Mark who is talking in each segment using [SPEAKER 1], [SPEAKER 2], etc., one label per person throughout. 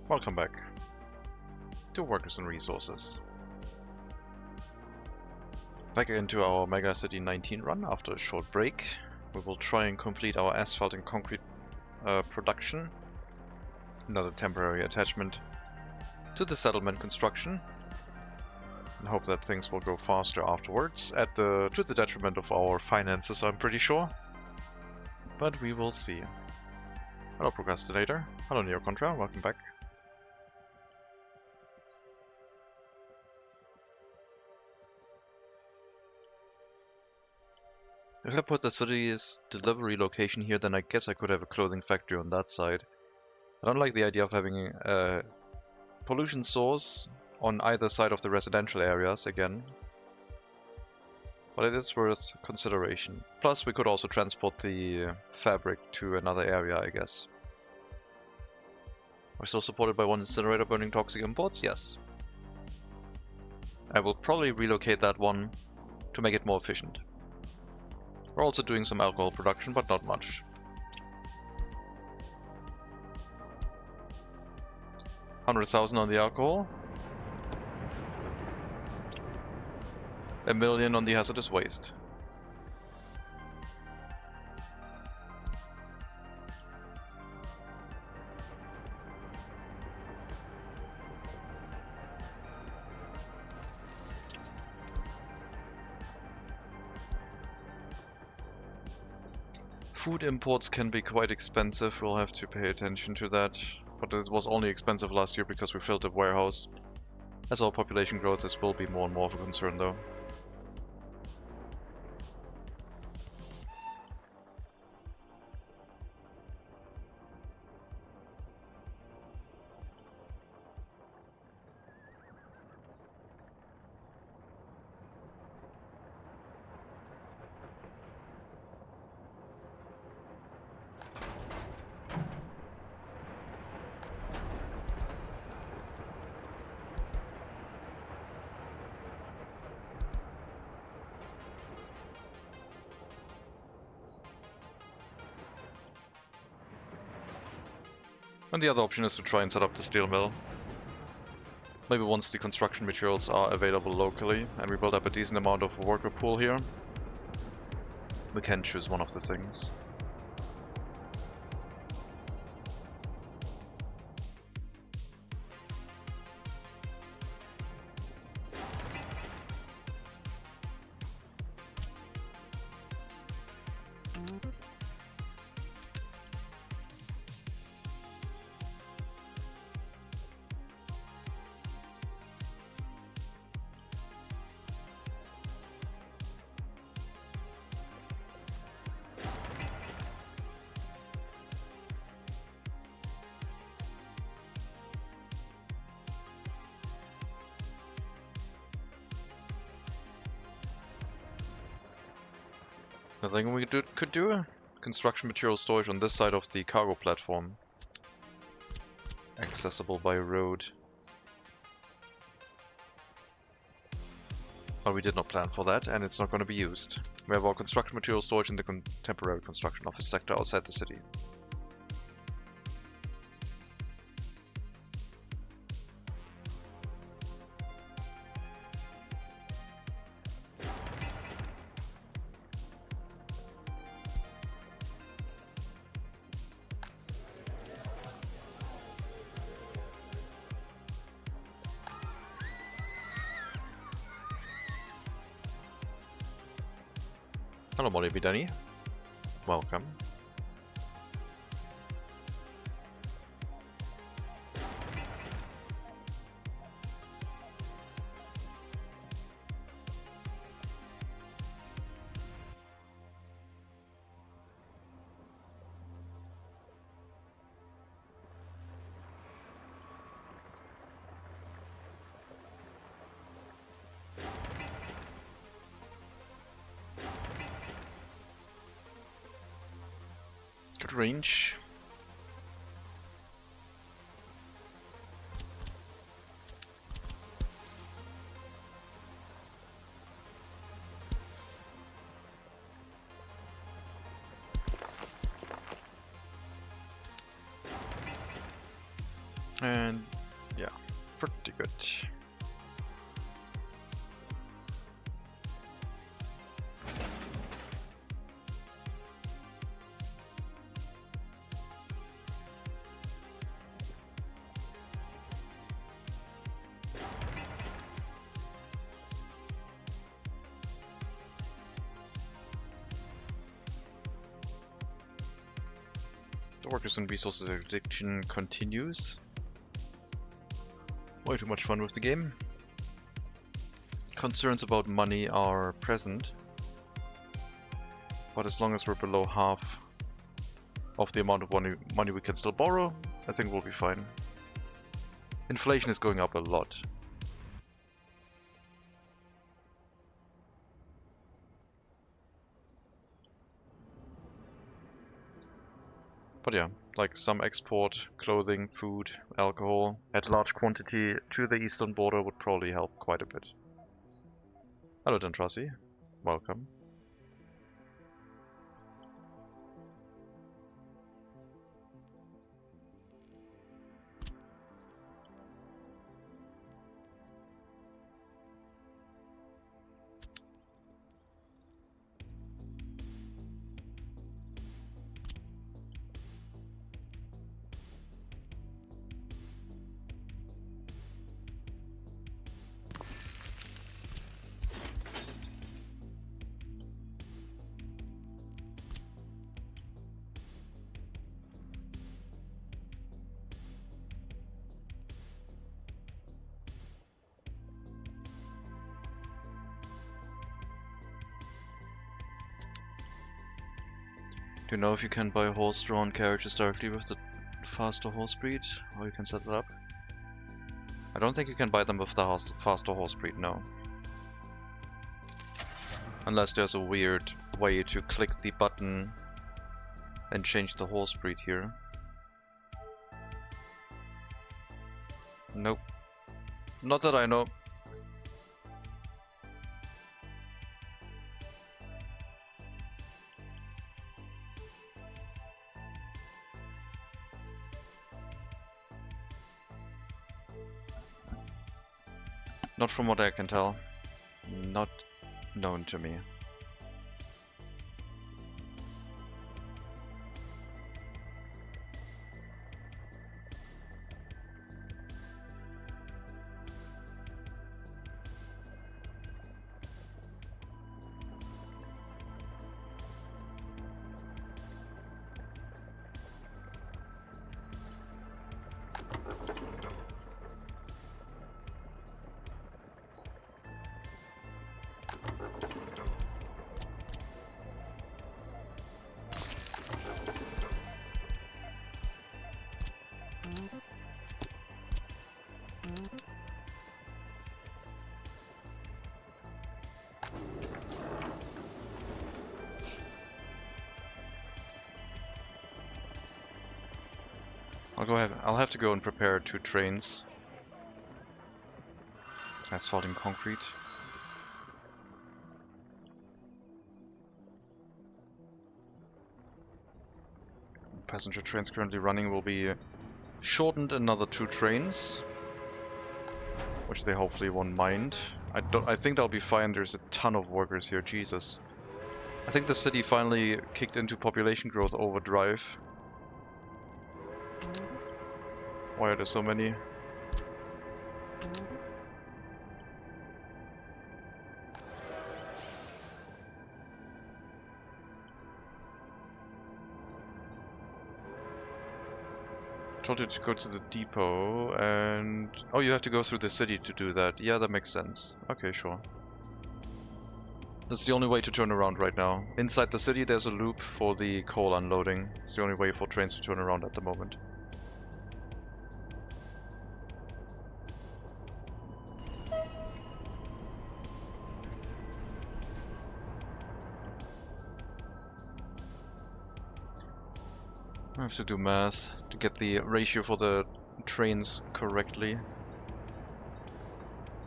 [SPEAKER 1] Welcome back to Workers and Resources. Back into our MegaCity 19 run after a short break. We will try and complete our asphalt and concrete production. Another temporary attachment to the settlement construction. And hope that things will go faster afterwards, to the detriment of our finances, I'm pretty sure. But we will see. Hello Procrastinator. Hello Neocontra, welcome back. If I put the city's delivery location here, then I guess I could have a clothing factory on that side. I don't like the idea of having a pollution source on either side of the residential areas again. But it is worth consideration. Plus, we could also transport the fabric to another area, I guess. We're still supported by one incinerator burning toxic imports? Yes. I will probably relocate that one to make it more efficient. We're also doing some alcohol production, but not much. $100,000 on the alcohol. $1 million on the hazardous waste. Food imports can be quite expensive, we'll have to pay attention to that. But it was only expensive last year because we filled the warehouse. As our population grows, this will be more and more of a concern though. And the other option is to try and set up the steel mill. Maybe once the construction materials are available locally and we build up a decent amount of worker pool here, we can choose one of the things. The thing we could do, construction material storage on this side of the cargo platform. Accessible by road. But we did not plan for that, and it's not going to be used. We have our construction material storage in the temporary construction office sector outside the city. Hello Molly Bidani, welcome. Good range. And yeah, pretty good. The workers and resources addiction continues. Way too much fun with the game. Concerns about money are present, but as long as we're below half of the amount of money we can still borrow, I think we'll be fine. Inflation is going up a lot. But yeah, like some export, clothing, food, alcohol at large quantity to the eastern border would probably help quite a bit. Hello Dentrasi, welcome. Do you know if you can buy horse-drawn carriages directly with the faster horse breed, or you can set it up? I don't think you can buy them with the faster horse breed, no. Unless there's a weird way to click the button and change the horse breed here. Nope. Not that I know. Not from what I can tell. Not known to me. I'll have to go and prepare 2 trains. Asphalt and concrete. Passenger trains currently running will be shortened another 2 trains, which they hopefully won't mind. I think that'll be fine. There's a ton of workers here, Jesus. I think the city finally kicked into population growth overdrive. Why are there so many? Told you to go to the depot and... Oh, you have to go through the city to do that. Yeah, that makes sense. Okay, sure. That's the only way to turn around right now. Inside the city there's a loop for the coal unloading. It's the only way for trains to turn around at the moment. I have to do math to get the ratio for the trains correctly.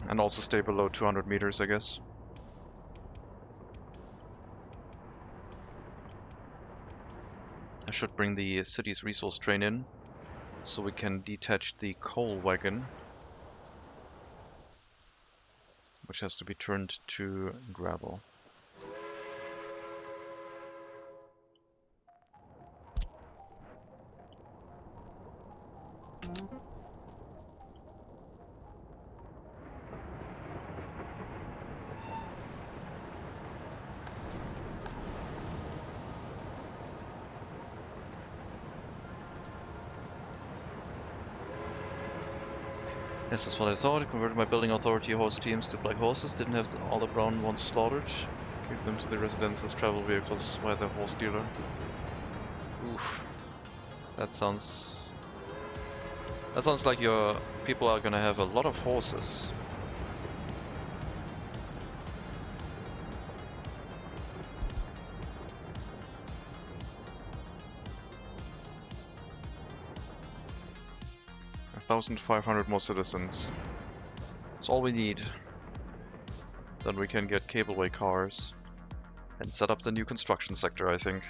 [SPEAKER 1] And also stay below 200 meters, I guess. I should bring the city's resource train in. so we can detach the coal wagon, which has to be turned to gravel. Yes, that's what I thought. I converted my building authority horse teams to black horses. Didn't have all the brown ones slaughtered. Gave them to the residents as travel vehicles via the horse dealer. Oof. That sounds like your people are gonna have a lot of horses. $1,500 more citizens. That's all we need. Then we can get cableway cars and set up the new construction sector, I think.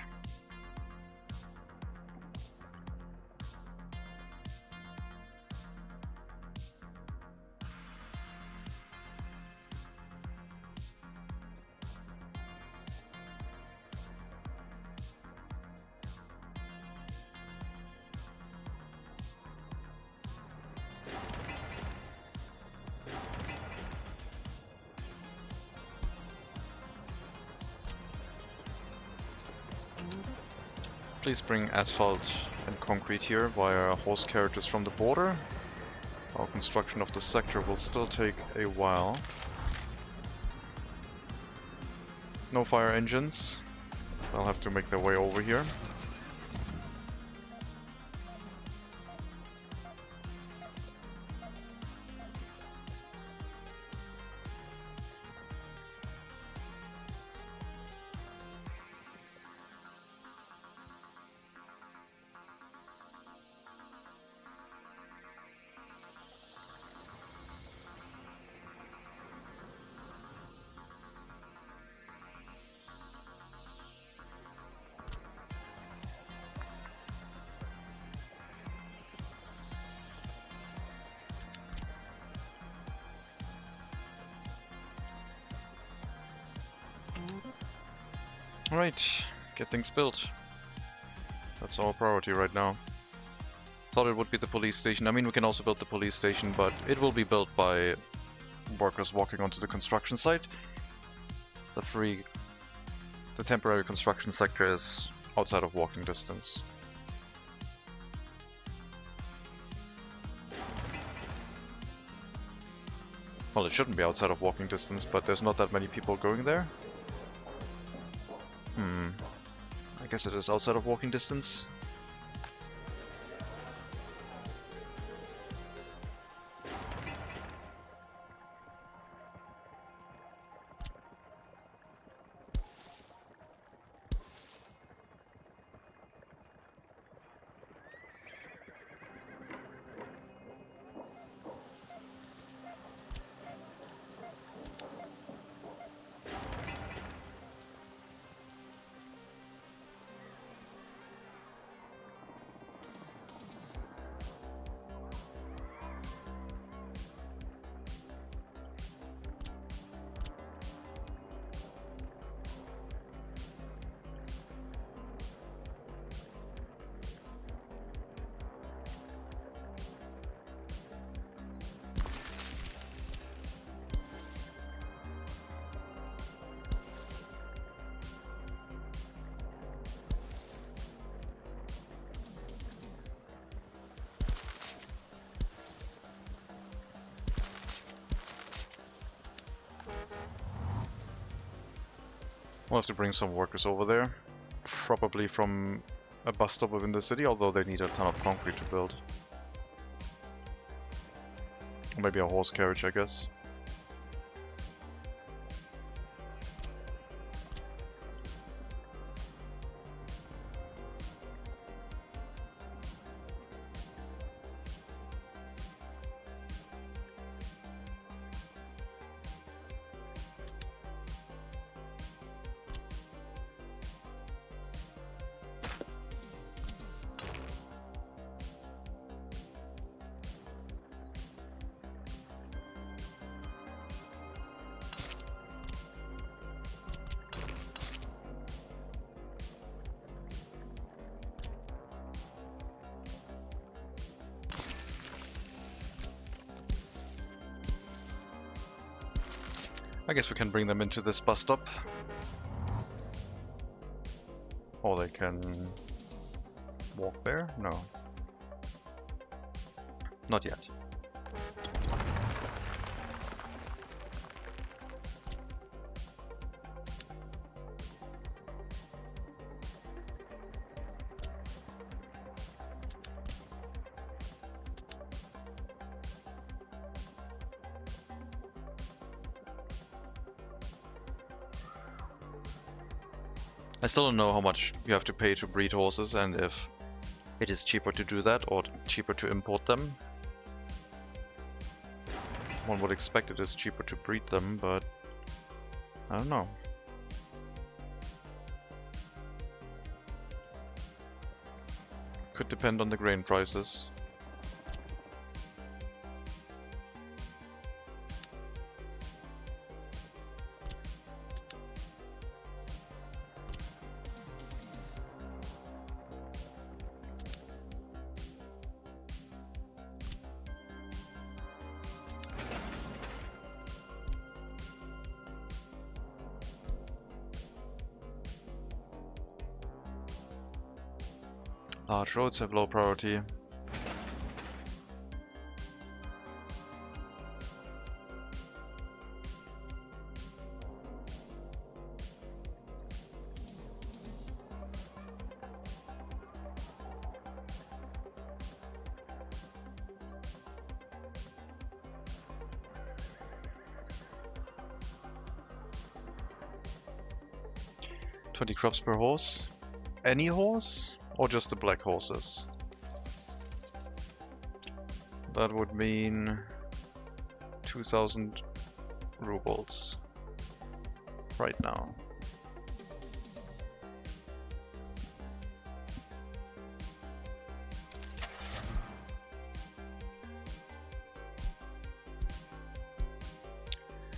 [SPEAKER 1] Please bring asphalt and concrete here via horse carriages from the border. Our construction of the sector will still take a while. No fire engines. They'll have to make their way over here. Alright, get things built. That's our priority right now. Thought it would be the police station. I mean, we can also build the police station, but it will be built by workers walking onto the construction site. The temporary construction sector is outside of walking distance. Well, it shouldn't be outside of walking distance, but there's not that many people going there. I guess it is outside of walking distance. We'll have to bring some workers over there, probably from a bus stop within the city, although they need a ton of concrete to build. Or maybe a horse carriage, I guess. I guess we can bring them into this bus stop. Or they can walk there? No. Not yet. I still don't know how much you have to pay to breed horses and if it is cheaper to do that or cheaper to import them. One would expect it is cheaper to breed them, but I don't know. Could depend on the grain prices. Large roads have low priority. $20 crops per horse. Any horse? Or just the black horses? That would mean 2,000 rubles right now.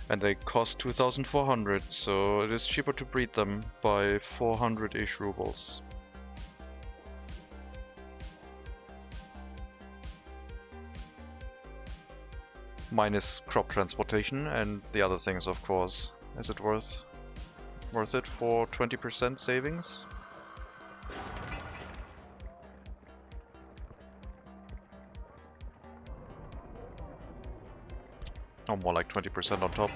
[SPEAKER 1] And they cost 2,400, so it is cheaper to breed them by 400-ish rubles. Minus crop transportation and the other things, of course. Is it worth it for 20% savings? Or more like 20% on top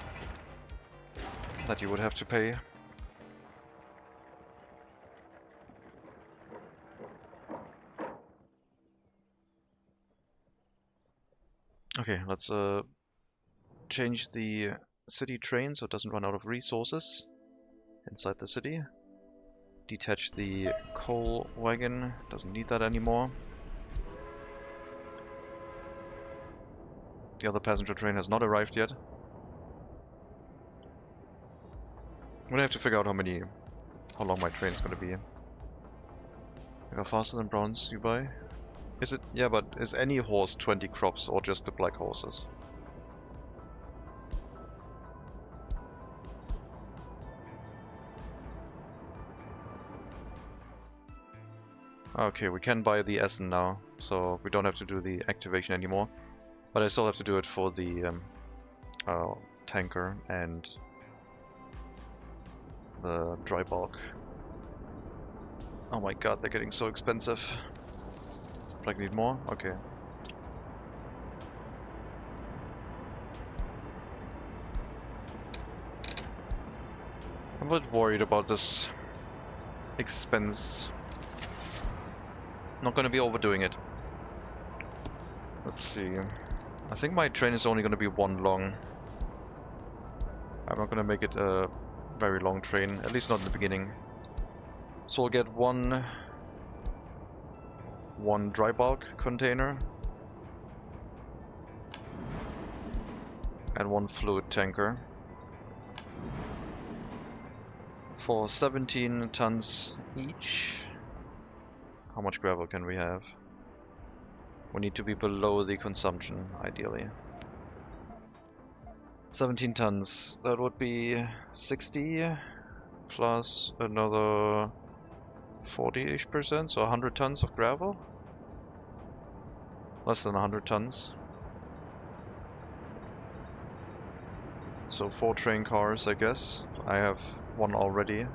[SPEAKER 1] that you would have to pay. Okay, let's change the city train so it doesn't run out of resources inside the city. Detach the coal wagon, doesn't need that anymore. The other passenger train has not arrived yet. I'm gonna have to figure out how long my train is gonna be. I go faster than bronze, you buy? Is it? Yeah, but is any horse 20 crops or just the black horses? Okay, we can buy the Essen now, so we don't have to do the activation anymore. But I still have to do it for the tanker and the dry bulk. Oh my god, they're getting so expensive. Do I need more? Okay. I'm a bit worried about this expense. Not gonna be overdoing it. Let's see. I think my train is only gonna be one long. I'm not gonna make it a very long train, at least not in the beginning. So we'll get one dry bulk container and one fluid tanker for 17 tons each. How much gravel can we have? We need to be below the consumption, ideally. 17 tons, that would be 60 plus another 40-ish%, so 100 tons of gravel? Less than 100 tons. So 4 train cars, I guess. I have one already.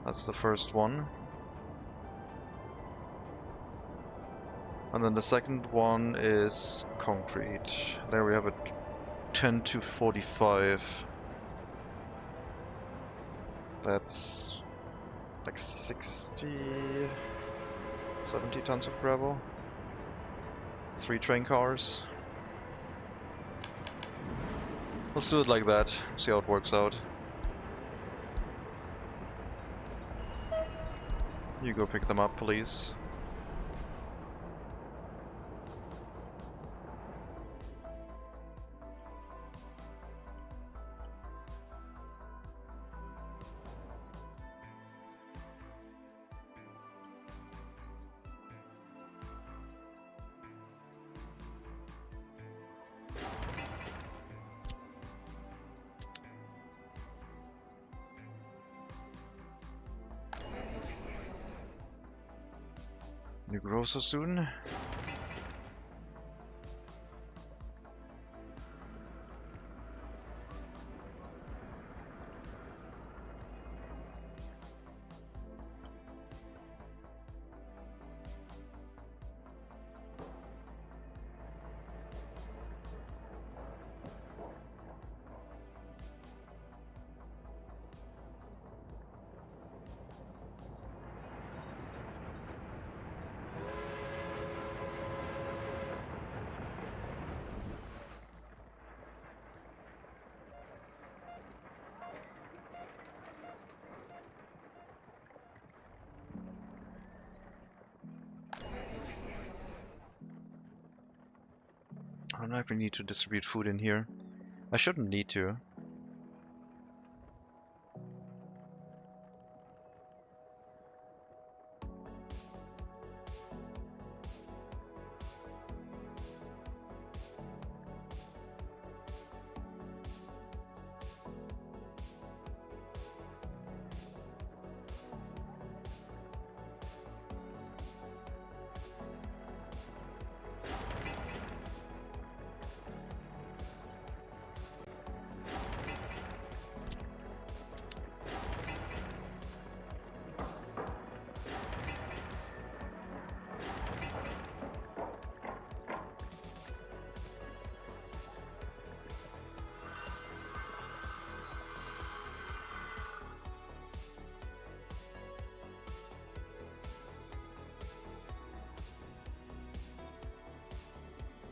[SPEAKER 1] That's the first one. And then the second one is concrete. There we have a 10 to 45. That's like 60, 70 tons of gravel. 3 train cars. Let's do it like that, see how it works out. You go pick them up, please. You grow so soon? I don't know if we need to distribute food in here. I shouldn't need to.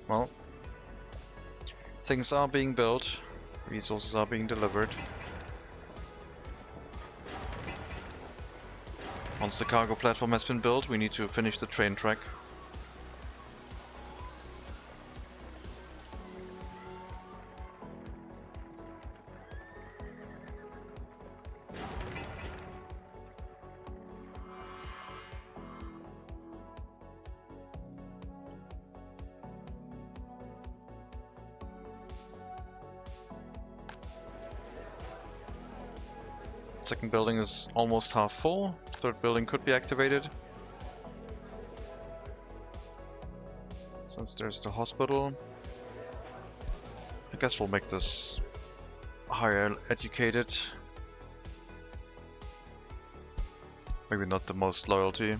[SPEAKER 1] Well, things are being built, resources are being delivered. Once the cargo platform has been built, we need to finish the train track. Second building is almost half full. Third building could be activated. Since there's the hospital. I guess we'll make this higher educated. Maybe not the most loyalty.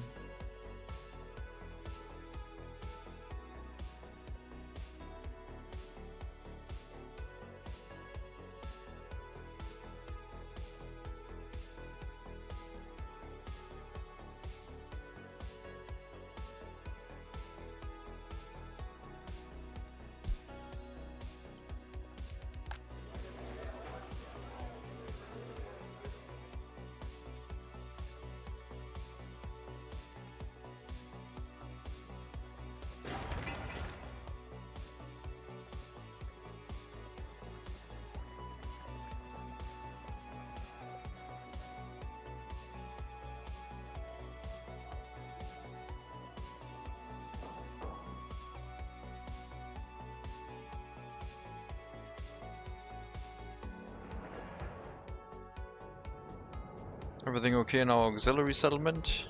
[SPEAKER 1] Everything okay in our auxiliary settlement?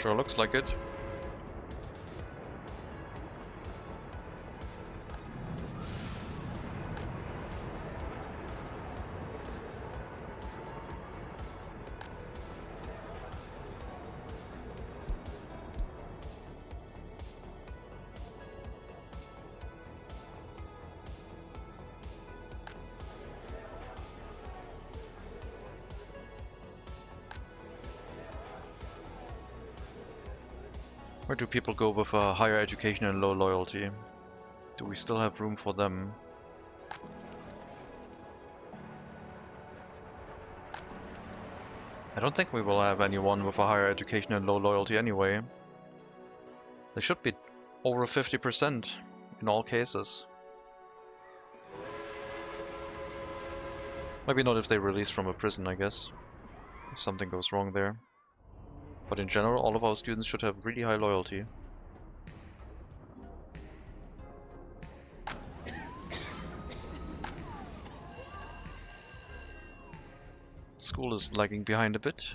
[SPEAKER 1] Sure looks like it. Where do people go with a higher education and low loyalty? Do we still have room for them? I don't think we will have anyone with a higher education and low loyalty anyway. They should be over 50% in all cases. Maybe not if they release from a prison, I guess. If something goes wrong there. But in general, all of our students should have really high loyalty. School is lagging behind a bit.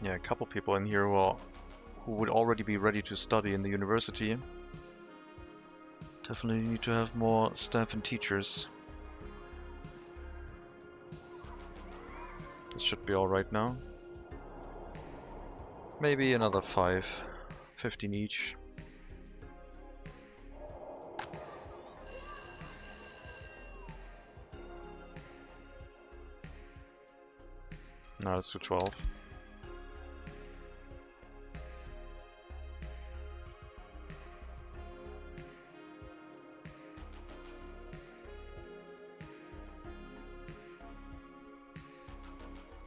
[SPEAKER 1] Yeah, a couple people in here who would already be ready to study in the university. Definitely need to have more staff and teachers. This should be alright now. Maybe another 15 each. Now let's do 12.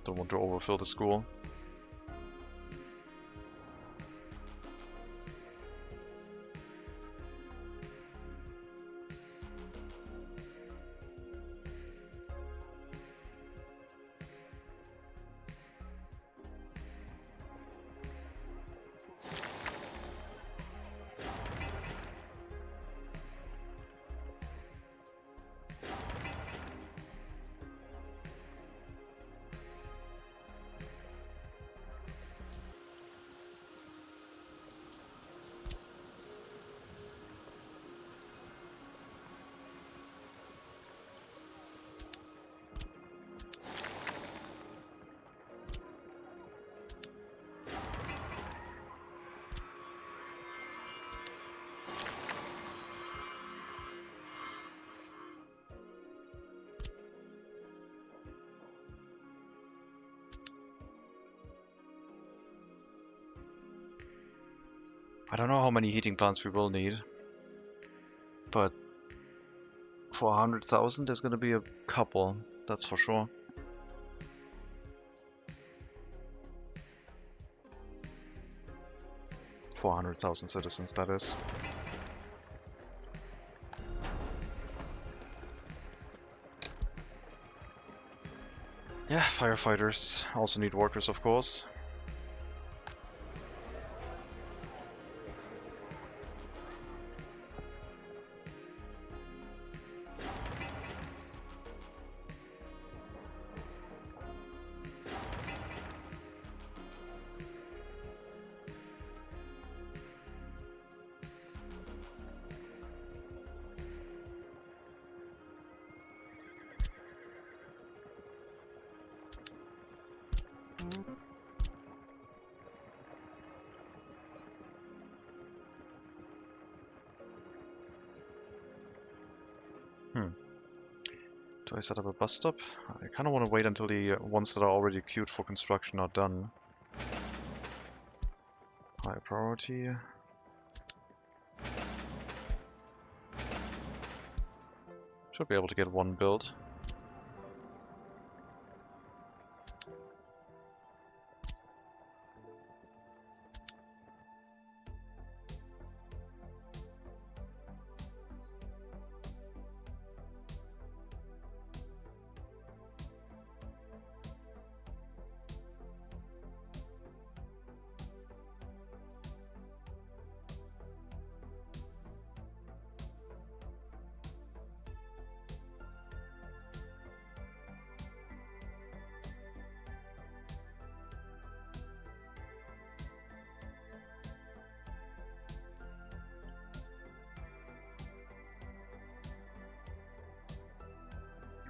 [SPEAKER 1] Don't want to overfill the school. I don't know how many heating plants we will need, but for 100,000 there's gonna be a couple, that's for sure. For 100,000 citizens, that is. Yeah, firefighters also need workers, of course. Do I set up a bus stop? I kind of want to wait until the ones that are already queued for construction are done. High priority. Should be able to get one built.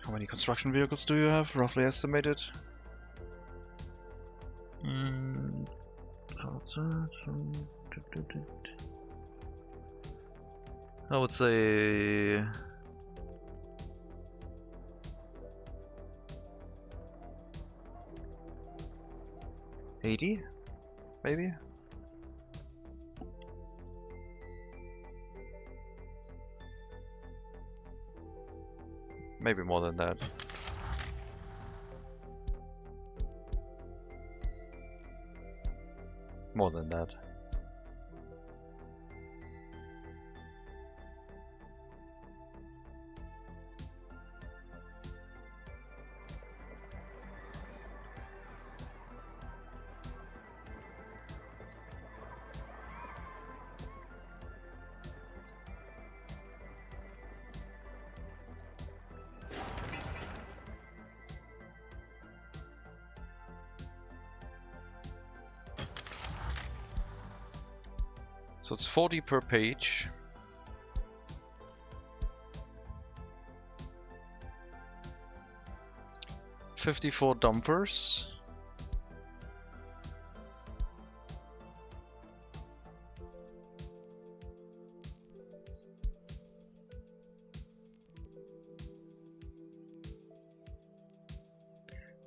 [SPEAKER 1] How many construction vehicles do you have, roughly estimated? I would say 80, maybe? Maybe more than that. More than that. So it's 40 per page. $54 dumpers.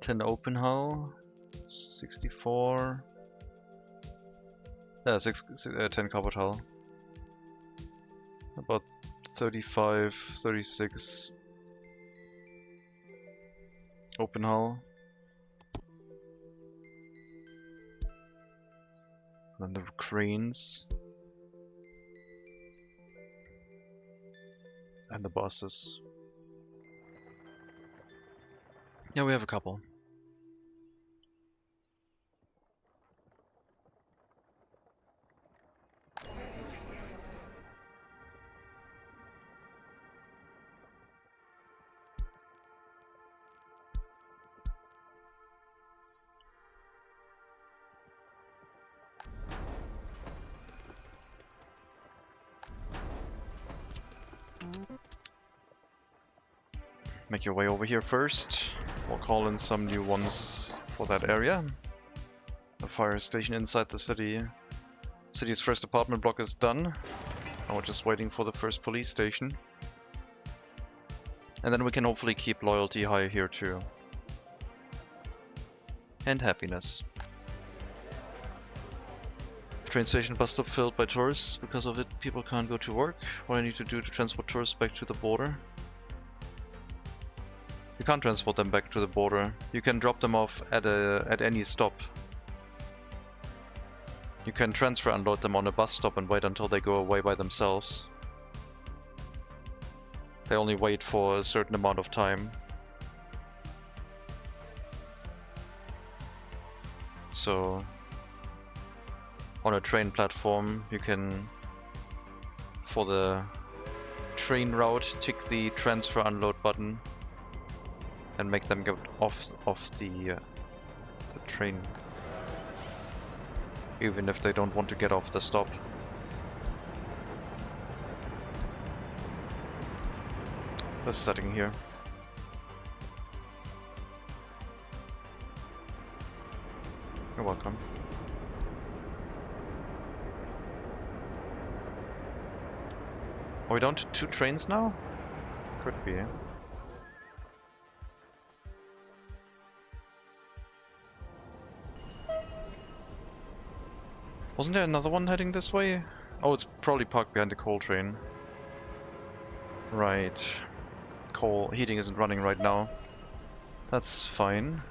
[SPEAKER 1] $10 open hull. 64. 10 covered hull. About 35, 36 open hull. And then the cranes. And the buses. Yeah, we have a couple. Make your way over here first. We'll call in some new ones for that area. A fire station inside the city. City's first apartment block is done. Now we're just waiting for the first police station. And then we can hopefully keep loyalty high here too. And happiness. Train station bus stop filled by tourists. Because of it, people can't go to work. What do I need to do to transport tourists back to the border? You can't transport them back to the border. You can drop them off at any stop. You can transfer unload them on a bus stop and wait until they go away by themselves. They only wait for a certain amount of time. So on a train platform you can, for the train route, tick the transfer unload button and make them get off the train, even if they don't want to get off the stop. The setting here. You're welcome. Are we down to 2 trains now? Could be. Wasn't there another one heading this way? Oh, it's probably parked behind the coal train. Right. Coal heating isn't running right now. That's fine.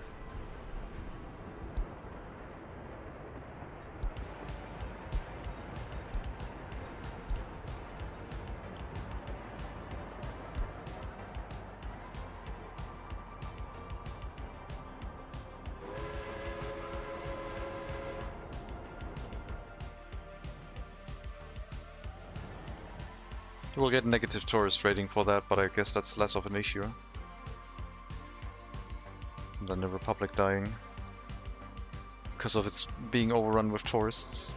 [SPEAKER 1] We'll get negative tourist rating for that, but I guess that's less of an issue than the Republic dying because of its being overrun with tourists.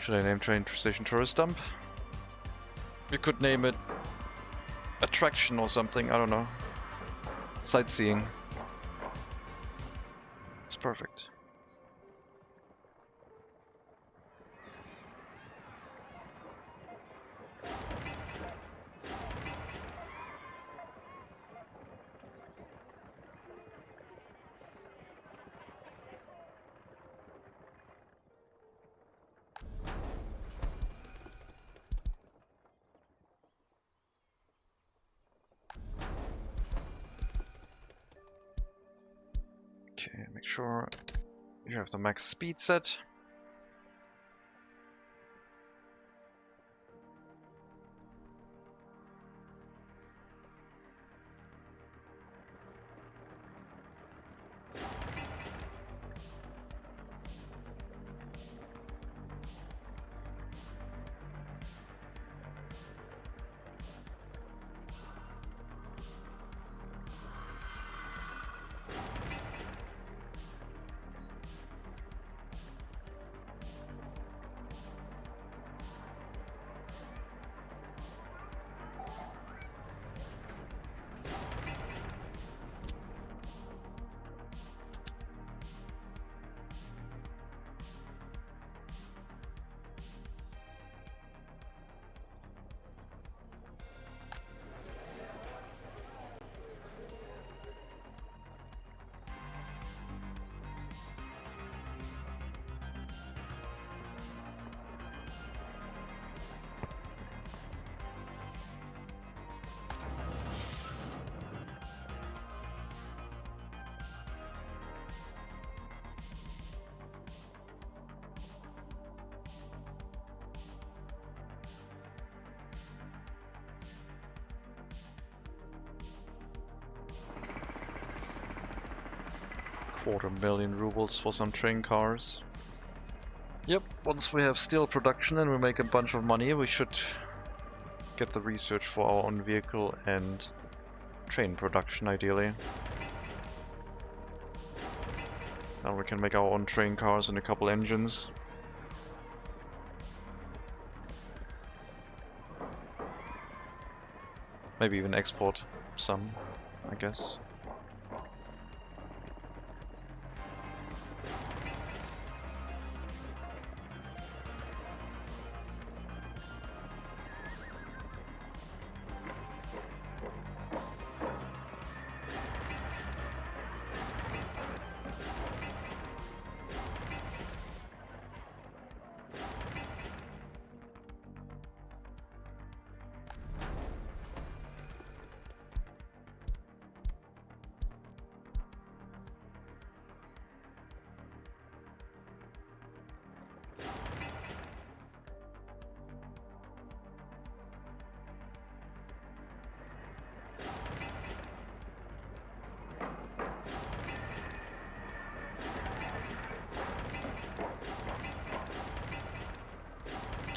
[SPEAKER 1] Should I name train station tourist dump? We could name it attraction or something, I don't know. Sightseeing. It's perfect. Okay, make sure you have the max speed set. $250,000 rubles for some train cars. Yep, once we have steel production and we make a bunch of money, we should get the research for our own vehicle and train production ideally. Now we can make our own train cars and a couple engines. Maybe even export some, I guess.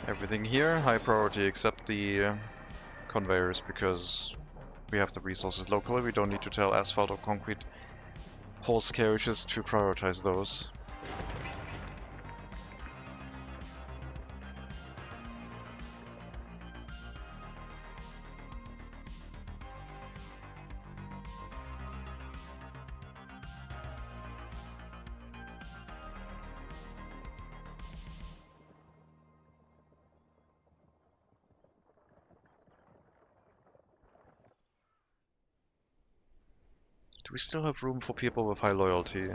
[SPEAKER 1] Everything here, high priority except the conveyors, because we have the resources locally. We don't need to tell asphalt or concrete horse carriages to prioritize those. Do we still have room for people with high loyalty?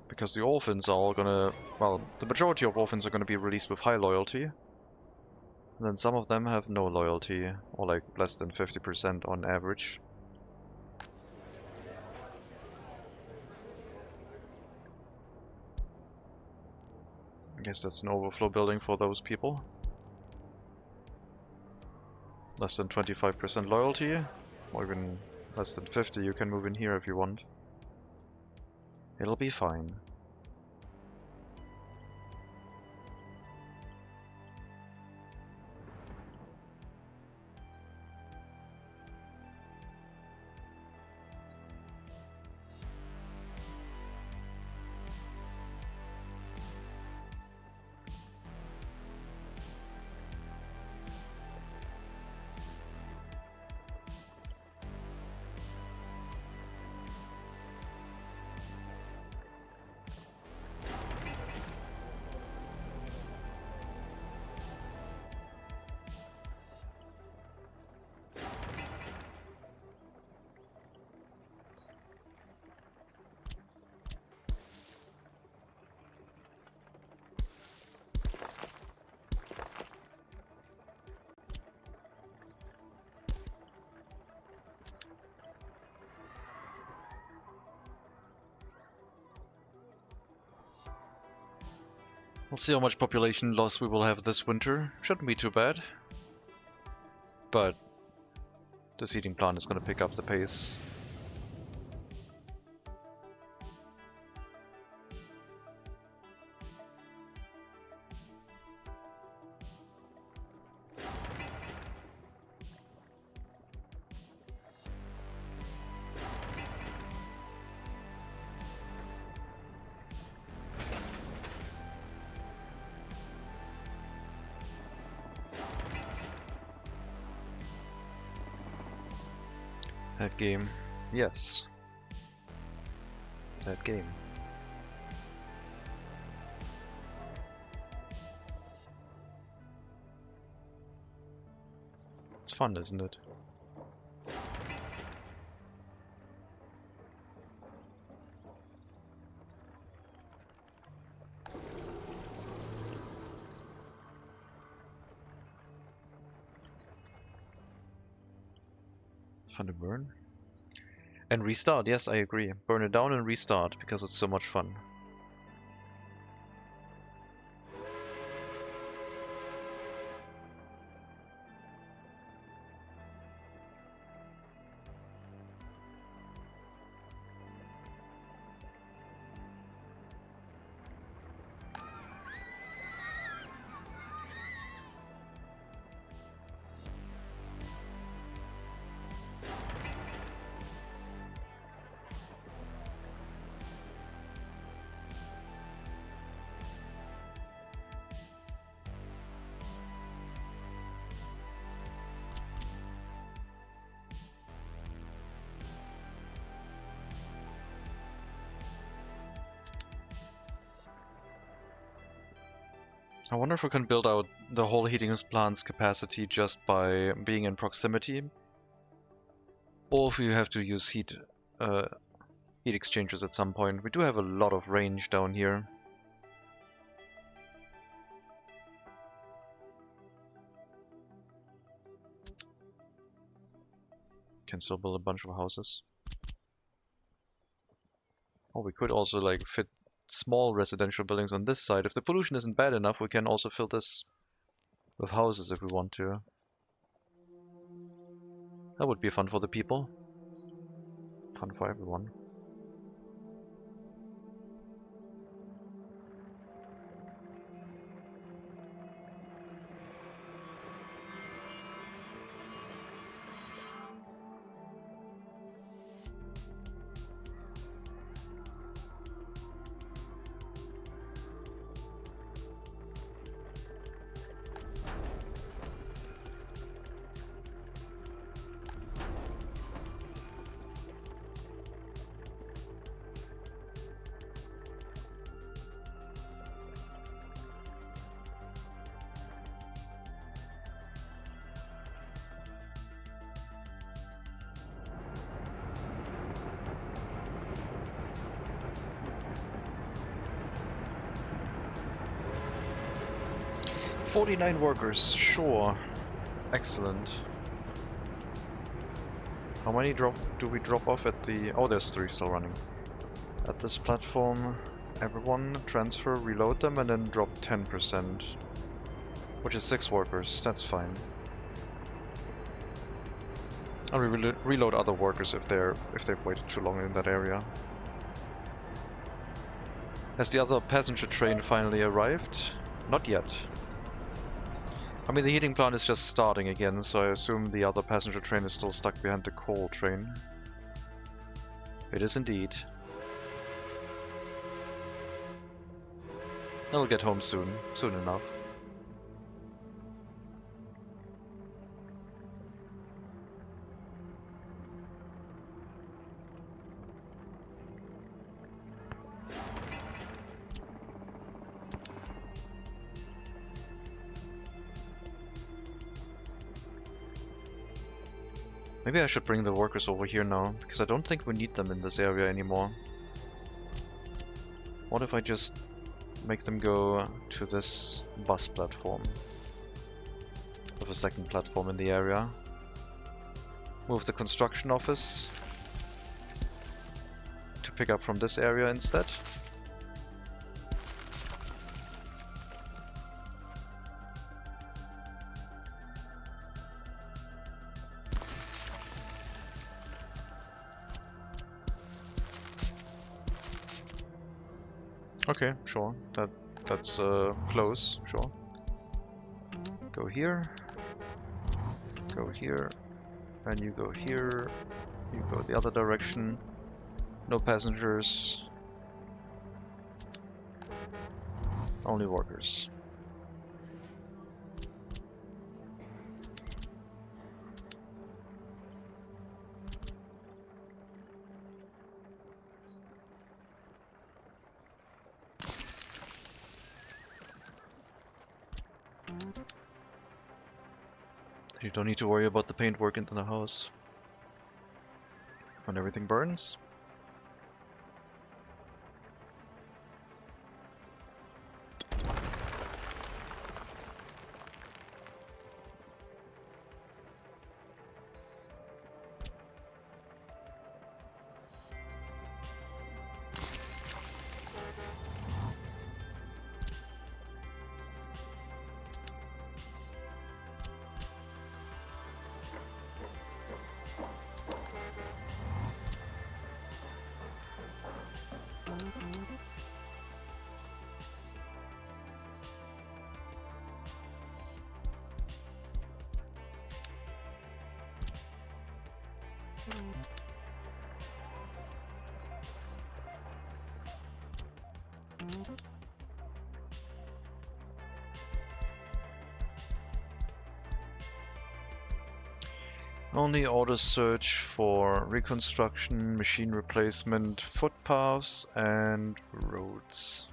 [SPEAKER 1] Because the orphans are all gonna... well, the majority of orphans are gonna be released with high loyalty. And then some of them have no loyalty, or like less than 50% on average. I guess that's an overflow building for those people. Less than 25% loyalty, or even less than 50, you can move in here if you want. It'll be fine. We'll see how much population loss we will have this winter. Shouldn't be too bad. But this heating plant is going to pick up the pace. That game. Yes. That game. It's fun, isn't it? Fun to burn. And restart, yes, I agree. Burn it down and restart, because it's so much fun. I wonder if we can build out the whole heating plant's capacity just by being in proximity, or if we have to use heat exchangers at some point. We do have a lot of range down here. Can still build a bunch of houses. Or we could also like fit small residential buildings on this side. If the pollution isn't bad enough, we can also fill this with houses if we want to. That would be fun for the people. Fun for everyone. "49 workers, sure. Excellent. How many do we drop off at the... Oh, there's 3 still running. At this platform, everyone transfer, reload them, and then drop 10%. Which is 6 workers, that's fine. I'll reload other workers if they've waited too long in that area. Has the other passenger train finally arrived? Not yet. I mean, the heating plant is just starting again, so I assume the other passenger train is still stuck behind the coal train. It is indeed. I'll get home soon enough. Maybe I should bring the workers over here now, because I don't think we need them in this area anymore. What if I just make them go to this bus platform? With a second platform in the area. Move the construction office to pick up from this area instead. Okay, sure. That's close, sure. Go here, and you go here, you go the other direction. No passengers, only workers. You don't need to worry about the paintwork into the house when everything burns. Only auto search for reconstruction, machine replacement, footpaths, and roads.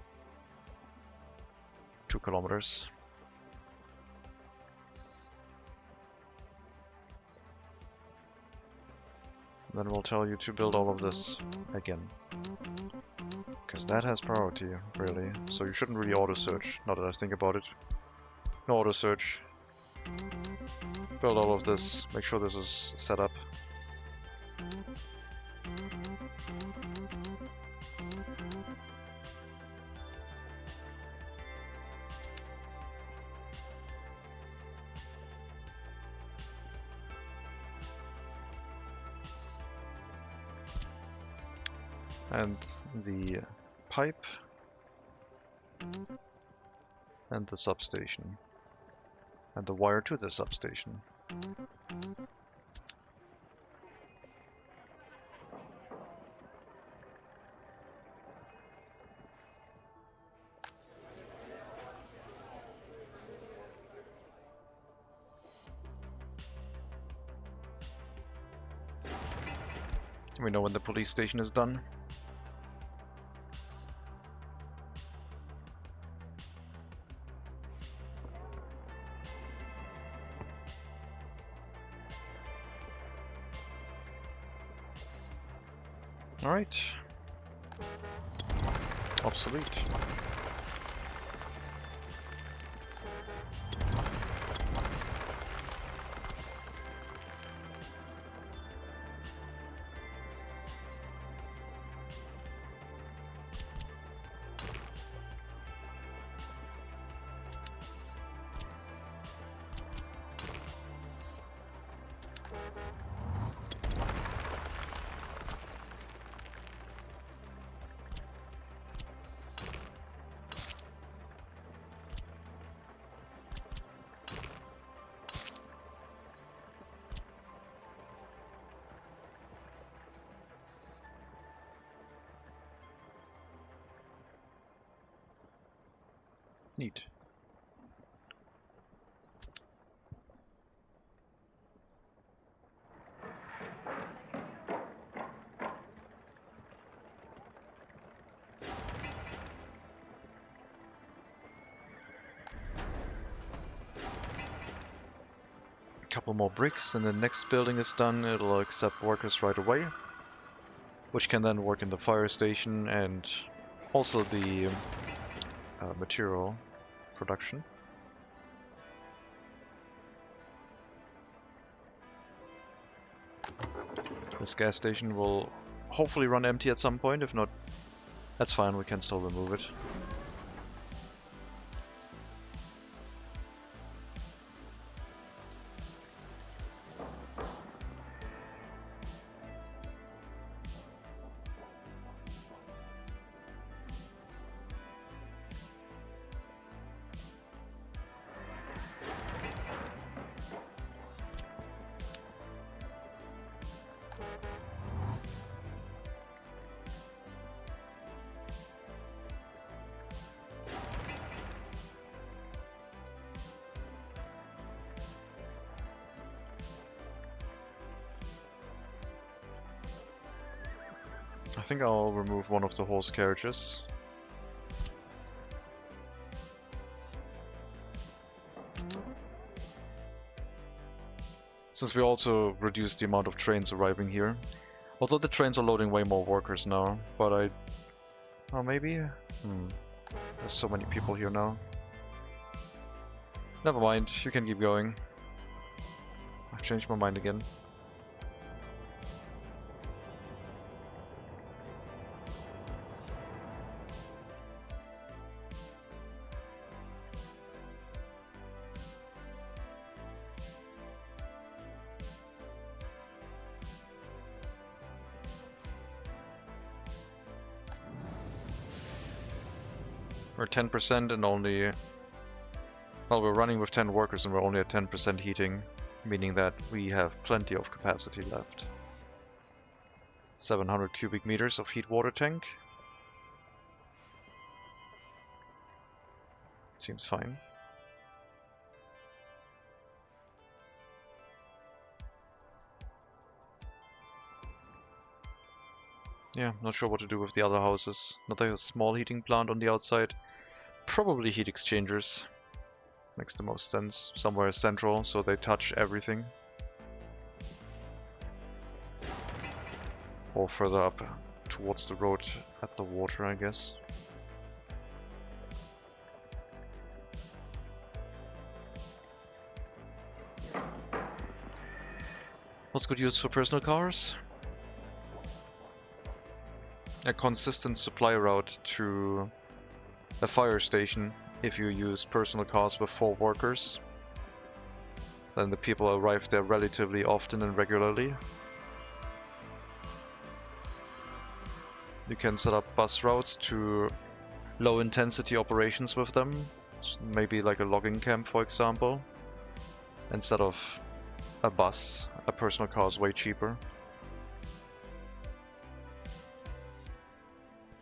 [SPEAKER 1] 2 kilometers. Then we'll tell you to build all of this again. Because that has priority, really. So you shouldn't really auto search, now that I think about it. No auto search. Build all of this, make sure this is set up. And the pipe and the substation and the wire to the substation. We know when the police station is done. Alright. Obsolete. Neat. Couple more bricks and the next building is done. It'll accept workers right away, which can then work in the fire station and also the material production. This gas station will hopefully run empty at some point. If not, that's fine, we can still remove it. I think I'll remove one of the horse carriages. Since we also reduced the amount of trains arriving here. Although the trains are loading way more workers now, but oh, maybe? There's so many people here now. Never mind, you can keep going. I've changed my mind again. We're 10% and only... Well, we're running with 10 workers and we're only at 10% heating, meaning that we have plenty of capacity left. 700 cubic meters of heat water tank. Seems fine. Yeah, not sure what to do with the other houses. Another small heating plant on the outside. Probably heat exchangers. Makes the most sense. Somewhere central, so they touch everything. Or further up towards the road at the water, I guess. What's good use for personal cars? A consistent supply route to a fire station. If you use personal cars with 4 workers, then the people arrive there relatively often and regularly. You can set up bus routes to low intensity operations with them, maybe like a logging camp, for example. Instead of a bus, a personal car is way cheaper.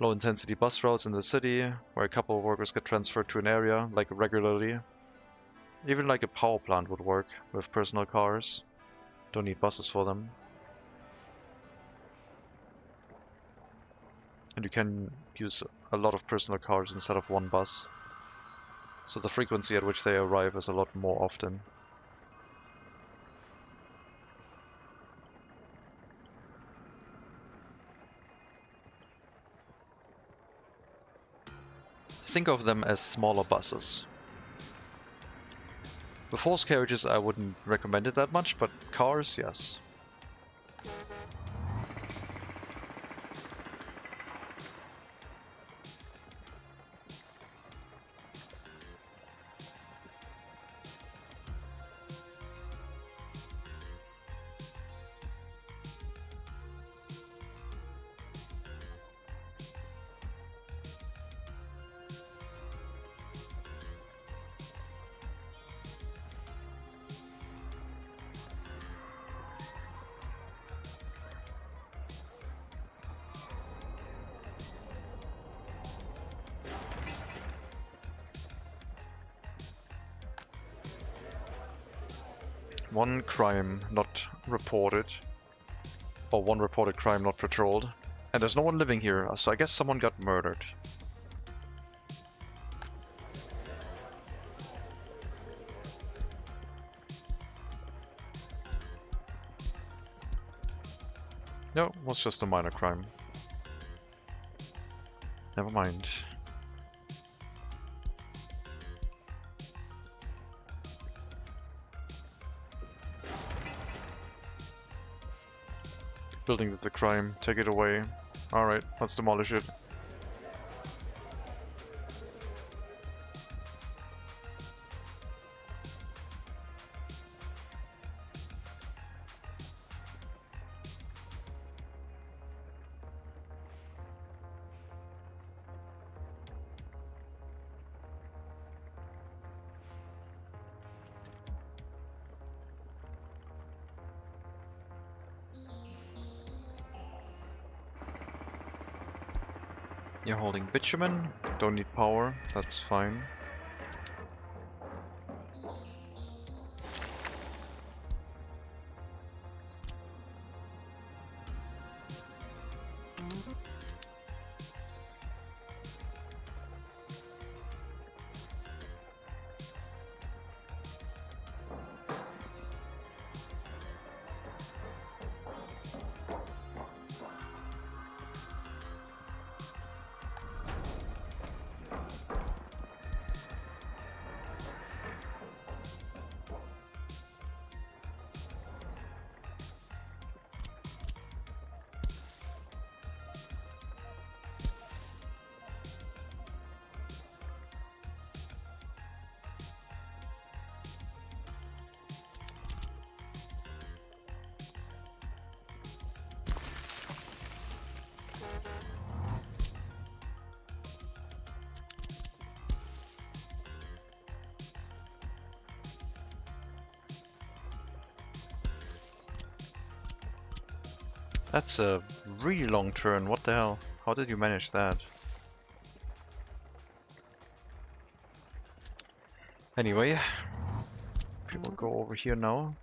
[SPEAKER 1] Low intensity bus routes in the city, where a couple of workers get transferred to an area, like regularly. Even like a power plant would work with personal cars. Don't need buses for them. And you can use a lot of personal cars instead of one bus. So the frequency at which they arrive is a lot more often. Think of them as smaller buses. With horse carriages I wouldn't recommend it that much, but cars, yes. One crime not reported, or one reported crime not patrolled. And there's no one living here, so I guess someone got murdered. No, it was just a minor crime. Never mind. Building did the crime, take it away. Alright, let's demolish it. You're holding bitumen, don't need power, that's fine. That's a really long turn, what the hell? How did you manage that? Anyway, people go over here now.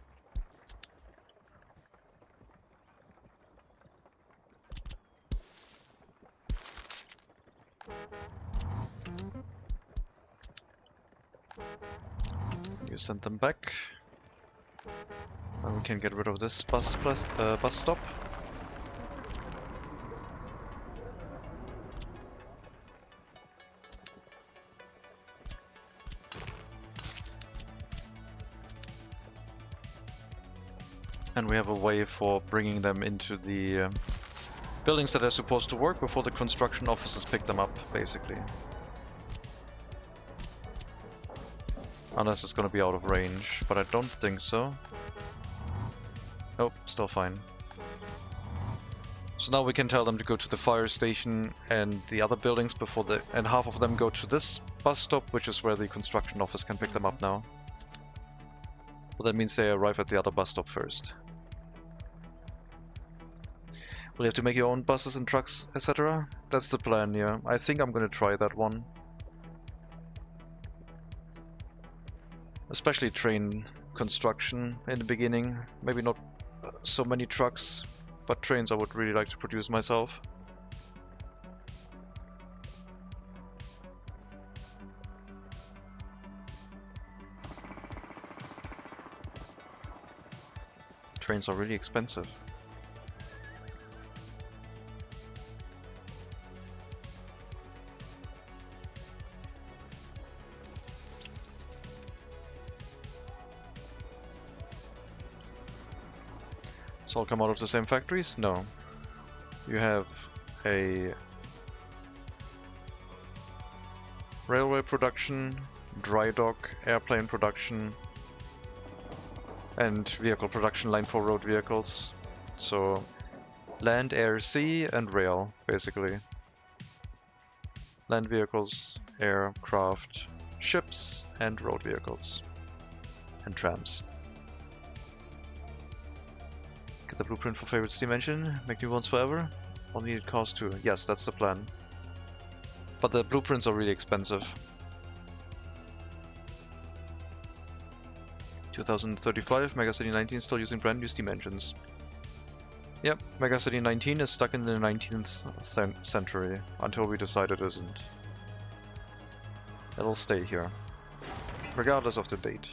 [SPEAKER 1] You send them back. And we can get rid of this bus stop. And we have a way for bringing them into the buildings that are supposed to work before the construction officers pick them up, basically. Unless it's gonna be out of range, but I don't think so. Oh, still fine. So now we can tell them to go to the fire station and the other buildings before and half of them go to this bus stop, which is where the construction office can pick them up now. Well, that means they arrive at the other bus stop first. Will you have to make your own buses and trucks, etc.? That's the plan, yeah. I think I'm gonna try that one. Especially train construction in the beginning. Maybe not so many trucks, but trains I would really like to produce myself. Trains are really expensive. So all come out of the same factories? No. You have a railway production, dry dock, airplane production, and vehicle production line for road vehicles. So land, air, sea, and rail, basically. Land vehicles, aircraft, ships, and road vehicles. And trams. Get the blueprint for favorite steam engine, make new ones forever. All needed cars too. Yes, that's the plan. But the blueprints are really expensive. 2035, MegaCity 19 still using brand new steam engines. Yep, MegaCity 19 is stuck in the 19th century, until we decide it isn't. It'll stay here, regardless of the date.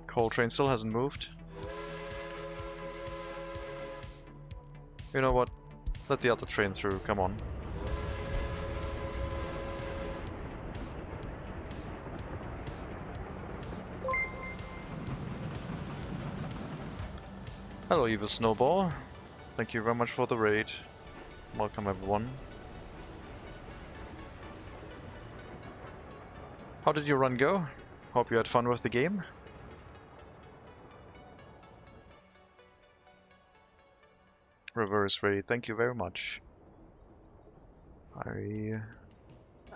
[SPEAKER 1] Coal train still hasn't moved. You know what? Let the other train through, come on. Hello, evil snowball. Thank you very much for the raid. Welcome everyone. How did your run go? Hope you had fun with the game. Reverse raid, thank you very much. I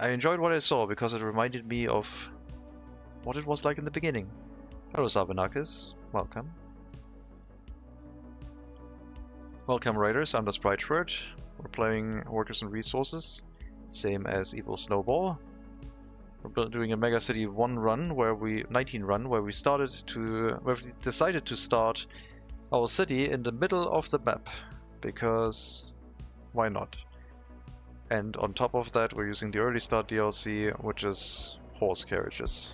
[SPEAKER 1] enjoyed what I saw because it reminded me of what it was like in the beginning. Hello Savanakis, welcome. Welcome Raiders, I'm the Spriteshword. We're playing Workers and Resources, same as Evil Snowball. We're doing a MegaCity 19 run where we decided to start our city in the middle of the map. Because why not? And on top of that we're using the early start DLC, which is horse carriages.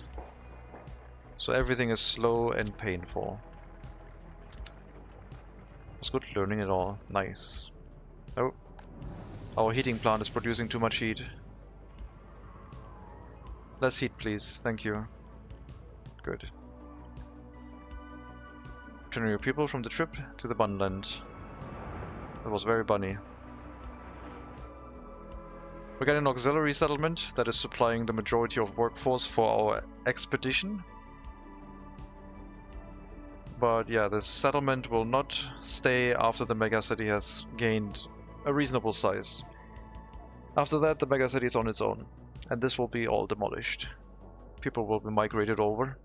[SPEAKER 1] So everything is slow and painful. It's good learning it all. Nice. Oh. Our heating plant is producing too much heat. Less heat please, thank you. Good. Returning your people from the trip to the Bunland. It was very bunny. We got an auxiliary settlement that is supplying the majority of workforce for our expedition. But yeah, this settlement will not stay after the megacity has gained a reasonable size. After that, the megacity is on its own. and this will be all demolished. People will be migrated over,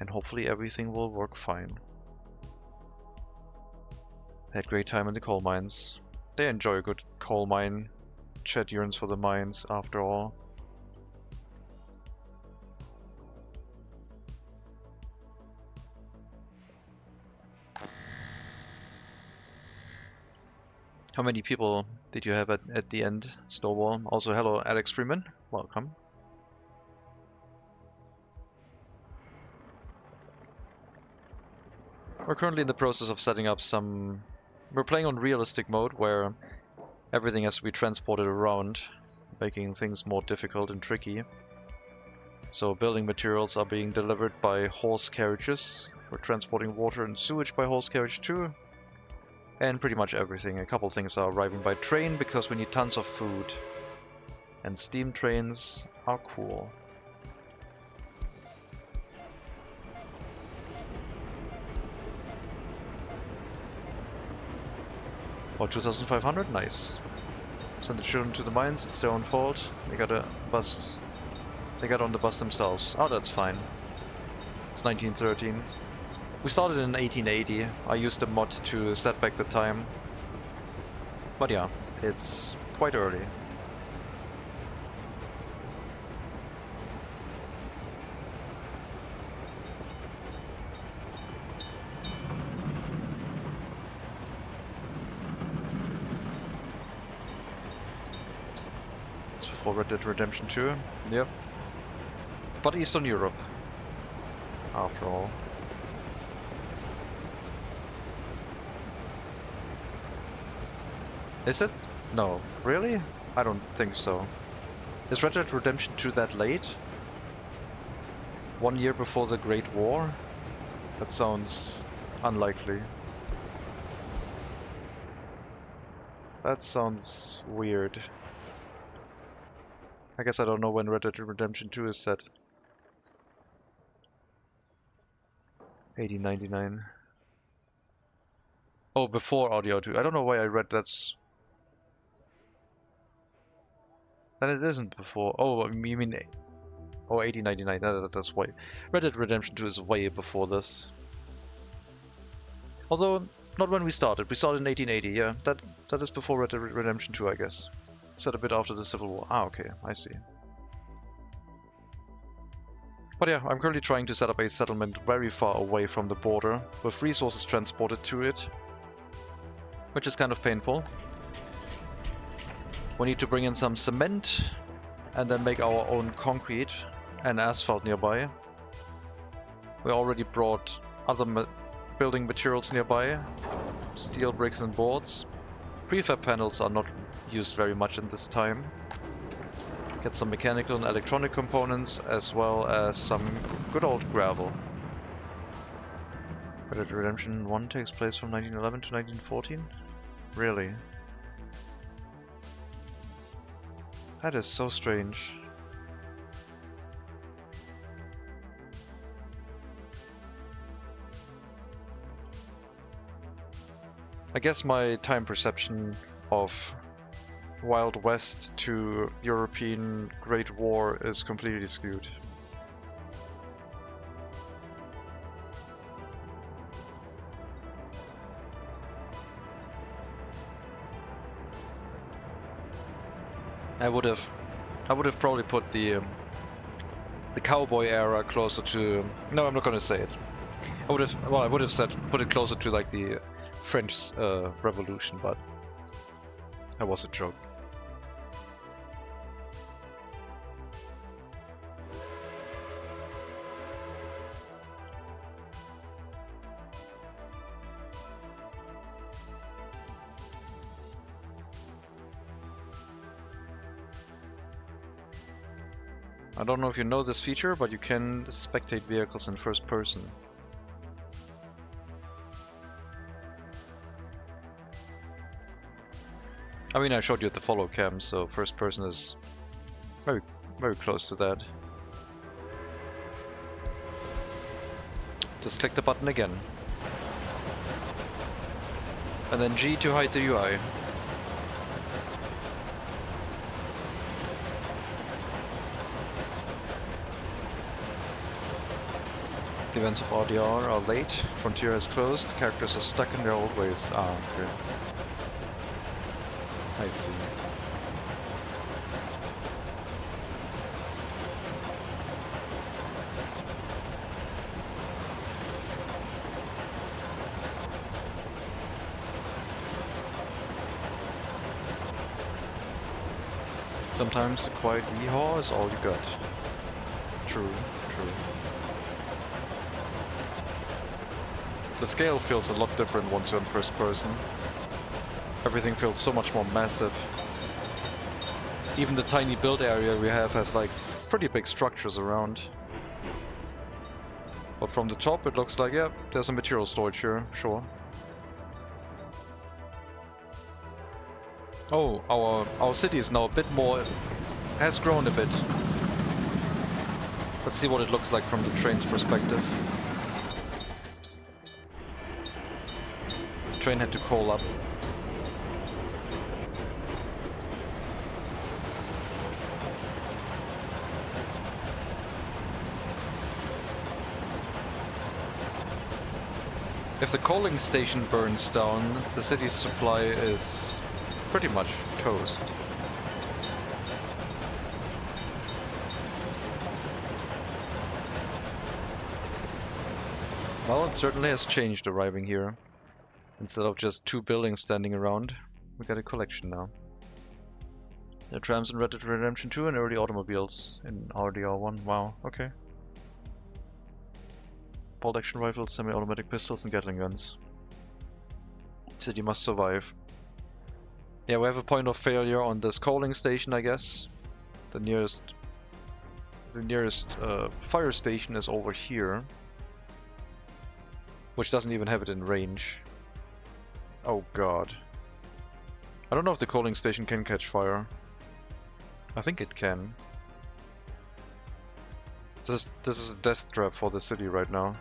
[SPEAKER 1] and hopefully everything will work fine. They had great time in the coal mines. They enjoy a good coal mine. Chet yearns for the mines, after all. How many people did you have at the end, Snowball? Also, hello, Alex Freeman. Welcome. We're currently in the process of setting up some... We're playing on realistic mode, where everything has to be transported around, making things more difficult and tricky. So building materials are being delivered by horse carriages. We're transporting water and sewage by horse carriage too. And pretty much everything. A couple things are arriving by train because we need tons of food. And steam trains are cool. Oh, 2,500? Nice. Send the children to the mines, it's their own fault. They got a bus. They got on the bus themselves. Oh, that's fine. It's 1913. We started in 1880. I used the mod to set back the time. But yeah, it's quite early. It's before Red Dead Redemption 2. Yep. But Eastern Europe, after all. Is it? No. Really? I don't think so. Is Red Dead Redemption 2 that late? 1 year before the Great War? That sounds unlikely. That sounds weird. I guess I don't know when Red Dead Redemption 2 is set. 1899. Oh, before Audio 2. I don't know why I read that's... Then it isn't before. Oh, you mean... Oh, 1899. That's why. Red Dead Redemption 2 is way before this. Although, not when we started. We started in 1880, yeah. That is before Red Dead Redemption 2, I guess. Set a bit after the Civil War. Ah, okay. I see. But yeah, I'm currently trying to set up a settlement very far away from the border, with resources transported to it. Which is kind of painful. We need to bring in some cement, and then make our own concrete and asphalt nearby. We already brought other building materials nearby. Steel bricks and boards. Prefab panels are not used very much in this time. Get some mechanical and electronic components, as well as some good old gravel. Red Dead Redemption 1 takes place from 1911 to 1914? Really? That is so strange. I guess my time perception of Wild West to European Great War is completely skewed. I would have probably put the cowboy era closer to... No, I'm not gonna say it. I would have said put it closer to like the French Revolution, but that was a joke. I don't know if you know this feature, but you can spectate vehicles in first person. I mean, I showed you at the follow cam, so first person is very, very close to that. Just click the button again. And then G to hide the UI. The events of RDR are late, Frontier has closed, characters are stuck in their old ways. Ah, okay. I see. Sometimes a quiet weehaw is all you got. True, true. The scale feels a lot different once you're in first person. Everything feels so much more massive. Even the tiny build area we have has like pretty big structures around. But from the top it looks like, yeah, there's a material storage here, sure. Oh, our city is now a bit more, has grown a bit. Let's see what it looks like from the train's perspective. The train had to call up. If the coaling station burns down, the city's supply is pretty much toast. Well, it certainly has changed arriving here. Instead of just 2 buildings standing around, we got a collection now. There are trams in Red Dead Redemption 2 and early automobiles in RDR1. Wow, okay. Bolt action rifles, semi-automatic pistols and Gatling guns. City must survive. Yeah, we have a point of failure on this coaling station, I guess. The nearest fire station is over here, which doesn't even have it in range. Oh god. I don't know if the coaling station can catch fire. I think it can. This is a death trap for the city right now.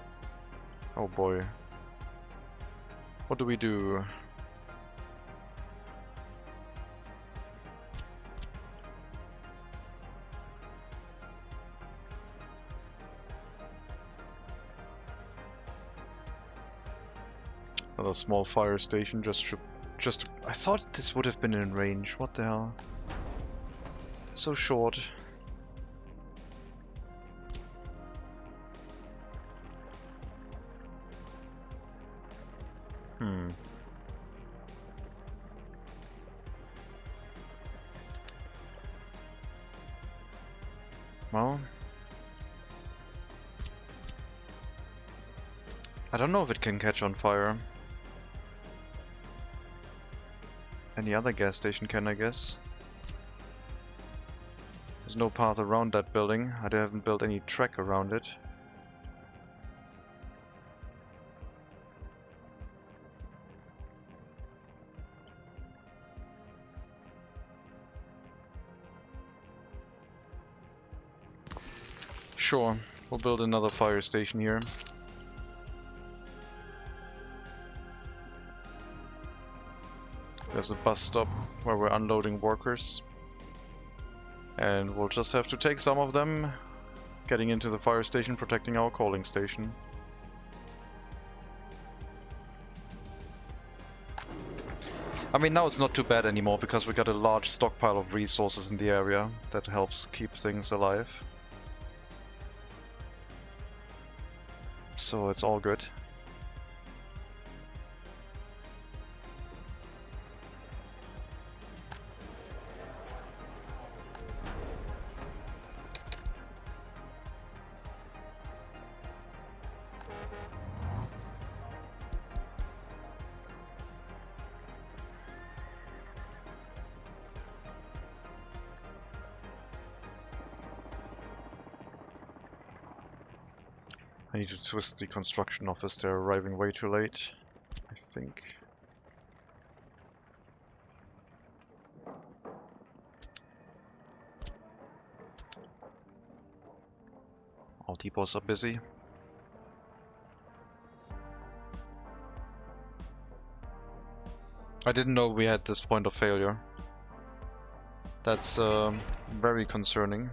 [SPEAKER 1] Oh boy. What do we do? Another small fire station just I thought this would have been in range. What the hell? So short. Well, I don't know if it can catch on fire. Any other gas station can, I guess. There's no path around that building. I haven't built any track around it. Sure, we'll build another fire station here. There's a bus stop where we're unloading workers. And we'll just have to take some of them, getting into the fire station, protecting our coaling station. I mean, now it's not too bad anymore because we got a large stockpile of resources in the area that helps keep things alive. So it's all good. I need to twist the construction office, they're arriving way too late, I think. All depots are busy. I didn't know we had this point of failure. That's very concerning.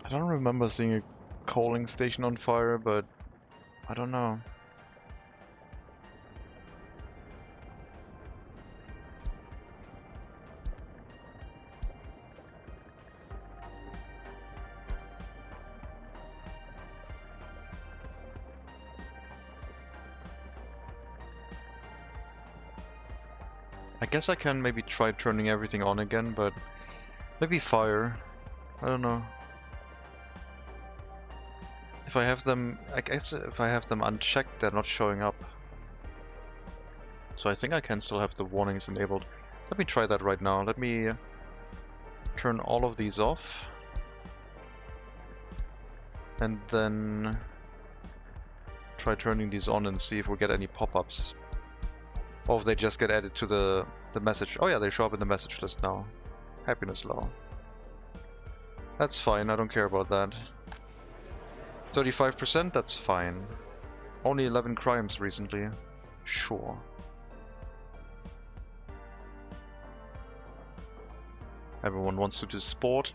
[SPEAKER 1] I don't remember seeing a coaling station on fire, but I don't know. I guess I can maybe try turning everything on again, but maybe fire. I don't know. If I have them, I guess if I have them unchecked, they're not showing up. So I think I can still have the warnings enabled. Let me try that right now. Let me turn all of these off. And then try turning these on and see if we get any pop-ups. Or if they just get added to the message. Oh yeah, they show up in the message list now. Happiness low. That's fine, I don't care about that. 35%, that's fine. Only 11 crimes recently. Sure. Everyone wants to do sport.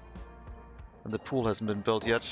[SPEAKER 1] And the pool hasn't been built yet.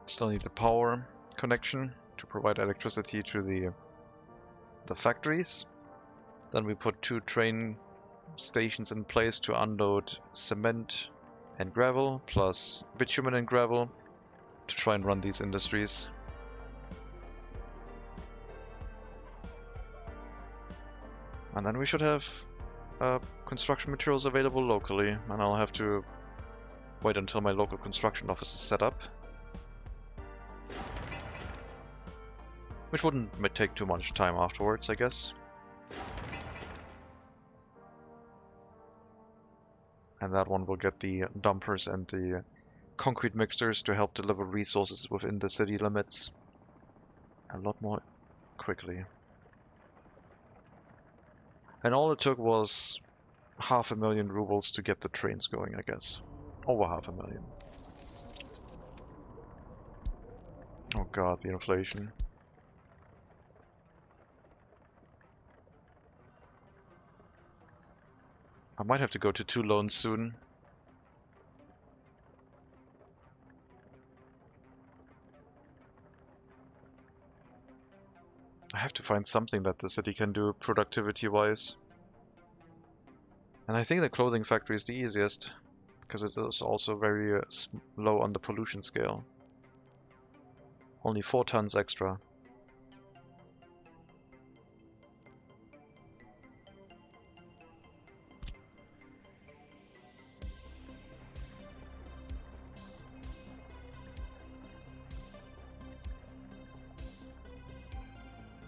[SPEAKER 1] Still need the power connection to provide electricity to the factories. Then we put 2 train stations in place to unload cement and gravel, plus bitumen and gravel, to try and run these industries. And then we should have construction materials available locally, and I'll have to wait until my local construction office is set up. Which wouldn't take too much time afterwards, I guess. And that one will get the dumpers and the concrete mixers to help deliver resources within the city limits a lot more quickly. And all it took was 500,000 rubles to get the trains going, I guess. Over 500,000. Oh god, the inflation. I might have to go to 2 loans soon. I have to find something that the city can do productivity-wise. And I think the clothing factory is the easiest, because it is also very low on the pollution scale. Only 4 tons extra.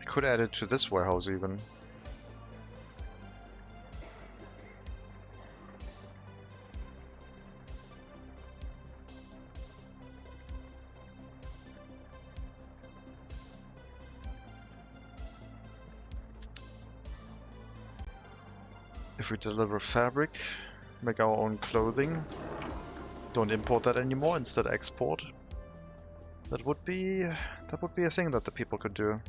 [SPEAKER 1] Could add it to this warehouse even. If we deliver fabric, make our own clothing, don't import that anymore, instead export. That would be a thing that the people could do.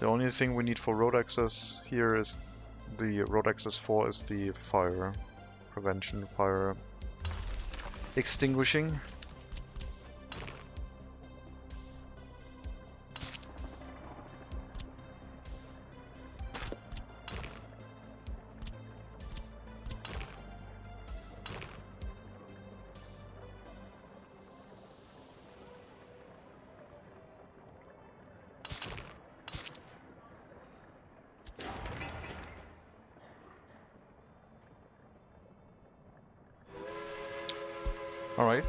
[SPEAKER 1] The only thing we need for road access here is the road access 4 is the fire prevention, fire extinguishing. Alright,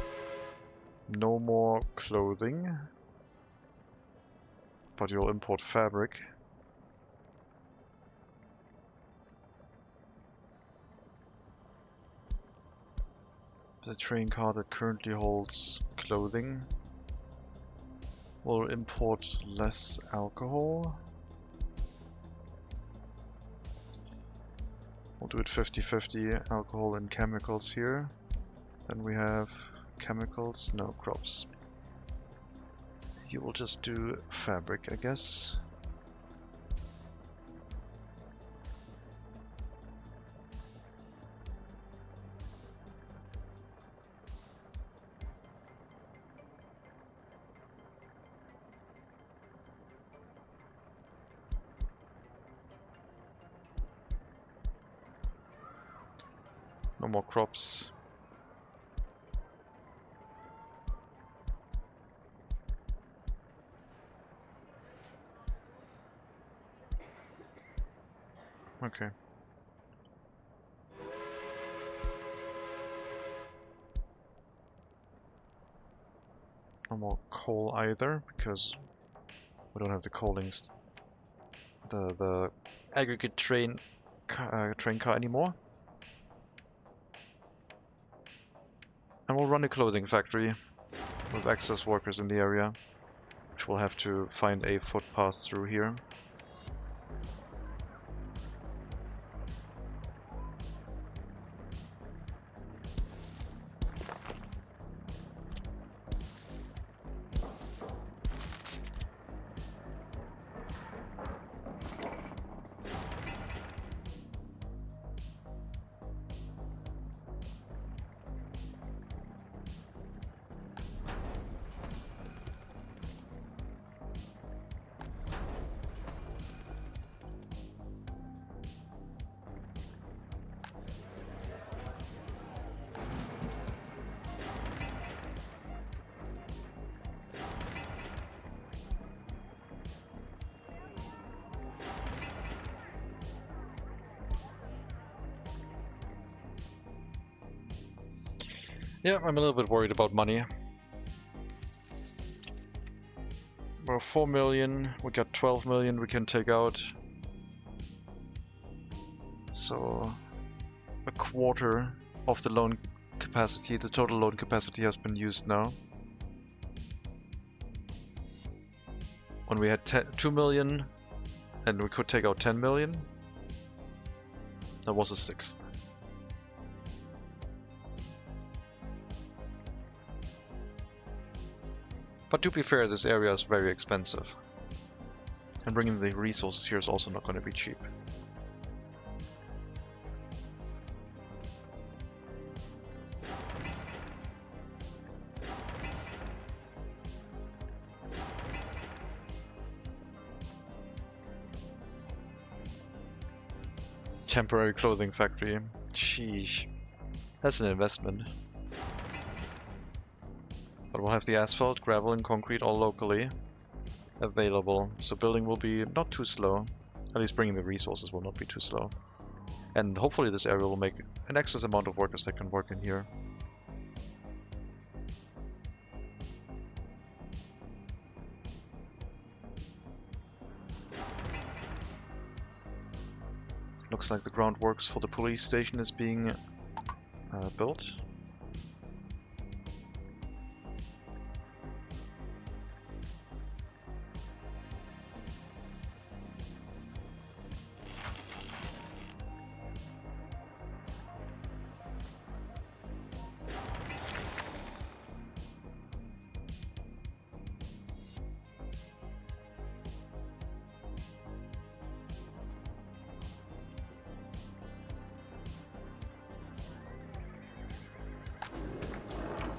[SPEAKER 1] no more clothing, but you'll import fabric. The train car that currently holds clothing will import less alcohol. We'll do it 50-50, alcohol and chemicals here. Then we have chemicals, no crops. You will just do fabric, I guess. No more crops. Okay. No more coal either, because we don't have the coalings, the aggregate train car anymore. And we'll run a clothing factory with excess workers in the area, which we'll have to find a footpath through here. Yeah, I'm a little bit worried about money. We're 4 million, we got 12 million we can take out. So a quarter of the loan capacity, the total loan capacity has been used now. When we had 2 million and we could take out 10 million, that was a sixth. But to be fair, this area is very expensive. And bringing the resources here is also not going to be cheap. Temporary clothing factory. Sheesh. That's an investment. But we'll have the asphalt, gravel and concrete all locally available. So building will be not too slow. At least bringing the resources will not be too slow. And hopefully this area will make an excess amount of workers that can work in here. Looks like the groundworks for the police station is being built.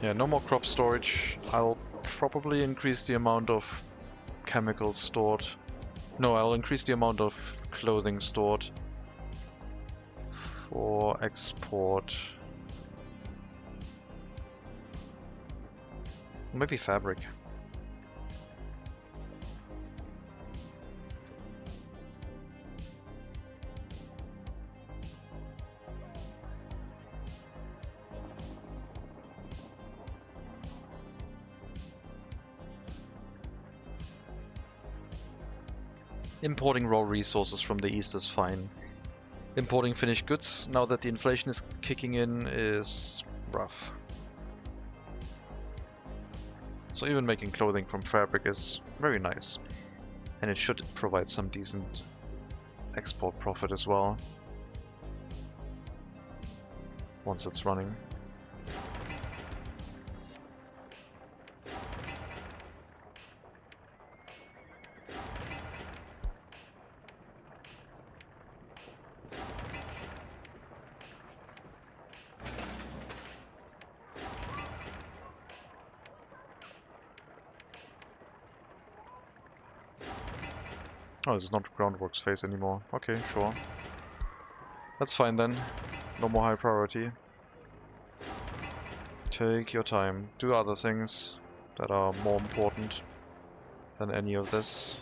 [SPEAKER 1] Yeah, no more crop storage. I'll probably increase the amount of chemicals stored. No, I'll increase the amount of clothing stored for export. Maybe fabric. Importing raw resources from the east is fine. Importing finished goods, now that the inflation is kicking in, is rough. So even making clothing from fabric is very nice. And it should provide some decent export profit as well, once it's running. Oh, this is not groundworks phase anymore. Okay, sure. That's fine then. No more high priority. Take your time. Do other things that are more important than any of this.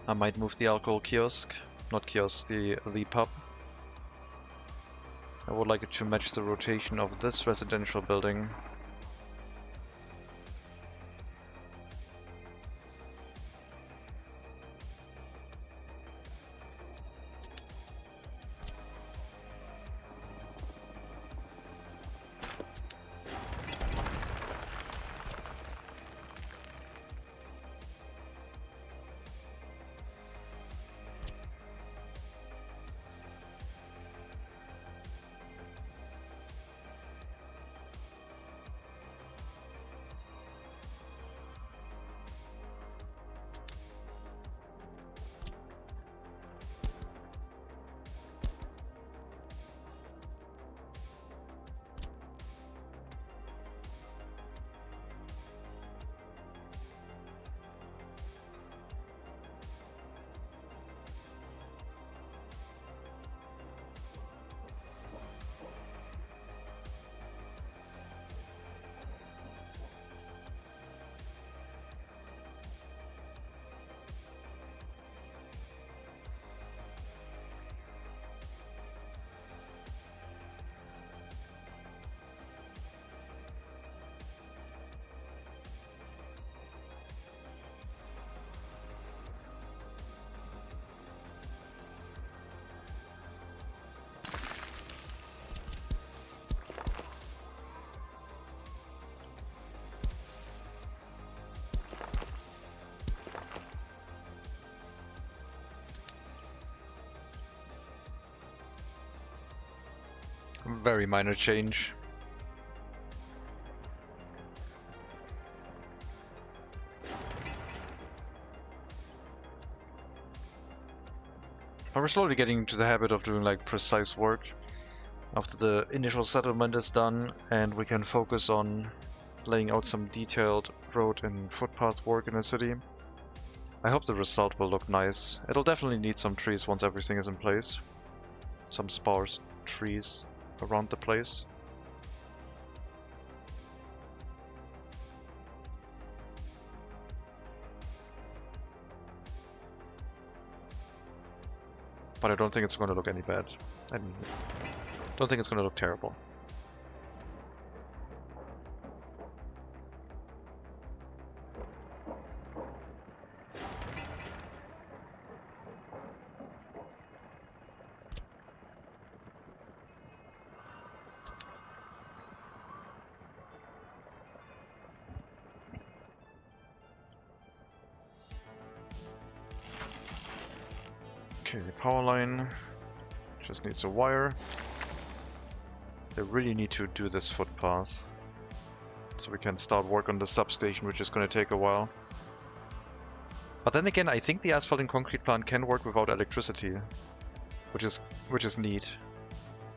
[SPEAKER 1] I might move the alcohol kiosk, not kiosk, the pub. I would like it to match the rotation of this residential building. Very minor change. But we're slowly getting into the habit of doing like precise work after the initial settlement is done, and we can focus on laying out some detailed road and footpath work in the city. I hope the result will look nice. It'll definitely need some trees once everything is in place. Some sparse trees around the place. But I don't think it's going to look any bad. I don't think it's going to look terrible. Okay, power line just needs a wire. They really need to do this footpath so we can start work on the substation, which is going to take a while. But then again, I think the asphalt and concrete plant can work without electricity, which is neat.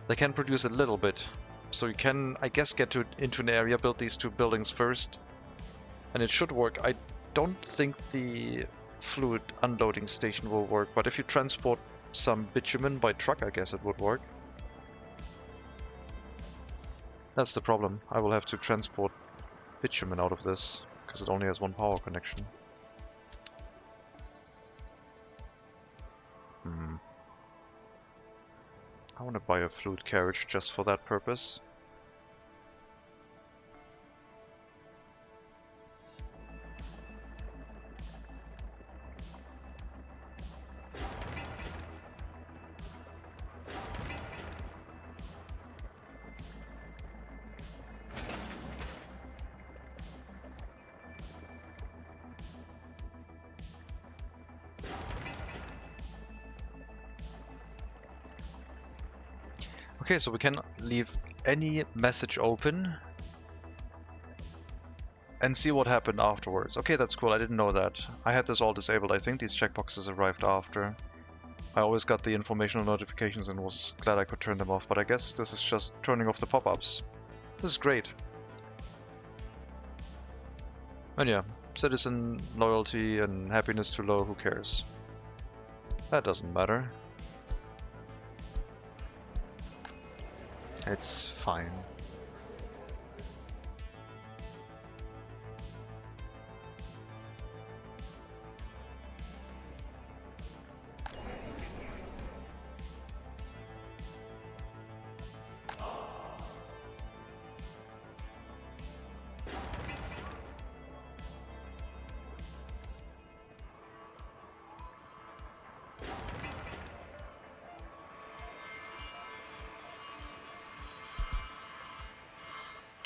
[SPEAKER 1] They can produce a little bit, so you can, I guess, get into an area, build these 2 buildings first, and it should work. I don't think the fluid unloading station will work, but if you transport some bitumen by truck, I guess it would work. That's the problem. I will have to transport bitumen out of this, because it only has 1 power connection. I want to buy a fluid carriage just for that purpose. Okay, so we can leave any message open and see what happened afterwards. Okay, that's cool. I didn't know that. I had this all disabled. I think these checkboxes arrived after. I always got the informational notifications and was glad I could turn them off, but I guess this is just turning off the pop-ups. This is great. And yeah, citizen loyalty and happiness too low, who cares? That doesn't matter. It's fine.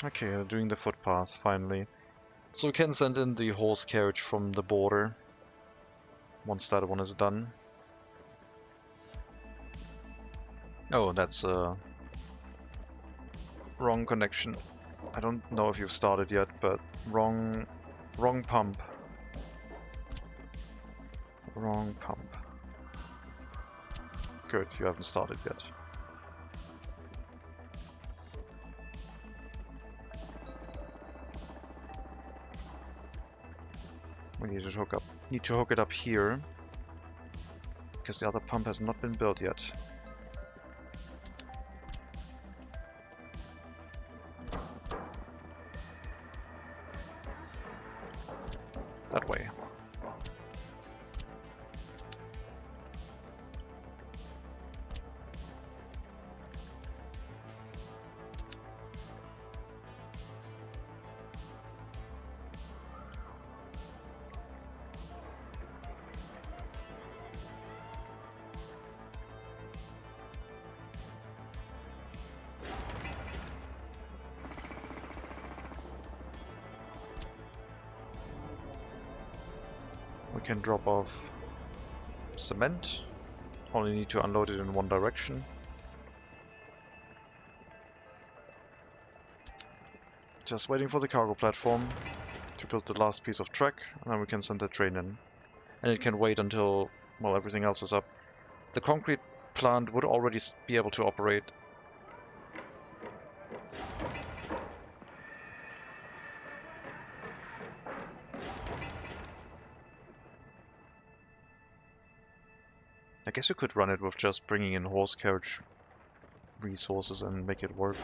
[SPEAKER 1] Okay, doing the footpath finally. So we can send in the horse carriage from the border once that one is done. Oh, that's a wrong connection. I don't know if you've started yet, but wrong pump. Wrong pump. Good, you haven't started yet. We need to hook it up here, because the other pump has not been built yet. That way. We can drop off cement. Only need to unload it in one direction. Just waiting for the cargo platform to build the last piece of track, and then we can send the train in. And it can wait until, well, everything else is up. The concrete plant would already be able to operate. I guess you could run it with just bringing in horse carriage resources and make it work.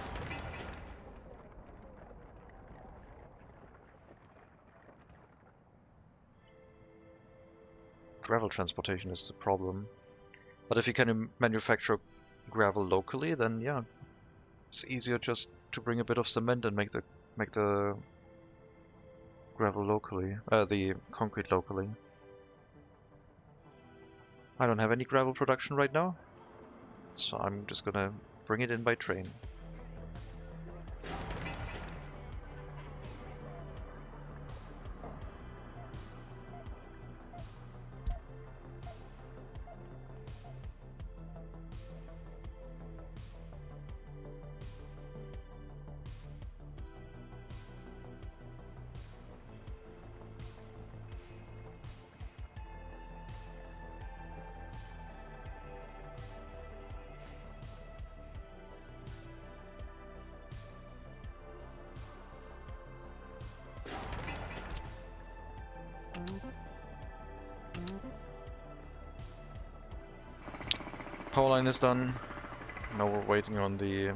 [SPEAKER 1] Gravel transportation is the problem. But if you can manufacture gravel locally, then yeah, it's easier just to bring a bit of cement and make the gravel locally, the concrete locally. I don't have any gravel production right now, so I'm just gonna bring it in by train. Power line is done. Now we're waiting on the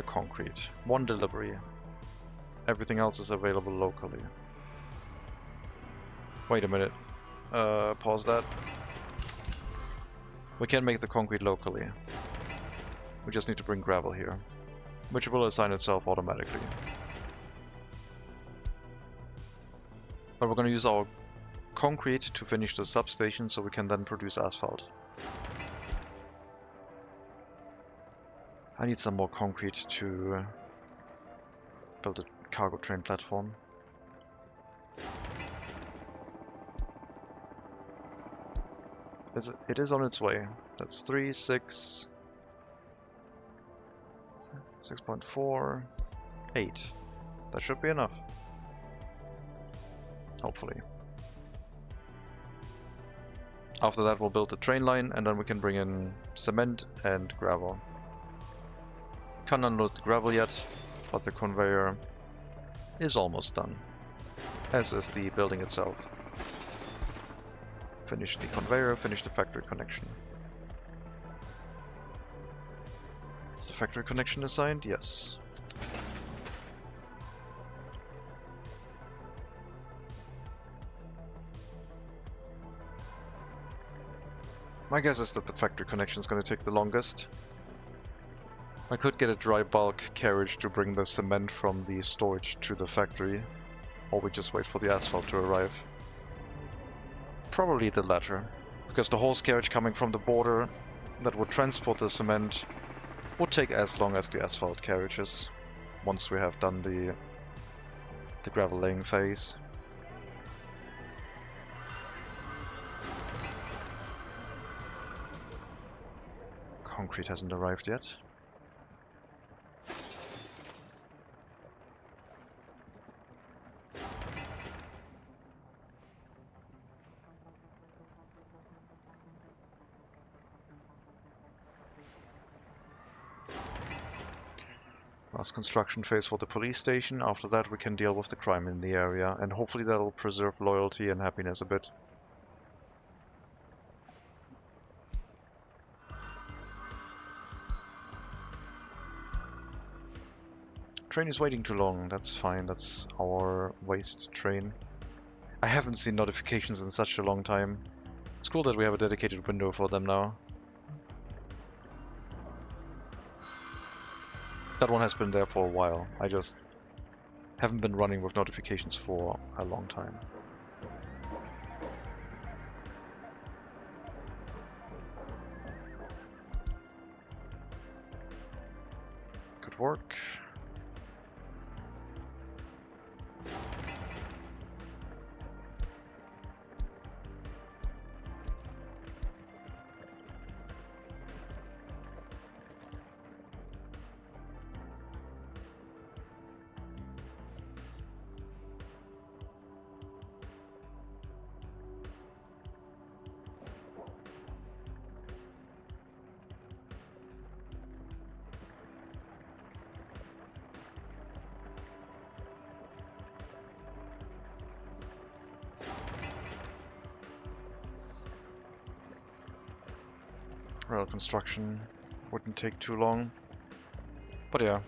[SPEAKER 1] concrete. One delivery. Everything else is available locally. Wait a minute. Pause that. We can make the concrete locally. We just need to bring gravel here, which will assign itself automatically. But we're going to use our concrete to finish the substation so we can then produce asphalt. I need some more concrete to build a cargo train platform. It is on its way. That's 3, 6, 6.4, 8. That should be enough. Hopefully. After that we'll build the train line and then we can bring in cement and gravel. Can't unload the gravel yet, but the conveyor is almost done, as is the building itself. Finish the conveyor, finish the factory connection. Is the factory connection assigned? Yes. My guess is that the factory connection is going to take the longest. I could get a dry bulk carriage to bring the cement from the storage to the factory, or we just wait for the asphalt to arrive. Probably the latter, because the horse carriage coming from the border that would transport the cement would take as long as the asphalt carriages once we have done the gravel laying phase. Concrete hasn't arrived yet. Last construction phase for the police station. After that we can deal with the crime in the area, and hopefully that'll preserve loyalty and happiness a bit. Train is waiting too long, that's fine, that's our waste train. I haven't seen notifications in such a long time. It's cool that we have a dedicated window for them now. That one has been there for a while, I just haven't been running with notifications for a long time. Good work. Rail construction wouldn't take too long, but yeah,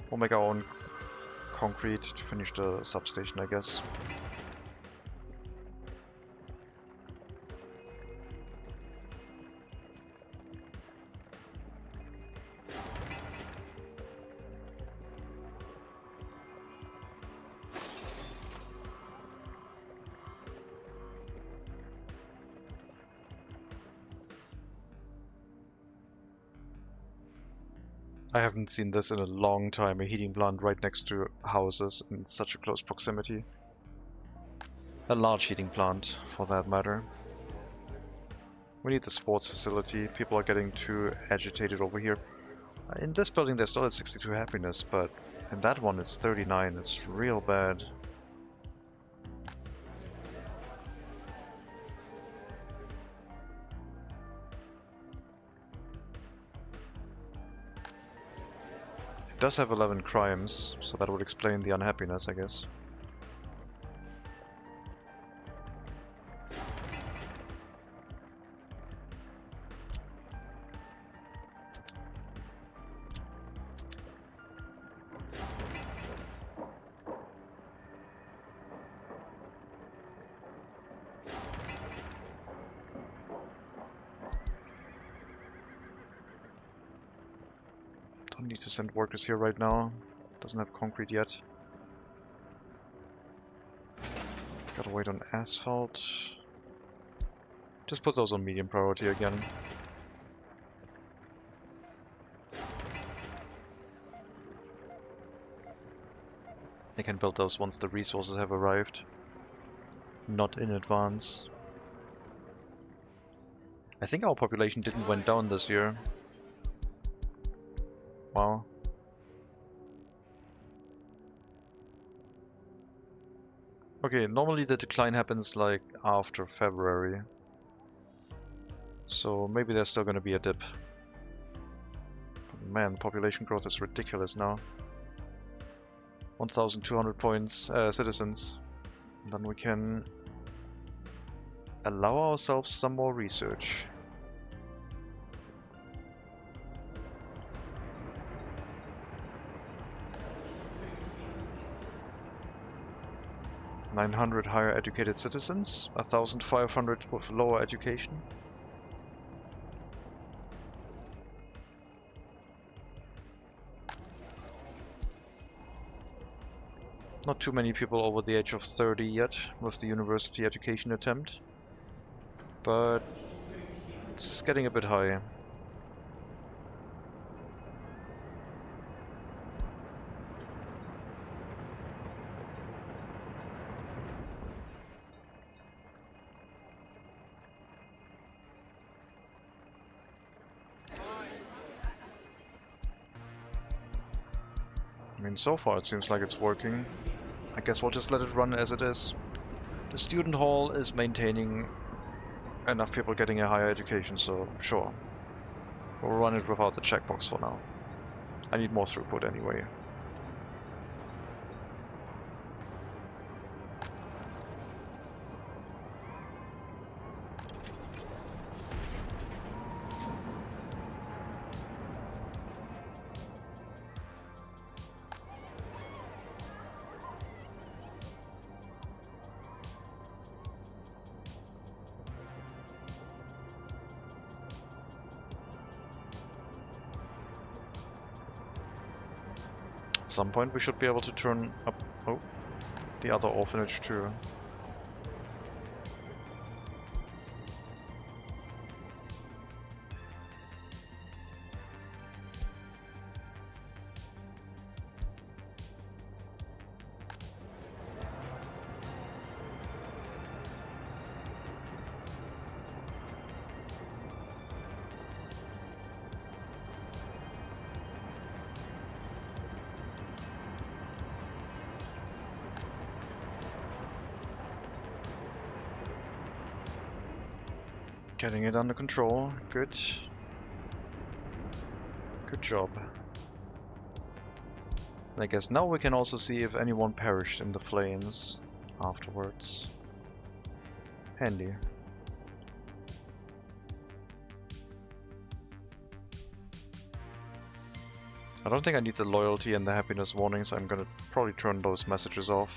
[SPEAKER 1] we'll make our own concrete to finish the substation, I guess. I haven't seen this in a long time, a heating plant right next to houses in such a close proximity. A large heating plant, for that matter. We need the sports facility, people are getting too agitated over here. In this building there's still at 62 happiness, but in that one it's 39, it's real bad. It does have 11 crimes, so that would explain the unhappiness, I guess. Don't need to send workers here right now. Doesn't have concrete yet. Gotta wait on asphalt. Just put those on medium priority again. They can build those once the resources have arrived, not in advance. I think our population didn't went down this year. Wow. Okay, normally the decline happens like after February. So maybe there's still gonna be a dip. But man, population growth is ridiculous now. 1,200 points, citizens. And then we can allow ourselves some more research. $900 higher educated citizens, 1,500 with lower education. Not too many people over the age of 30 yet with the university education attempt, but it's getting a bit high. I mean, so far it seems like it's working. I guess we'll just let it run as it is. The student hall is maintaining enough people getting a higher education, so sure. We'll run it without the checkbox for now. I need more throughput anyway. At some point we should be able to turn up the other orphanage too. Getting it under control. Good. Good job. I guess now we can also see if anyone perished in the flames afterwards. Handy. I don't think I need the loyalty and the happiness warnings. I'm gonna probably turn those messages off.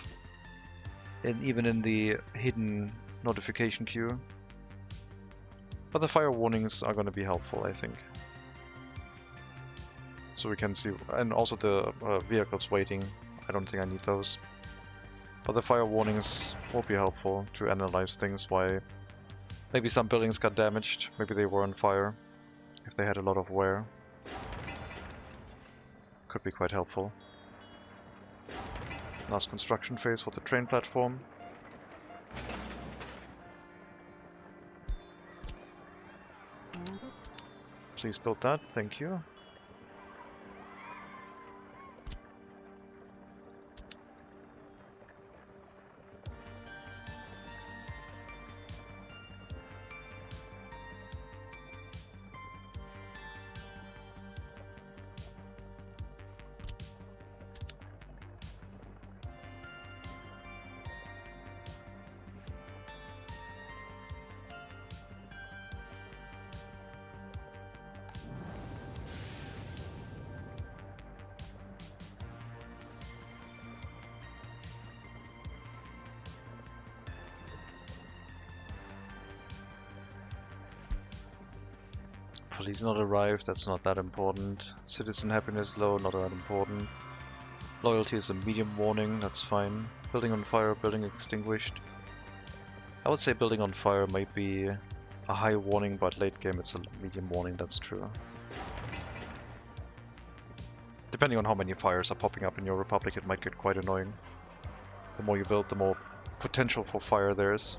[SPEAKER 1] And even in the hidden notification queue. But the fire warnings are going to be helpful, I think. So we can see, and also the vehicles waiting, I don't think I need those. But the fire warnings will be helpful to analyze things, why maybe some buildings got damaged, maybe they were on fire, if they had a lot of wear. Could be quite helpful. Last construction phase for the train platform. Please build that, thank you. Police not arrived, that's not that important. Citizen happiness low, not that important. Loyalty is a medium warning, that's fine. Building on fire, building extinguished. I would say building on fire might be a high warning, but late game it's a medium warning, that's true. Depending on how many fires are popping up in your republic, it might get quite annoying. The more you build, the more potential for fire there is.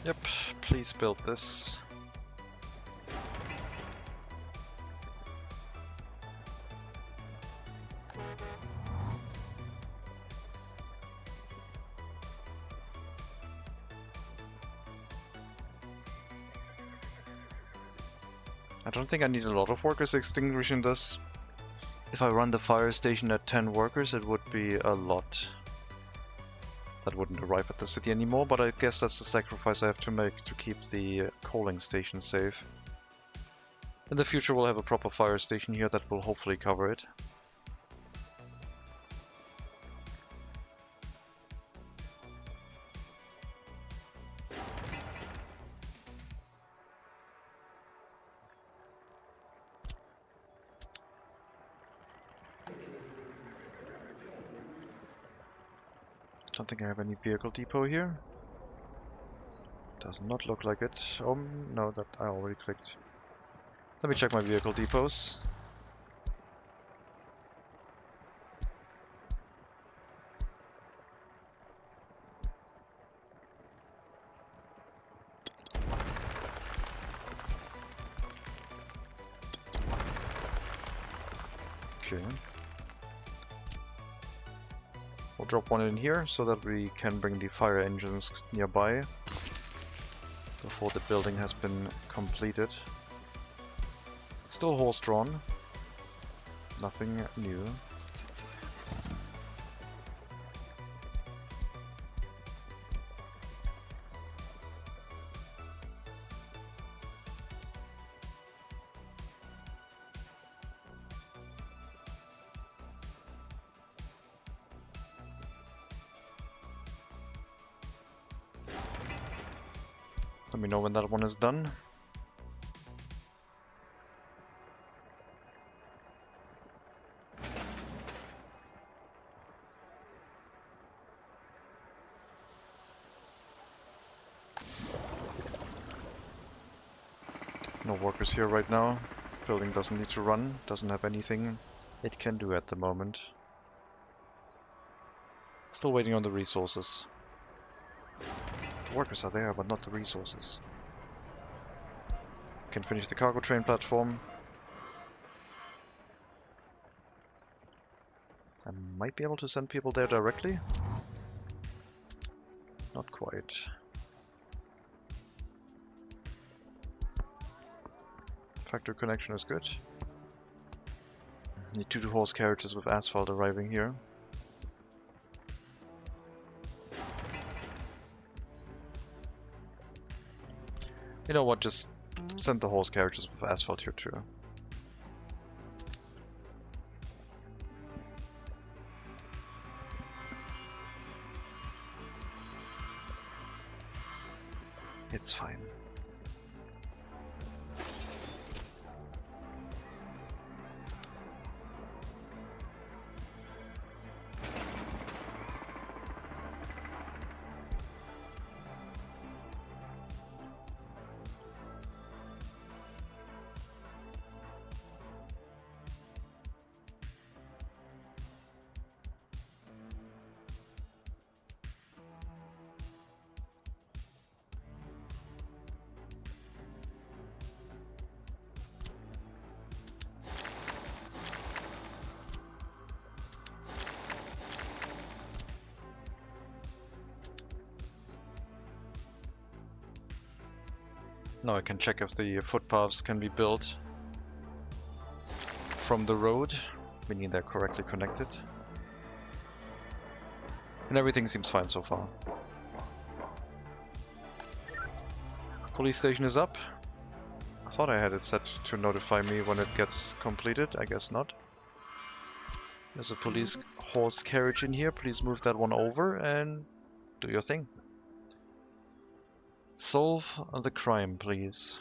[SPEAKER 1] Yep, please build this. I don't think I need a lot of workers extinguishing this. If I run the fire station at 10 workers, it would be a lot. That wouldn't arrive at the city anymore, but I guess that's the sacrifice I have to make to keep the coaling station safe. In the future we'll have a proper fire station here that will hopefully cover it. Don't think I have any vehicle depot here. Does not look like it. Oh, no, that I already clicked. Let me check my vehicle depots. Okay. We'll drop one in here so that we can bring the fire engines nearby before the building has been completed. Still horse-drawn. Nothing new. Let me know when that one is done. No workers here right now. Building doesn't need to run, doesn't have anything it can do at the moment. Still waiting on the resources. The workers are there, but not the resources. Can finish the cargo train platform. I might be able to send people there directly. Not quite. Factory connection is good. Need 2 horse carriages with asphalt arriving here. You know what, just send the horse carriages with asphalt here too. It's fine. Now I can check if the footpaths can be built from the road, meaning they're correctly connected. And everything seems fine so far. Police station is up. I thought I had it set to notify me when it gets completed, I guess not. There's a police horse carriage in here, please move that one over and do your thing. Solve the crime, please.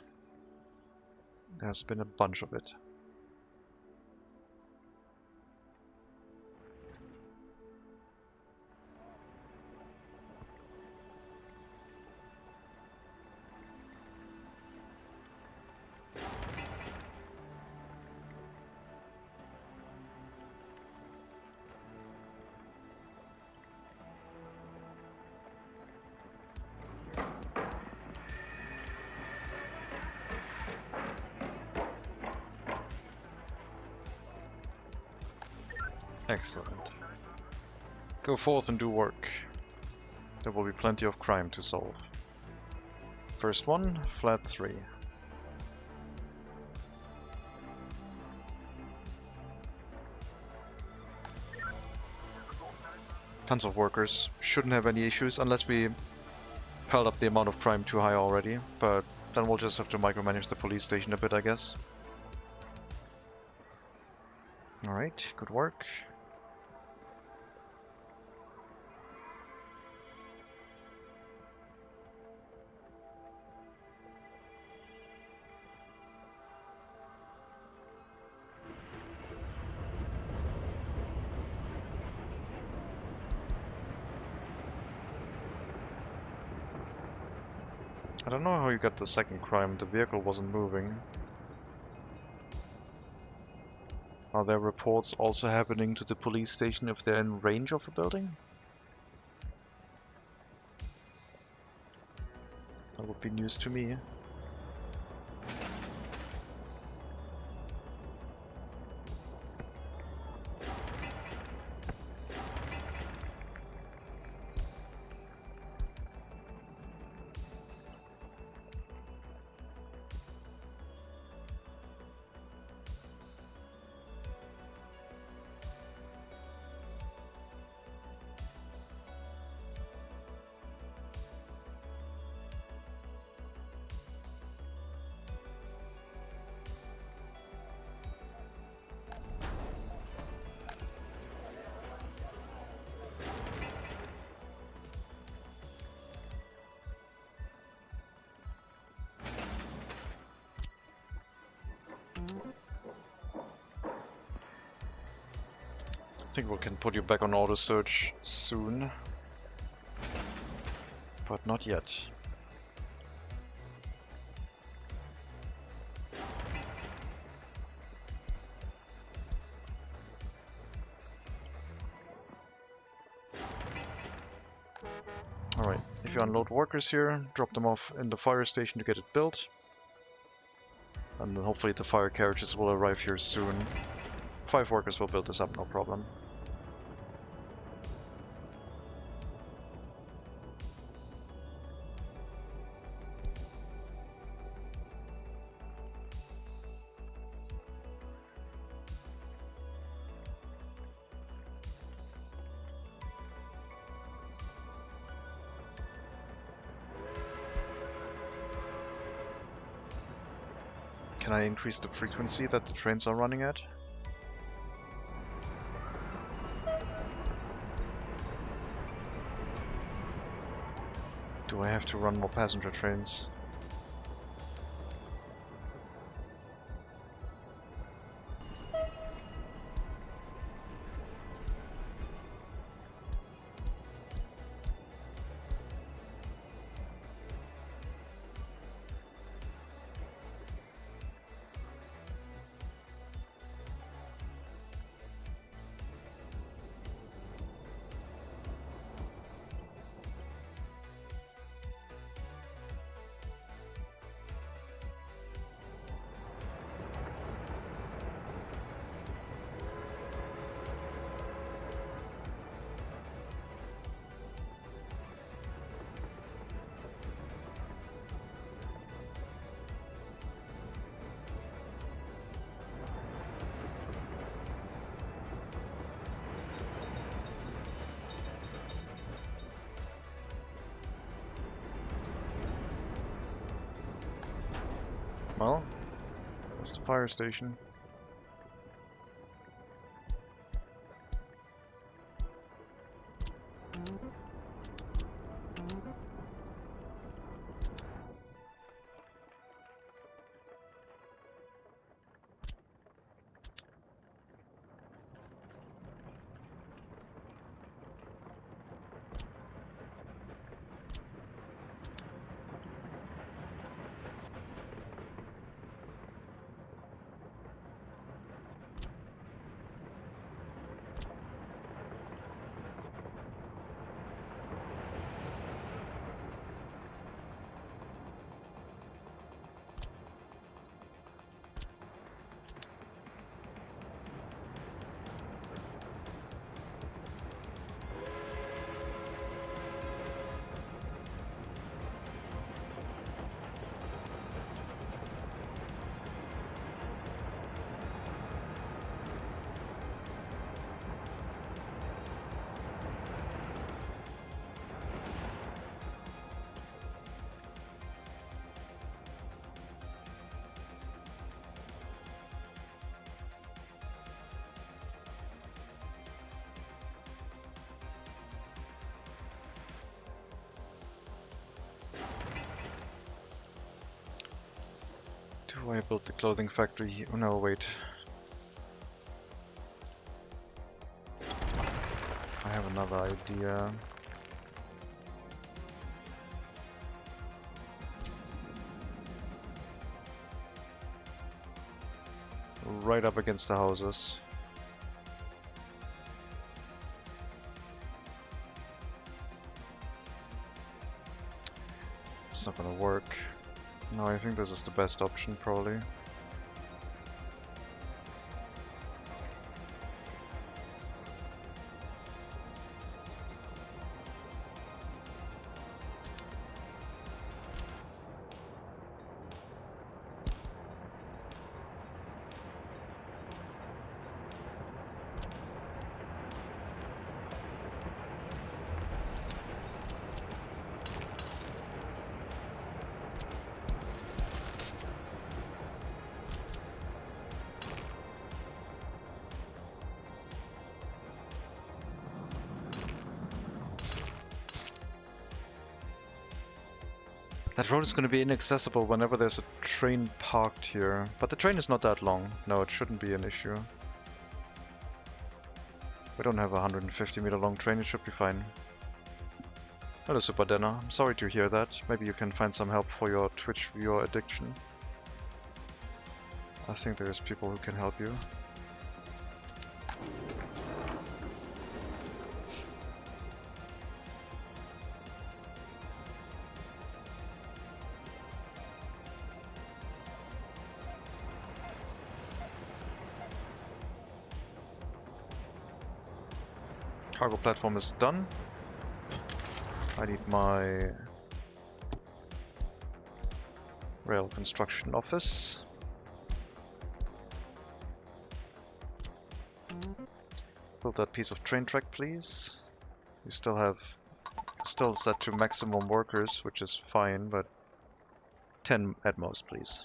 [SPEAKER 1] There's been a bunch of it. Excellent. Go forth and do work. There will be plenty of crime to solve. First one, flat 3. Tons of workers. Shouldn't have any issues unless we piled up the amount of crime too high already, but then we'll just have to micromanage the police station a bit, I guess. Alright, good work. I don't know how you got the second crime, the vehicle wasn't moving. Are there reports also happening to the police station if they're in range of a building? That would be news to me. I think we can put you back on auto search soon, but not yet. Alright, if you unload workers here, drop them off in the fire station to get it built. And then hopefully the fire carriages will arrive here soon. 5 workers will build this up, no problem. Can I increase the frequency that the trains are running at? Do I have to run more passenger trains? Well, that's the fire station. Do I build the clothing factory here? Oh, no, wait. I have another idea. Right up against the houses. It's not gonna work. No, I think this is the best option, probably. That road is going to be inaccessible whenever there's a train parked here. But the train is not that long. No, it shouldn't be an issue. We don't have a 150-meter long train, it should be fine. Hello, Super Denner. I'm sorry to hear that. Maybe you can find some help for your Twitch viewer addiction. I think there's people who can help you. Cargo platform is done. I need my rail construction office. Build that piece of train track, please. You still set to maximum workers, which is fine, but 10 at most, please.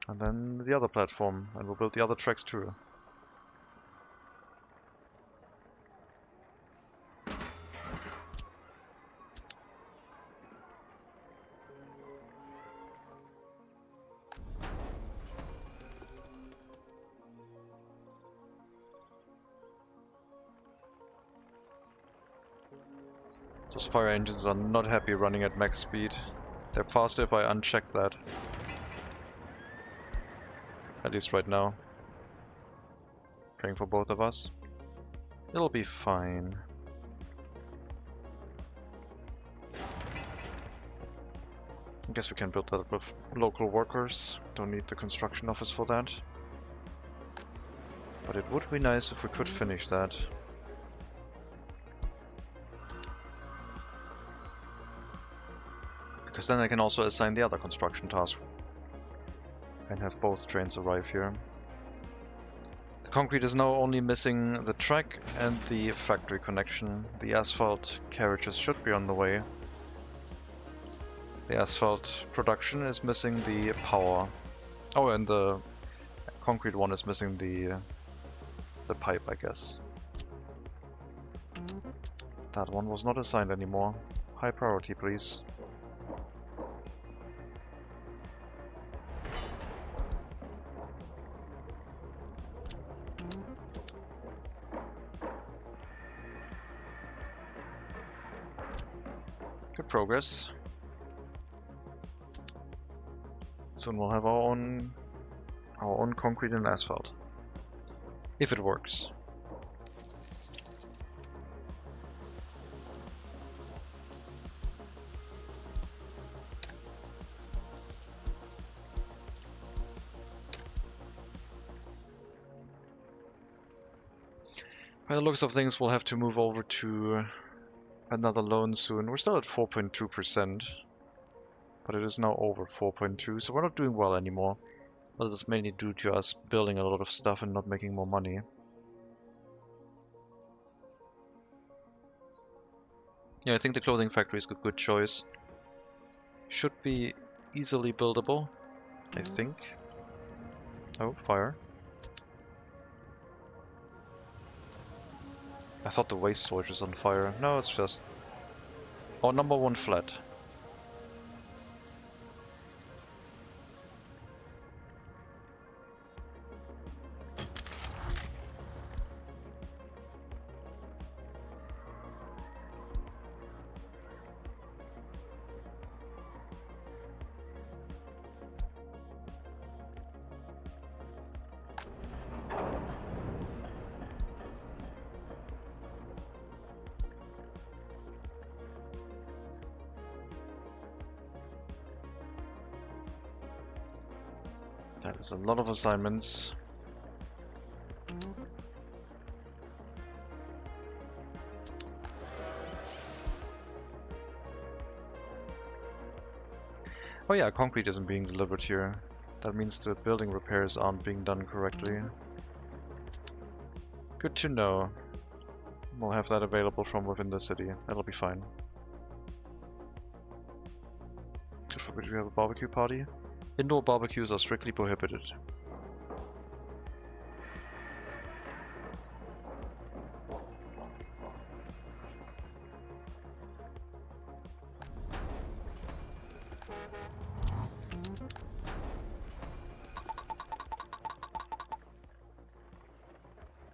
[SPEAKER 1] And then the other platform, and we'll build the other tracks too. Those fire engines are not happy running at max speed. They're faster if I uncheck that. At least right now. Praying for both of us. It'll be fine. I guess we can build that with local workers. Don't need the construction office for that. But it would be nice if we could finish that. Because then I can also assign the other construction task and have both trains arrive here. The concrete is now only missing the track and the factory connection. The asphalt carriages should be on the way. The asphalt production is missing the power. Oh, and the concrete one is missing the pipe, I guess. That one was not assigned anymore. High priority, please. Good progress. Soon we'll have our own concrete and asphalt. If it works. By the looks of things, we'll have to move over to another loan soon. We're still at 4.2%, but it is now over 4.2, so we're not doing well anymore. This is mainly due to us building a lot of stuff and not making more money. Yeah, I think the clothing factory is a good choice. Should be easily buildable, I think. Oh, fire. I thought the waste storage is on fire. No, it's just... Oh, number 1 flat. That is a lot of assignments. Oh yeah, concrete isn't being delivered here. That means the building repairs aren't being done correctly. Good to know. We'll have that available from within the city. That'll be fine. God forbid we have a barbecue party. Indoor barbecues are strictly prohibited.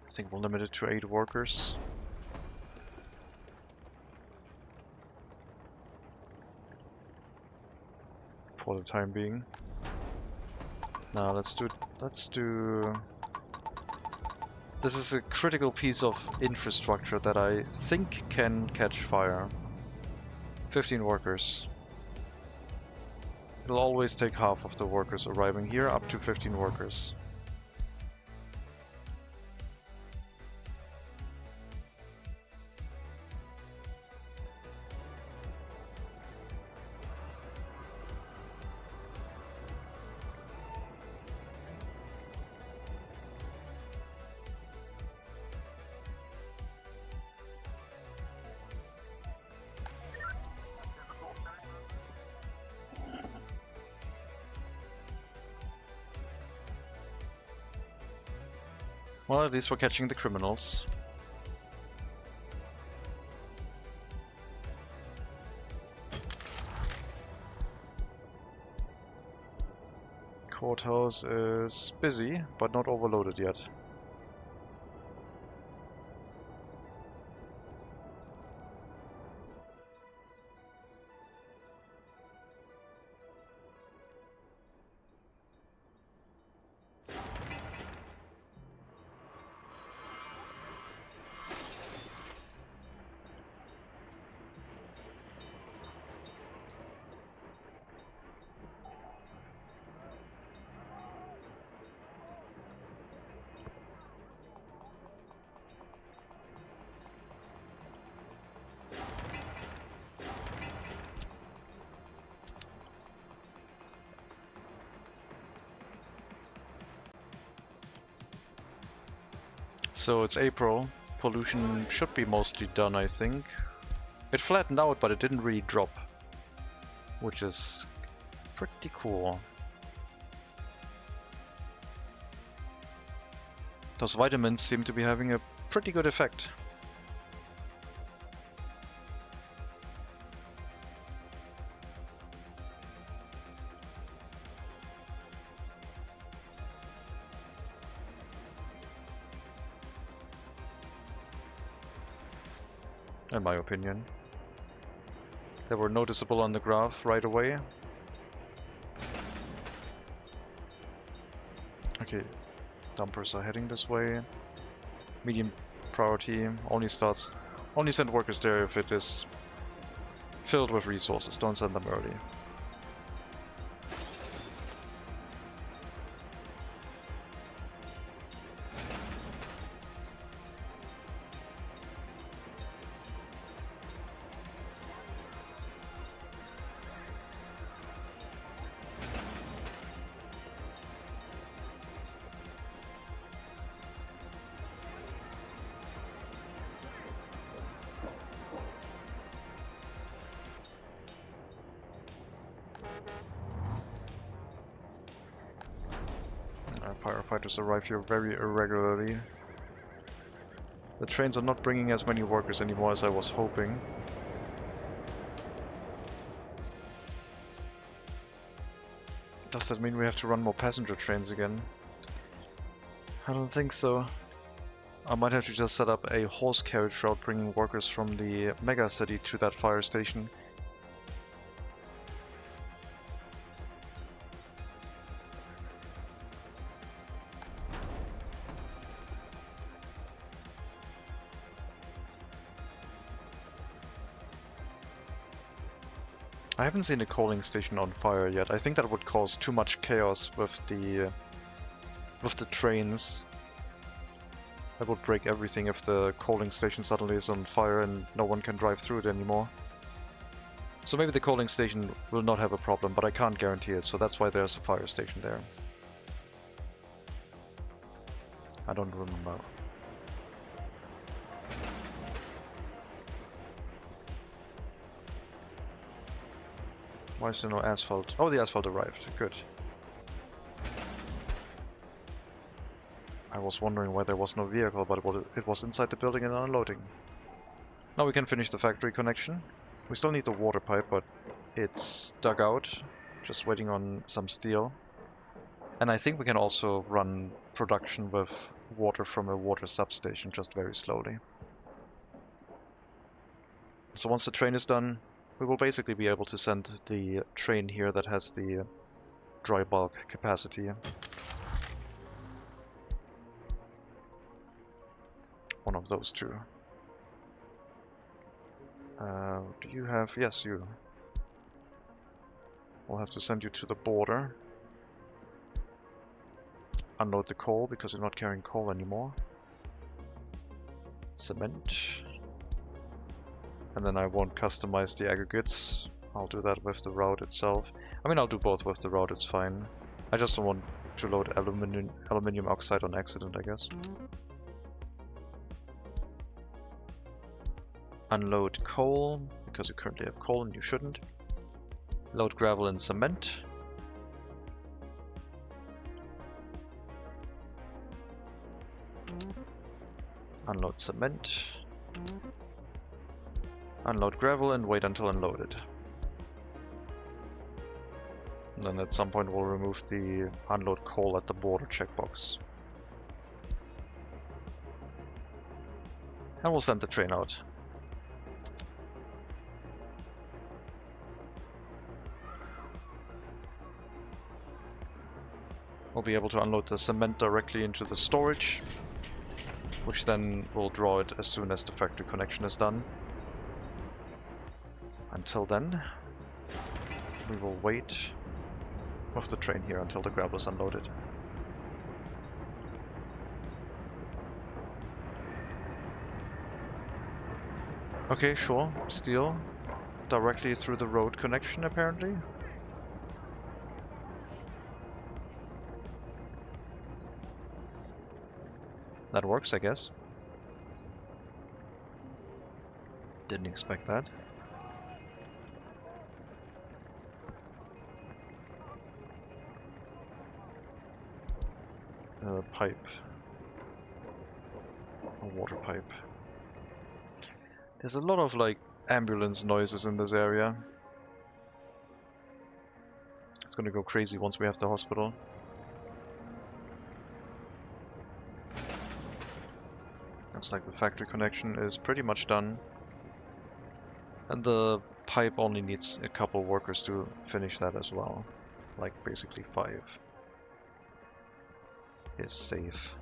[SPEAKER 1] I think we'll limit it to 8 workers. For the time being. Now let's do... This is a critical piece of infrastructure that I think can catch fire. 15 workers. It'll always take half of the workers arriving here, up to 15 workers. Well, at least we're catching the criminals. Courthouse is busy, but not overloaded yet. So it's April. Pollution should be mostly done, I think. It flattened out, but it didn't really drop, which is pretty cool. Those vitamins seem to be having a pretty good effect. In my opinion. They were noticeable on the graph right away. Okay, dumpers are heading this way. Medium priority only send workers there if it is filled with resources. Don't send them early. Firefighters arrive here very irregularly. The trains are not bringing as many workers anymore as I was hoping. Does that mean we have to run more passenger trains again? I don't think so. I might have to just set up a horse carriage route bringing workers from the MegaCity to that fire station. I haven't seen a coaling station on fire yet. I think that would cause too much chaos with the trains. That would break everything if the coaling station suddenly is on fire and no one can drive through it anymore. So maybe the coaling station will not have a problem, but I can't guarantee it, so that's why there's a fire station there. I don't remember. Why is there no asphalt? Oh, the asphalt arrived. Good. I was wondering why there was no vehicle, but it was inside the building and unloading. Now we can finish the factory connection. We still need the water pipe, but it's dug out. Just waiting on some steel. And I think we can also run production with water from a water substation, just very slowly. So once the train is done, we will basically be able to send the train here that has the dry bulk capacity. One of those two. Do you have... Yes, you. We'll have to send you to the border. Unload the coal, because you're not carrying coal anymore. Cement. And then I won't customize the aggregates. I'll do that with the route itself. I mean, I'll do both with the route, it's fine. I just don't want to load aluminium oxide on accident, I guess. Unload coal, because you currently have coal and you shouldn't. Load gravel and cement. Unload cement. Unload gravel and wait until unloaded. And then at some point we'll remove the unload coal at the border checkbox. And we'll send the train out. We'll be able to unload the cement directly into the storage, which then will draw it as soon as the factory connection is done. Until then, we will wait with the train here until the gravel is unloaded. Okay, sure, steel directly through the road connection apparently. That works, I guess. Didn't expect that. Pipe. A water pipe. There's a lot of like ambulance noises in this area. It's gonna go crazy once we have the hospital. Looks like the factory connection is pretty much done. And the pipe only needs a couple workers to finish that as well. Like basically 5. Is safe.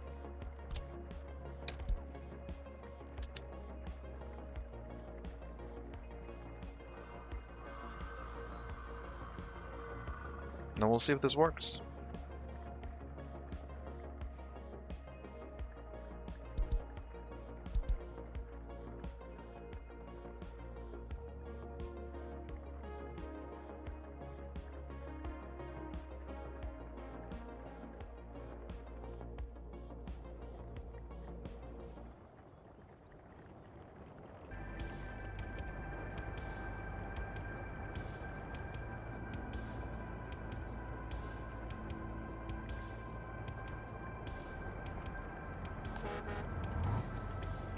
[SPEAKER 1] Now we'll see if this works.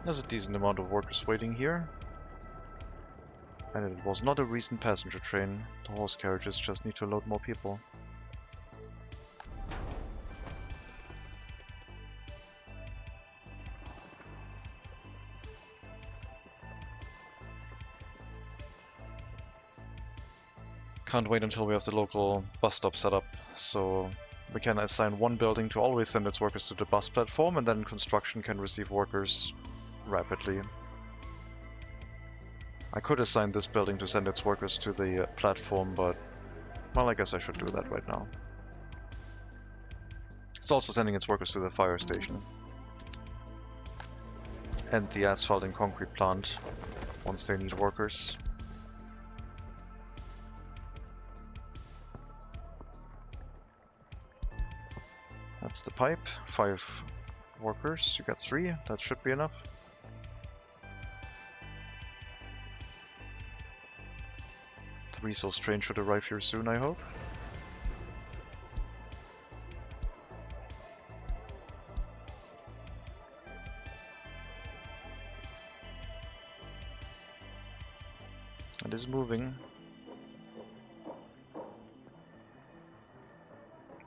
[SPEAKER 1] There's a decent amount of workers waiting here. And it was not a recent passenger train. The horse carriages just need to load more people. Can't wait until we have the local bus stop set up, so we can assign one building to always send its workers to the bus platform, and then construction can receive workers rapidly. I could assign this building to send its workers to the platform, but well, I guess I should do that right now. It's also sending its workers to the fire station and the asphalt and concrete plant once they need workers. That's the pipe. 5 workers. You got 3. That should be enough. The resource train should arrive here soon, I hope. It is moving.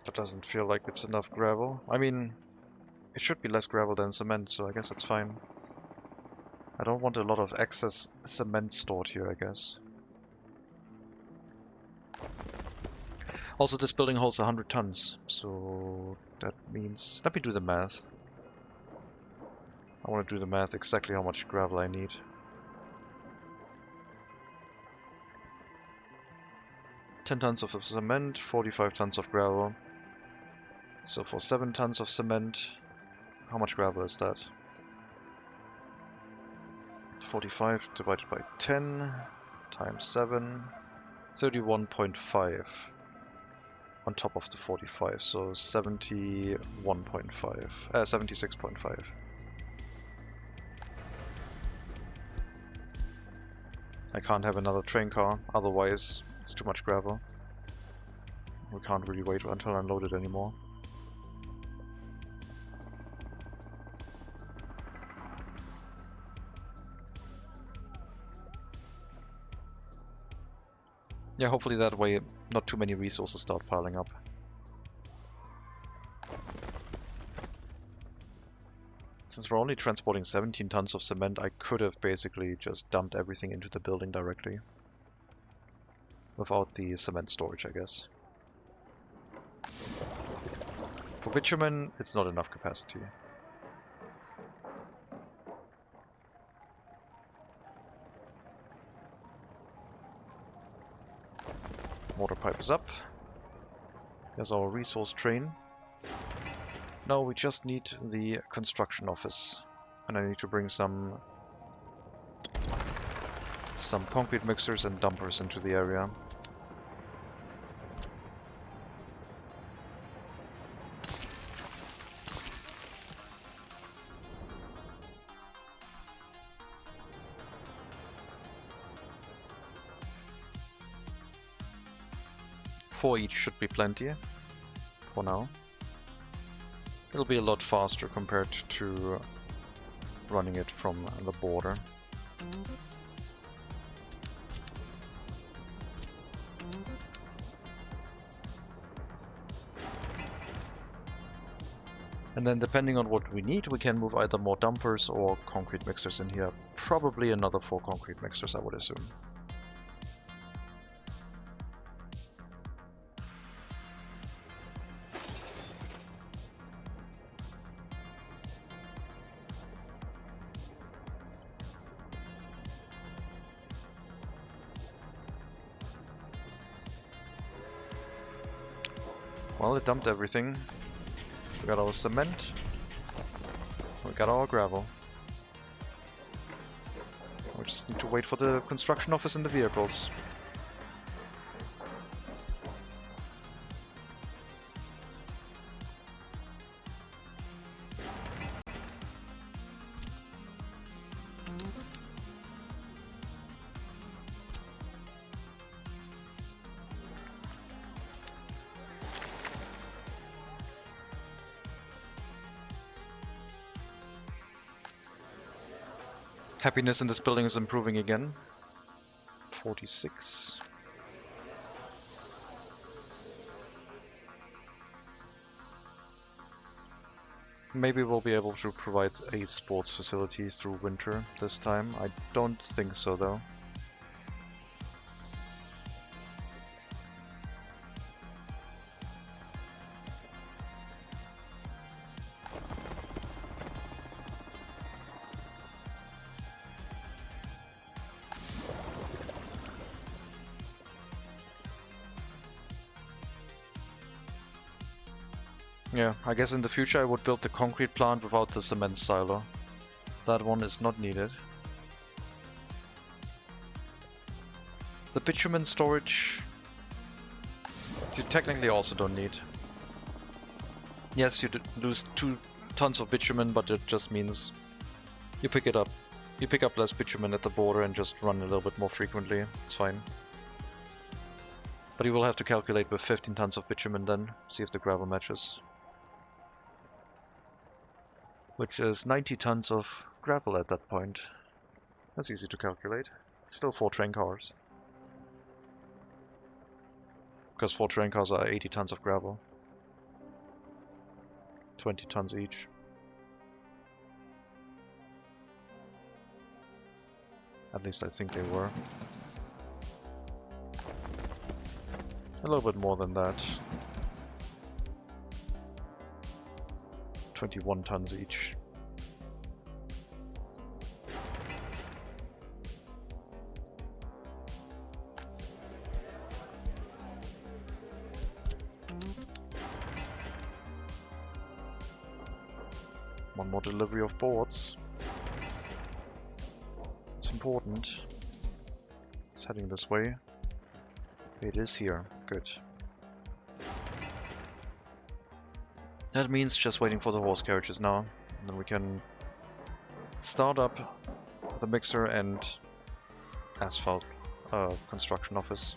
[SPEAKER 1] That doesn't feel like it's enough gravel. I mean, it should be less gravel than cement, so I guess it's fine. I don't want a lot of excess cement stored here, I guess. Also, this building holds 100 tons, so that means... Let me do the math. I want to do the math exactly how much gravel I need. $10 tons of cement, 45 tons of gravel. So for 7 tons of cement, how much gravel is that? 45 divided by 10 times 7, 31.5 on top of the 45, so 71.5, 76.5. I can't have another train car, otherwise it's too much gravel. We can't really wait until unloaded anymore. Yeah, hopefully that way not too many resources start piling up. Since we're only transporting 17 tons of cement, I could have basically just dumped everything into the building directly. Without the cement storage, I guess. For bitumen, it's not enough capacity. Water pipe is up. There's our resource train. Now we just need the construction office. And I need to bring some concrete mixers and dumpers into the area. Four each should be plenty for now. It'll be a lot faster compared to running it from the border. And then depending on what we need, we can move either more dumpers or concrete mixers in here. Probably another 4 concrete mixers, I would assume. Well, it dumped everything. We got our cement. We got our gravel. We just need to wait for the construction office and the vehicles. Happiness in this building is improving again. 46. Maybe we'll be able to provide a sports facility through winter this time. I don't think so though. Yeah, I guess in the future I would build the concrete plant without the cement silo. That one is not needed. The bitumen storage you technically also don't need. Yes, you lose 2 tons of bitumen, but it just means you pick it up. You pick up less bitumen at the border and just run a little bit more frequently. It's fine. But you will have to calculate with 15 tons of bitumen then, see if the gravel matches. Which is 90 tons of gravel at that point. That's easy to calculate. Still 4 train cars. Because 4 train cars are 80 tons of gravel. 20 tons each. At least I think they were. A little bit more than that. 21 tons each. One more delivery of boards. It's important. It's heading this way. It is here. Good. That means just waiting for the horse carriages now. And then we can start up the mixer and asphalt construction office.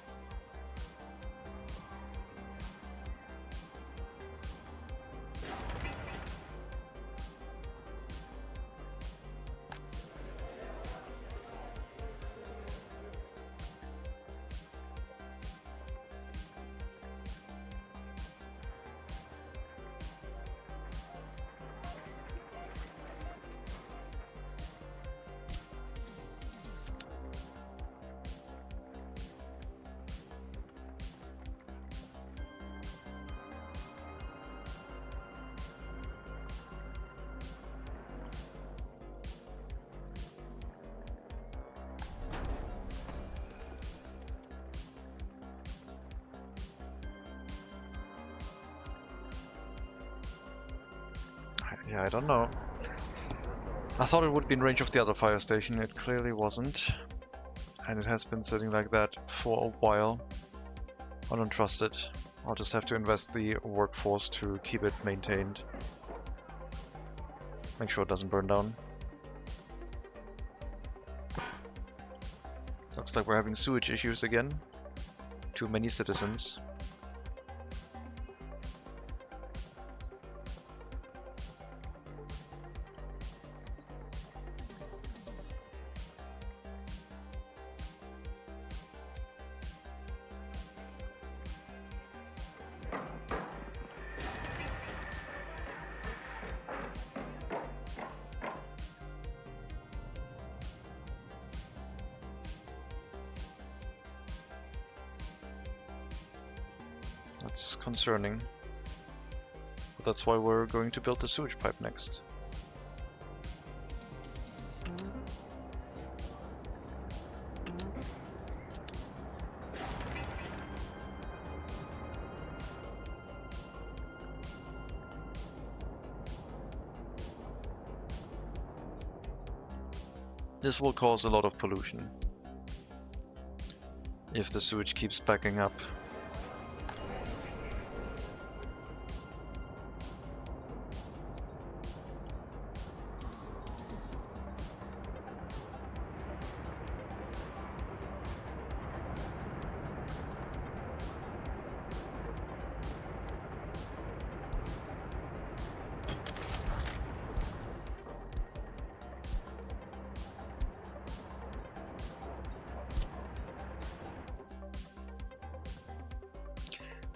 [SPEAKER 1] Yeah, I don't know. I thought it would be in range of the other fire station. It clearly wasn't. And it has been sitting like that for a while. I don't trust it. I'll just have to invest the workforce to keep it maintained. Make sure it doesn't burn down. Looks like we're having sewage issues again. Too many citizens. That's concerning. But that's why we're going to build the sewage pipe next. This will cause a lot of pollution if the sewage keeps backing up.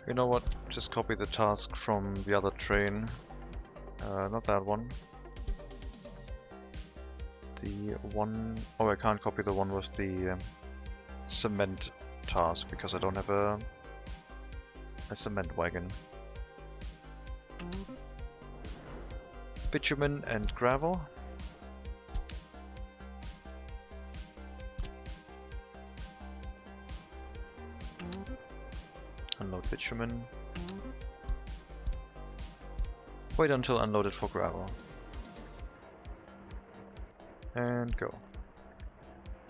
[SPEAKER 1] You know what? Just copy the task from the other train. Not that one. The one... Oh, I can't copy the one with the cement task because I don't have a cement wagon. Bitumen and gravel. Unload bitumen. Wait until unloaded for gravel. And go.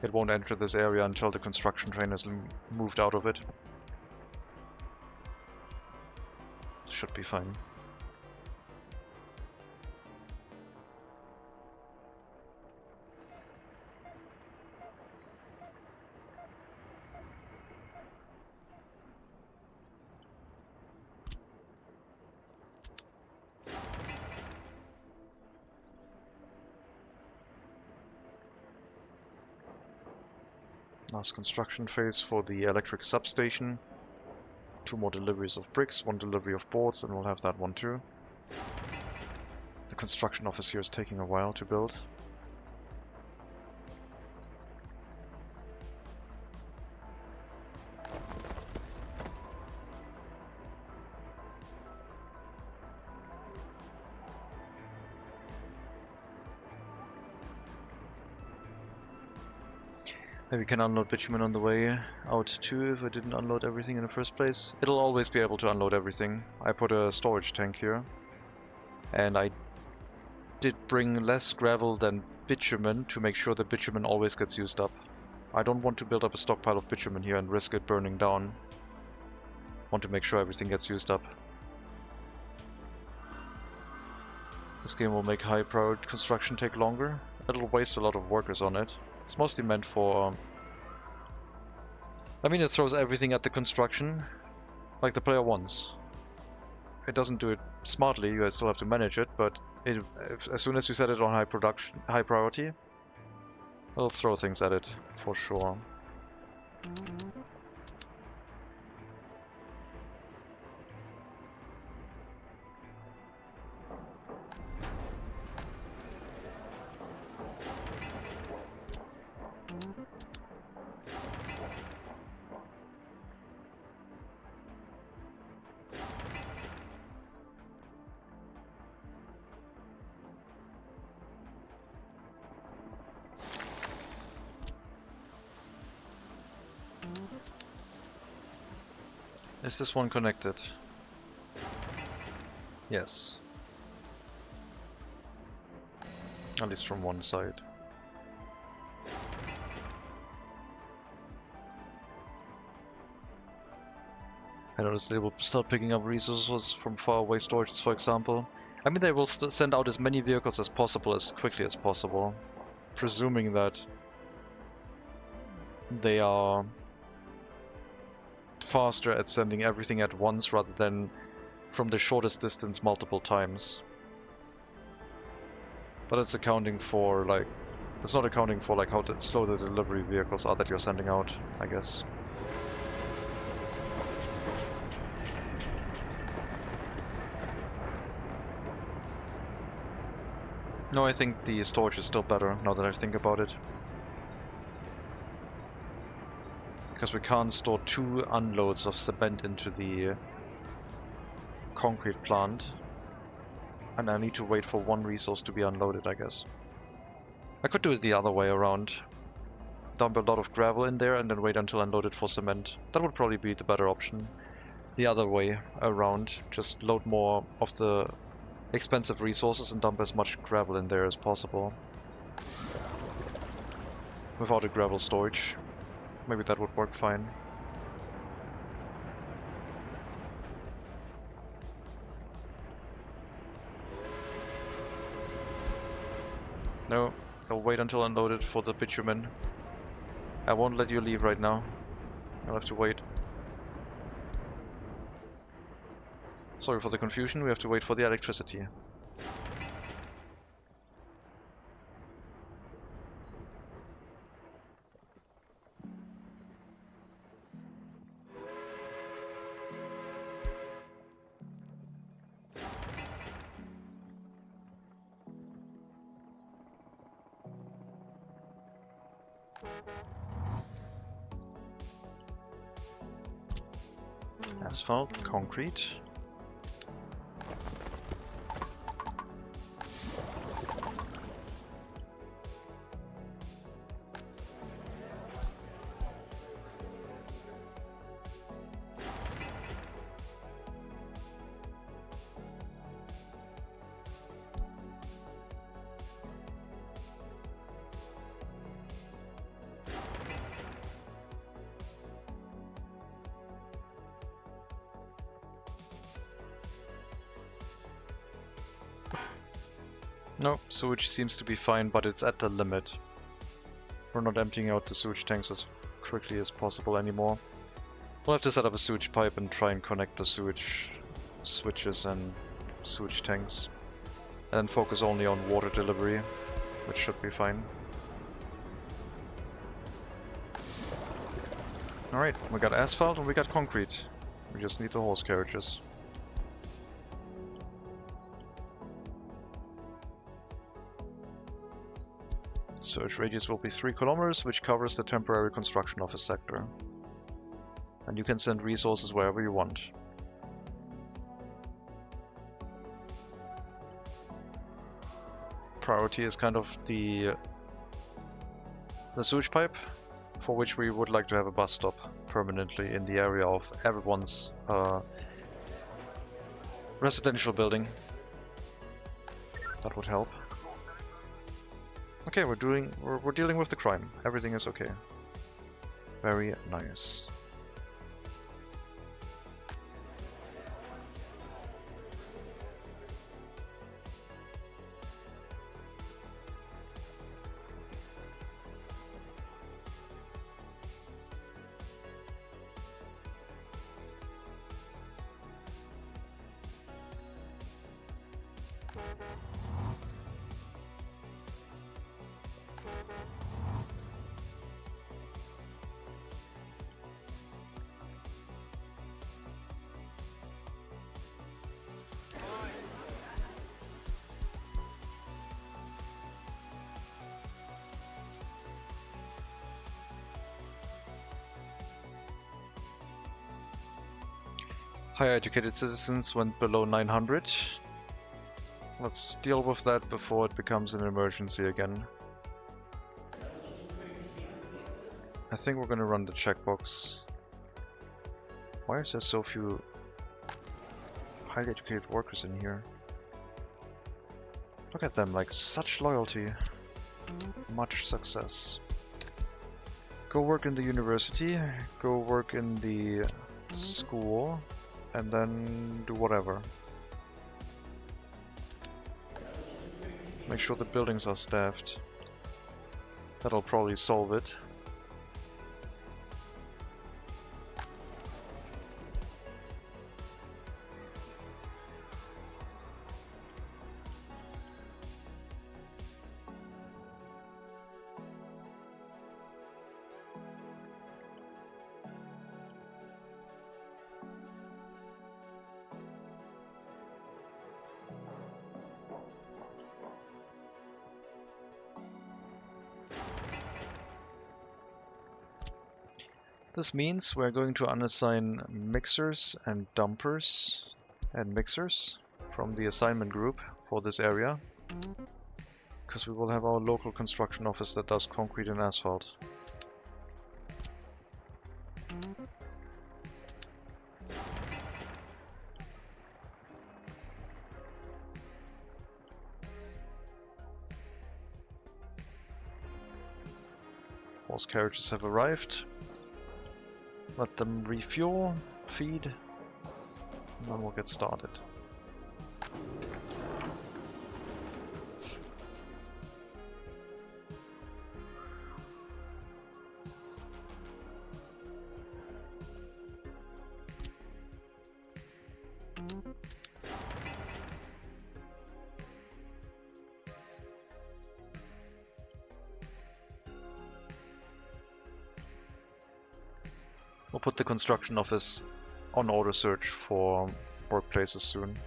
[SPEAKER 1] It won't enter this area until the construction train has moved out of it. Should be fine. Last construction phase for the electric substation. 2 more deliveries of bricks, 1 delivery of boards, and we'll have that one too. The construction office here is taking a while to build. Maybe we can unload bitumen on the way out too if I didn't unload everything in the first place. It'll always be able to unload everything. I put a storage tank here. And I did bring less gravel than bitumen to make sure that bitumen always gets used up. I don't want to build up a stockpile of bitumen here and risk it burning down. Want to make sure everything gets used up. This game will make high-powered construction take longer. It'll waste a lot of workers on it. It's mostly meant for... I mean, it throws everything at the construction, like the player wants. It doesn't do it smartly, you still have to manage it, but as soon as you set it on high priority, it'll throw things at it, for sure. Is this one connected? Yes. At least from one side. I noticed they will start picking up resources from faraway storages, for example. I mean, they will send out as many vehicles as possible, as quickly as possible. Presuming that they are faster at sending everything at once rather than from the shortest distance multiple times. But it's accounting for, like, it's not accounting for, like, how slow the delivery vehicles are that you're sending out, I guess. No, I think the storage is still better, now that I think about it. Because we can't store 2 unloads of cement into the concrete plant. And I need to wait for 1 resource to be unloaded, I guess. I could do it the other way around. Dump a lot of gravel in there and then wait until unloaded for cement. That would probably be the better option. The other way around, just load more of the expensive resources and dump as much gravel in there as possible. Without a gravel storage. Maybe that would work fine. No, I'll wait until unloaded for the bitumen. I won't let you leave right now. I'll have to wait. Sorry for the confusion, we have to wait for the electricity. Asphalt, concrete. No, sewage seems to be fine, but it's at the limit. We're not emptying out the sewage tanks as quickly as possible anymore. We'll have to set up a sewage pipe and try and connect the sewage switches and sewage tanks. And then focus only on water delivery, which should be fine. Alright, we got asphalt and we got concrete. We just need the horse carriages. Search radius will be 3 kilometers, which covers the temporary construction office sector. And you can send resources wherever you want. Priority is kind of the sewage pipe, for which we would like to have a bus stop permanently in the area of everyone's residential building. That would help. Okay, we're dealing with the crime. Everything is okay. Very nice. Higher educated citizens went below 900. Let's deal with that before it becomes an emergency again. I think we're gonna run the checkbox. Why is there so few highly educated workers in here? Look at them, like such loyalty. Much success. Go work in the university, go work in the school, and then do whatever. Make sure the buildings are staffed. That'll probably solve it. This means we're going to unassign mixers and dumpers and mixers from the assignment group for this area, because we will have our local construction office that does concrete and asphalt. Horse carriages have arrived. Let them refuel, feed, and then we'll get started. We'll put the construction office on auto search for workplaces soon.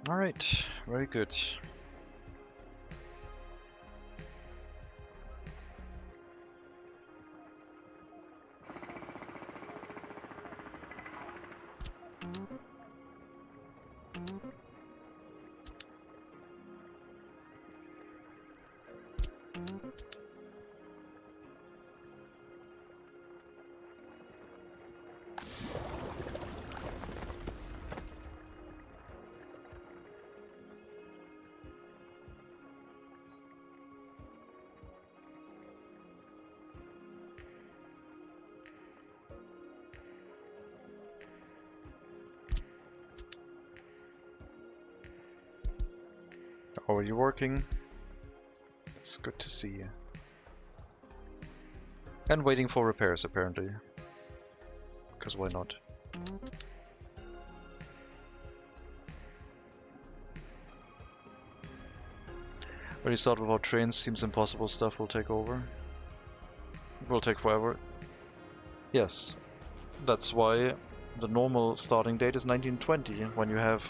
[SPEAKER 1] Alright, very good. How are you working? It's good to see you. And waiting for repairs, apparently. Because why not? Already started with our trains, seems impossible stuff will take over. It will take forever. Yes. That's why the normal starting date is 1920, when you have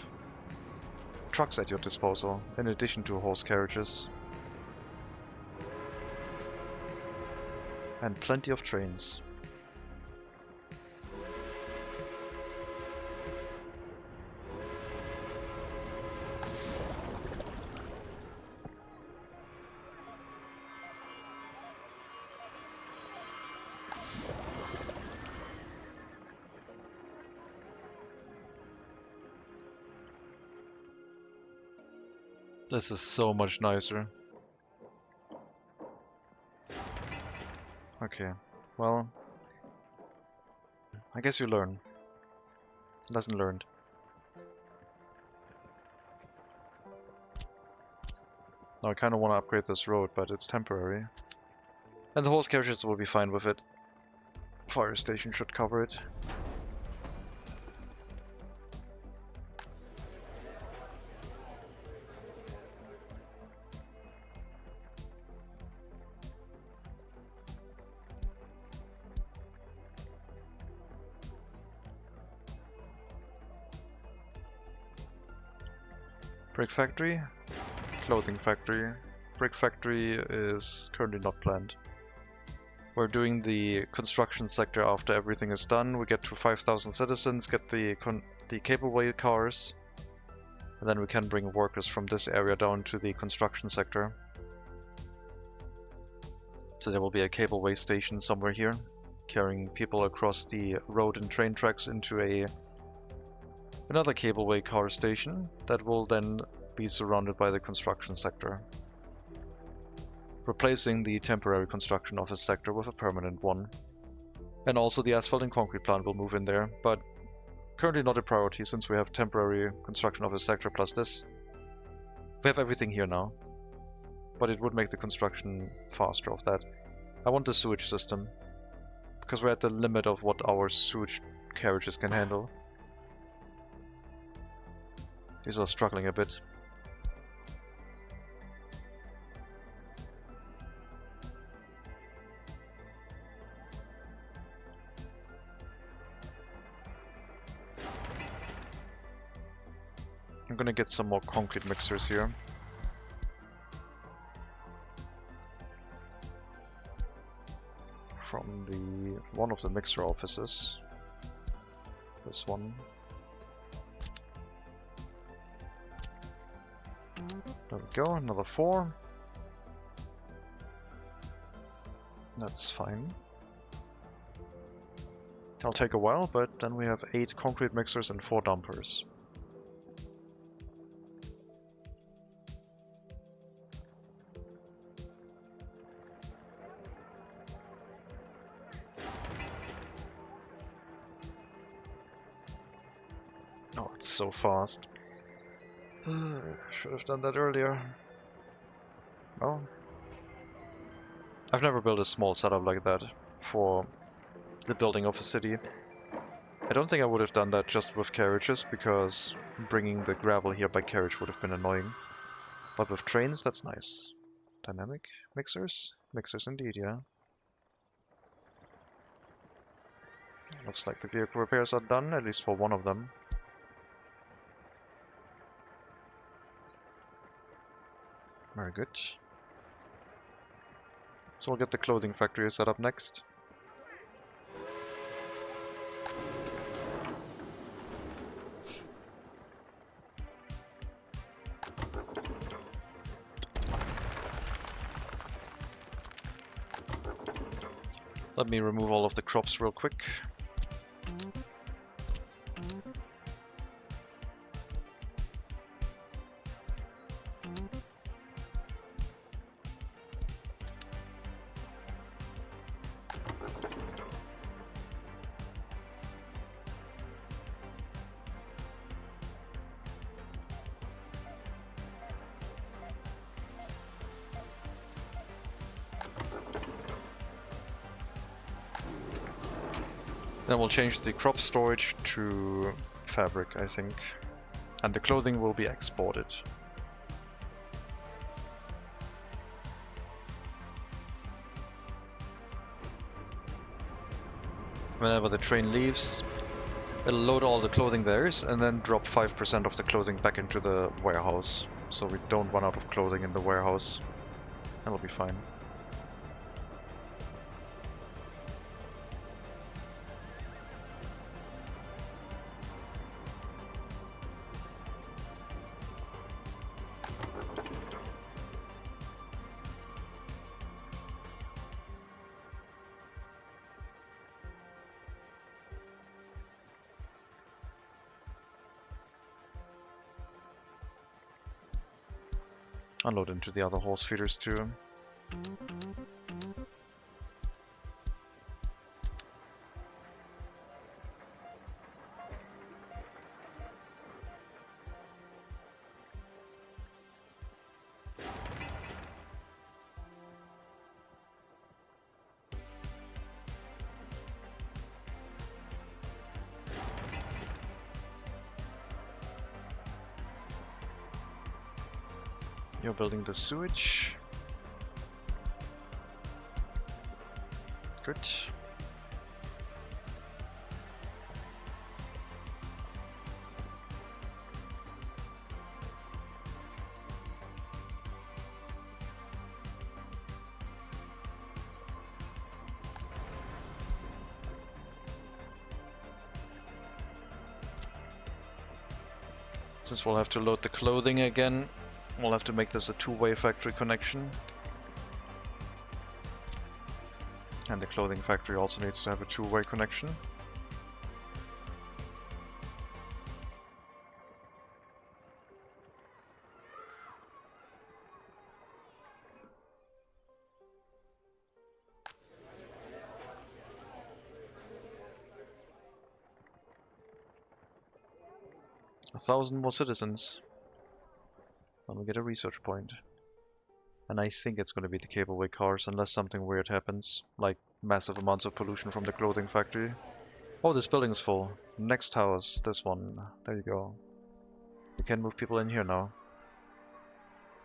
[SPEAKER 1] trucks at your disposal, in addition to horse carriages. And plenty of trains. This is so much nicer. Okay, well, I guess you learn. Lesson learned. Now I kind of want to upgrade this road, but it's temporary. And the horse carriages will be fine with it. Fire station should cover it. Brick factory, clothing factory. Brick factory is currently not planned. We're doing the construction sector after everything is done. We get to 5,000 citizens, get the cableway cars, and then we can bring workers from this area down to the construction sector. So there will be a cableway station somewhere here, carrying people across the road and train tracks into another cableway car station that will then be surrounded by the construction sector, replacing the temporary construction office sector with a permanent one. And also the asphalt and concrete plant will move in there, but currently not a priority since we have temporary construction office sector plus this. We have everything here now, but it would make the construction faster of that. I want the sewage system, because we're at the limit of what our sewage carriages can handle. These are struggling a bit. I'm gonna get some more concrete mixers here. From one of the mixer offices. This one. There we go, another 4. That's fine. It'll take a while, but then we have 8 concrete mixers and 4 dumpers. Oh, it's so fast. Should have done that earlier. Well, I've never built a small setup like that for the building of a city. I don't think I would have done that just with carriages, because bringing the gravel here by carriage would have been annoying. But with trains, that's nice. Dynamic mixers? Mixers indeed, yeah. Looks like the vehicle repairs are done, at least for one of them. Very good. So we'll get the clothing factory set up next. Let me remove all of the crops real quick. Then we'll change the crop storage to fabric, I think. And the clothing will be exported. Whenever the train leaves, it'll load all the clothing there is and then drop 5% of the clothing back into the warehouse. So we don't run out of clothing in the warehouse. That'll be fine. Unload into the other horse feeders too. You're building the sewage. Good. Since we'll have to load the clothing again, we'll have to make this a two-way factory connection. And the clothing factory also needs to have a two-way connection. A 1,000 more citizens. Then we get a research point. And I think it's going to be the cableway cars, unless something weird happens, like massive amounts of pollution from the clothing factory. Oh, this building's full. Next house, this one. There you go. You can move people in here now.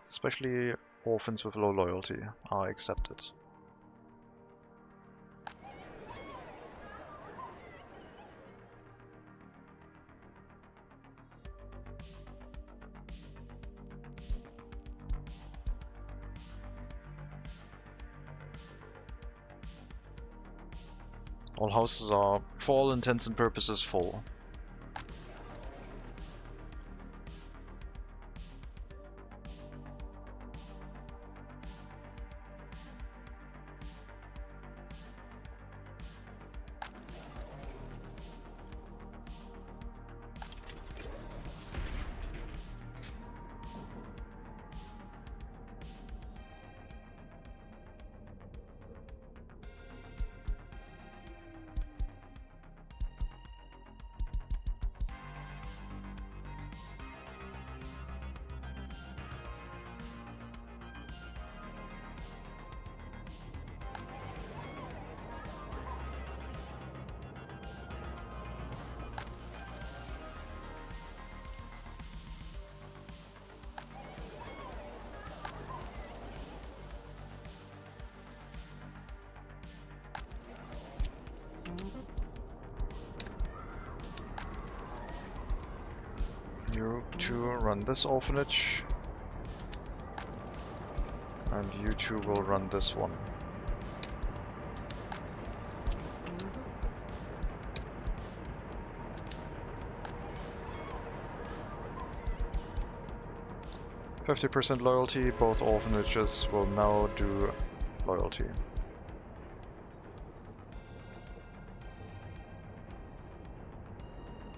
[SPEAKER 1] Especially orphans with low loyalty are accepted. All houses are, for all intents and purposes, full. You two run this orphanage, and you two will run this one. %50 loyalty, both orphanages will now do loyalty.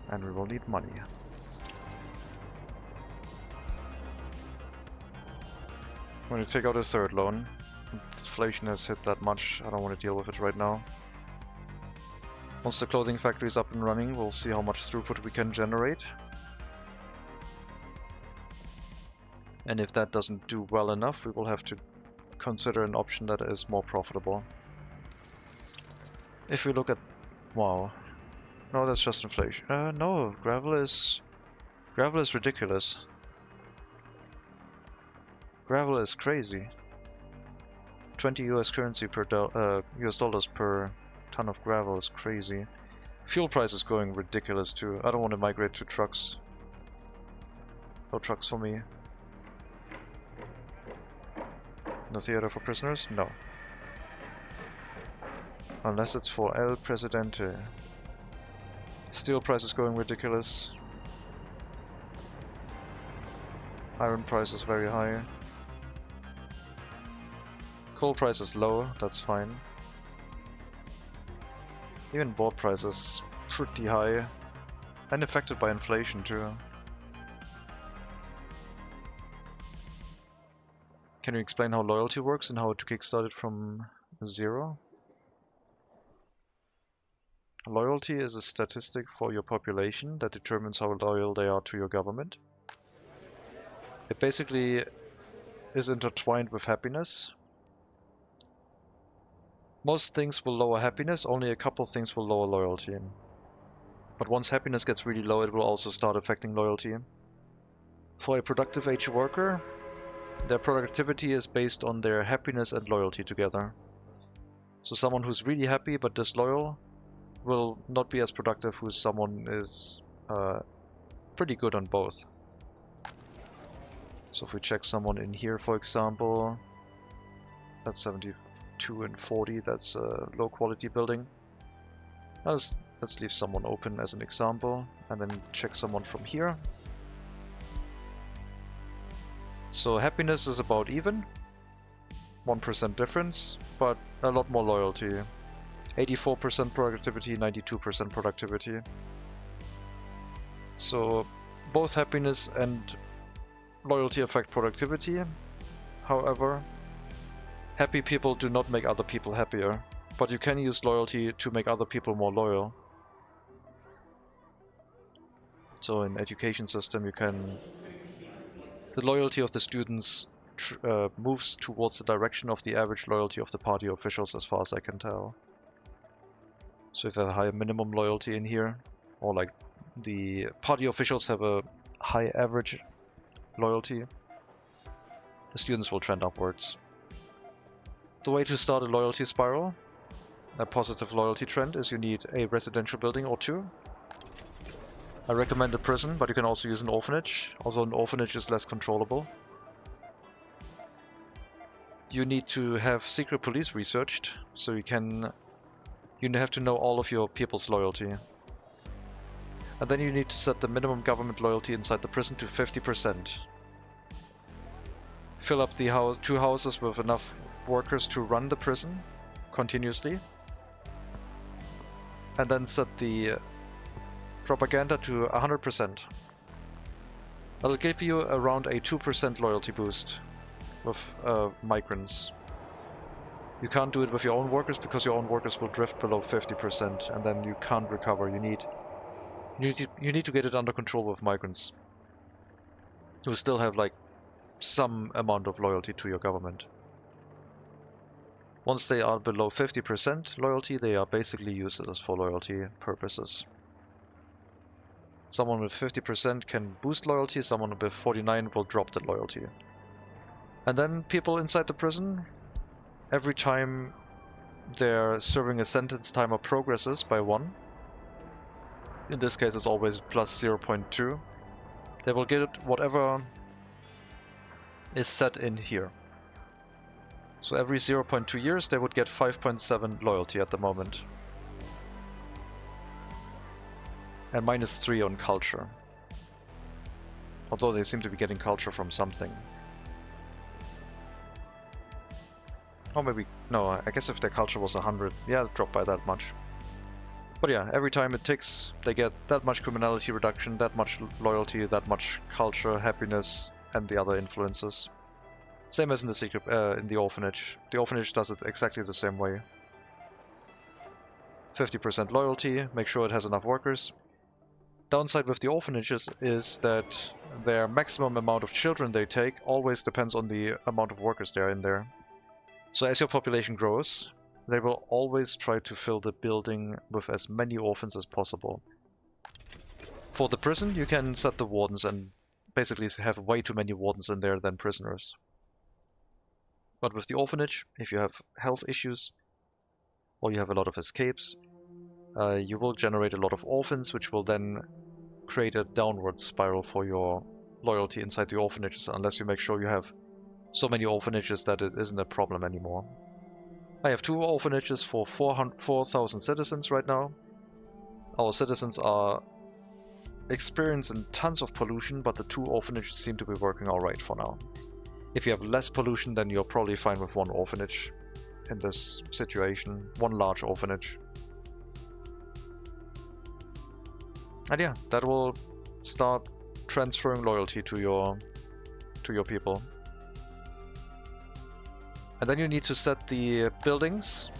[SPEAKER 1] And we will need money. I'm going to take out a third loan. Inflation has hit that much, I don't want to deal with it right now. Once the clothing factory is up and running, we'll see how much throughput we can generate. And if that doesn't do well enough, we will have to consider an option that is more profitable. If we look at... wow. No, that's just inflation. No, gravel is ridiculous. Gravel is crazy. 20 US currency per US dollars per ton of gravel is crazy. Fuel price is going ridiculous too. I don't want to migrate to trucks. No trucks for me. No theater for prisoners? No. Unless it's for El Presidente. Steel price is going ridiculous. Iron price is very high. Coal price is low, that's fine. Even board price is pretty high. And affected by inflation too. Can you explain how loyalty works and how to kickstart it from 0? Loyalty is a statistic for your population that determines how loyal they are to your government. It basically is intertwined with happiness. Most things will lower happiness, only a couple things will lower loyalty. But once happiness gets really low, it will also start affecting loyalty. For a productive age worker, their productivity is based on their happiness and loyalty together. So someone who's really happy but disloyal will not be as productive who's someone is pretty good on both. So if we check someone in here, for example, that's 72 and 40, that's a low quality building. Let's leave someone open as an example, and then check someone from here. So happiness is about even, 1% difference, but a lot more loyalty. 84% productivity, 92% productivity. So both happiness and loyalty affect productivity. However, happy people do not make other people happier, but you can use loyalty to make other people more loyal. So in education system, the loyalty of the students moves towards the direction of the average loyalty of the party officials, as far as I can tell. So if you have a high minimum loyalty in here, or like the party officials have a high average loyalty, the students will trend upwards. The way to start a loyalty spiral, a positive loyalty trend, is you need a residential building or two. I recommend a prison, but you can also use an orphanage. Also, an orphanage is less controllable. You need to have secret police researched, so you have to know all of your people's loyalty. And then you need to set the minimum government loyalty inside the prison to 50%. Fill up the two houses with enough workers to run the prison continuously. And then set the propaganda to 100%. That'll give you around a 2% loyalty boost with migrants. You can't do it with your own workers because your own workers will drift below 50% and then you can't recover. You need to get it under control with migrants who still have like some amount of loyalty to your government. Once they are below 50% loyalty, they are basically useless for loyalty purposes. Someone with 50% can boost loyalty, someone with 49 will drop the loyalty. And then people inside the prison, every time they're serving a sentence, timer progresses by 1. In this case it's always plus 0.2. They will get whatever is set in here. So every 0.2 years they would get 5.7 loyalty at the moment. And -3 on culture. Although they seem to be getting culture from something. Or maybe, no, I guess if their culture was 100, yeah, it dropped by that much. But yeah, every time it ticks, they get that much criminality reduction, that much loyalty, that much culture, happiness, and the other influences. Same as in the orphanage. The orphanage does it exactly the same way. 50% loyalty, make sure it has enough workers. Downside with the orphanages is that their maximum amount of children they take always depends on the amount of workers there in there. So as your population grows, they will always try to fill the building with as many orphans as possible. For the prison, you can set the wardens and basically have way too many wardens in there than prisoners. But with the orphanage, if you have health issues, or you have a lot of escapes, you will generate a lot of orphans, which will then create a downward spiral for your loyalty inside the orphanages, unless you make sure you have so many orphanages that it isn't a problem anymore. I have 2 orphanages for 4,000 citizens right now. Our citizens are experiencing tons of pollution, but the 2 orphanages seem to be working alright for now. If you have less pollution, then you're probably fine with 1 orphanage in this situation, 1 large orphanage. And yeah, that will start transferring loyalty to your people. And then you need to set the buildings,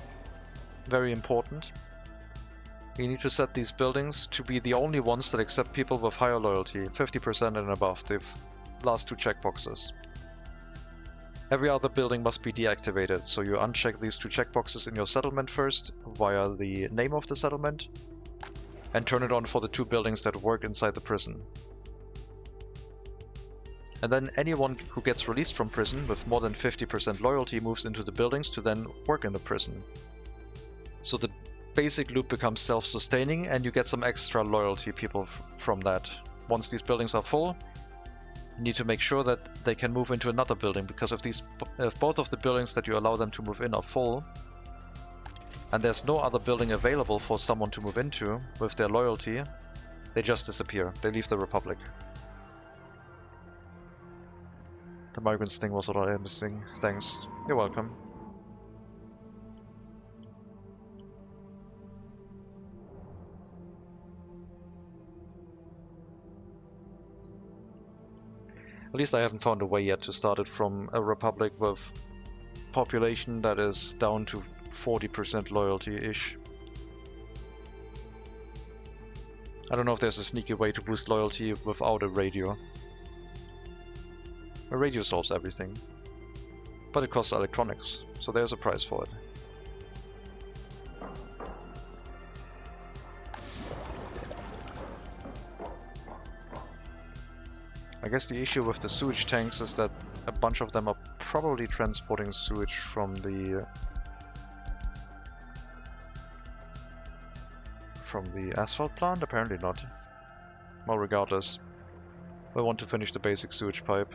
[SPEAKER 1] very important. You need to set these buildings to be the only ones that accept people with higher loyalty, 50% and above, the last 2 checkboxes. Every other building must be deactivated, so you uncheck these 2 checkboxes in your settlement first via the name of the settlement, and turn it on for the 2 buildings that work inside the prison. And then anyone who gets released from prison with more than 50% loyalty moves into the buildings to then work in the prison. So the basic loop becomes self-sustaining and you get some extra loyalty people from that. Once these buildings are full, you need to make sure that they can move into another building, because if both of the buildings that you allow them to move in are full, and there's no other building available for someone to move into with their loyalty, they just disappear. They leave the Republic. The migrants thing was what I am missing. Thanks. You're welcome. At least I haven't found a way yet to start it from a republic with population that is down to 40% loyalty-ish. I don't know if there's a sneaky way to boost loyalty without a radio. A radio solves everything. But it costs electronics, so there's a price for it. I guess the issue with the sewage tanks is that a bunch of them are probably transporting sewage from the asphalt plant? Apparently not. Well, regardless, I want to finish the basic sewage pipe.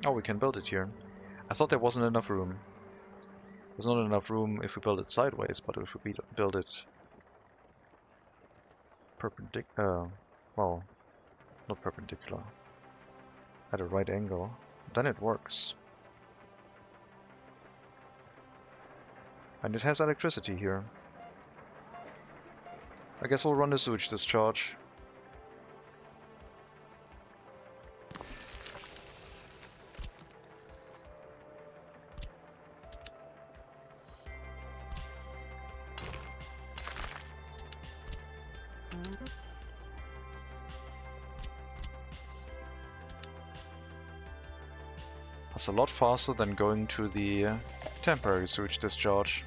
[SPEAKER 1] Oh, we can build it here. I thought there wasn't enough room. There's not enough room if we build it sideways, but if we build it perpendicular, well, not perpendicular, at a right angle, then it works. And it has electricity here. I guess we'll run the sewage discharge. That's a lot faster than going to the temporary sewage discharge.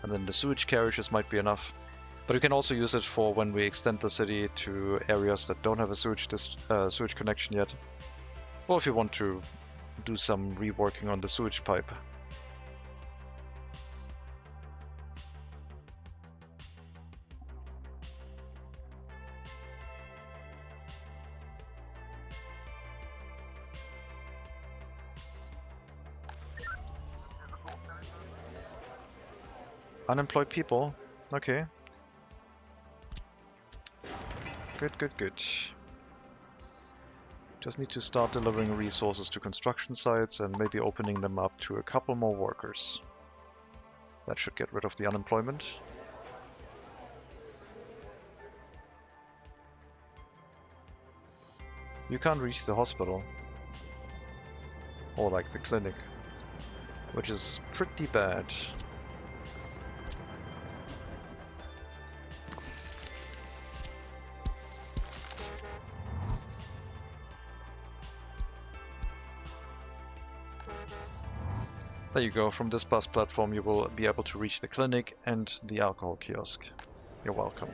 [SPEAKER 1] And then the sewage carriages might be enough. But you can also use it for when we extend the city to areas that don't have a sewage connection yet. Or if you want to do some reworking on the sewage pipe. Unemployed people? Okay. Good, good, good. Just need to start delivering resources to construction sites and maybe opening them up to a couple more workers. That should get rid of the unemployment. You can't reach the hospital. Or like the clinic. Which is pretty bad. There you go, from this bus platform you will be able to reach the clinic and the alcohol kiosk. You're welcome.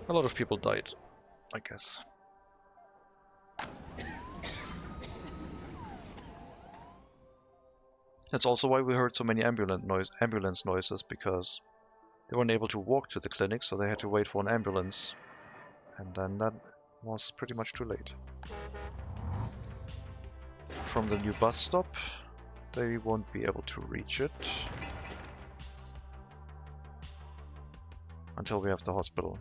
[SPEAKER 1] A lot of people died, I guess. That's also why we heard so many ambulance noises, because they weren't able to walk to the clinic, so they had to wait for an ambulance. And then that was pretty much too late. From the new bus stop, they won't be able to reach it until we have the hospital.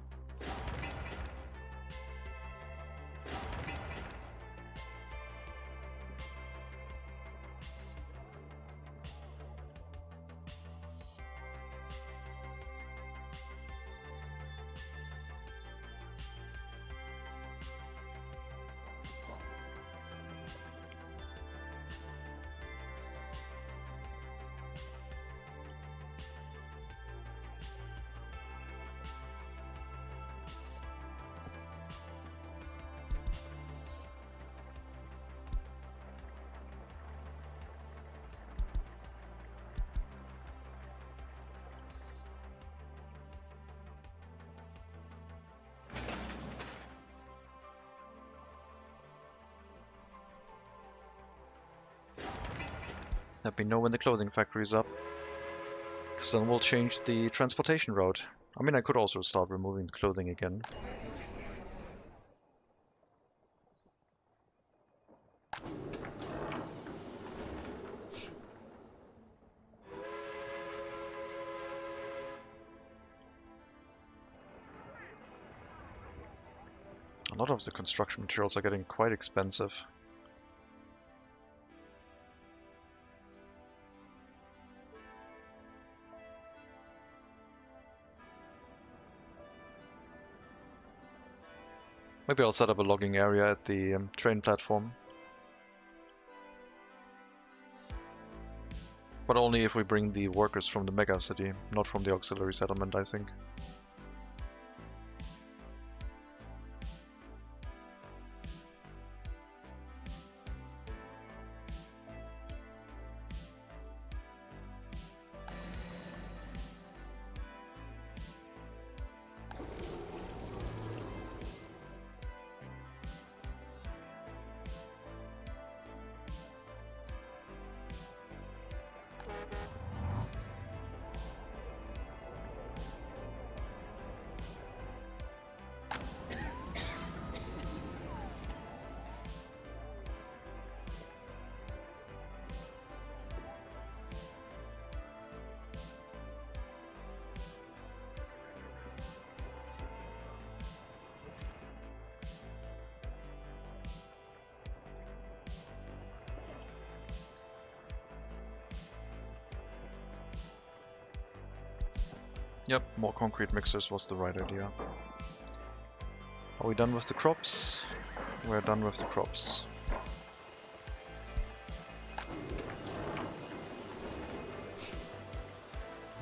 [SPEAKER 1] Let me know when the clothing factory is up, So then we'll change the transportation route. I mean, I could also start removing clothing again. A lot of the construction materials are getting quite expensive. Maybe I'll set up a logging area at the train platform. But only if we bring the workers from the MegaCity, not from the auxiliary settlement, I think. Yep, more concrete mixers was the right idea. Are we done with the crops? We're done with the crops.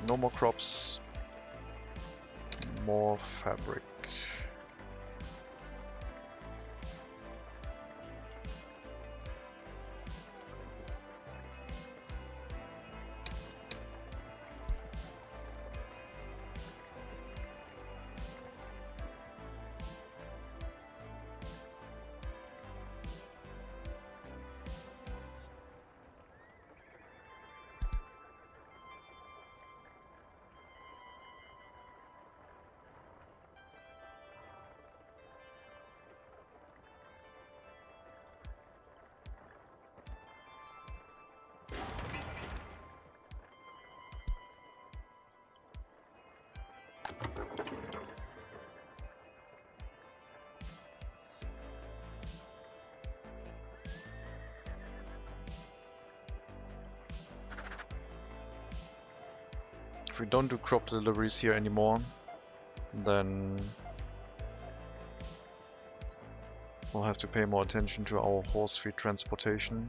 [SPEAKER 1] No more crops. More fabric. If we don't do crop deliveries here anymore, then we'll have to pay more attention to our horse feed transportation.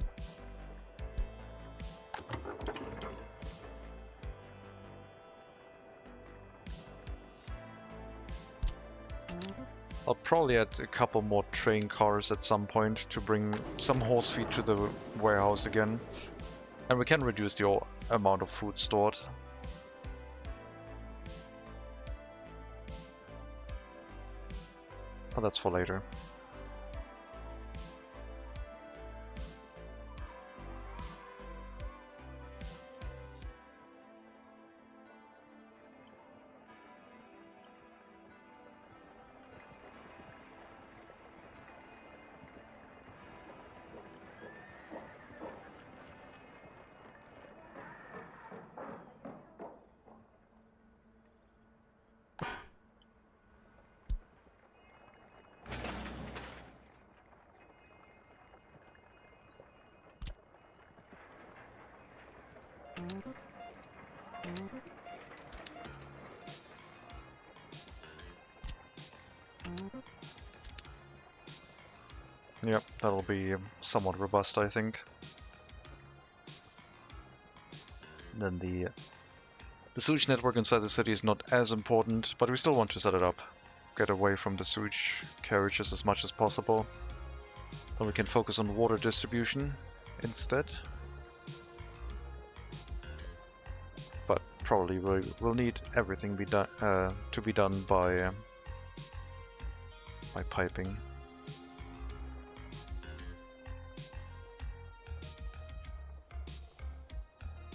[SPEAKER 1] I'll probably add a couple more train cars at some point to bring some horse feed to the warehouse again. And we can reduce the amount of food stored. But that's for later. Yep, that'll be somewhat robust, I think. Then the sewage network inside the city is not as important, but we still want to set it up. Get away from the sewage carriages as much as possible. Then we can focus on water distribution instead. But probably we'll need everything to be done by piping.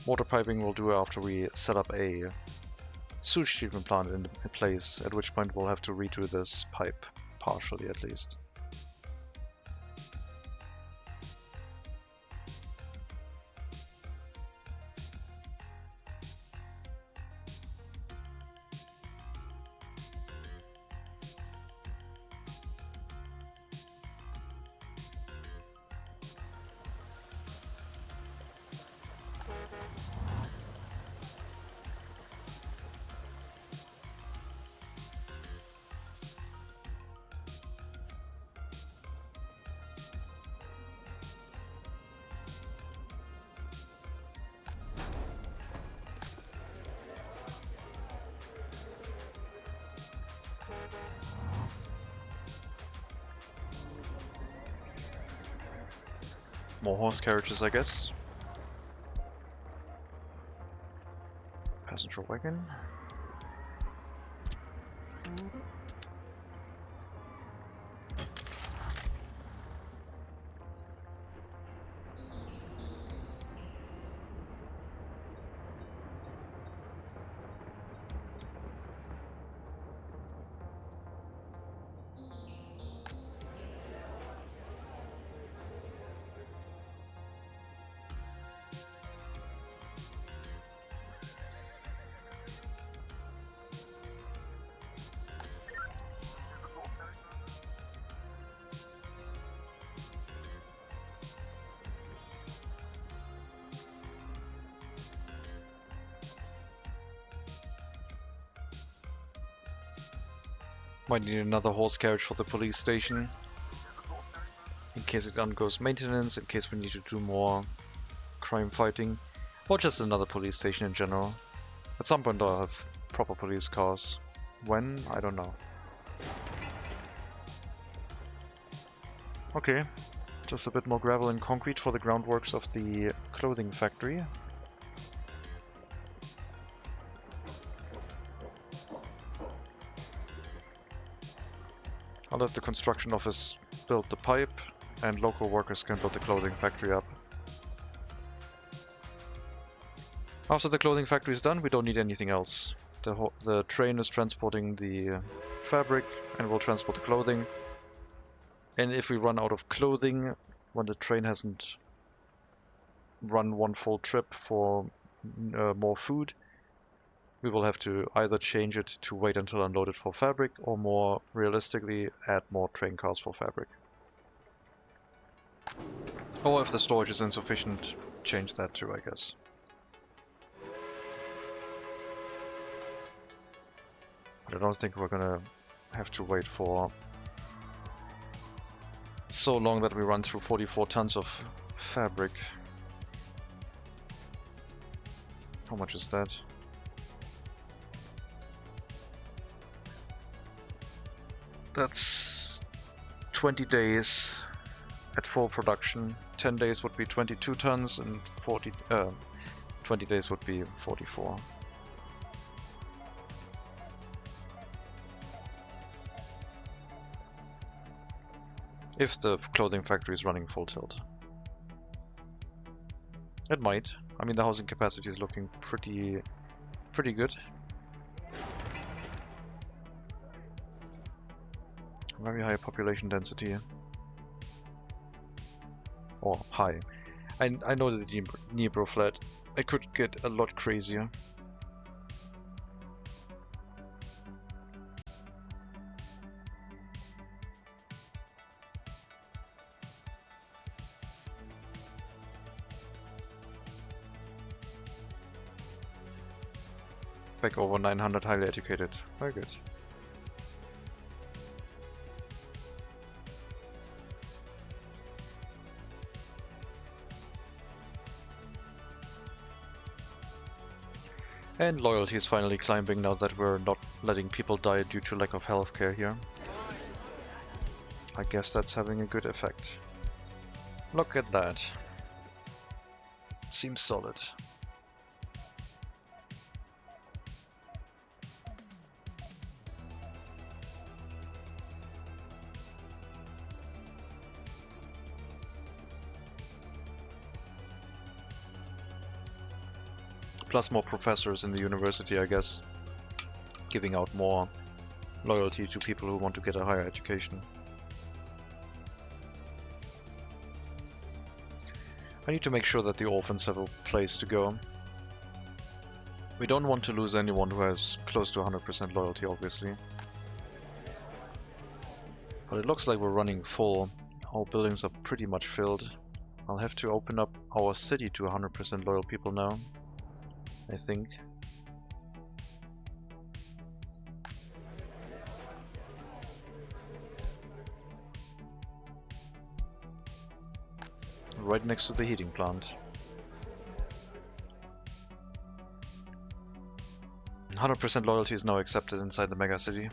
[SPEAKER 1] Water piping we'll do after we set up a sewage treatment plant in place, at which point we'll have to redo this pipe, partially at least. More horse carriages, I guess. Passenger wagon. Might need another horse carriage for the police station, in case it undergoes maintenance, in case we need to do more crime fighting, or just another police station in general. At some point I'll have proper police cars. When? I don't know. Okay, just a bit more gravel and concrete for the groundworks of the clothing factory. I'll have the construction office build the pipe, and local workers can build the clothing factory up. After the clothing factory is done, we don't need anything else. The train is transporting the fabric, and will transport the clothing. And if we run out of clothing, when the train hasn't run one full trip for more food, we will have to either change it to wait until unloaded for fabric, or more realistically, add more train cars for fabric. Or if the storage is insufficient, change that too, I guess. But I don't think we're gonna have to wait for so long that we run through 44 tons of fabric. How much is that? That's 20 days at full production. 10 days would be 22 tons, and 20 days would be 44. If the clothing factory is running full tilt. It might. I mean, the housing capacity is looking pretty good. Very high population density. Or high. I know that the Dnipro flat, it could get a lot crazier. Back over 900 highly educated. Very good. And loyalty is finally climbing now that we're not letting people die due to lack of healthcare here. I guess that's having a good effect. Look at that. Seems solid. Plus more professors in the university, I guess, giving out more loyalty to people who want to get a higher education. I need to make sure that the orphans have a place to go. We don't want to lose anyone who has close to 100% loyalty, obviously. But it looks like we're running full. Our buildings are pretty much filled. I'll have to open up our city to 100% loyal people now, I think. Right next to the heating plant. 100% loyalty is now accepted inside the megacity.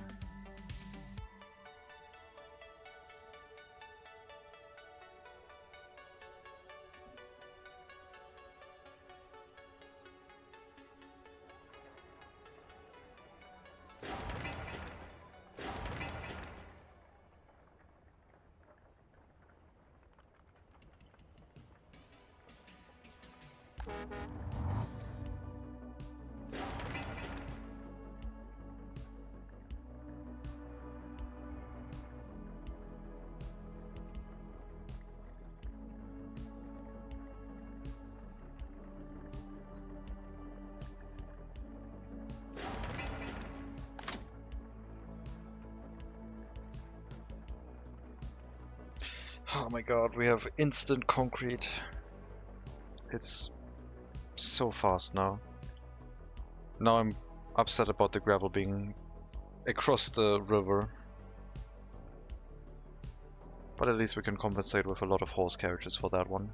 [SPEAKER 1] Oh my god, we have instant concrete. It's so fast now. Now I'm upset about the gravel being across the river. But at least we can compensate with a lot of horse carriages for that one.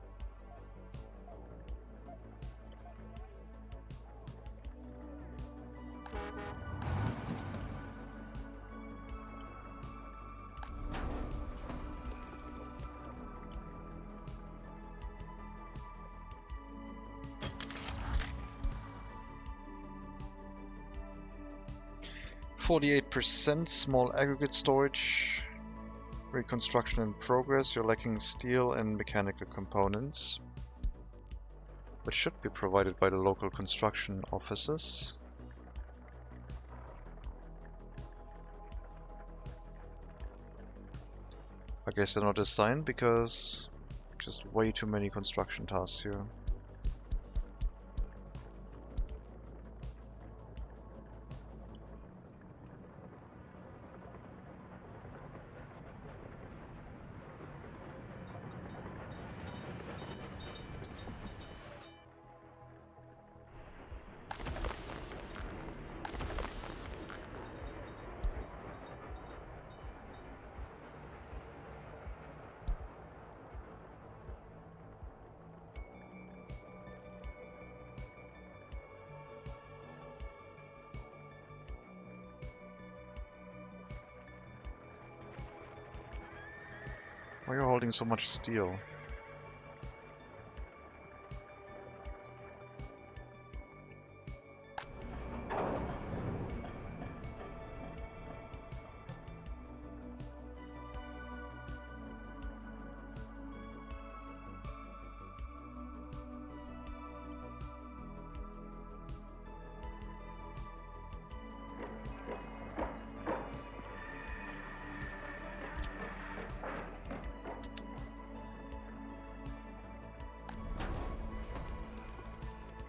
[SPEAKER 1] %, small aggregate storage, reconstruction in progress. You're lacking steel and mechanical components, which should be provided by the local construction offices. I guess they're not assigned because just way too many construction tasks here. Why are you holding so much steel?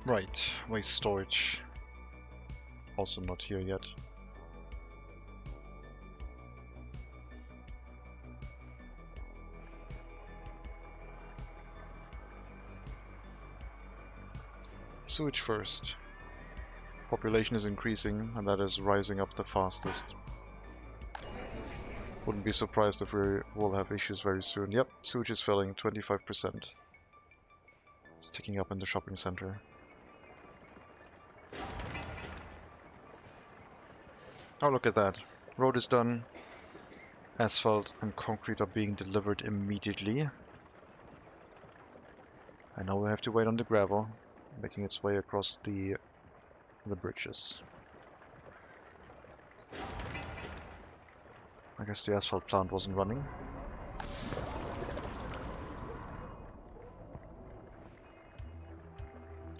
[SPEAKER 1] Right, waste storage. Also not here yet. Sewage first. Population is increasing and that is rising up the fastest. Wouldn't be surprised if we will have issues very soon. Yep, sewage is filling, 25%. It's ticking up in the shopping center. Oh, look at that. Road is done. Asphalt and concrete are being delivered immediately. And now we have to wait on the gravel, making its way across the bridges. I guess the asphalt plant wasn't running.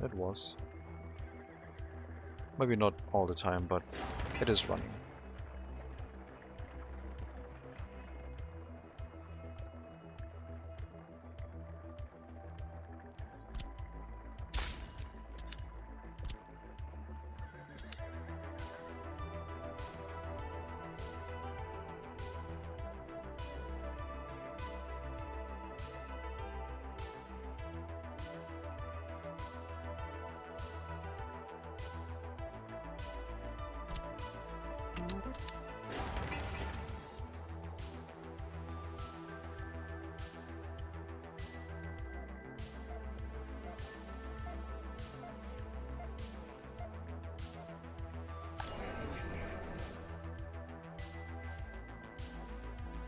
[SPEAKER 1] It was. Maybe not all the time, but it is running.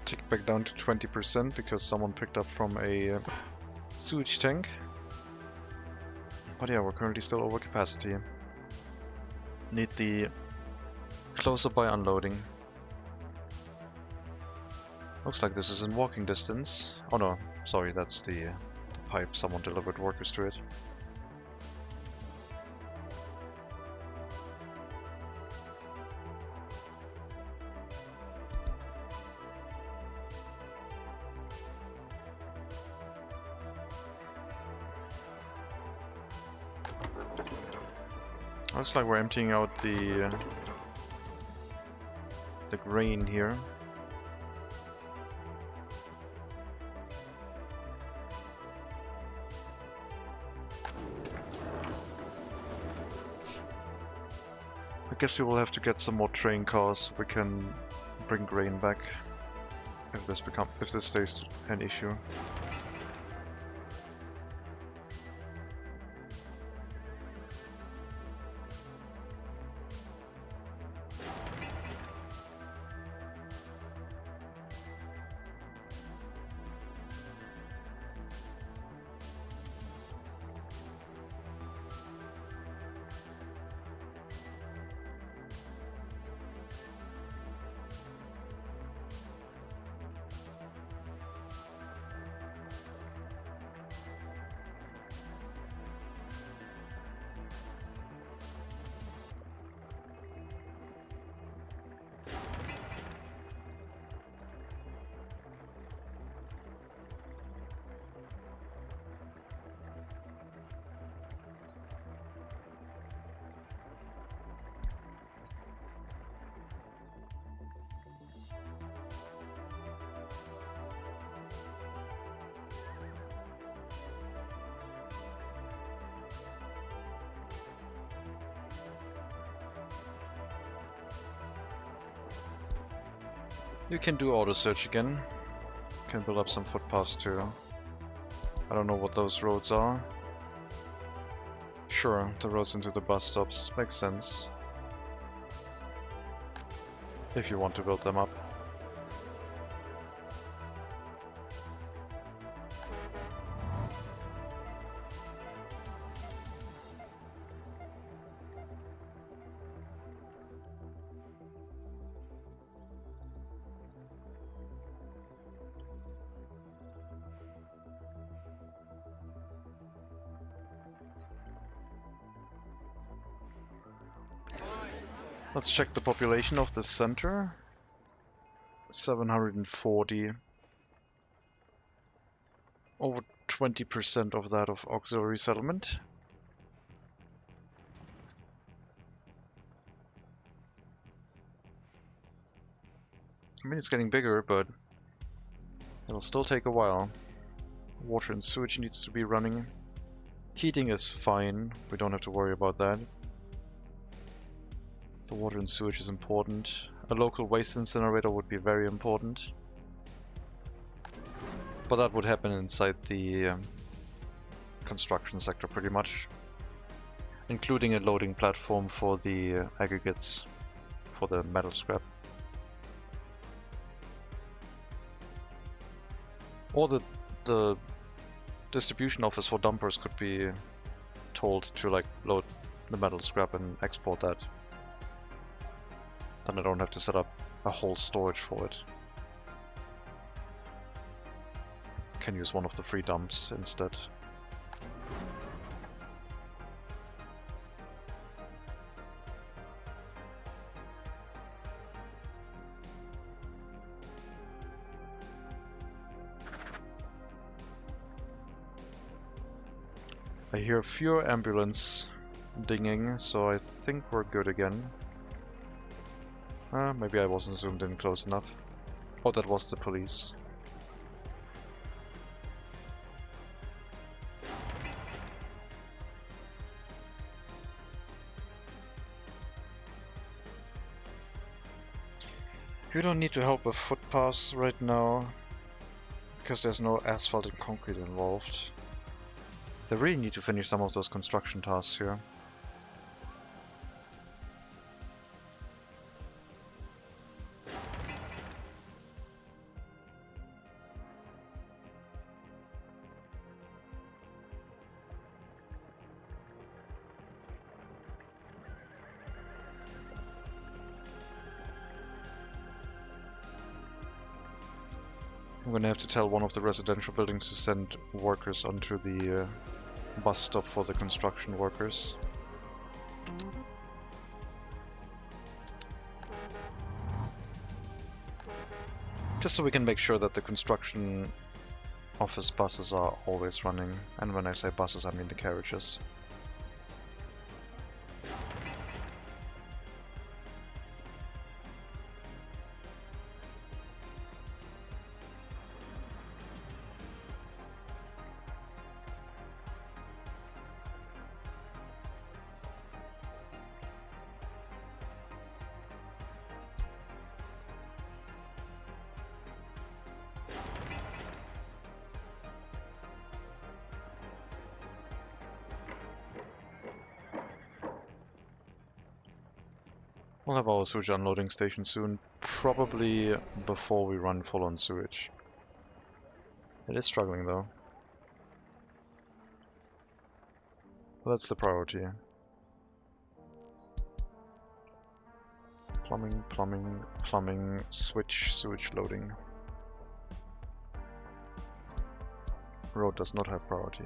[SPEAKER 1] Tick back down to 20% because someone picked up from a sewage tank. But yeah, we're currently still over capacity. Need the closer by unloading. Looks like this is in walking distance. Oh no, sorry, that's the pipe. Someone delivered workers to it. Looks like we're emptying out the grain here. I guess we will have to get some more train cars so we can bring grain back if this stays an issue. You can do auto search again. Can build up some footpaths too. I don't know what those roads are. Sure, the roads into the bus stops makes sense. If you want to build them up. Let's check the population of the center. 740. Over 20% of that of auxiliary settlement. I mean, it's getting bigger, but it'll still take a while. Water and sewage needs to be running. Heating is fine, we don't have to worry about that. The water and sewage is important. A local waste incinerator would be very important. But that would happen inside the construction sector pretty much. Including a loading platform for the aggregates for the metal scrap. Or the distribution office for dumpers could be told to like load the metal scrap and export that. Then I don't have to set up a whole storage for it. Can use one of the free dumps instead. I hear fewer ambulance dinging, so I think we're good again. Maybe I wasn't zoomed in close enough. Oh, that was the police. You don't need to help with footpaths right now, because there's no asphalt and concrete involved. They really need to finish some of those construction tasks here. I'm gonna have to tell one of the residential buildings to send workers onto the bus stop for the construction workers. Just so we can make sure that the construction office buses are always running. And when I say buses, I mean the carriages. We'll have our sewage unloading station soon, probably before we run full on sewage. It is struggling though. That's the priority. Plumbing, plumbing, plumbing, switch, sewage loading. Road does not have priority.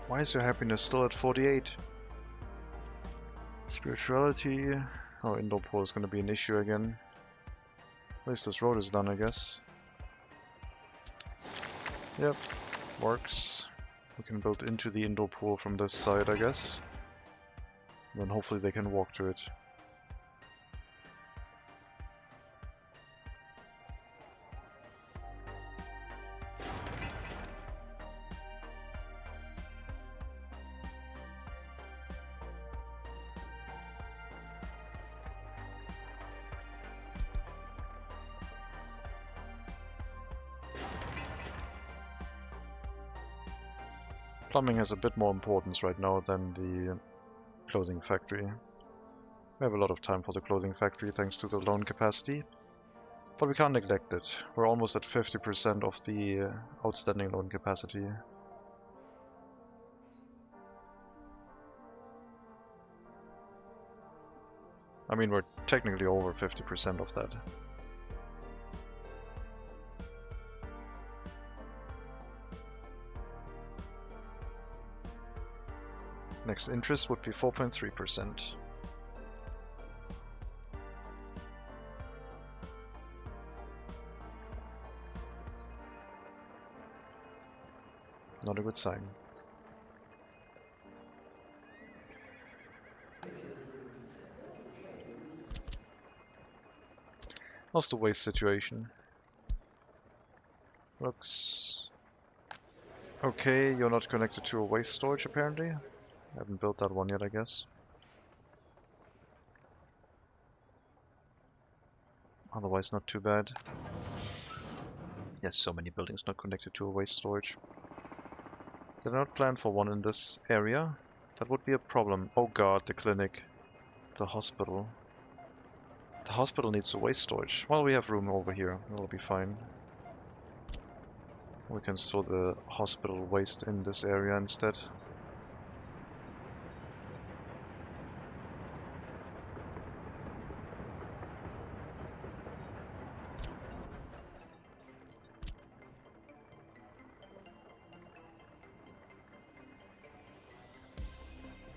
[SPEAKER 1] Why is your happiness still at 48? Spirituality. Oh, indoor pool is going to be an issue again. At least this road is done, I guess. Yep, works. We can build into the indoor pool from this side, I guess. Then hopefully they can walk to it. Plumbing has a bit more importance right now than the clothing factory. We have a lot of time for the clothing factory thanks to the loan capacity. But we can't neglect it. We're almost at 50% of the outstanding loan capacity. I mean, we're technically over 50% of that. Next interest would be 4.3%. Not a good sign. How's the waste situation? Looks okay. You're not connected to a waste storage apparently. I haven't built that one yet, I guess. Otherwise not too bad. Yes, so many buildings not connected to a waste storage. Did I not plan for one in this area? That would be a problem. Oh god, the clinic. The hospital. The hospital needs a waste storage. Well, we have room over here. It'll be fine. We can store the hospital waste in this area instead.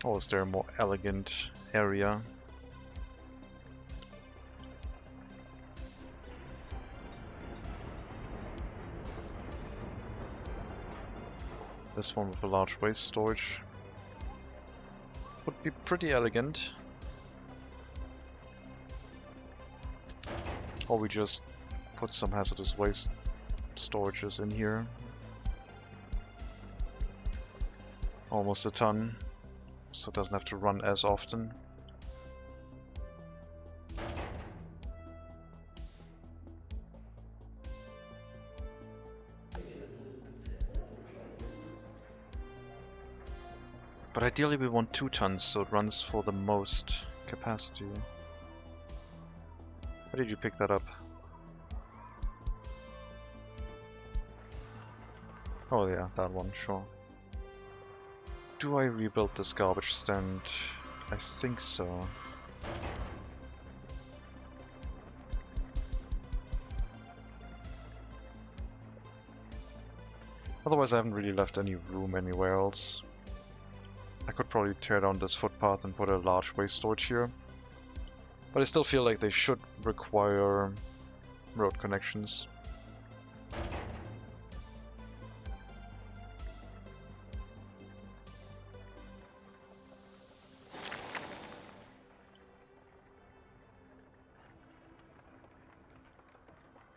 [SPEAKER 1] Or is there a more elegant area? This one with a large waste storage would be pretty elegant. Or we just put some hazardous waste storages in here. Almost a ton, so it doesn't have to run as often. But ideally we want 2 tons, so it runs for the most capacity. Where did you pick that up? Oh yeah, that one, sure. Do I rebuild this garbage stand? I think so. Otherwise I haven't really left any room anywhere else. I could probably tear down this footpath and put a large waste storage here. But I still feel like they should require road connections.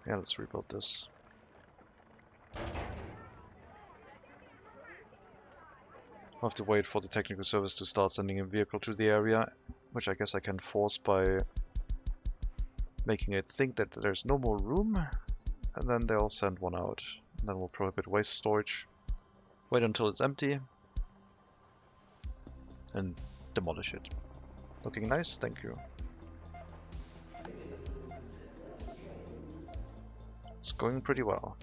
[SPEAKER 1] Yeah, let's rebuild this. I'll have to wait for the technical service to start sending a vehicle to the area, which I guess I can force by making it think that there's no more room, and then they'll send one out. And then we'll prohibit waste storage. Wait until it's empty, and demolish it. Looking nice, thank you. It's going pretty well.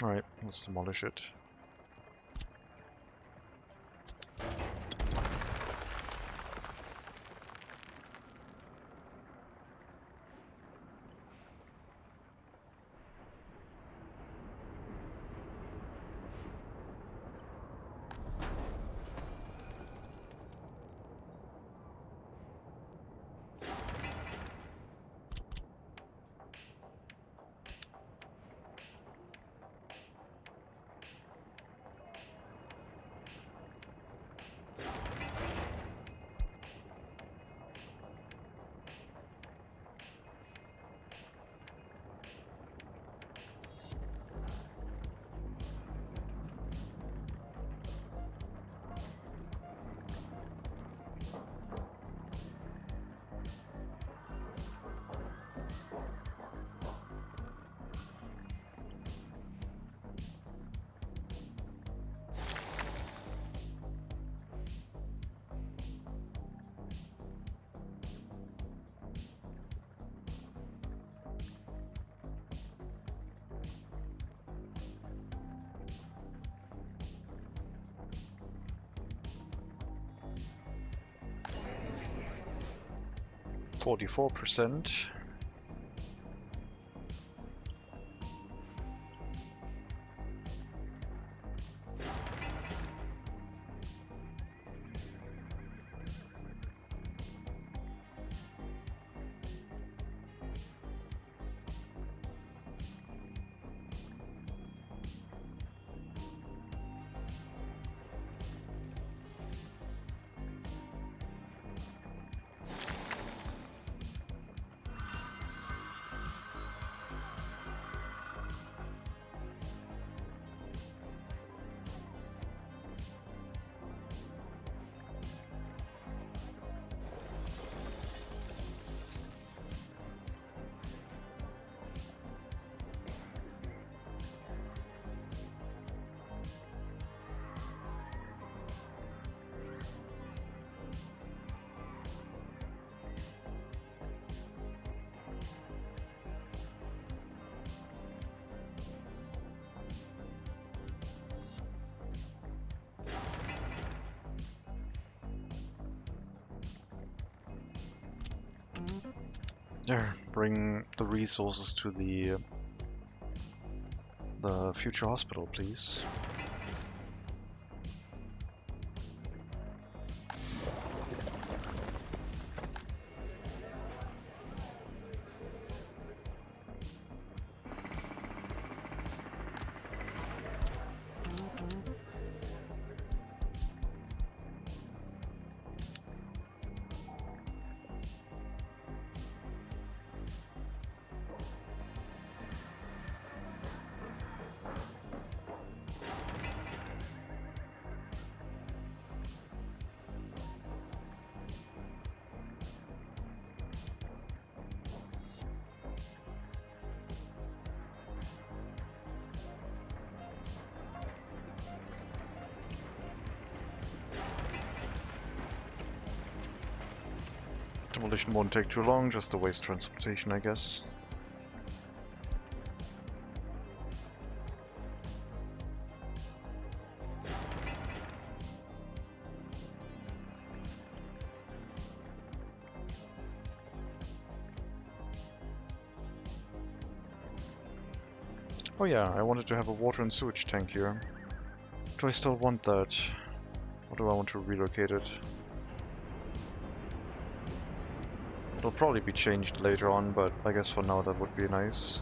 [SPEAKER 1] Alright, let's demolish it. 44%. There, bring the resources to the future hospital, please. Demolition won't take too long, just a waste transportation, I guess. Oh yeah, I wanted to have a water and sewage tank here. Do I still want that? Or do I want to relocate it? It'll probably be changed later on, but I guess for now that would be nice.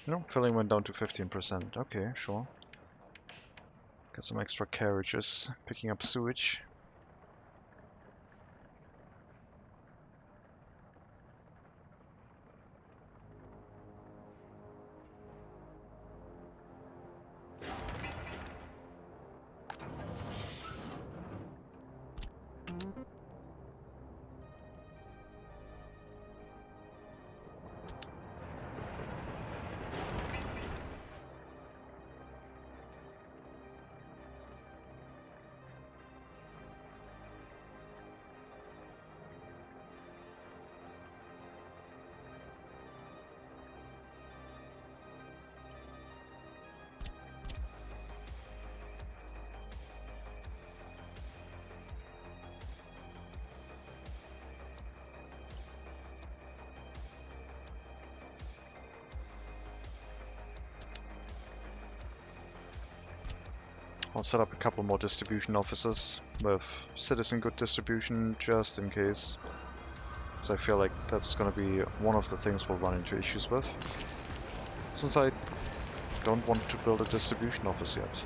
[SPEAKER 1] No, filling went down to 15%. Okay, sure. Got some extra carriages picking up sewage. I'll set up a couple more distribution offices with citizen good distribution just in case. So I feel like that's gonna be one of the things we'll run into issues with. Since I don't want to build a distribution office yet.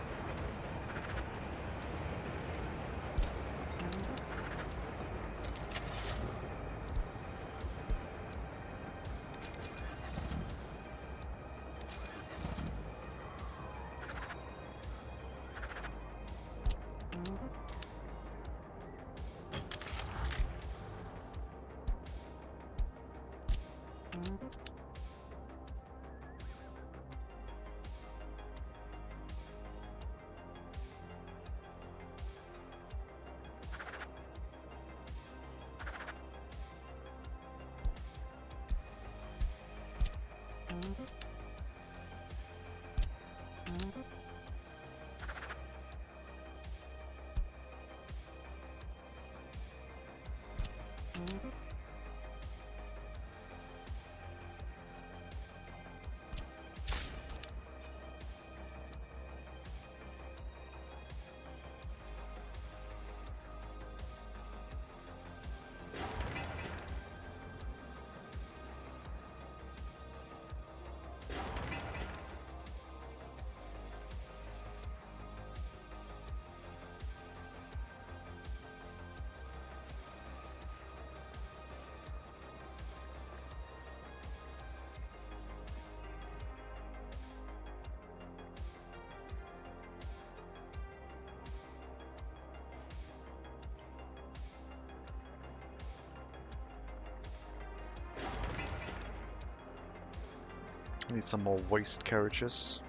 [SPEAKER 1] Need some more waste carriages.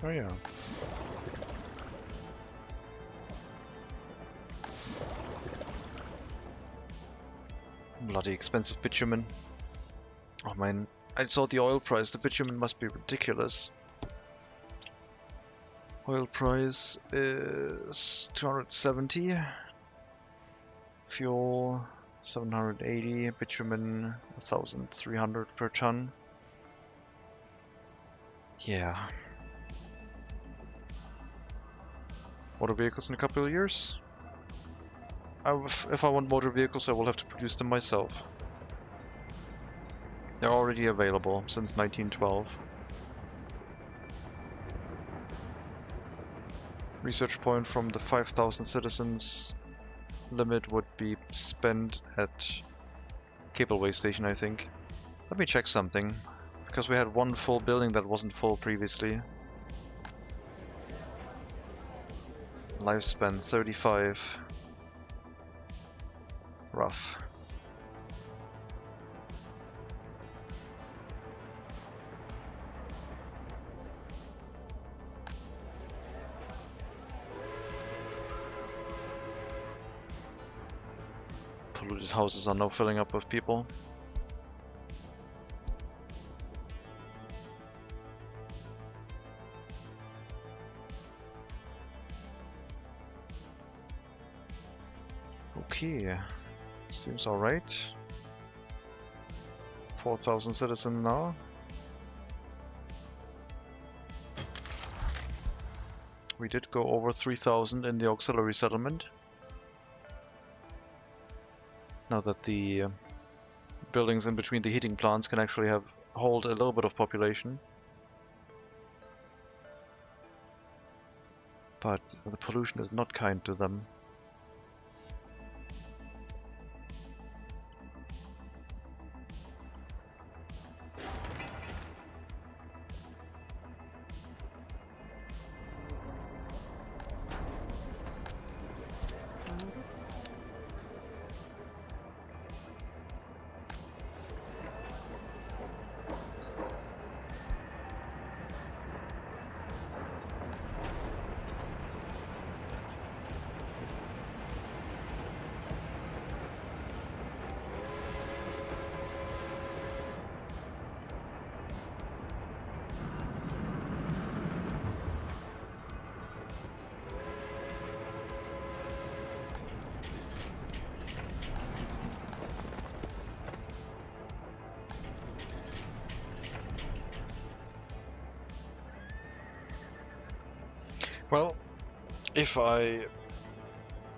[SPEAKER 1] Oh yeah. Bloody expensive bitumen. Oh man, I saw the oil price. The bitumen must be ridiculous. Oil price is 270. Fuel 780. Bitumen 1,300 per ton. Yeah. Motor vehicles in a couple of years? If I want motor vehicles, I will have to produce them myself. They're already available since 1912. Research point from the 5,000 citizens limit would be spent at Cableway Station, I think. Let me check something, because we had one full building that wasn't full previously. Lifespan 35. Rough. Polluted houses are now filling up with people. Okay, seems alright. 4,000 citizens now. We did go over 3,000 in the auxiliary settlement. Now that the buildings in between the heating plants can actually hold a little bit of population. But the pollution is not kind to them. Well, if I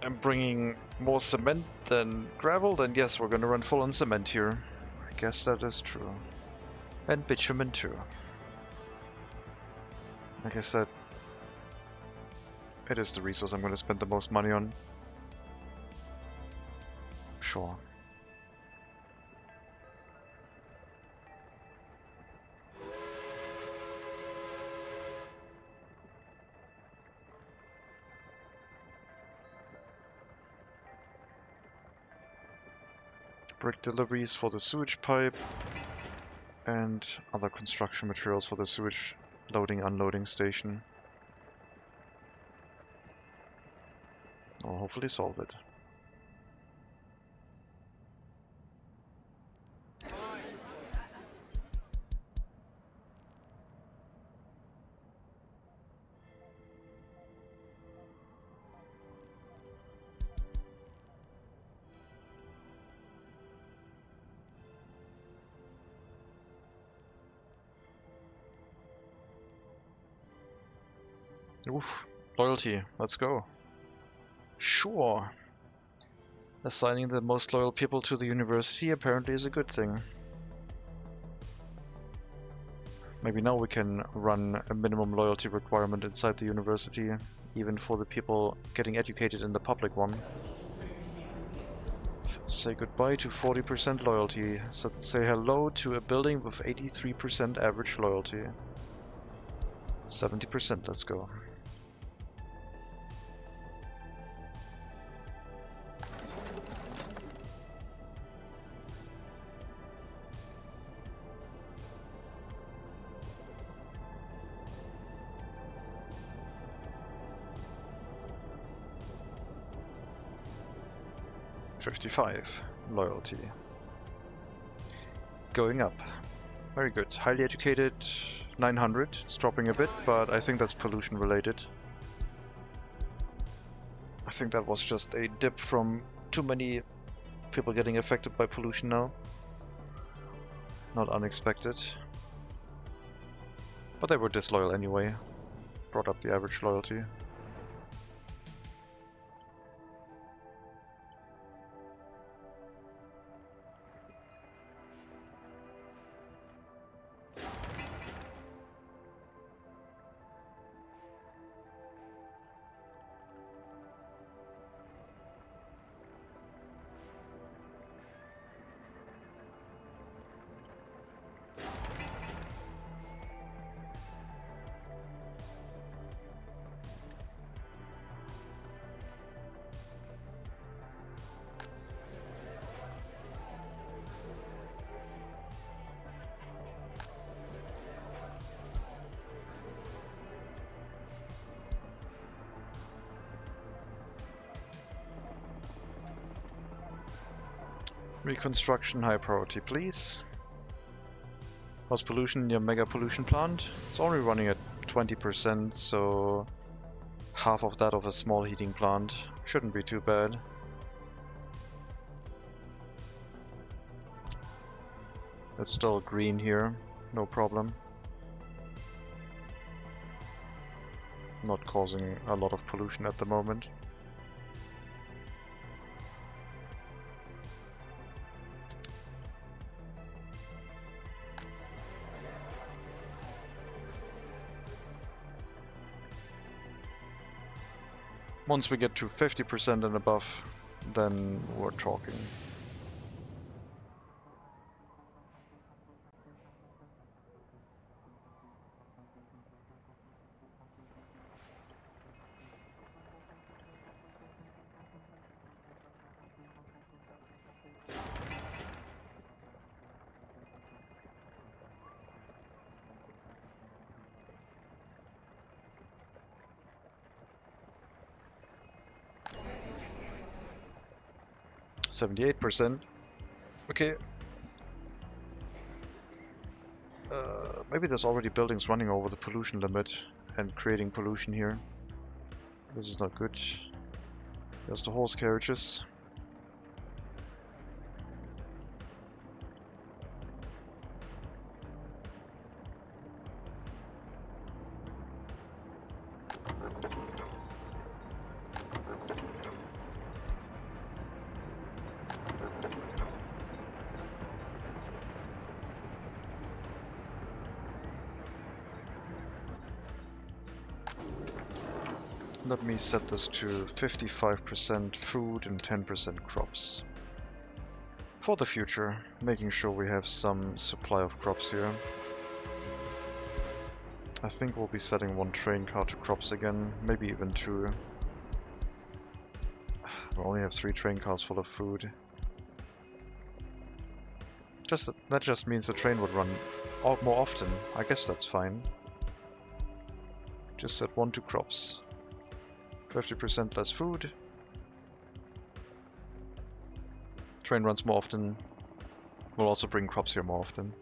[SPEAKER 1] am bringing more cement than gravel, then yes, we're gonna run full on cement here. I guess that is true. And bitumen too. Like I said, it is the resource I'm gonna spend the most money on. Sure. Brick deliveries for the sewage pipe and other construction materials for the sewage loading unloading station. I'll hopefully solve it. Oof, loyalty, let's go. Sure. Assigning the most loyal people to the university apparently is a good thing. Maybe now we can run a minimum loyalty requirement inside the university, even for the people getting educated in the public one. Say goodbye to 40% loyalty. So say hello to a building with 83% average loyalty. 70%, let's go. $55 loyalty. Going up. Very good. Highly educated, 900. It's dropping a bit, but I think that's pollution related. I think that was just a dip from too many people getting affected by pollution now. Not unexpected. But they were disloyal anyway. Brought up the average loyalty. Reconstruction high priority, please. How's pollution in your mega pollution plant? It's only running at 20%, so half of that of a small heating plant. Shouldn't be too bad. It's still green here, no problem. Not causing a lot of pollution at the moment. Once we get to 50% and above, then we're talking. %78%. Okay. Maybe there's already buildings running over the pollution limit and creating pollution here. This is not good. There's the horse carriages. Let me set this to 55% food and 10% crops. For the future, making sure we have some supply of crops here. I think we'll be setting 1 train car to crops again, maybe even 2. We only have 3 train cars full of food. That just means the train would run more often. I guess that's fine. Just set 1 to crops. 50% less food. Train runs more often. We'll also bring crops here more often.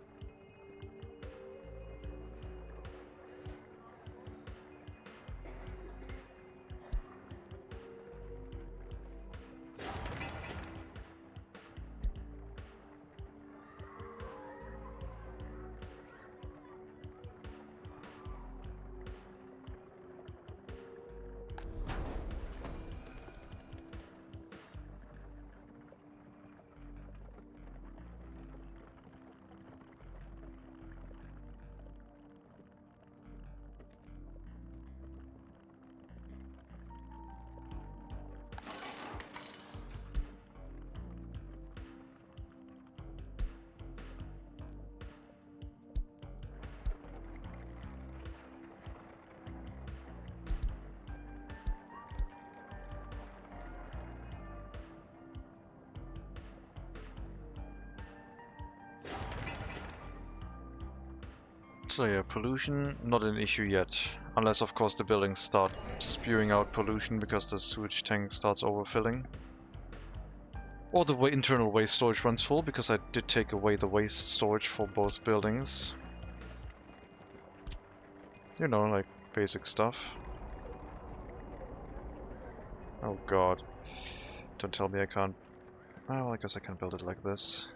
[SPEAKER 1] So yeah, pollution, not an issue yet. Unless of course the buildings start spewing out pollution because the sewage tank starts overfilling. Or the internal waste storage runs full, because I did take away the waste storage for both buildings. You know, like basic stuff. Oh god. Don't tell me I can't... Well, I guess I can build it like this.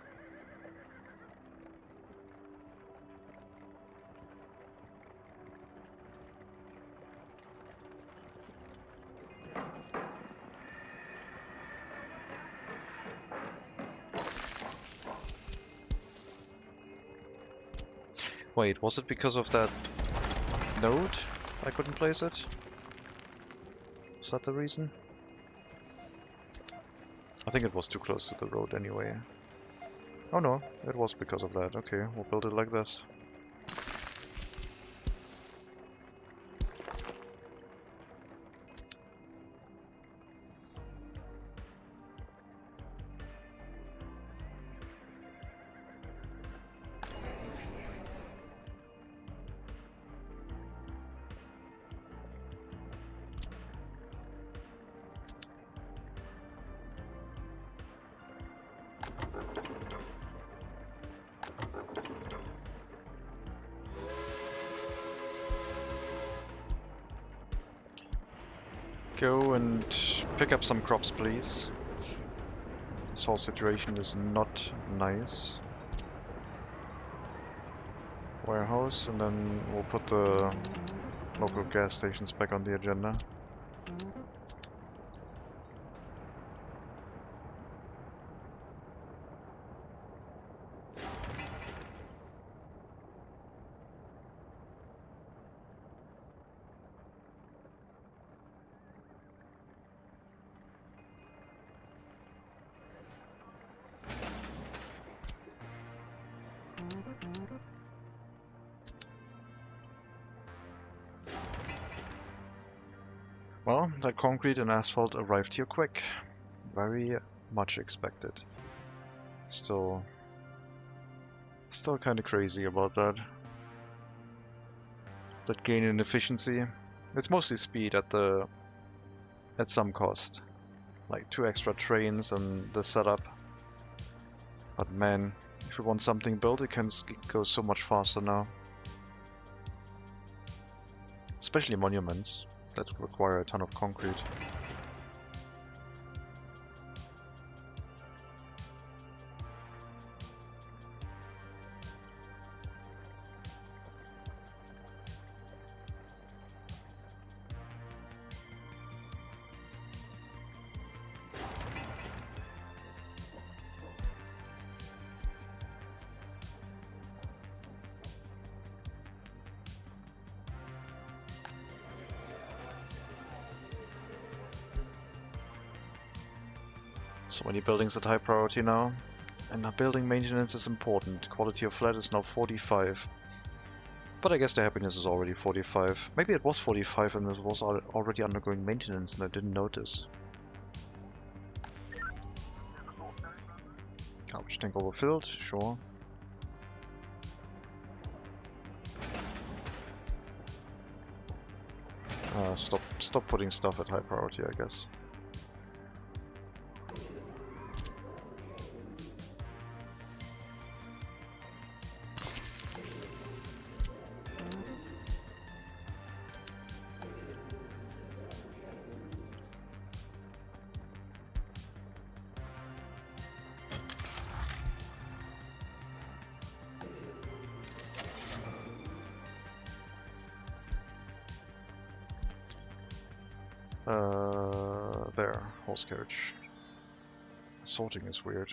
[SPEAKER 1] Wait, was it because of that node I couldn't place it? Is that the reason? I think it was too close to the road anyway. Oh no, it was because of that. Okay, we'll build it like this. Go and pick up some crops, please. This whole situation is not nice. Warehouse, and then we'll put the local gas stations back on the agenda. Well, that concrete and asphalt arrived here quick. Very much expected. Still kind of crazy about that. That gain in efficiency. It's mostly speed at some cost. Like 2 extra trains and the setup. But man, if we want something built, it go so much faster now. Especially monuments that require a ton of concrete. So many buildings at high priority now. And building maintenance is important. Quality of flat is now 45. But I guess the happiness is already 45. Maybe it was 45 and this was already undergoing maintenance and I didn't notice. Garbage tank overfilled, sure. Stop putting stuff at high priority, I guess. There, horse carriage. Sorting is weird.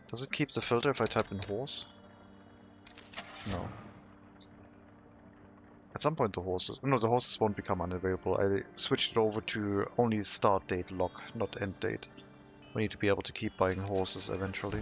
[SPEAKER 1] Does it keep the filter if I type in horse? No. At some point the horses... No, the horses won't become unavailable. I switched it over to only start date lock, not end date. We need to be able to keep buying horses eventually.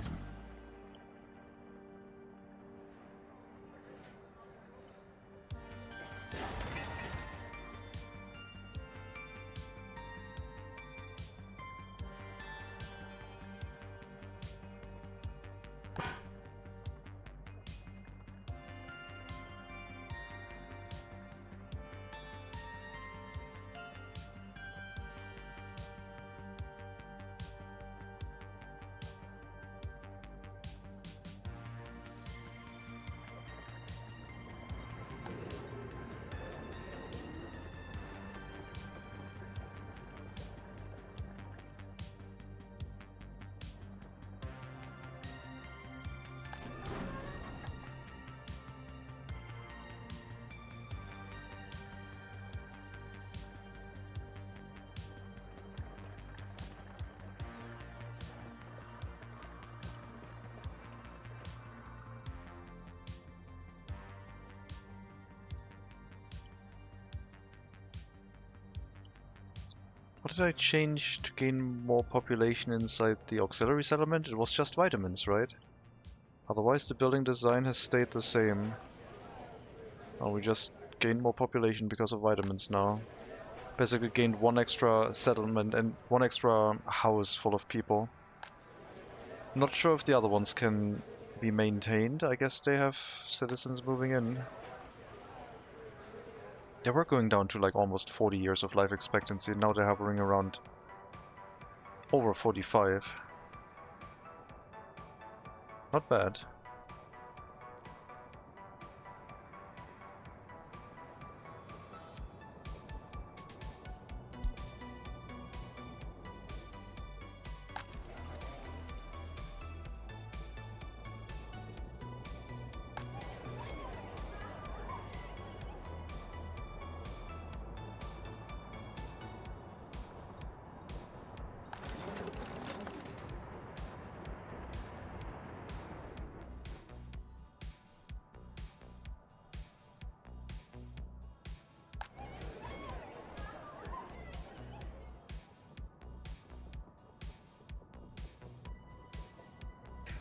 [SPEAKER 1] What did I change to gain more population inside the auxiliary settlement? It was just vitamins, right? Otherwise the building design has stayed the same. Oh, we just gained more population because of vitamins now. Basically gained one extra settlement and one extra house full of people. Not sure if the other ones can be maintained. I guess they have citizens moving in. They were going down to like almost 40 years of life expectancy. Now they're hovering around over 45. Not bad.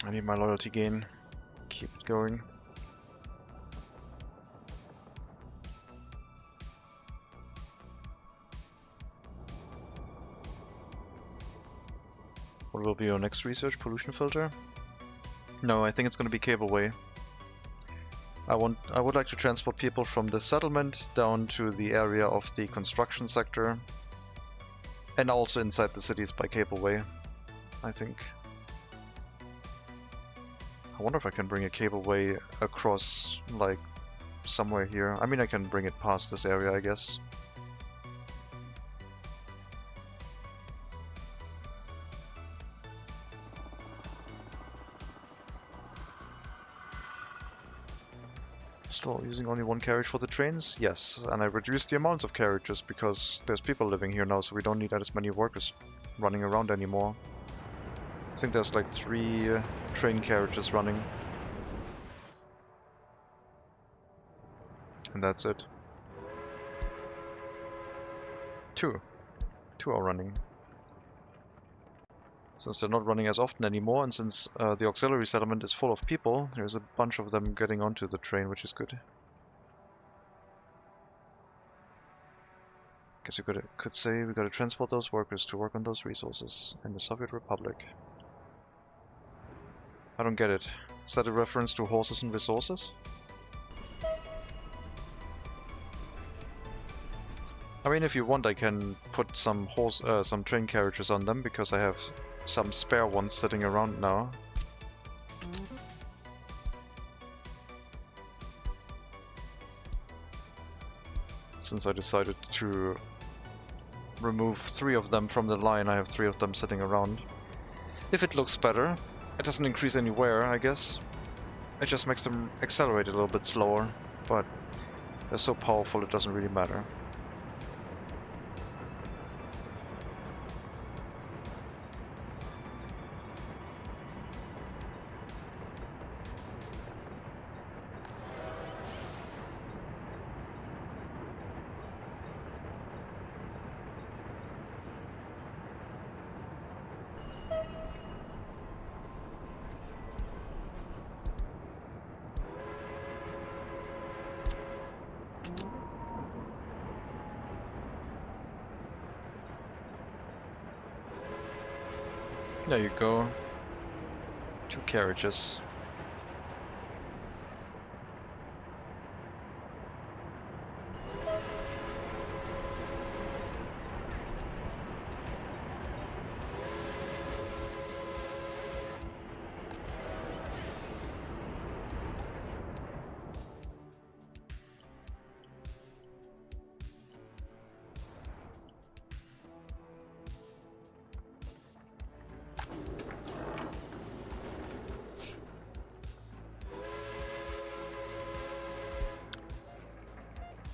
[SPEAKER 1] I need my loyalty gain. Keep it going. What will be your next research? Pollution filter? No, I think it's going to be cableway. I would like to transport people from the settlement down to the area of the construction sector. And also inside the cities by cableway, I think. I wonder if I can bring a cableway across, like, somewhere here. I mean, I can bring it past this area, I guess. Still using only one carriage for the trains? Yes, and I reduced the amount of carriages because there's people living here now, so we don't need as many workers running around anymore. I think there's like 3 train carriages running. And that's it. 2 are running. Since they're not running as often anymore, and since the auxiliary settlement is full of people, there's a bunch of them getting onto the train, which is good. Guess we could say we gotta transport those workers to work on those resources in the Soviet Republic. I don't get it. Is that a reference to horses and resources? I mean, if you want, I can put some train carriages on them, because I have some spare ones sitting around now. Since I decided to remove 3 of them from the line, I have 3 of them sitting around. If it looks better, it doesn't increase any wear, I guess. It just makes them accelerate a little bit slower, but they're so powerful it doesn't really matter. There you go. 2 carriages.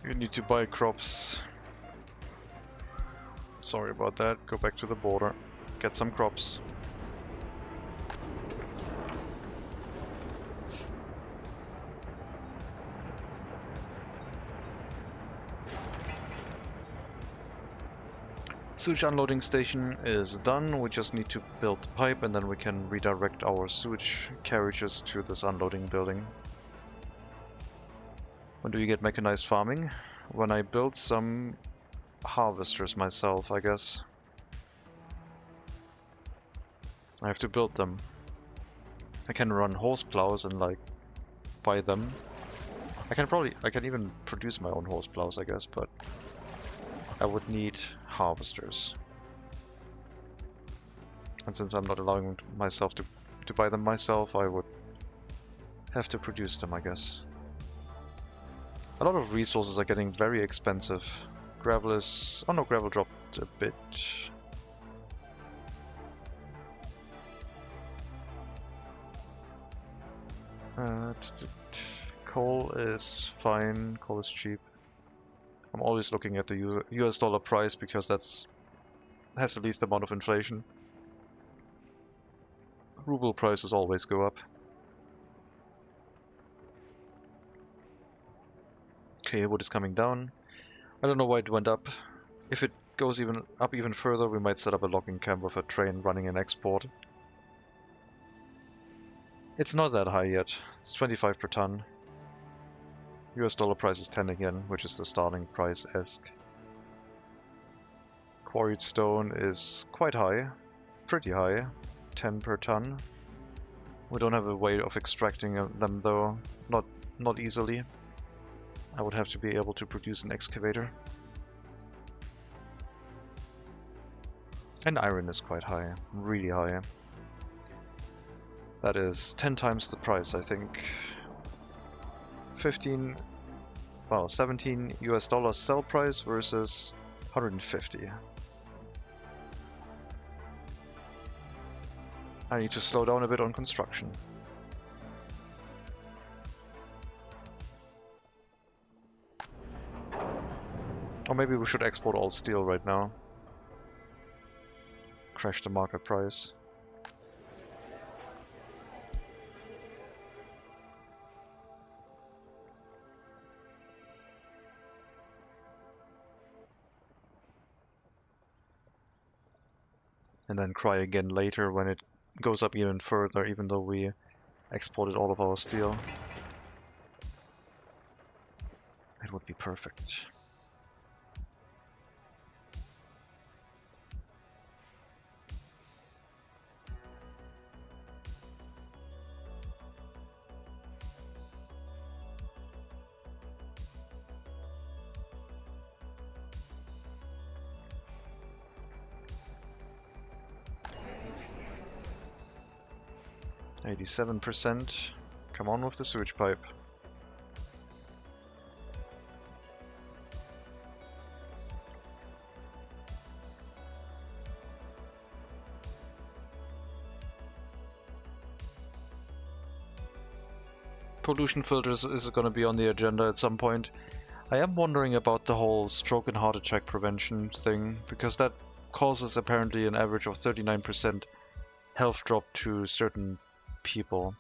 [SPEAKER 1] You need to buy crops. Sorry about that. Go back to the border. Get some crops. Sewage unloading station is done. We just need to build the pipe, and then we can redirect our sewage carriages to this unloading building. When do you get mechanized farming? When I build some harvesters myself, I guess. I have to build them. I can run horse plows and like buy them. I can even produce my own horse plows, I guess, but I would need harvesters. And since I'm not allowing myself to buy them myself, I would have to produce them, I guess. A lot of resources are getting very expensive. Gravel is... oh no, gravel dropped a bit. Coal is fine, coal is cheap. I'm always looking at the US dollar price because has the least amount of inflation. Ruble prices always go up. Okay, wood is coming down. I don't know why it went up. If it goes even further, we might set up a logging camp with a train running an export. It's not that high yet. It's 25 per ton. US dollar price is 10 again, which is the starting price-esque. Quarried stone is quite high. Pretty high. 10 per ton. We don't have a way of extracting them though. Not easily. I would have to be able to produce an excavator. And iron is quite high. Really high. That is 10 times the price, I think. 17 US dollars sell price versus 150. I need to slow down a bit on construction. Or maybe we should export all steel right now. Crash the market price. and then cry again later when it goes up even further, even though we exported all of our steel. It would be perfect. %. Come on with the sewage pipe. Pollution filters is going to be on the agenda at some point. I am wondering about the whole stroke and heart attack prevention thing, because that causes apparently an average of 39% health drop to certain people.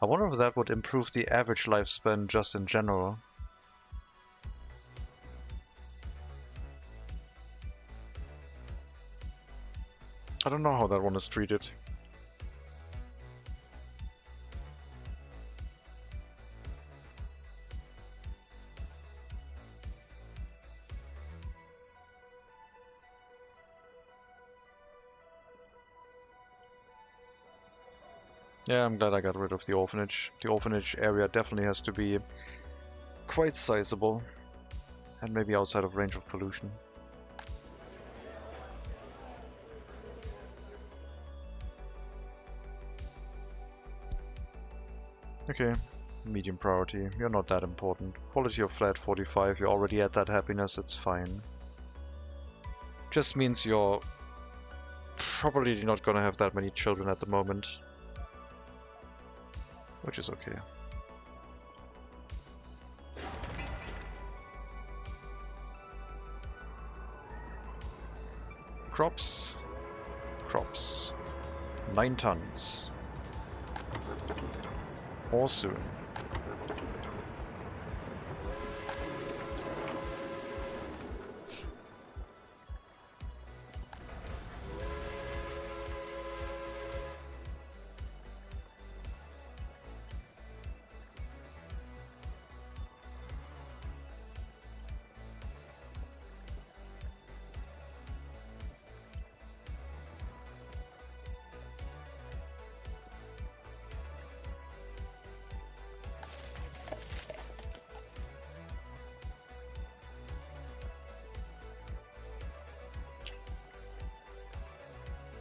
[SPEAKER 1] I wonder if that would improve the average lifespan just in general. I don't know how that one is treated. Yeah, I'm glad I got rid of the orphanage. The orphanage area definitely has to be quite sizable and maybe outside of range of pollution. Okay, medium priority. You're not that important. Quality of flat 45, you're already at that happiness, it's fine. Just means you're probably not gonna have that many children at the moment. Which is okay. Crops. 9 tons. Or soon.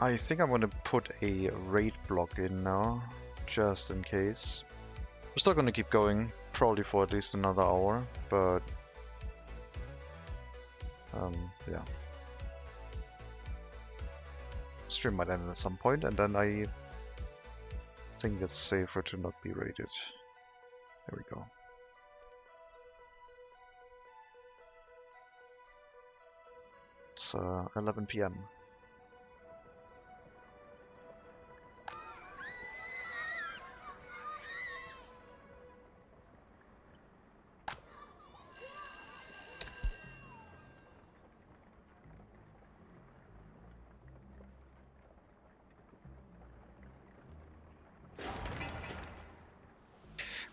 [SPEAKER 1] I think I'm gonna put a raid block in now, just in case. We're still gonna keep going, probably for at least another hour, but yeah. Stream might end at some point, and then I think it's safer to not be raided. There we go. It's 11 PM.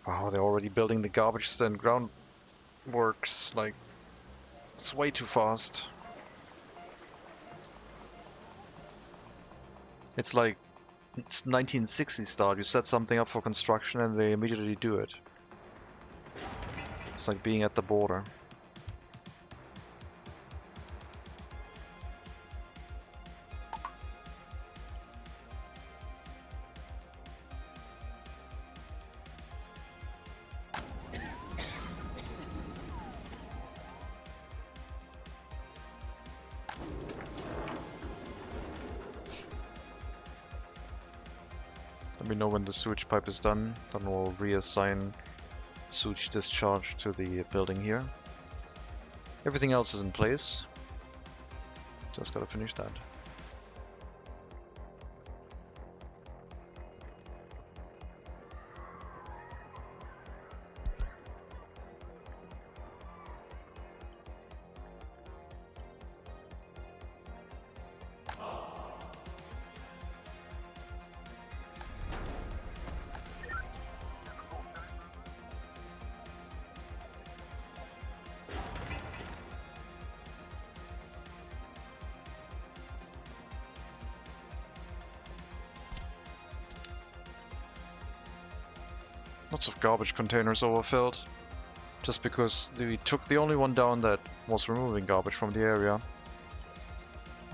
[SPEAKER 1] Wow, they're already building the garbage stand groundworks, like, it's way too fast. It's like, it's 1960 style, you set something up for construction and they immediately do it. It's like being at the border. Let me know when the sewage pipe is done, then we'll reassign sewage discharge to the building here. Everything else is in place. Just gotta finish that. Lots of garbage containers overfilled. Just because we took the only one down that was removing garbage from the area.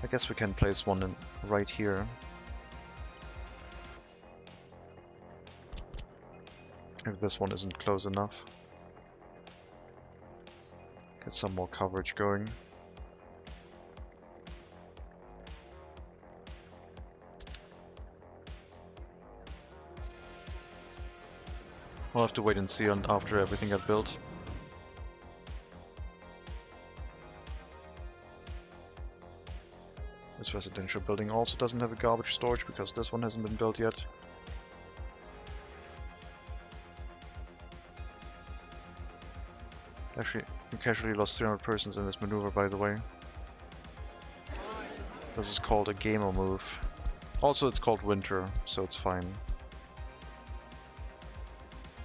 [SPEAKER 1] I guess we can place one in right here. If this one isn't close enough. Get some more coverage going. We'll have to wait and see after everything got built. This residential building also doesn't have a garbage storage because this one hasn't been built yet. Actually, we casually lost 300 persons in this maneuver, by the way. This is called a gamer move. Also, it's called winter, so it's fine.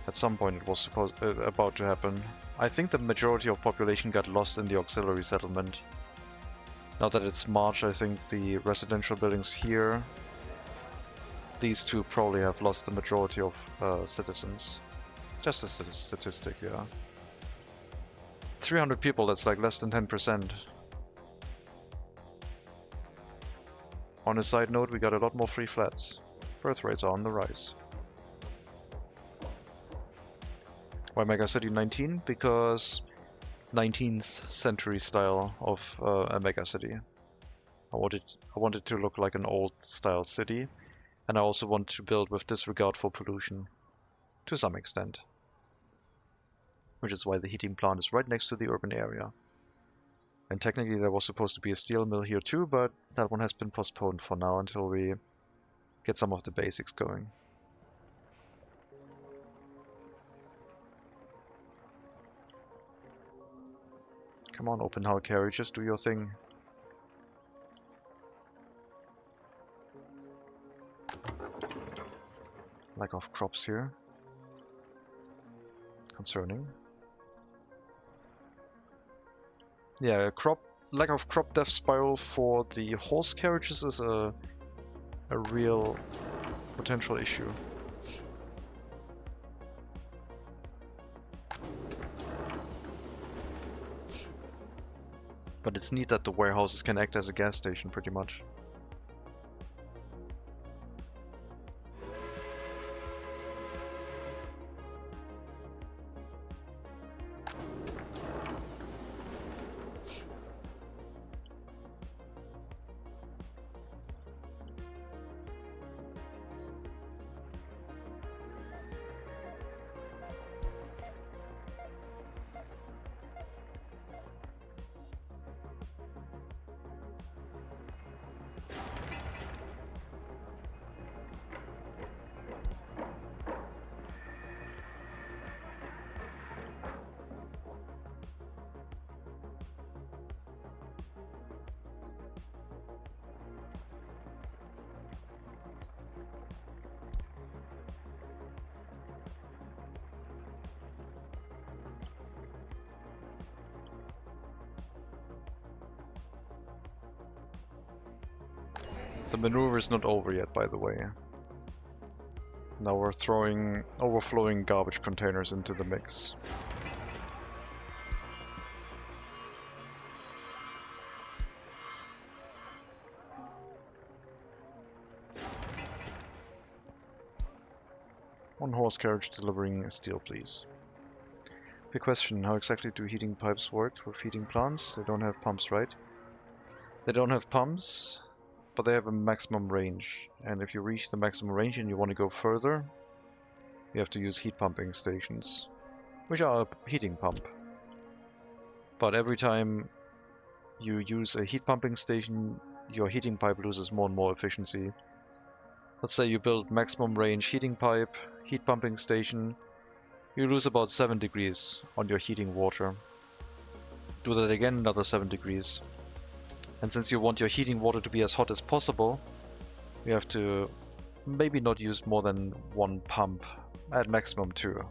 [SPEAKER 1] At some point it was about to happen. I think the majority of population got lost in the auxiliary settlement. Now that it's March, I think the residential buildings here, these two probably have lost the majority of citizens. Just a statistic, yeah. 300 people, that's like less than 10%. On a side note, we got a lot more free flats. Birth rates are on the rise. Why MegaCity 19? Because 19th century style of a megacity. I wanted to look like an old style city, and I also want to build with disregard for pollution, to some extent. Which is why the heating plant is right next to the urban area. And technically there was supposed to be a steel mill here too, but that one has been postponed for now until we get some of the basics going. Come on, open house carriages, do your thing. Lack of crops here. Concerning. Yeah, lack of crop death spiral for the horse carriages is a real potential issue. But it's neat that the warehouses can act as a gas station pretty much. The maneuver is not over yet, by the way. Now we're throwing overflowing garbage containers into the mix. One horse carriage delivering steel, please. Big question, how exactly do heating pipes work with heating plants? They don't have pumps, right? They don't have pumps, but they have a maximum range. And if you reach the maximum range and you want to go further, you have to use heat pumping stations, which are a heating pump. But every time you use a heat pumping station, your heating pipe loses more and more efficiency. Let's say you build maximum range heating pipe, heat pumping station, you lose about 7 degrees on your heating water. Do that again, another 7 degrees. And since you want your heating water to be as hot as possible, you have to maybe not use more than one pump, at maximum 2.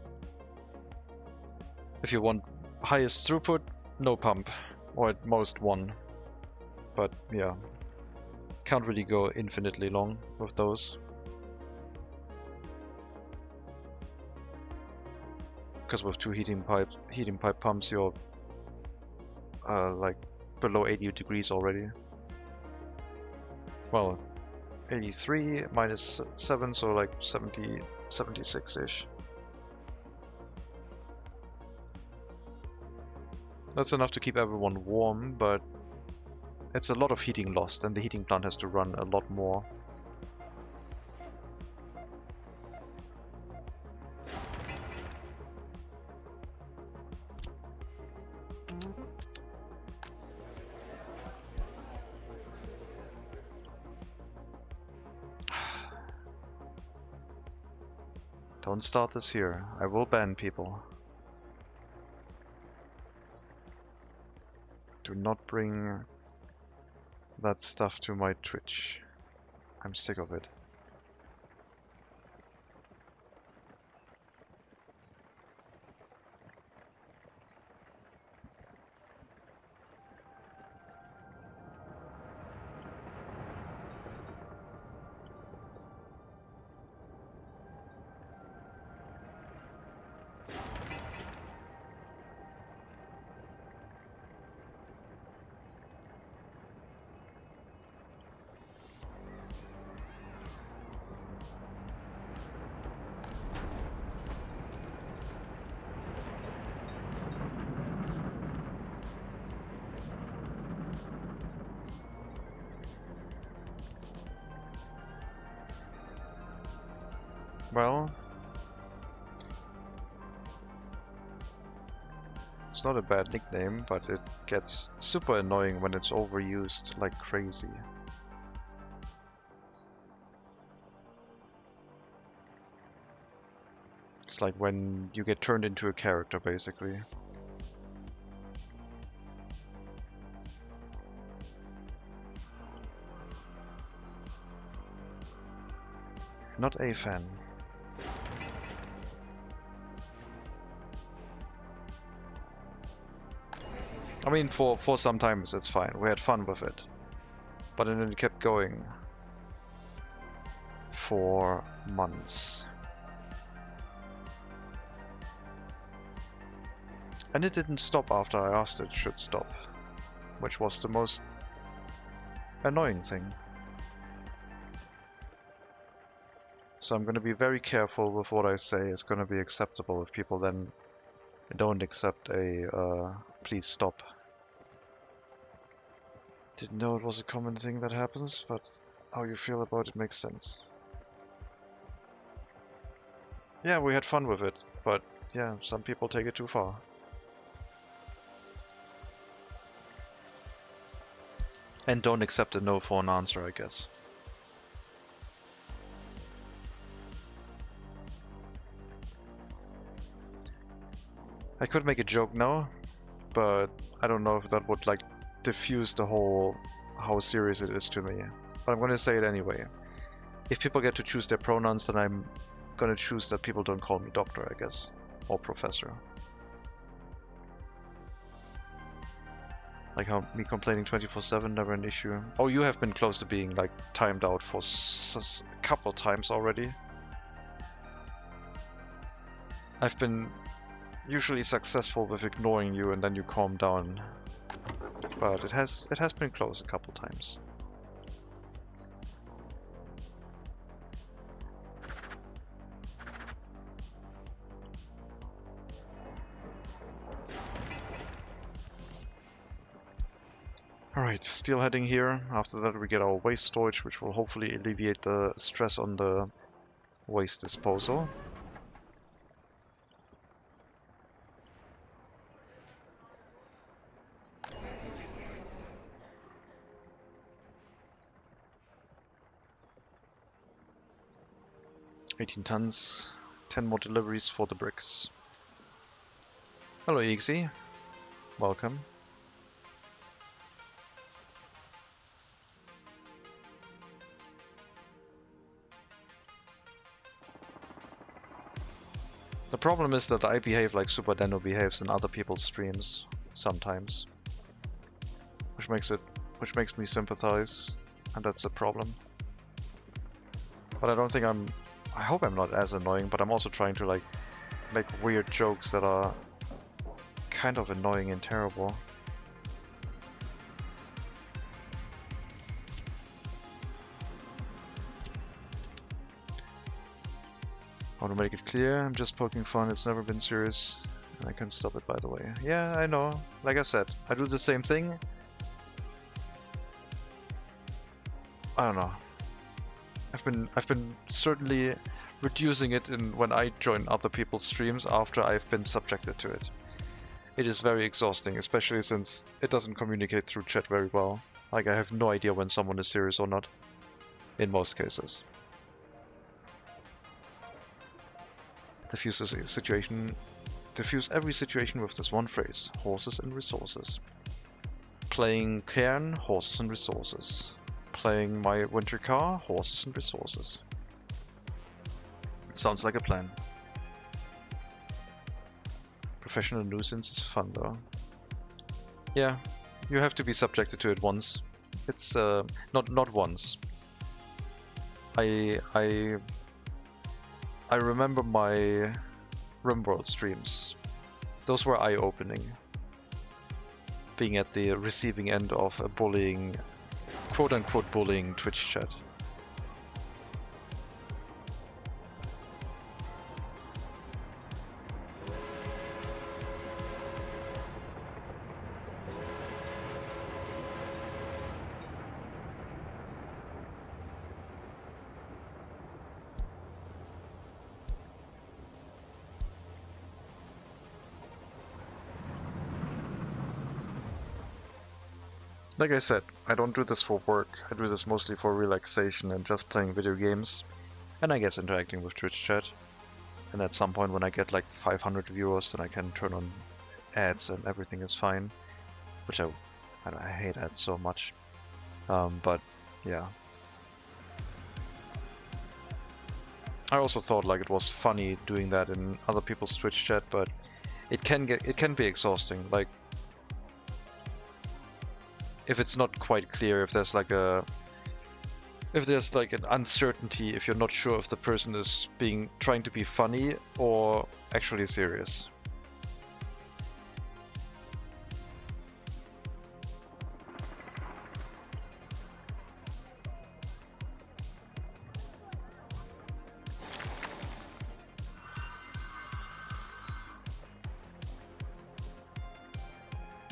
[SPEAKER 1] If you want highest throughput, no pump, or at most 1. But yeah, can't really go infinitely long with those. because with two heating pipe pumps, you're like below 80 degrees already. Well, 83 minus 7, so like 70, 76-ish. That's enough to keep everyone warm, but it's a lot of heating lost, and the heating plant has to run a lot more. Don't start this here. I will ban people. Do not bring that stuff to my Twitch. I'm sick of it. Well, it's not a bad nickname, but it gets super annoying when it's overused like crazy. It's like when you get turned into a character, basically. Not a fan. I mean, for sometimes it's fine. We had fun with it. But then it kept going for months. And it didn't stop after I asked it should stop, which was the most annoying thing. So I'm going to be very careful with what I say is going to be acceptable if people then don't accept a please stop. Didn't know it was a common thing that happens, but how you feel about it makes sense. Yeah, we had fun with it, but yeah, some people take it too far. And don't accept a no for an answer, I guess. I could make a joke now, but I don't know if that would like diffuse the whole how serious it is to me. But I'm gonna say it anyway. If people get to choose their pronouns, then I'm gonna choose that people don't call me doctor, I guess, or professor. Like how me complaining 24/7 never an issue. Oh, you have been close to being like timed out for a couple times already. I've been usually successful with ignoring you and then you calm down. But it has been close a couple times. Alright, steel heading here. After that we get our waste storage, which will hopefully alleviate the stress on the waste disposal. $18 tons, 10 more deliveries for the bricks. Hello EXE, welcome. The problem is that I behave like Super Dano behaves in other people's streams sometimes, which makes me sympathize, and that's the problem. But I don't think I hope I'm not as annoying, but I'm also trying to like make weird jokes that are kind of annoying and terrible. I want to make it clear, I'm just poking fun, it's never been serious. And I can stop it, by the way. Yeah, I know. Like I said, I do the same thing. I don't know. I've been certainly reducing it in when I join other people's streams after I've been subjected to it. It is very exhausting, especially since it doesn't communicate through chat very well. Like, I have no idea when someone is serious or not, in most cases. Diffuse every situation with this one phrase: horses and resources. Playing Cairn, horses and resources. Playing my winter car, horses and resources. Sounds like a plan. Professional nuisance is fun though. Yeah, you have to be subjected to it once. It's not once. I remember my RimWorld streams. Those were eye-opening. Being at the receiving end of a bullying, quote-unquote bullying Twitch chat. Like I said, I don't do this for work. I do this mostly for relaxation and just playing video games. And I guess interacting with Twitch chat. And at some point when I get like 500 viewers, then I can turn on ads and everything is fine. Which I hate ads so much. But yeah. I also thought like it was funny doing that in other people's Twitch chat, but it can be exhausting. Like, if it's not quite clear, if there's like an uncertainty, if you're not sure if the person is trying to be funny or actually serious.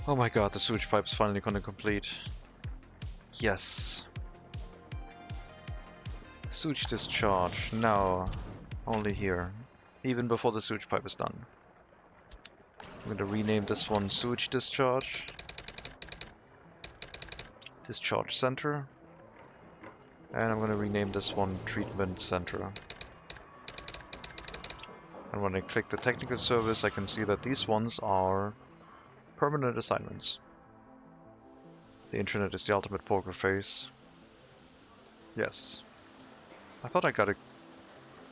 [SPEAKER 1] Oh my god, the sewage pipe's finally gonna complete. Yes. Sewage discharge, now. Only here. Even before the sewage pipe is done. I'm gonna rename this one sewage discharge. Discharge center. And I'm gonna rename this one treatment center. And when I click the technical service, I can see that these ones are permanent assignments. The internet is the ultimate poker face. Yes. I thought I got a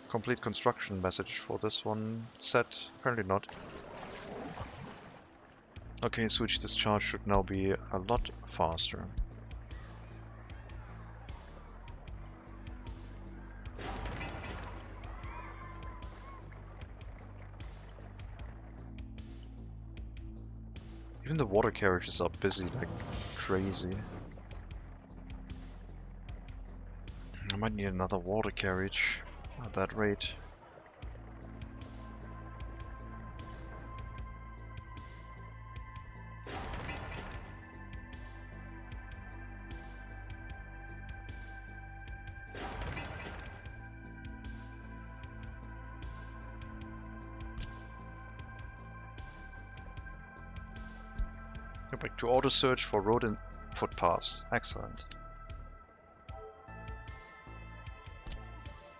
[SPEAKER 1] complete construction message for this one set. Apparently not. Okay, sewage discharge should now be a lot faster. Even the water carriages are busy like crazy. I might need another water carriage at that rate. Go back to auto search for road and footpaths. Excellent.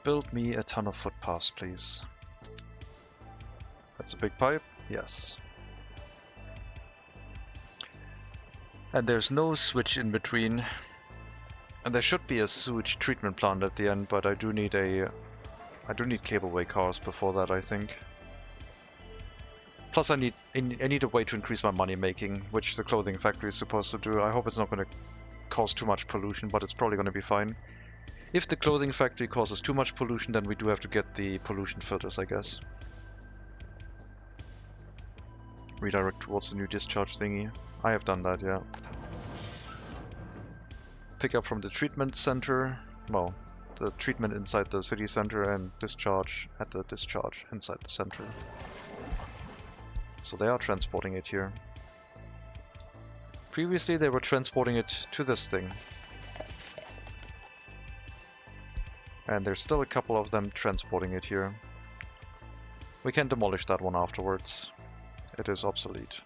[SPEAKER 1] Build me a ton of footpaths, please. That's a big pipe? Yes. And there's no switch in between. And there should be a sewage treatment plant at the end, but I do need cableway cars before that, I think. Plus I need a way to increase my money making, which the clothing factory is supposed to do. I hope it's not going to cause too much pollution, but it's probably going to be fine. If the clothing factory causes too much pollution, then we do have to get the pollution filters, I guess. redirect towards the new discharge thingy. I have done that, yeah. Pick up from the treatment center, well, the treatment inside the city center, and discharge at the discharge inside the center. So they are transporting it here. Previously they were transporting it to this thing. And there's still a couple of them transporting it here. We can demolish that one afterwards. It is obsolete.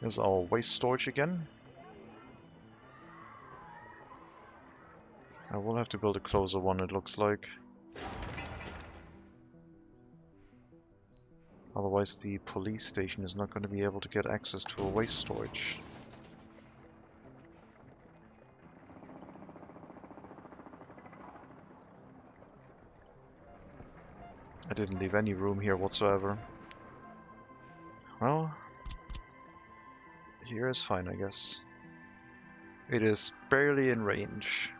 [SPEAKER 1] Here's our waste storage again. I will have to build a closer one, it looks like. Otherwise the police station is not going to be able to get access to a waste storage. I didn't leave any room here whatsoever. Well, here is fine, I guess. It is barely in range.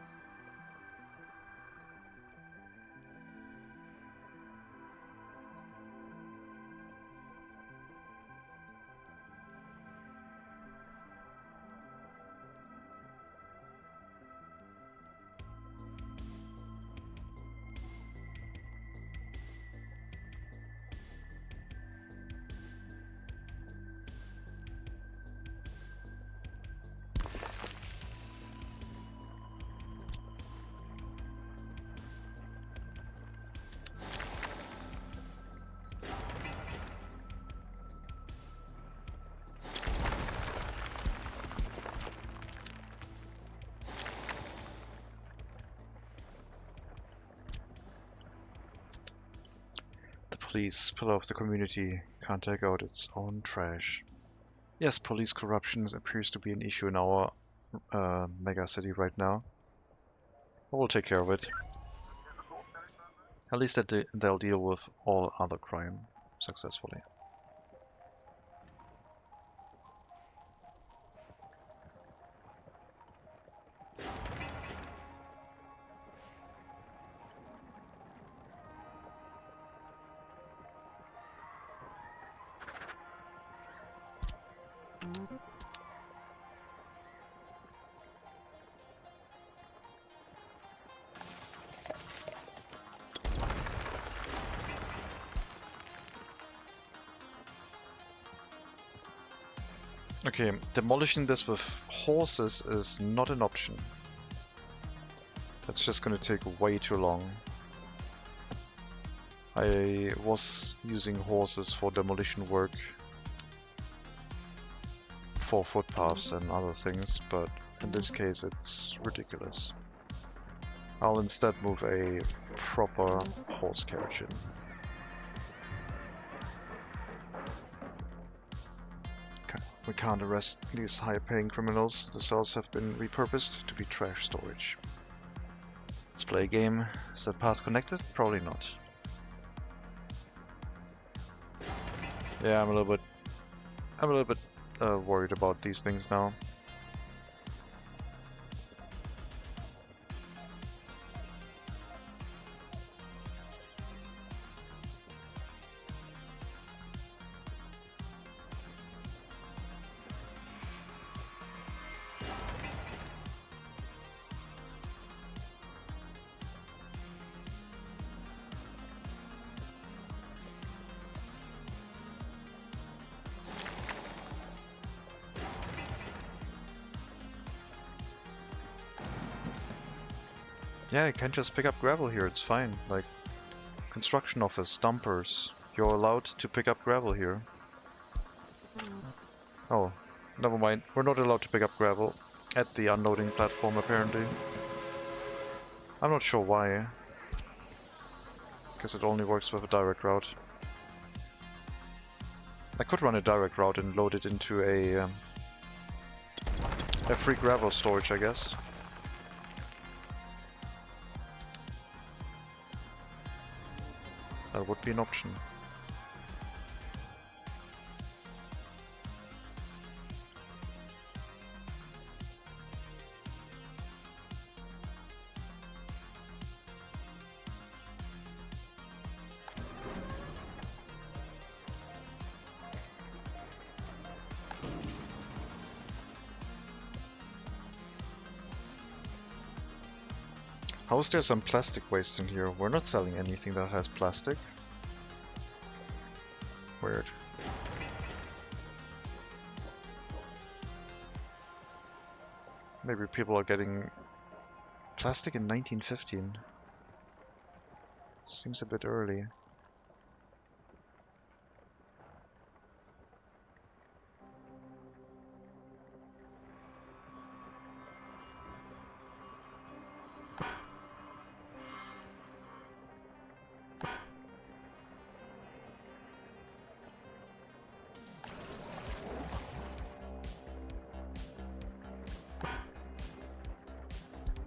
[SPEAKER 1] Police, pillar of the community, can't take out its own trash. Yes, police corruption appears to be an issue in our megacity right now. But we'll take care of it. At least they'll deal with all other crime successfully. Okay, demolishing this with horses is not an option. That's just gonna take way too long. I was using horses for demolition work for footpaths and other things, but in this case it's ridiculous. I'll instead move a proper horse carriage in. We can't arrest these high-paying criminals. The cells have been repurposed to be trash storage. Let's play a game. Is that path connected? Probably not. Yeah, I'm a little bit worried about these things now. Yeah, you can just pick up gravel here, it's fine. Like, construction office, dumpers, you're allowed to pick up gravel here. Oh, never mind, we're not allowed to pick up gravel at the unloading platform apparently. I'm not sure why. Because it only works with a direct route. I could run a direct route and load it into a free gravel storage, I guess. That would be an option. How is there some plastic waste in here? We're not selling anything that has plastic. Weird. Maybe people are getting plastic in 1915. Seems a bit early.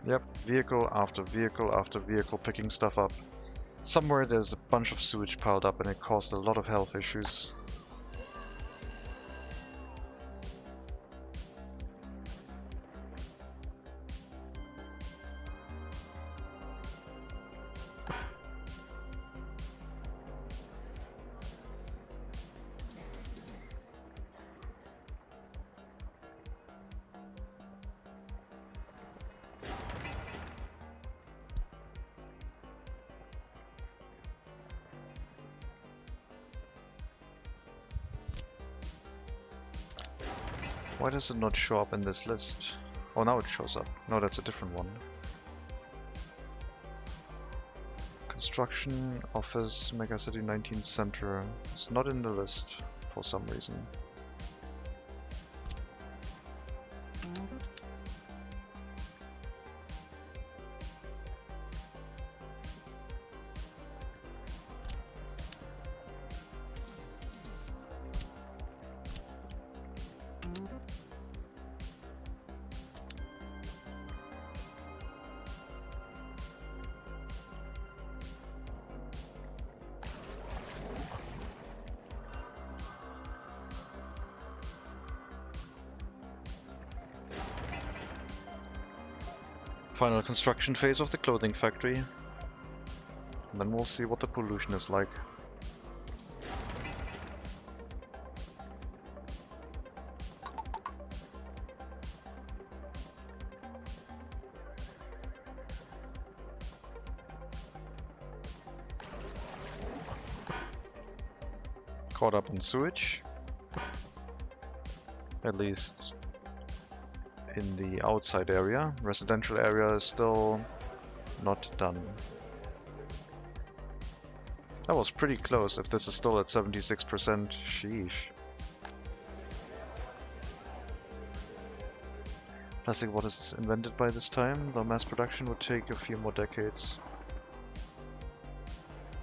[SPEAKER 1] Yep, vehicle after vehicle after vehicle picking stuff up. Somewhere there's a bunch of sewage piled up and it caused a lot of health issues. Why does it not show up in this list? Oh, now it shows up. No, that's a different one. Construction, office, MegaCity 19 Center. It's not in the list for some reason. Final construction phase of the clothing factory. And then we'll see what the pollution is like. Caught up in sewage. At least in the outside area. Residential area is still not done. That was pretty close. If this is still at 76%, sheesh. Plastic what is invented by this time, though mass production would take a few more decades.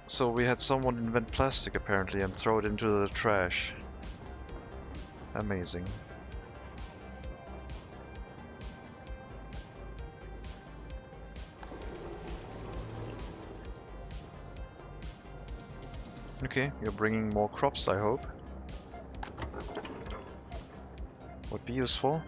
[SPEAKER 1] So we had someone invent plastic apparently and throw it into the trash. Amazing. Okay, you're bringing more crops, I hope. Would be useful.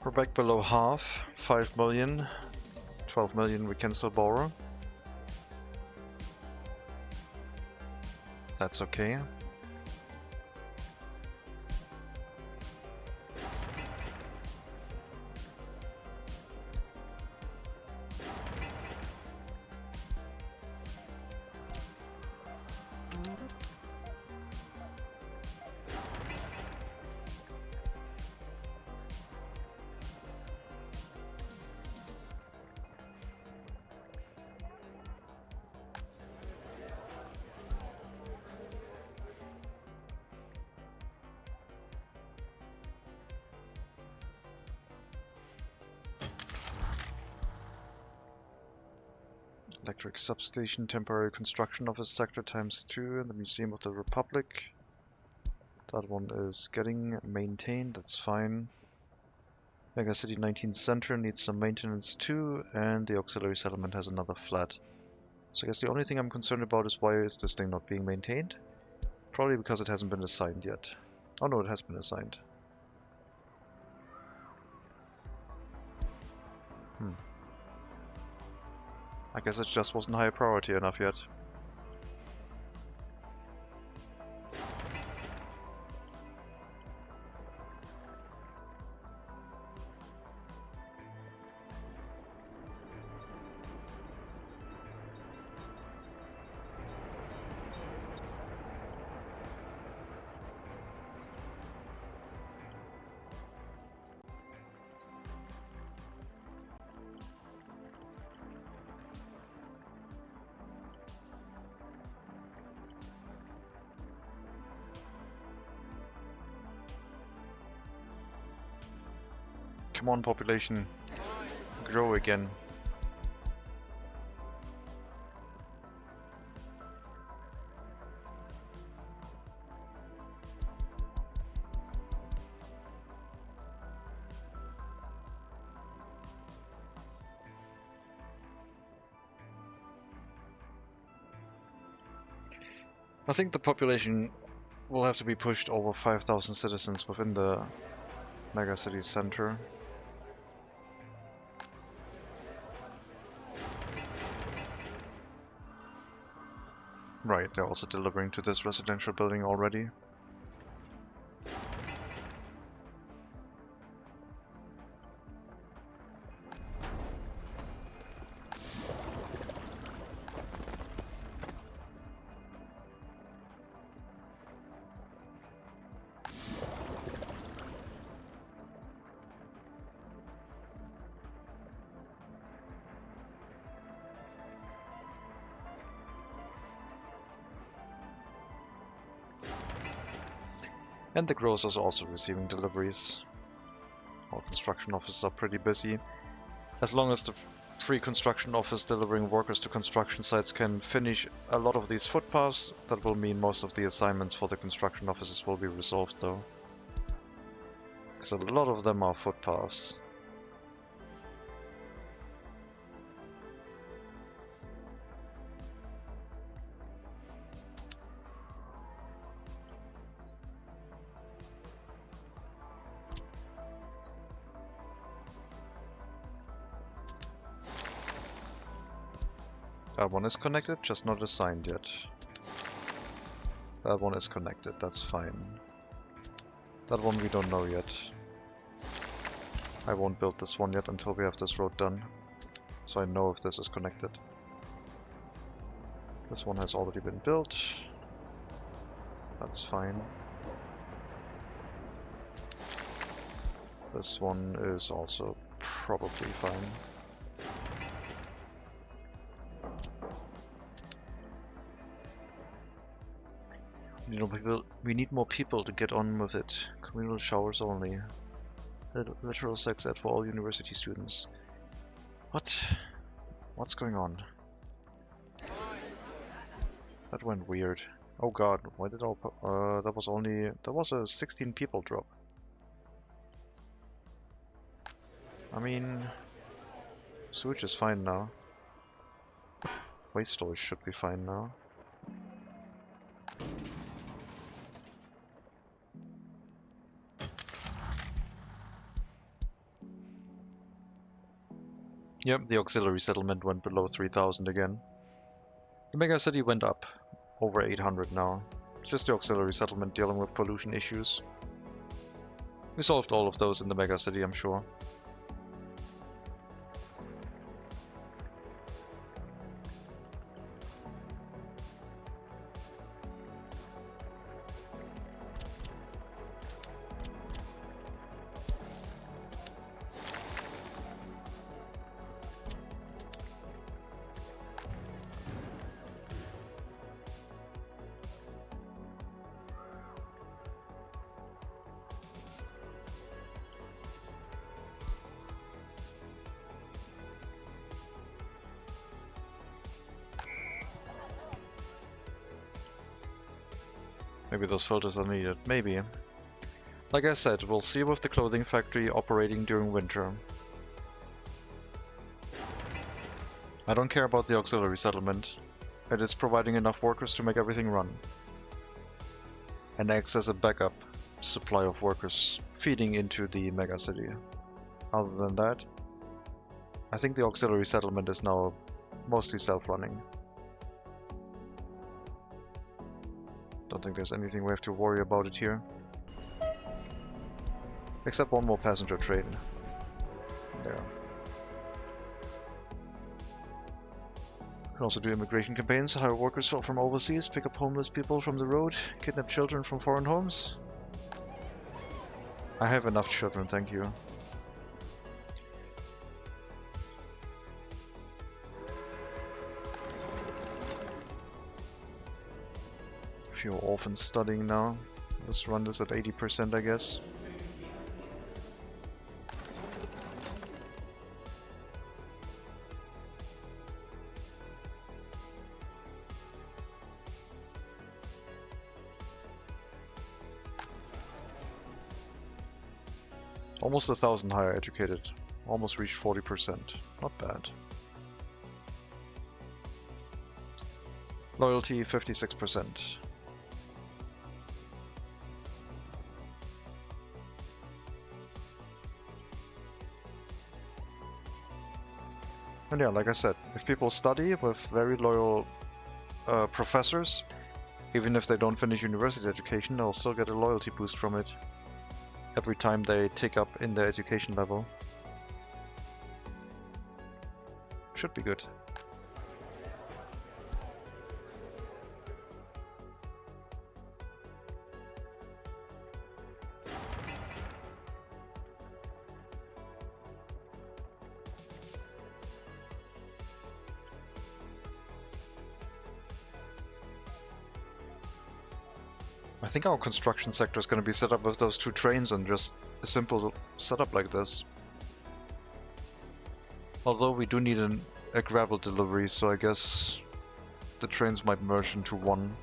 [SPEAKER 1] We're back below half, 5 million, 12 million we can still borrow. That's okay. Electric substation, temporary construction office sector ×2 in the Museum of the Republic. That one is getting maintained, that's fine. MegaCity 19 Center needs some maintenance too, and the auxiliary settlement has another flat. So I guess the only thing I'm concerned about is why is this thing not being maintained? Probably because it hasn't been assigned yet. Oh no, it has been assigned. I guess it just wasn't high priority enough yet. Come on, population. Grow again. I think the population will have to be pushed over 5,000 citizens within the megacity center. Right, they're also delivering to this residential building already. And the grocers are also receiving deliveries. All construction offices are pretty busy. As long as the free construction office delivering workers to construction sites can finish a lot of these footpaths, that will mean most of the assignments for the construction offices will be resolved though. Because a lot of them are footpaths. That one is connected, just not assigned yet. That one is connected, that's fine. That one we don't know yet. I won't build this one yet until we have this road done, so I know if this is connected. This one has already been built. That's fine. This one is also probably fine. We need more people to get on with it. Communal showers only. Literal sex ed for all university students. What? What's going on? That went weird. Oh god, why did all that was a 16 people drop. I mean, sewage is fine now. Waste storage should be fine now. Yep, the auxiliary settlement went below 3,000 again. The megacity went up, over 800 now. Just the auxiliary settlement dealing with pollution issues. We solved all of those in the megacity, I'm sure. Maybe those filters are needed. Maybe. Like I said, we'll see with the clothing factory operating during winter. I don't care about the auxiliary settlement. It is providing enough workers to make everything run. And acts as a backup supply of workers feeding into the megacity. Other than that, I think the auxiliary settlement is now mostly self-running. Don't think there's anything we have to worry about it here. Except one more passenger train. There. Can also do immigration campaigns, hire workers from overseas, pick up homeless people from the road, kidnap children from foreign homes. I have enough children, thank you. A few orphans studying now. Let's run this at 80%, I guess. Almost 1,000 higher educated. Almost reached 40%. Not bad. Loyalty 56%. And yeah, like I said, if people study with very loyal professors, even if they don't finish university education, they'll still get a loyalty boost from it. Every time they tick up in their education level. Should be good. I think our construction sector is going to be set up with those two trains and just a simple setup like this. Although we do need a gravel delivery, so I guess the trains might merge into one.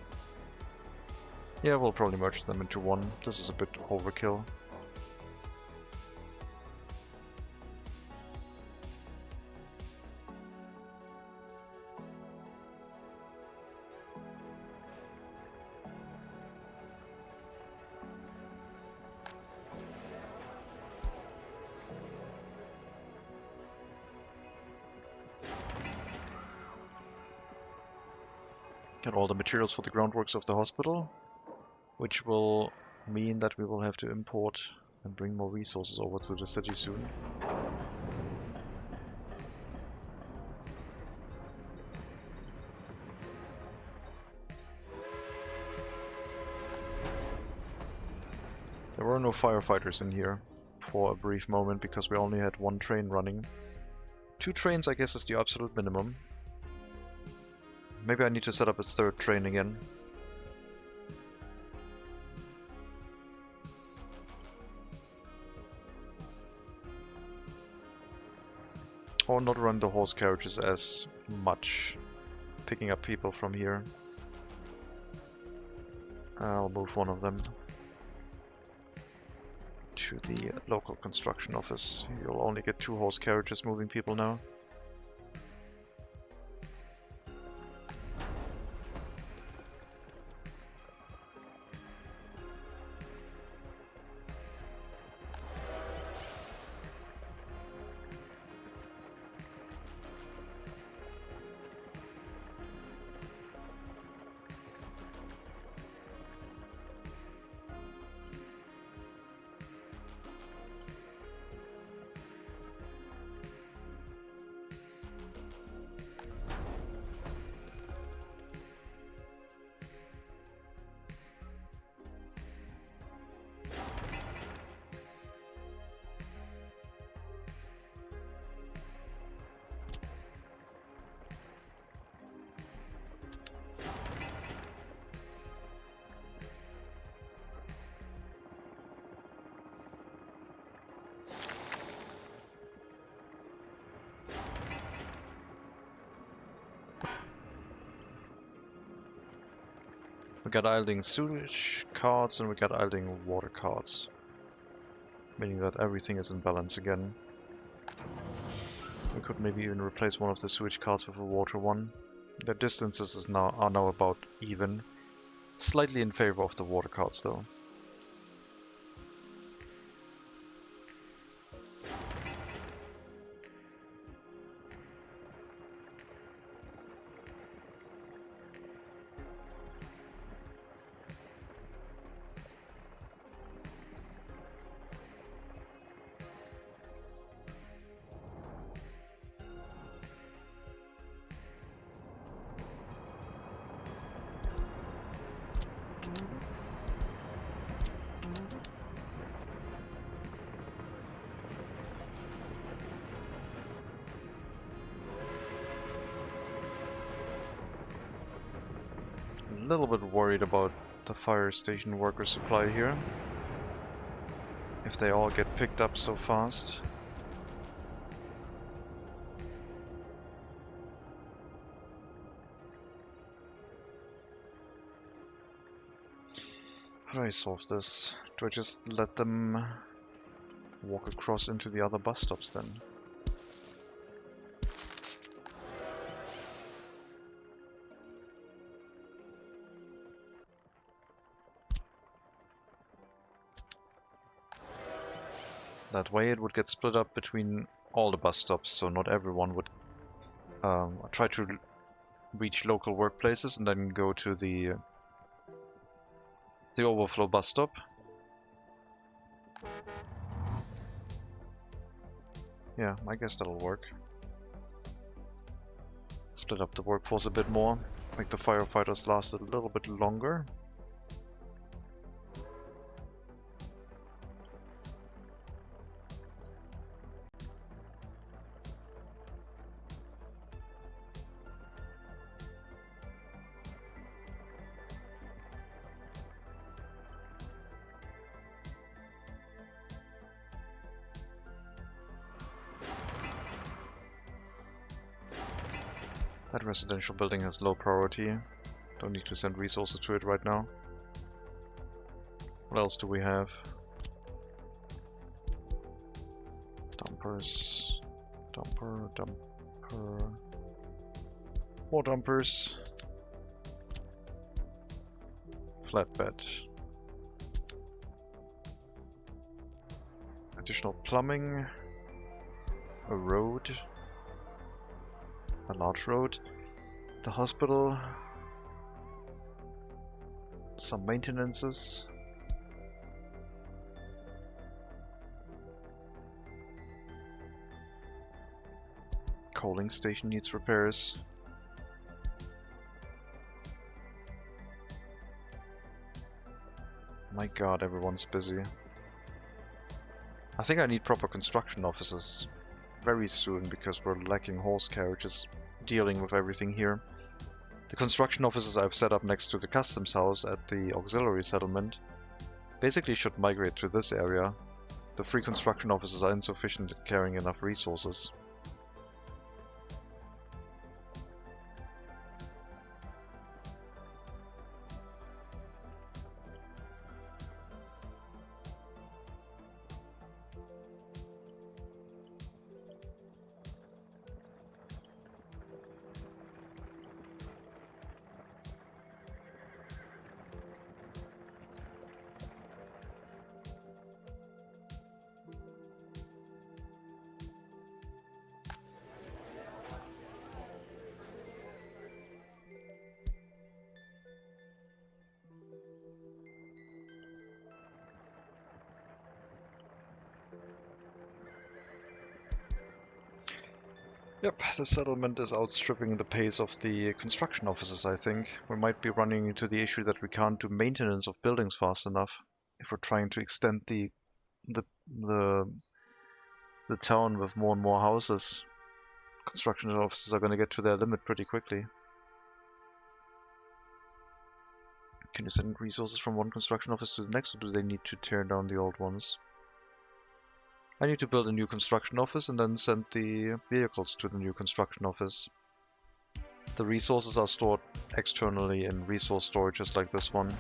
[SPEAKER 1] Yeah, we'll probably merge them into one. This is a bit overkill. Get all the materials for the groundworks of the hospital, which will mean that we will have to import and bring more resources over to the city soon. There were no firefighters in here for a brief moment because we only had one train running. 2 trains, I guess, is the absolute minimum. Maybe I need to set up a 3rd train again. Or not run the horse carriages as much, picking up people from here. I'll move one of them to the local construction office. You'll only get 2 horse carriages moving people now. We got idling sewage carts and we got idling water carts. Meaning that everything is in balance again. We could maybe even replace one of the sewage carts with a water one. The distances are now about even. Slightly in favor of the water carts though. A little bit worried about the fire station worker supply here. If they all get picked up so fast. How do I solve this? Do I just let them walk across into the other bus stops then? That way it would get split up between all the bus stops, so not everyone would try to reach local workplaces and then go to the overflow bus stop. Yeah, I guess that'll work. Split up the workforce a bit more, make the firefighters last a little bit longer. That residential building has low priority. Don't need to send resources to it right now. What else do we have? Dumpers. Dumper. More dumpers. Flatbed. Additional plumbing. A road. A large road, the hospital, some maintenances. Coaling station needs repairs. My god, everyone's busy. I think I need proper construction offices very soon because we're lacking horse carriages dealing with everything here. The construction offices I've set up next to the customs house at the auxiliary settlement basically should migrate to this area. The free construction offices are insufficient at carrying enough resources. Yep, the settlement is outstripping the pace of the construction offices, I think. We might be running into the issue that we can't do maintenance of buildings fast enough if we're trying to extend the town with more and more houses. Construction offices are going to get to their limit pretty quickly. Can you send resources from one construction office to the next, or do they need to tear down the old ones? I need to build a new construction office and then send the vehicles to the new construction office. The resources are stored externally in resource storages like this one.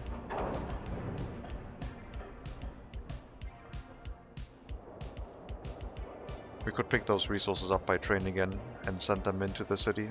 [SPEAKER 1] We could pick those resources up by train again and send them into the city.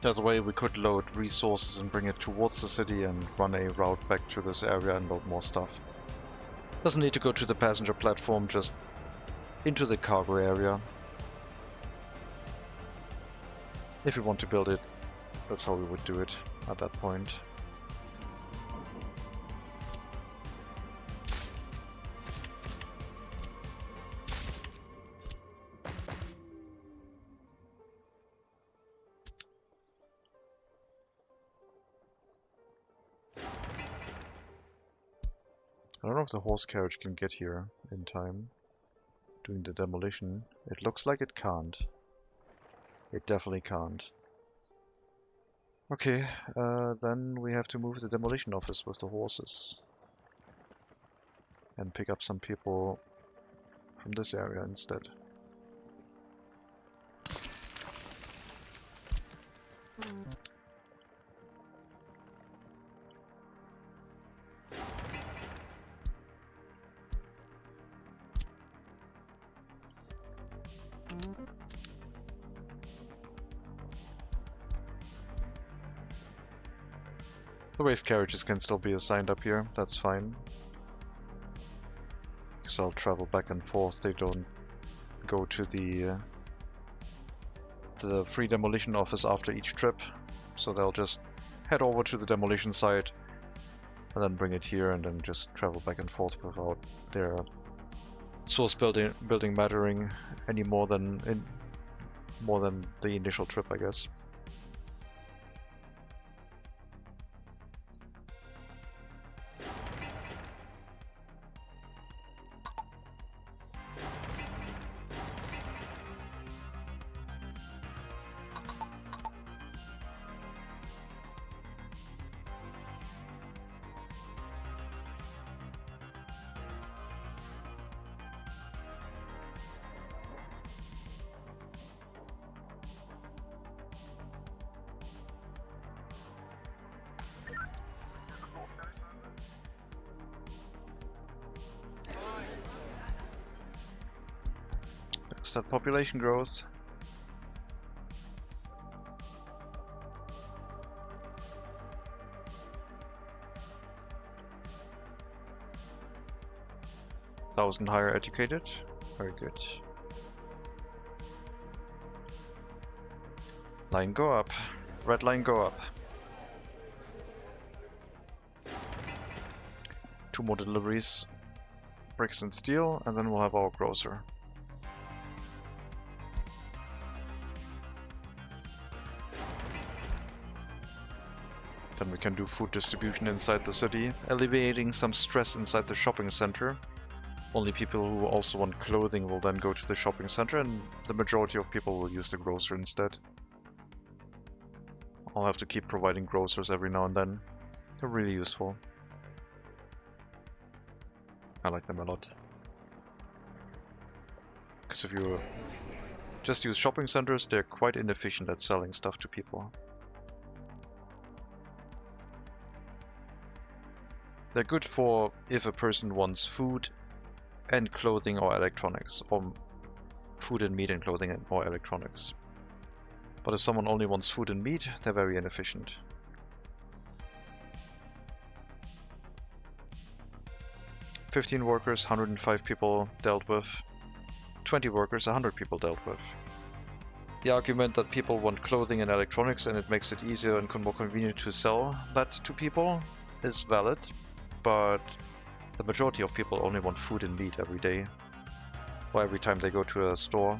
[SPEAKER 1] That way we could load resources and bring it towards the city and run a route back to this area and load more stuff. Doesn't need to go to the passenger platform, just into the cargo area. If we want to build it, that's how we would do it at that point. I don't know if the horse carriage can get here in time doing the demolition. It looks like it can't. It definitely can't. Okay, then we have to move the demolition office with the horses and pick up some people from this area instead. The waste carriages can still be assigned up here, that's fine. Because I'll travel back and forth, they don't go to the free demolition office after each trip. So they'll just head over to the demolition site and then bring it here and then just travel back and forth without their source building mattering any more than the initial trip, I guess. That population growth. Thousand higher educated. Very good. Line go up. Red line go up. 2 more deliveries. Bricks and steel, and then we'll have our grocer. Then we can do food distribution inside the city, alleviating some stress inside the shopping center. Only people who also want clothing will then go to the shopping center, and the majority of people will use the grocer instead. I'll have to keep providing grocers every now and then. They're really useful. I like them a lot. Because if you just use shopping centers, they're quite inefficient at selling stuff to people. They're good for if a person wants food and clothing or electronics, or food and meat and clothing or electronics. But if someone only wants food and meat, they're very inefficient. "15 workers, 105 people dealt with. 20 workers, 100 people dealt with." The argument that people want clothing and electronics and it makes it easier and more convenient to sell that to people is valid, but the majority of people only want food and meat every day, or every time they go to a store.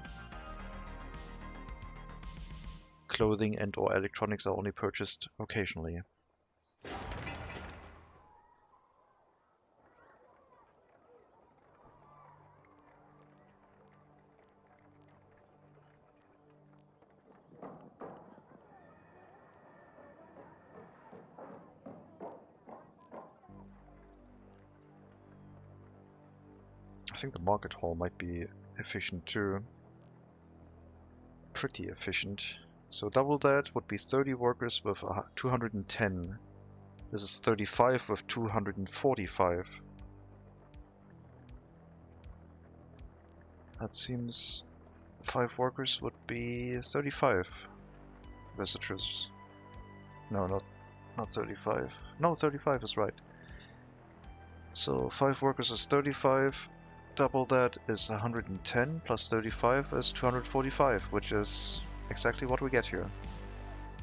[SPEAKER 1] Clothing and or electronics are only purchased occasionally. I think the market hall might be efficient too. Pretty efficient. So double that would be 30 workers with 210. This is 35 with 245. That seems 5 workers would be 35 visitors. No, not 35. No, 35 is right. So 5 workers is 35. Double that is 110 plus 35 is 245, which is exactly what we get here.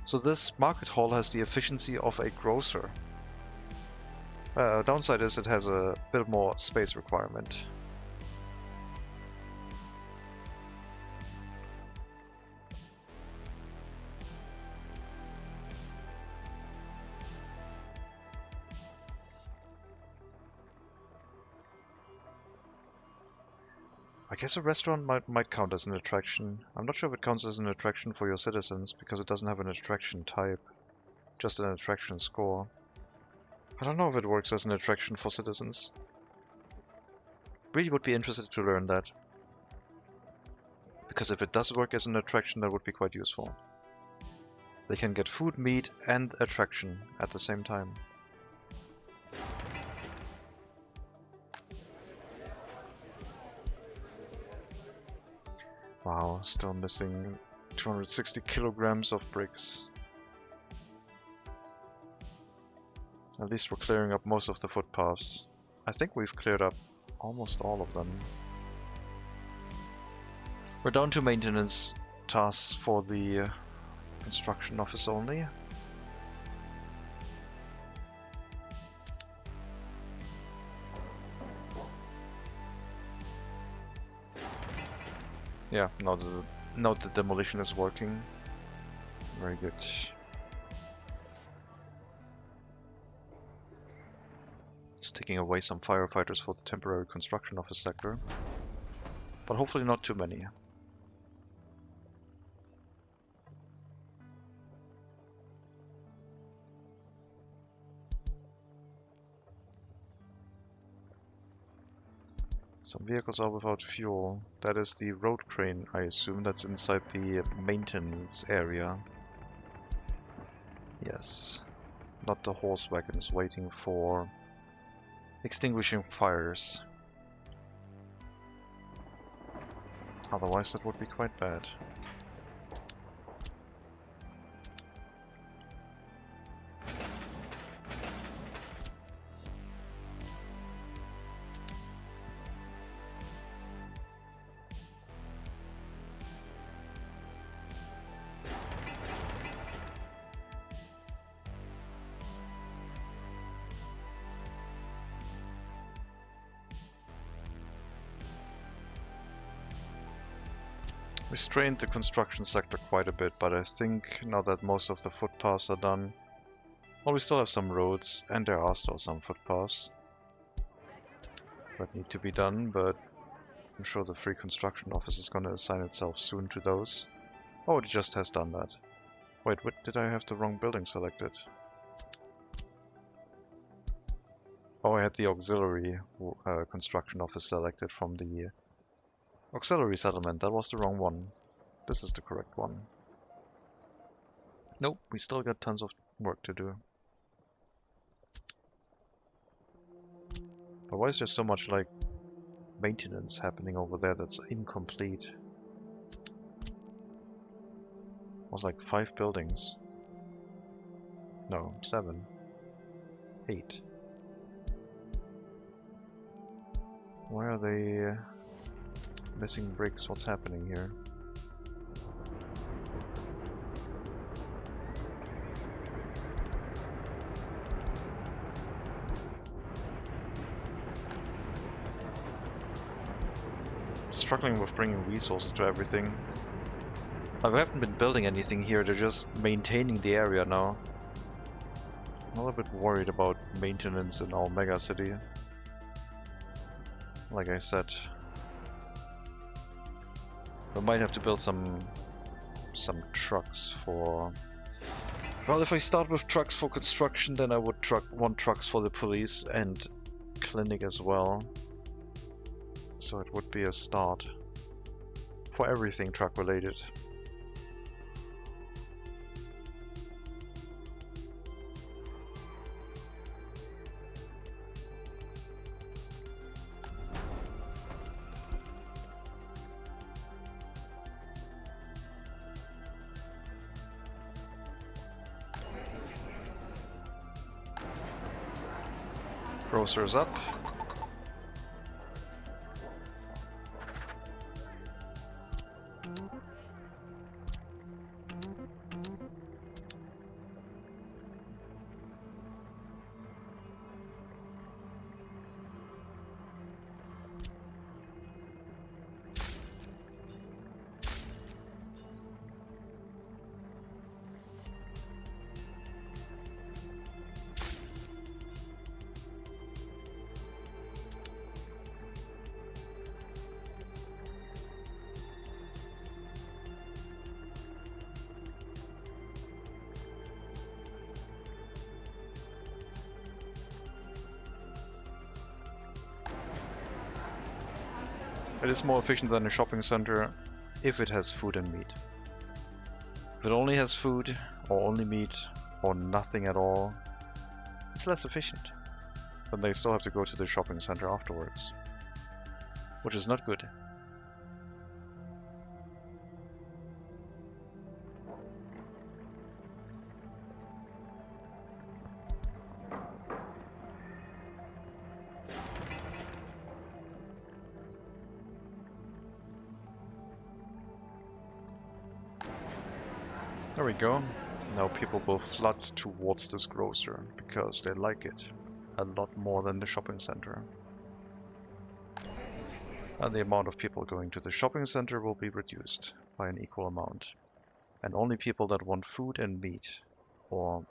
[SPEAKER 1] So this market hall has the efficiency of a grocer. Downside is it has a bit more space requirement. I guess a restaurant might count as an attraction. I'm not sure if it counts as an attraction for your citizens, because it doesn't have an attraction type, just an attraction score. I don't know if it works as an attraction for citizens. Really would be interested to learn that. Because if it does work as an attraction, that would be quite useful. They can get food, meat, and attraction at the same time. Wow, still missing 260 kilograms of bricks. At least we're clearing up most of the footpaths. I think we've cleared up almost all of them. We're down to maintenance tasks for the construction office only. Yeah, now the demolition is working. Very good. It's taking away some firefighters for the temporary construction office sector, but hopefully not too many. Some vehicles are without fuel. That is the road crane, I assume. That's inside the maintenance area. Yes. Not the horse wagons waiting for extinguishing fires. Otherwise that would be quite bad. We strained the construction sector quite a bit, but I think now that most of the footpaths are done, well, we still have some roads, and there are still some footpaths that need to be done, but I'm sure the free construction office is going to assign itself soon to those. Oh, it just has done that. Wait, what, did I have the wrong building selected? Oh, I had the auxiliary construction office selected from the auxiliary settlement. That was the wrong one. This is the correct one. Nope, we still got tons of work to do. But why is there so much, like, maintenance happening over there that's incomplete? It was like 5 buildings. No, 7. 8. Why are they missing bricks? What's happening here? Struggling with bringing resources to everything. I haven't been building anything here, they're just maintaining the area now. I'm a little bit worried about maintenance in our megacity. Like I said, we might have to build some trucks for... Well, if I start with trucks for construction, then I would want trucks for the police and clinic as well. So it would be a start for everything truck related. Grocer's up. It is more efficient than a shopping center if it has food and meat. If it only has food, or only meat, or nothing at all, it's less efficient. Then they still have to go to the shopping center afterwards, which is not good. There we go. Now people will flood towards this grocer because they like it a lot more than the shopping center. And the amount of people going to the shopping center will be reduced by an equal amount. And only people that want food and meat, or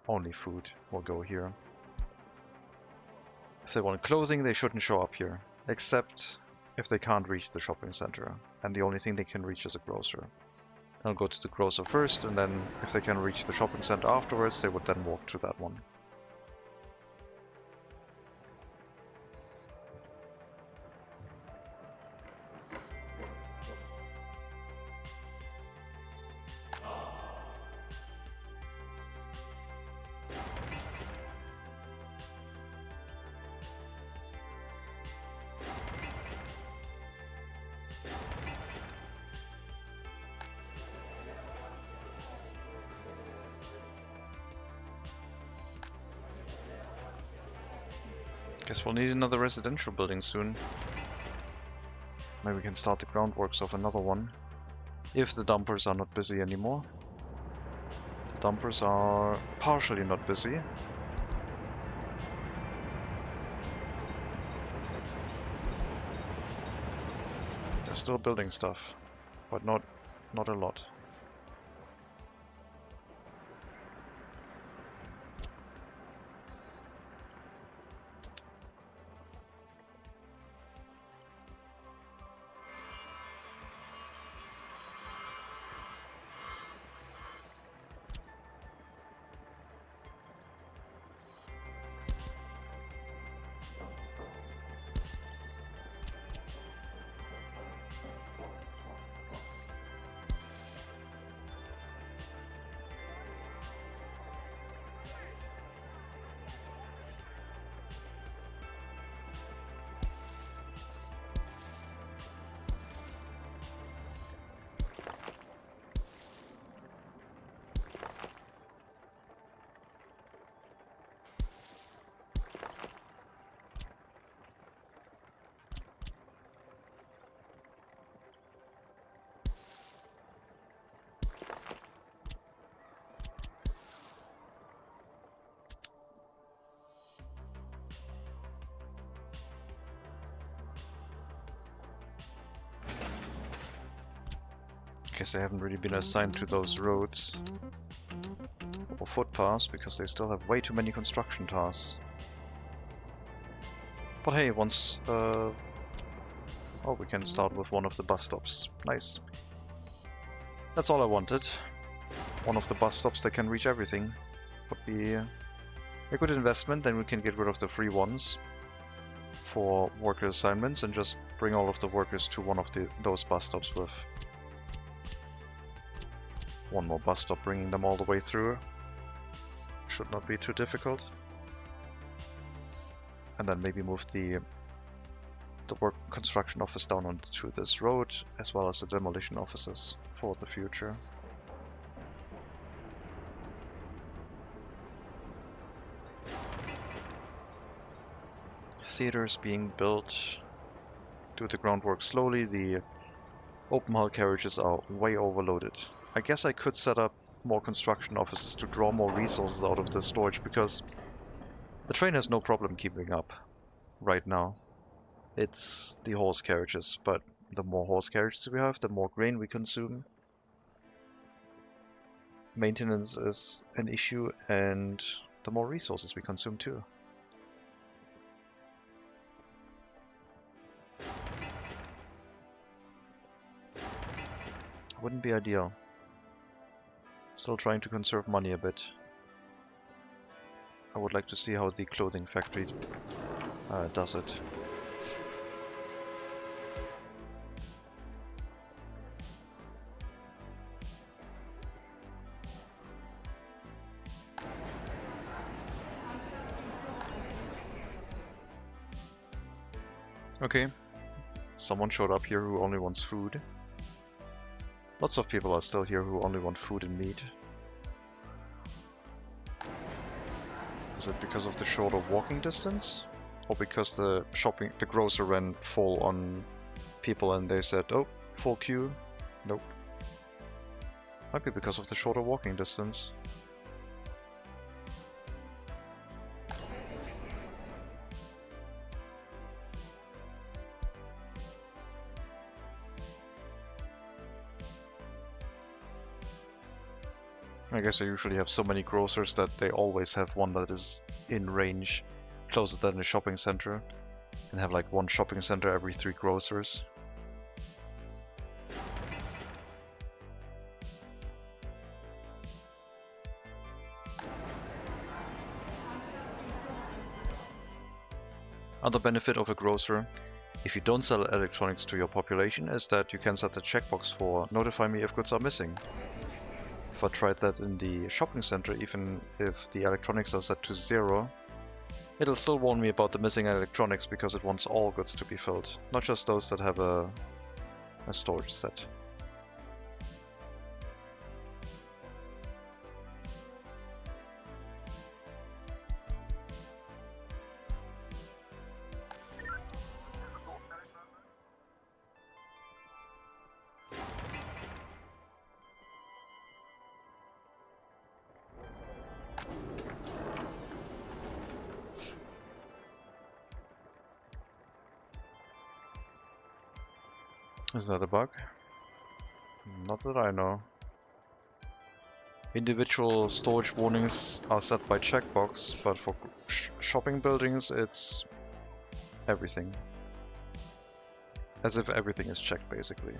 [SPEAKER 1] only food, will go here. If they want clothing, they shouldn't show up here, except if they can't reach the shopping center, and the only thing they can reach is a grocer. They'll go to the grocer first, and then if they can reach the shopping center afterwards, they would then walk to that one. Guess we'll need another residential building soon. Maybe we can start the groundworks of another one. If the dumpers are not busy anymore. The dumpers are partially not busy. They're still building stuff. but not a lot. Guess they haven't really been assigned to those roads or footpaths because they still have way too many construction tasks. But hey, once oh, we can start with one of the bus stops. Nice. That's all I wanted. One of the bus stops that can reach everything would be a good investment. Then we can get rid of the free ones for worker assignments and just bring all of the workers to one of those bus stops with one more bus stop bringing them all the way through. Should not be too difficult. And then maybe move the work construction office down onto this road, as well as the demolition offices for the future. Theaters being built. Do the groundwork slowly. The open hull carriages are way overloaded. I guess I could set up more construction offices to draw more resources out of the storage, because the train has no problem keeping up right now. It's the horse carriages, but the more horse carriages we have, the more grain we consume. Maintenance is an issue, and the more resources we consume too. Wouldn't be ideal. Still trying to conserve money a bit. I would like to see how the clothing factory does it. Okay, someone showed up here who only wants food. Lots of people are still here who only want food and meat. Is it because of the shorter walking distance? Or because the grocer ran full on people and they said, oh, full queue? Nope. Might be because of the shorter walking distance. I guess I usually have so many grocers that they always have one that is in range closer than a shopping center, and have like one shopping center every 3 grocers. Other benefit of a grocer, if you don't sell electronics to your population, is that you can set the checkbox for notify me if goods are missing. If I tried that in the shopping center, even if the electronics are set to 0, it'll still warn me about the missing electronics because it wants all goods to be filled, not just those that have a storage set. Is that a bug? Not that I know. Individual storage warnings are set by checkbox, but for shopping buildings it's everything. As if everything is checked, basically.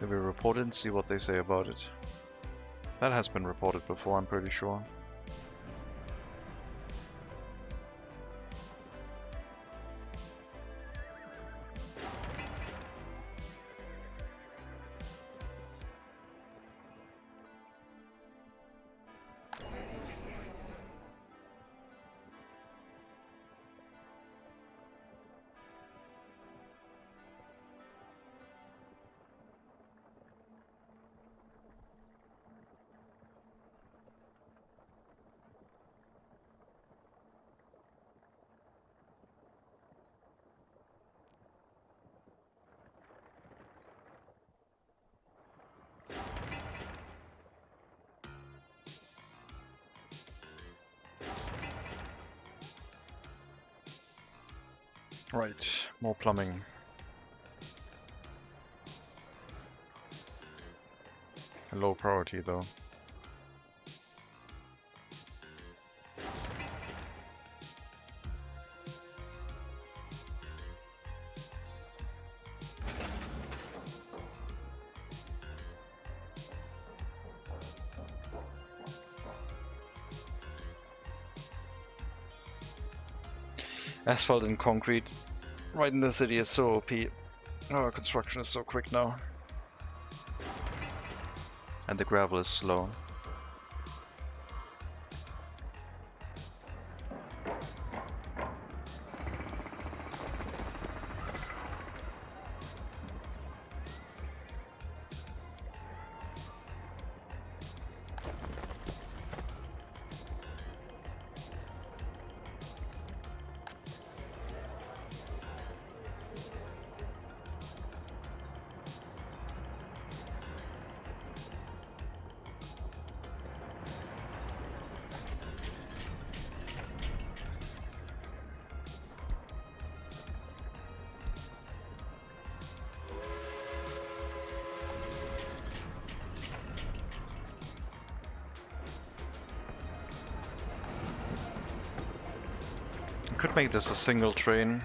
[SPEAKER 1] Maybe report it and see what they say about it. That has been reported before, I'm pretty sure. Right, more plumbing. A low priority though. Asphalt and concrete right in the city is so OP. Oh, construction is so quick now. And the gravel is slow. Could make this a single train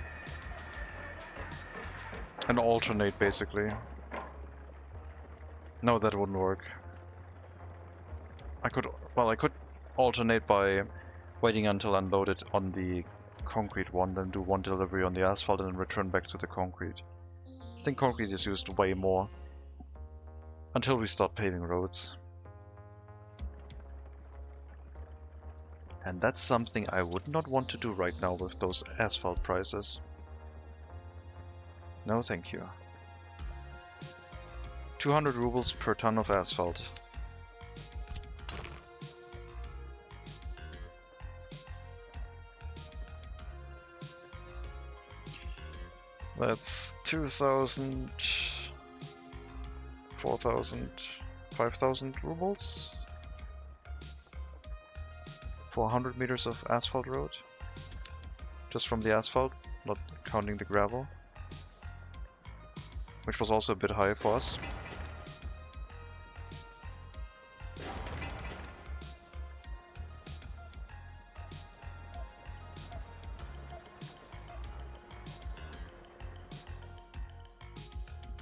[SPEAKER 1] and alternate basically. No, that wouldn't work. I could alternate by waiting until unloaded on the concrete one, then do one delivery on the asphalt and then return back to the concrete. I think concrete is used way more until we start paving roads. And that's something I would not want to do right now with those asphalt prices. No, thank you. 200 rubles per ton of asphalt. That's 2,000, 4,000, 5,000 rubles. 400 meters of asphalt road. Just from the asphalt, not counting the gravel. Which was also a bit high for us.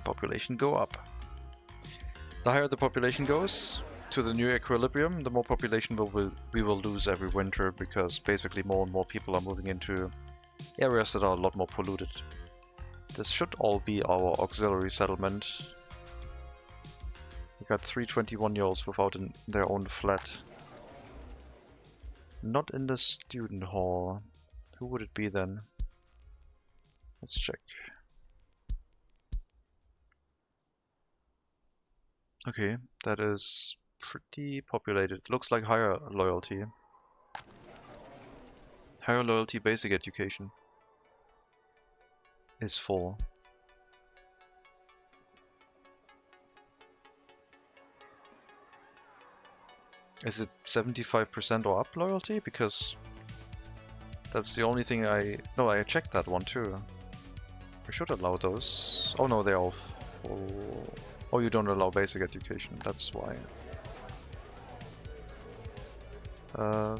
[SPEAKER 1] Population go up. The higher the population goes to the new equilibrium, the more population we will lose every winter, because basically more and more people are moving into areas that are a lot more polluted. This should all be our auxiliary settlement. We got 3 21-year-olds without their own flat. Not in the student hall. Who would it be then? Let's check. Okay, that is pretty populated. Looks like higher loyalty. Higher loyalty basic education is full. Is it 75% or up loyalty? Because that's the only thing No, I checked that one too. I should allow those. Oh no, they're all full. Oh, you don't allow basic education, that's why.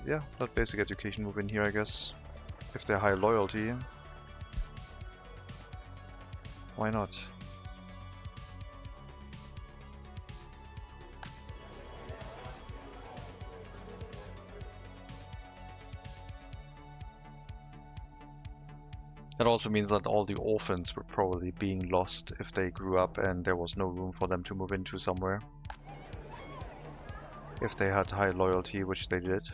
[SPEAKER 1] Yeah, let basic education move in here, I guess. If they're high loyalty. Why not? That also means that all the orphans were probably being lost if they grew up and there was no room for them to move into somewhere. If they had high loyalty, which they did.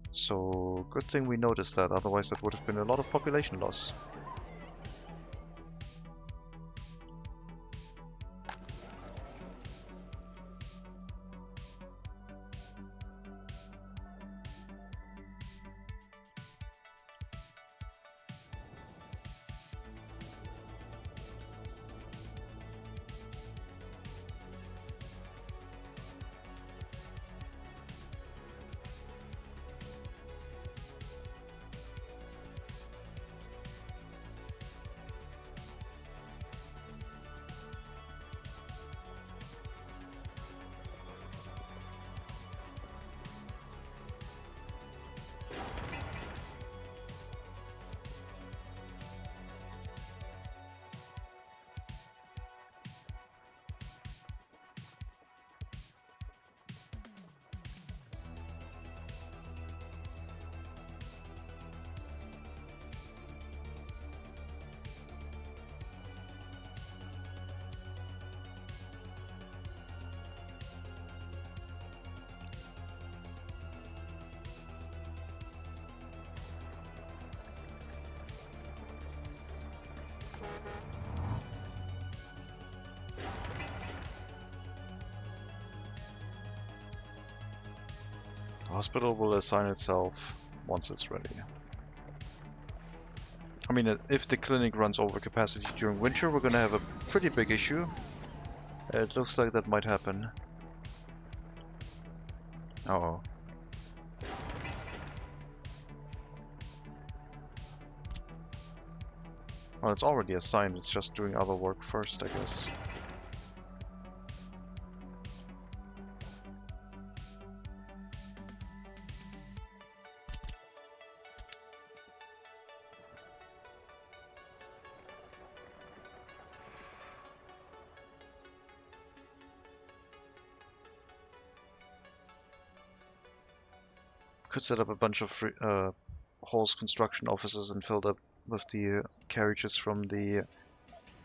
[SPEAKER 1] So, good thing we noticed that, otherwise that would have been a lot of population loss. The hospital will assign itself once it's ready. I mean, if the clinic runs over capacity during winter, we're gonna have a pretty big issue. It looks like that might happen. Uh-oh. Well, it's already assigned, it's just doing other work first, I guess. Could set up a bunch of horse construction offices and fill up with the carriages from the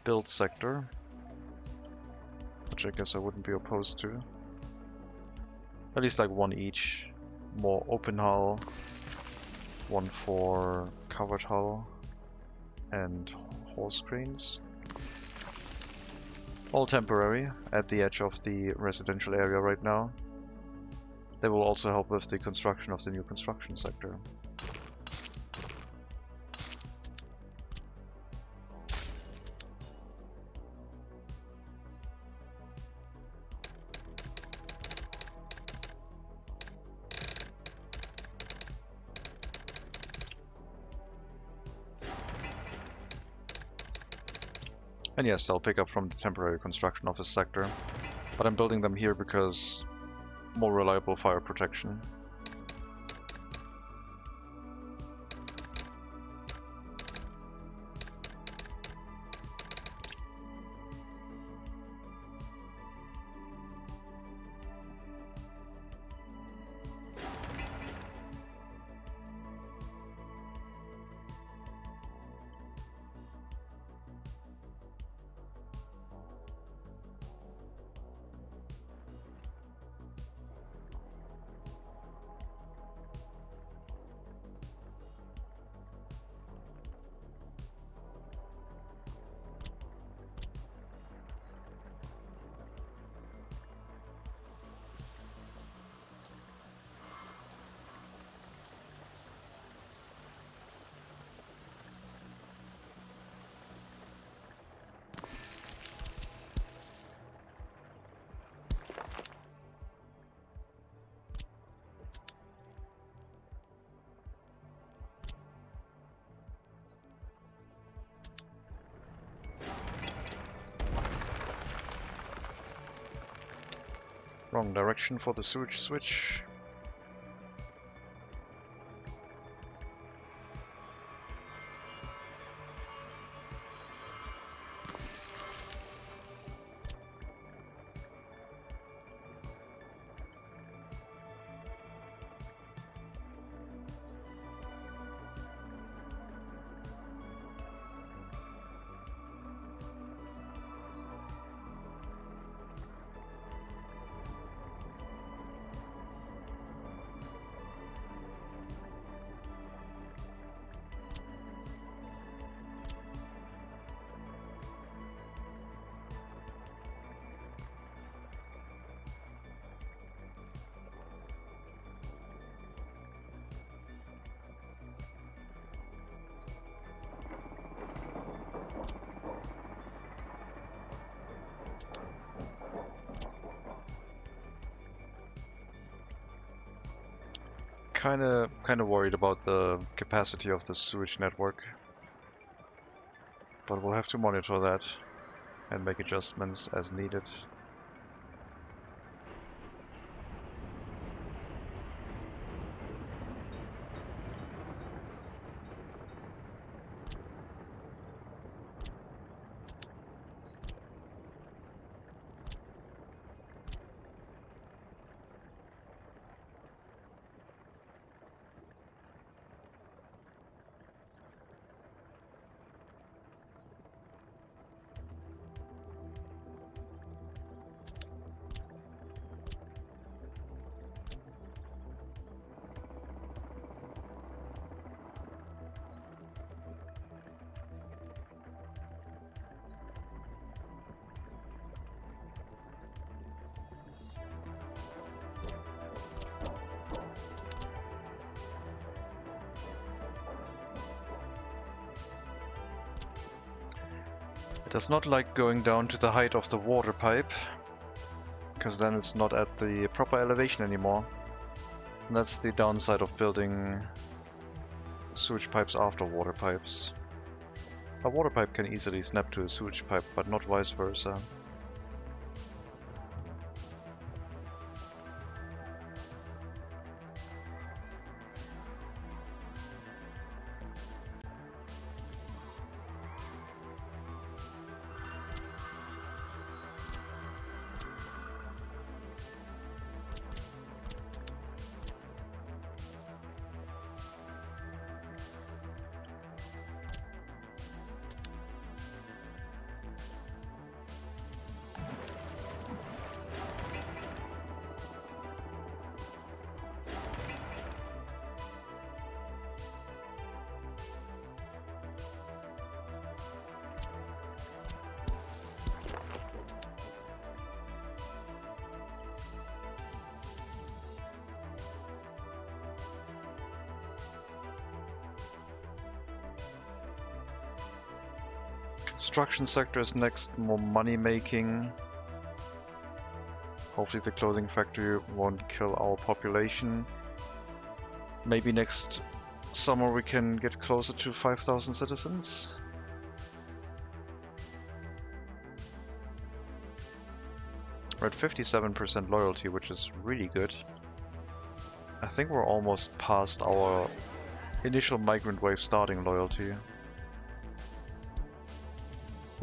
[SPEAKER 1] build sector, which I guess I wouldn't be opposed to. At least like one each. More open hull, one for covered hull, and horse cranes. All temporary, at the edge of the residential area right now. They will also help with the construction of the new construction sector. And yes, I'll pick up from the temporary construction office sector, but I'm building them here because more reliable fire protection. Wrong direction for the sewage switch. Kinda worried about the capacity of the sewage network, but we'll have to monitor that and make adjustments as needed. It does not like going down to the height of the water pipe, because then it's not at the proper elevation anymore. And that's the downside of building sewage pipes after water pipes. A water pipe can easily snap to a sewage pipe, but not vice versa. Construction sector is next, more money making. Hopefully the closing factory won't kill our population. Maybe next summer we can get closer to 5,000 citizens. We're at 57% loyalty, which is really good. I think we're almost past our initial migrant wave starting loyalty.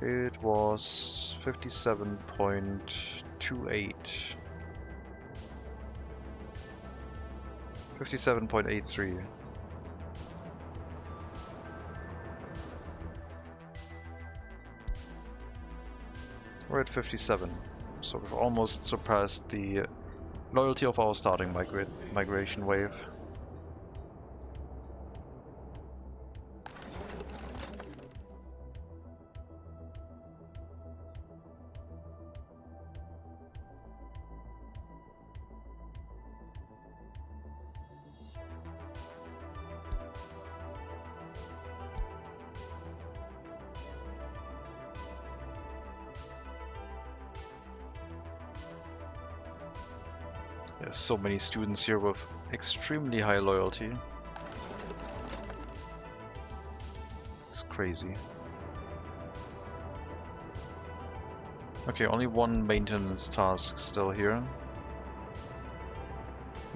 [SPEAKER 1] It was 57.28. 57.83. We're at 57, so we've almost surpassed the loyalty of our starting migration wave. There's so many students here with extremely high loyalty. It's crazy. Okay, only one maintenance task still here.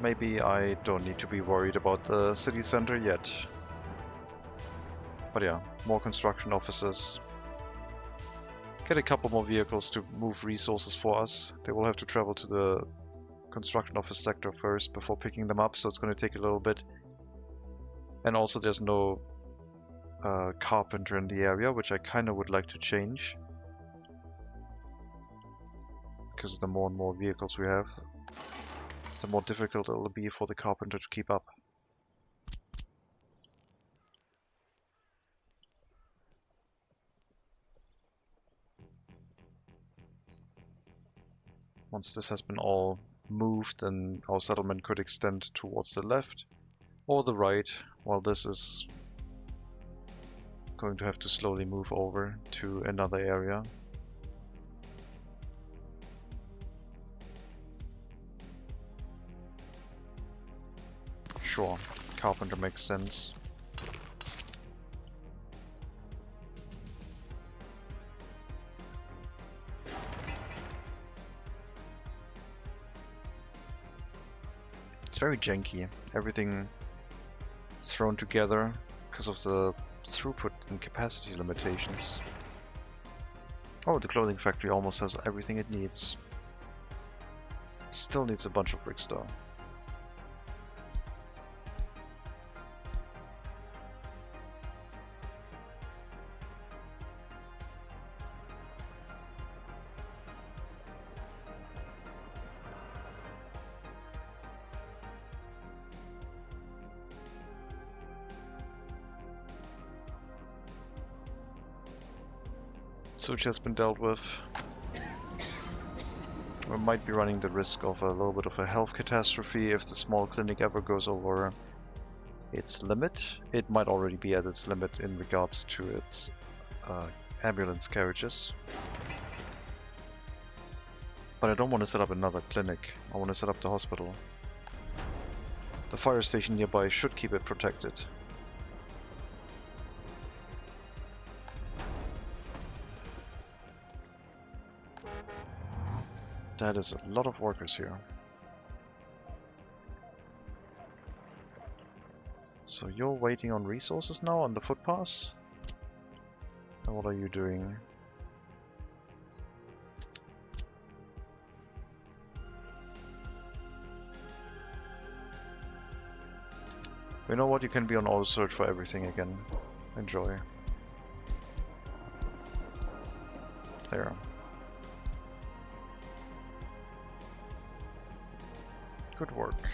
[SPEAKER 1] maybe I don't need to be worried about the city center yet. But yeah, more construction officers. Get a couple more vehicles to move resources for us. They will have to travel to the construction office sector first before picking them up, so it's going to take a little bit. And also there's no carpenter in the area, which I kind of would like to change. Because the more and more vehicles we have, the more difficult it will be for the carpenter to keep up. Once this has been all moved, then our settlement could extend towards the left or the right, while this is going to have to slowly move over to another area. Sure, carpenter makes sense. It's very janky. Everything thrown together because of the throughput and capacity limitations. Oh, the clothing factory almost has everything it needs. Still needs a bunch of bricks though. Sewage has been dealt with. We might be running the risk of a little bit of a health catastrophe if the small clinic ever goes over its limit. It might already be at its limit in regards to its ambulance carriages. But I don't want to set up another clinic. I want to set up the hospital. The fire station nearby should keep it protected. That is a lot of workers here. So you're waiting on resources now on the footpaths? And what are you doing? You know what? You can be on auto search for everything again. Enjoy. There. Good work.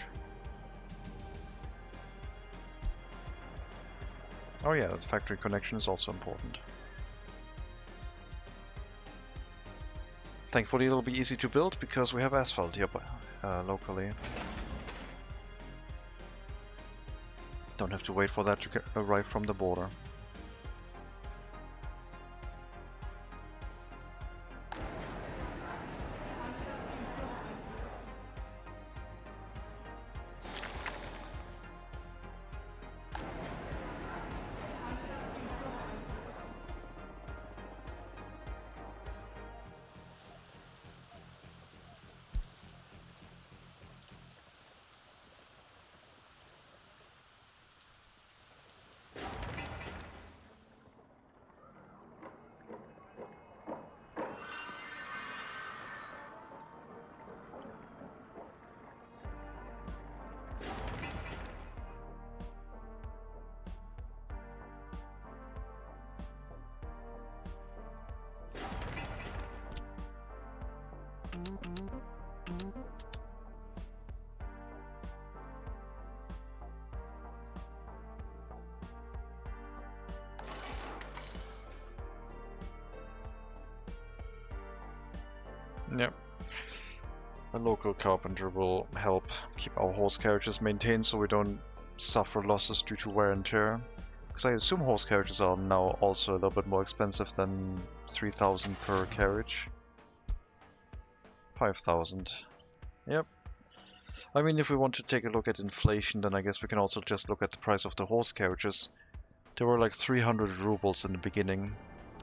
[SPEAKER 1] Oh yeah, the factory connection is also important. Thankfully it'll be easy to build because we have asphalt here locally. Don't have to wait for that to arrive from the border. Yep. A local carpenter will help keep our horse carriages maintained so we don't suffer losses due to wear and tear. Because I assume horse carriages are now also a little bit more expensive than 3,000 per carriage. 5,000. Yep. I mean, if we want to take a look at inflation, then I guess we can also just look at the price of the horse carriages. They were like 300 rubles in the beginning,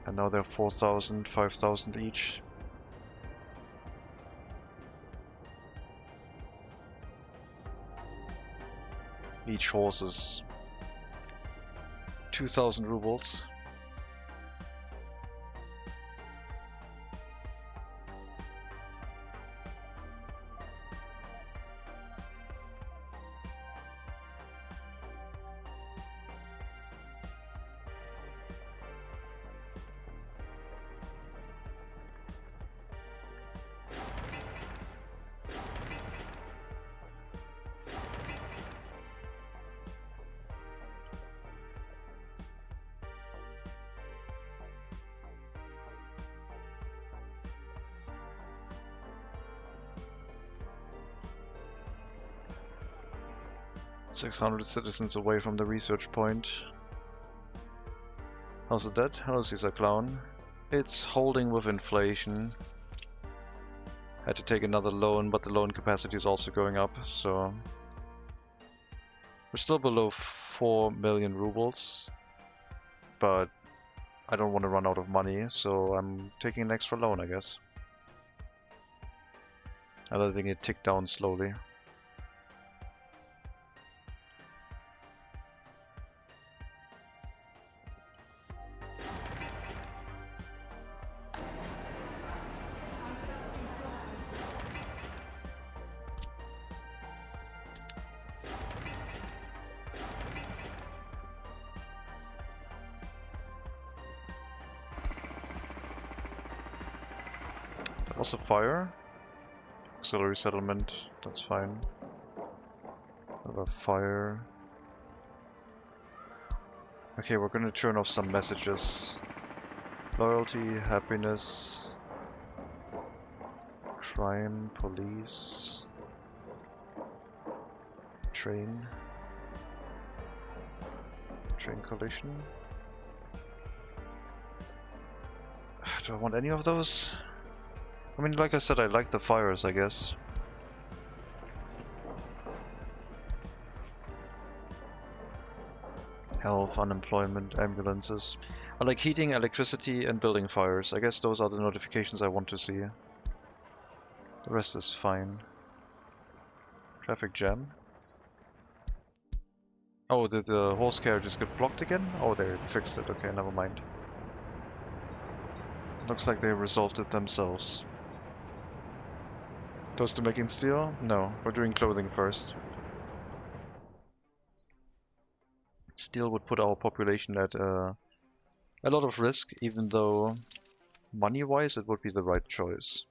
[SPEAKER 1] and now they're 4,000, 5,000 each. Each horse is 2,000 rubles. "600 citizens away from the research point." How's it that? Hello, Caesar Clown. It's holding with inflation. Had to take another loan, but the loan capacity is also going up, so we're still below 4 million rubles, but I don't want to run out of money, so I'm taking an extra loan, I guess. I'm letting it tick down slowly. That was a fire. Auxiliary settlement, that's fine. Another fire. Okay, we're gonna turn off some messages. Loyalty, happiness, crime, police, train collision. Do I want any of those? I mean, like I said, I like the fires, I guess. Health, unemployment, ambulances. I like heating, electricity, and building fires. I guess those are the notifications I want to see. The rest is fine. Traffic jam. Oh, did the horse carriages get blocked again? Oh, they fixed it. Okay, never mind. Looks like they resolved it themselves. Close to making steel? No, we're doing clothing first. Steel would put our population at a lot of risk, even though money-wise it would be the right choice.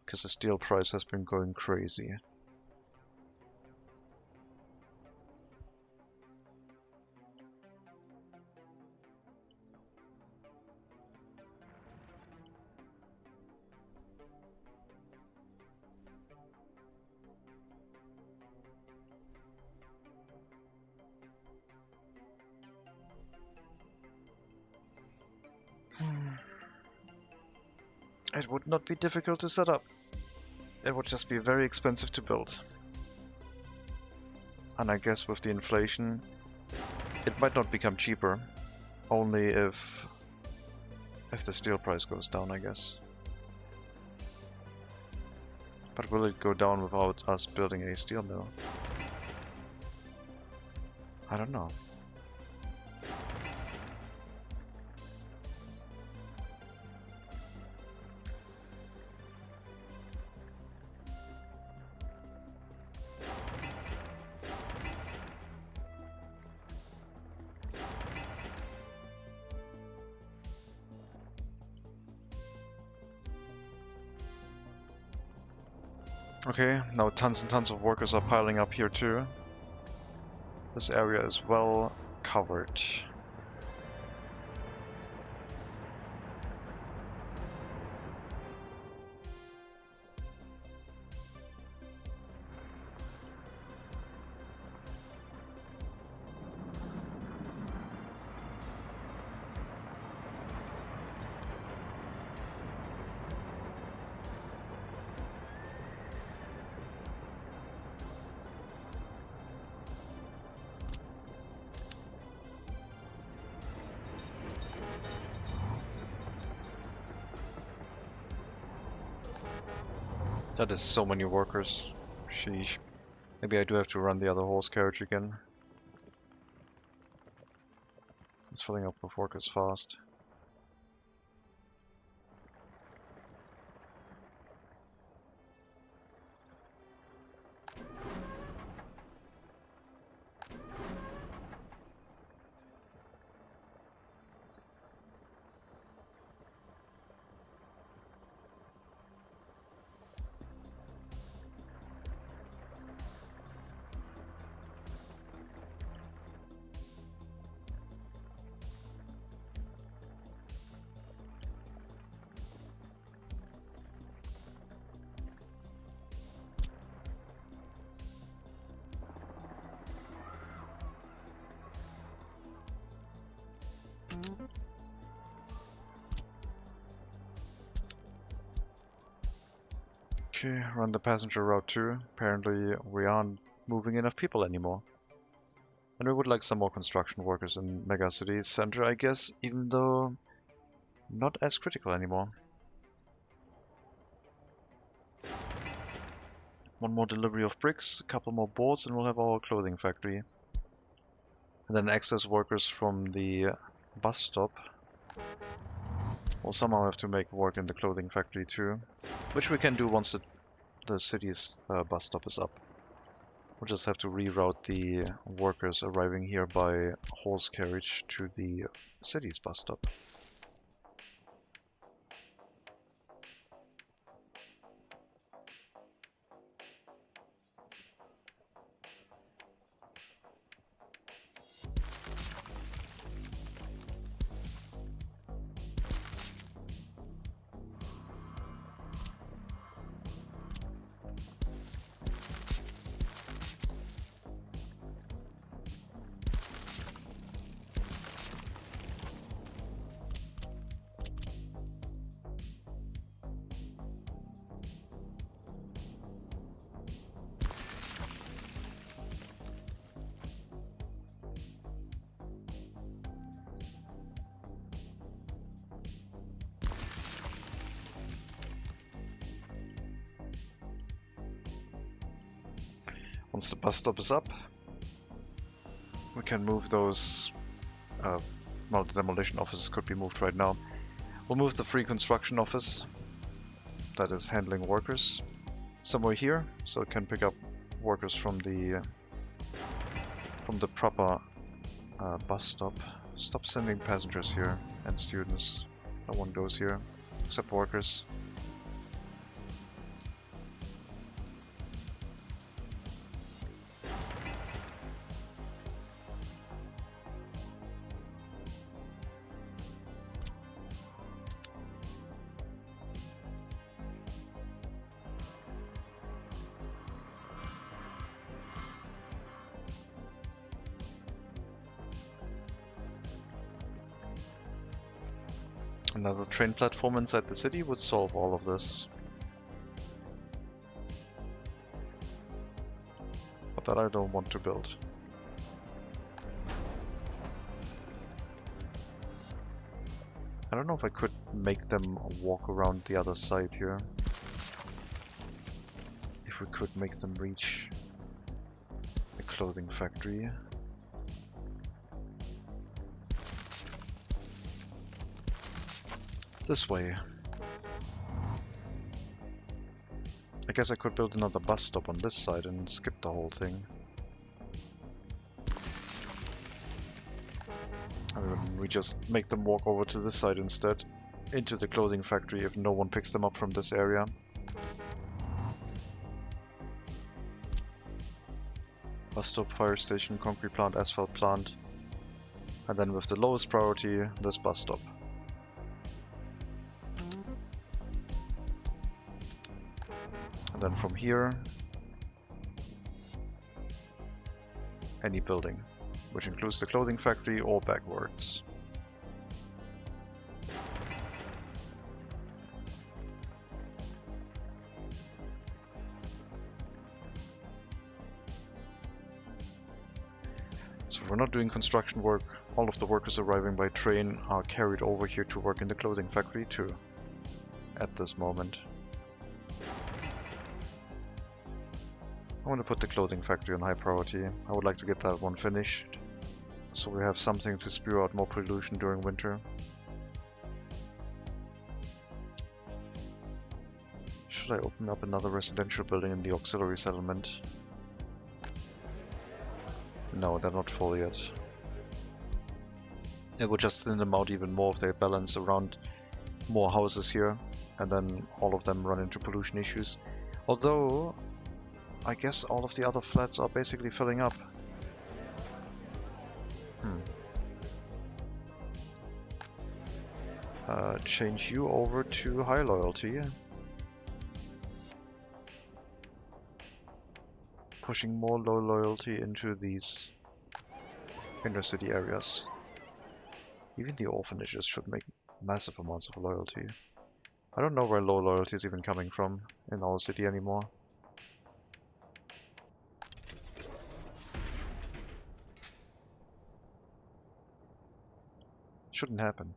[SPEAKER 1] Because the steel price has been going crazy. It would not be difficult to set up. It would just be very expensive to build. And I guess with the inflation, it might not become cheaper. Only if the steel price goes down, I guess. But will it go down without us building a steel mill? I don't know. Okay, now tons and tons of workers are piling up here too. This area is well covered. That is so many workers. Sheesh. Maybe I do have to run the other horse carriage again. It's filling up with workers fast. Okay, run the passenger route too. Apparently we aren't moving enough people anymore. And we would like some more construction workers in MegaCity Center, I guess, even though not as critical anymore. One more delivery of bricks, a couple more boards, and we'll have our clothing factory. And then access workers from the bus stop. We'll somehow have to make work in the clothing factory too, which we can do once the city's bus stop is up. We'll just have to reroute the workers arriving here by horse carriage to the city's bus stop. Once the bus stop is up, we can move those, well, the demolition offices could be moved right now. We'll move the free construction office that is handling workers somewhere here, so it can pick up workers from the proper bus stop. Stop sending passengers here and students. No one goes here except workers. Another train platform inside the city would solve all of this. But that I don't want to build. I don't know if I could make them walk around the other side here. If we could make them reach the clothing factory. This way. I guess I could build another bus stop on this side and skip the whole thing. We just make them walk over to this side instead, into the clothing factory if no one picks them up from this area. Bus stop, fire station, concrete plant, asphalt plant. And then with the lowest priority, this bus stop. And then from here, any building, which includes the clothing factory or backwards. So if we're not doing construction work, all of the workers arriving by train are carried over here to work in the clothing factory too, at this moment. I want to put the clothing factory on high priority. I would like to get that one finished, so we have something to spew out more pollution during winter. Should I open up another residential building in the auxiliary settlement? No, they're not full yet. It would just thin them out even more if they balance around more houses here, and then all of them run into pollution issues. Although, I guess all of the other flats are basically filling up. Change you over to high loyalty. Pushing more low loyalty into these inner city areas. Even the orphanages should make massive amounts of loyalty. I don't know where low loyalty is even coming from in our city anymore. Shouldn't happen.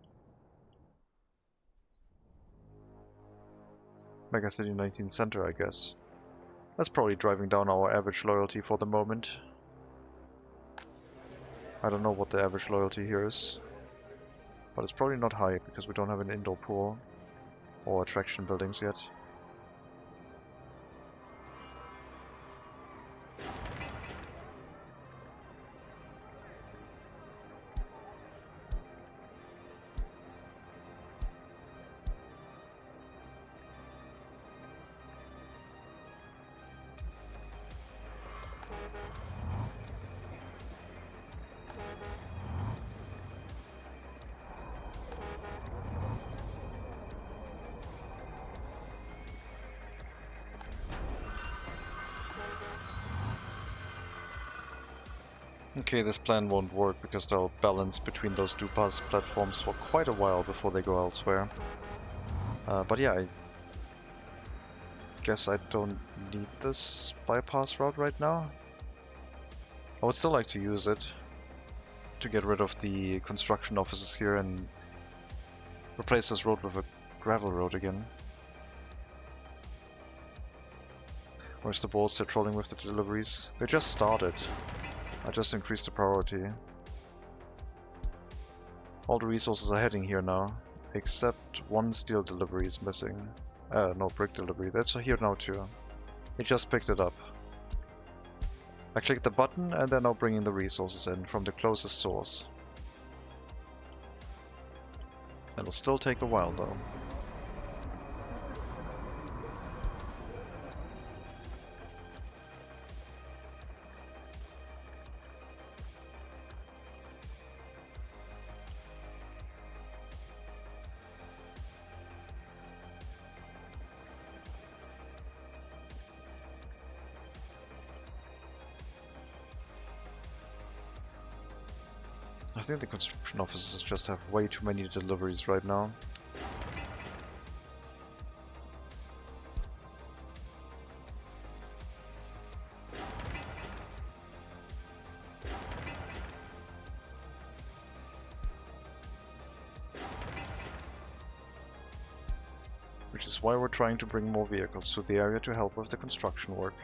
[SPEAKER 1] MegaCity 19 Center, I guess. That's probably driving down our average loyalty for the moment. I don't know what the average loyalty here is, but it's probably not high because we don't have an indoor pool or attraction buildings yet. Okay, this plan won't work because they'll balance between those two bus platforms for quite a while before they go elsewhere. But yeah, I guess I don't need this bypass route right now. I would still like to use it to get rid of the construction offices here and replace this road with a gravel road again. Where's the boats? They're trolling with the deliveries. They just started. I just increased the priority. All the resources are heading here now, except one steel delivery is missing. No, brick delivery. That's here now too. It just picked it up. I clicked the button and they're now bringing the resources in from the closest source. It'll still take a while though. I think the construction offices just have way too many deliveries right now. Which is why we're trying to bring more vehicles to the area to help with the construction work.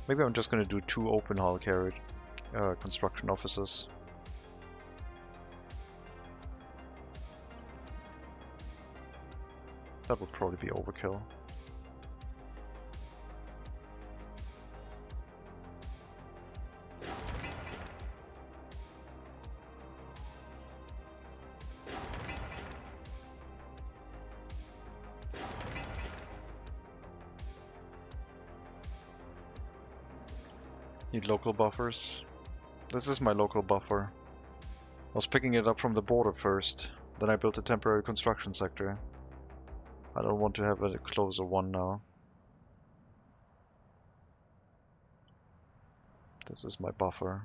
[SPEAKER 1] Maybe I'm just going to do 2 open hull carriage construction offices. That would probably be overkill. Need local buffers. This is my local buffer. I was picking it up from the border first, then I built a temporary construction sector. I don't want to have a closer one now. This is my buffer.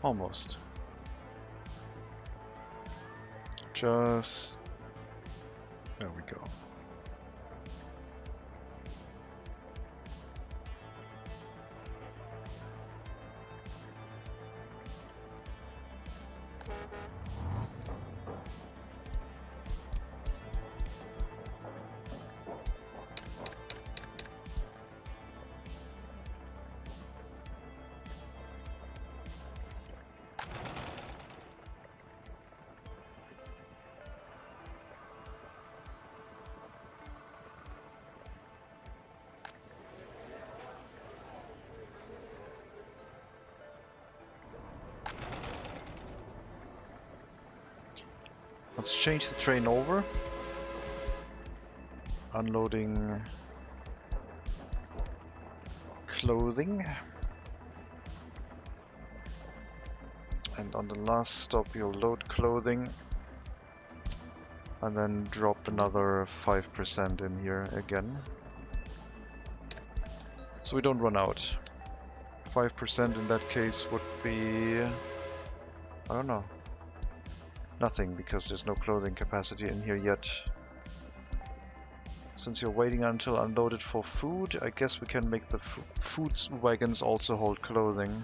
[SPEAKER 1] Almost. Just... there we go. Let's change the train over. Unloading clothing. And on the last stop you'll load clothing. And then drop another 5% in here again. So we don't run out. 5% in that case would be... I don't know. Nothing, because there's no clothing capacity in here yet. Since you're waiting until unloaded for food, I guess we can make the food wagons also hold clothing.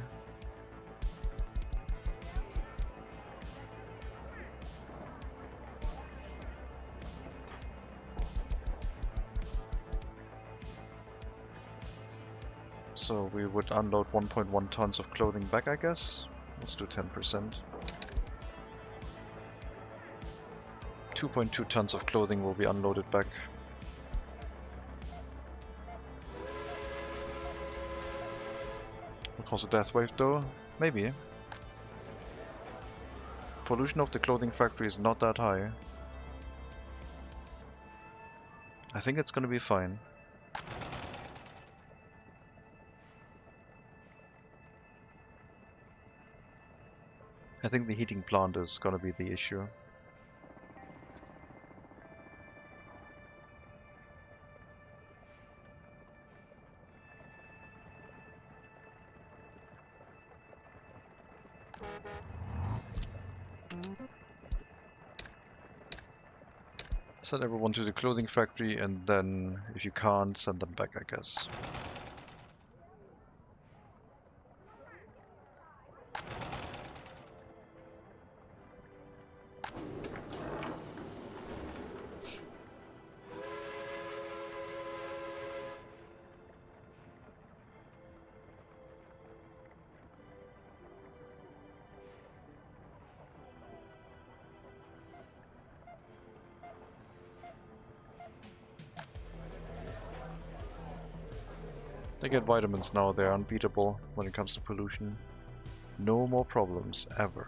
[SPEAKER 1] So we would unload 1.1 tons of clothing back, I guess. Let's do 10%. 2.2 tons of clothing will be unloaded back. Will cause a death wave though? Maybe. Pollution of the clothing factory is not that high. I think it's gonna be fine. I think the heating plant is gonna be the issue. Send everyone to the clothing factory, and then if you can't, send them back, I guess. They get vitamins now, they're unbeatable when it comes to pollution. No more problems, ever.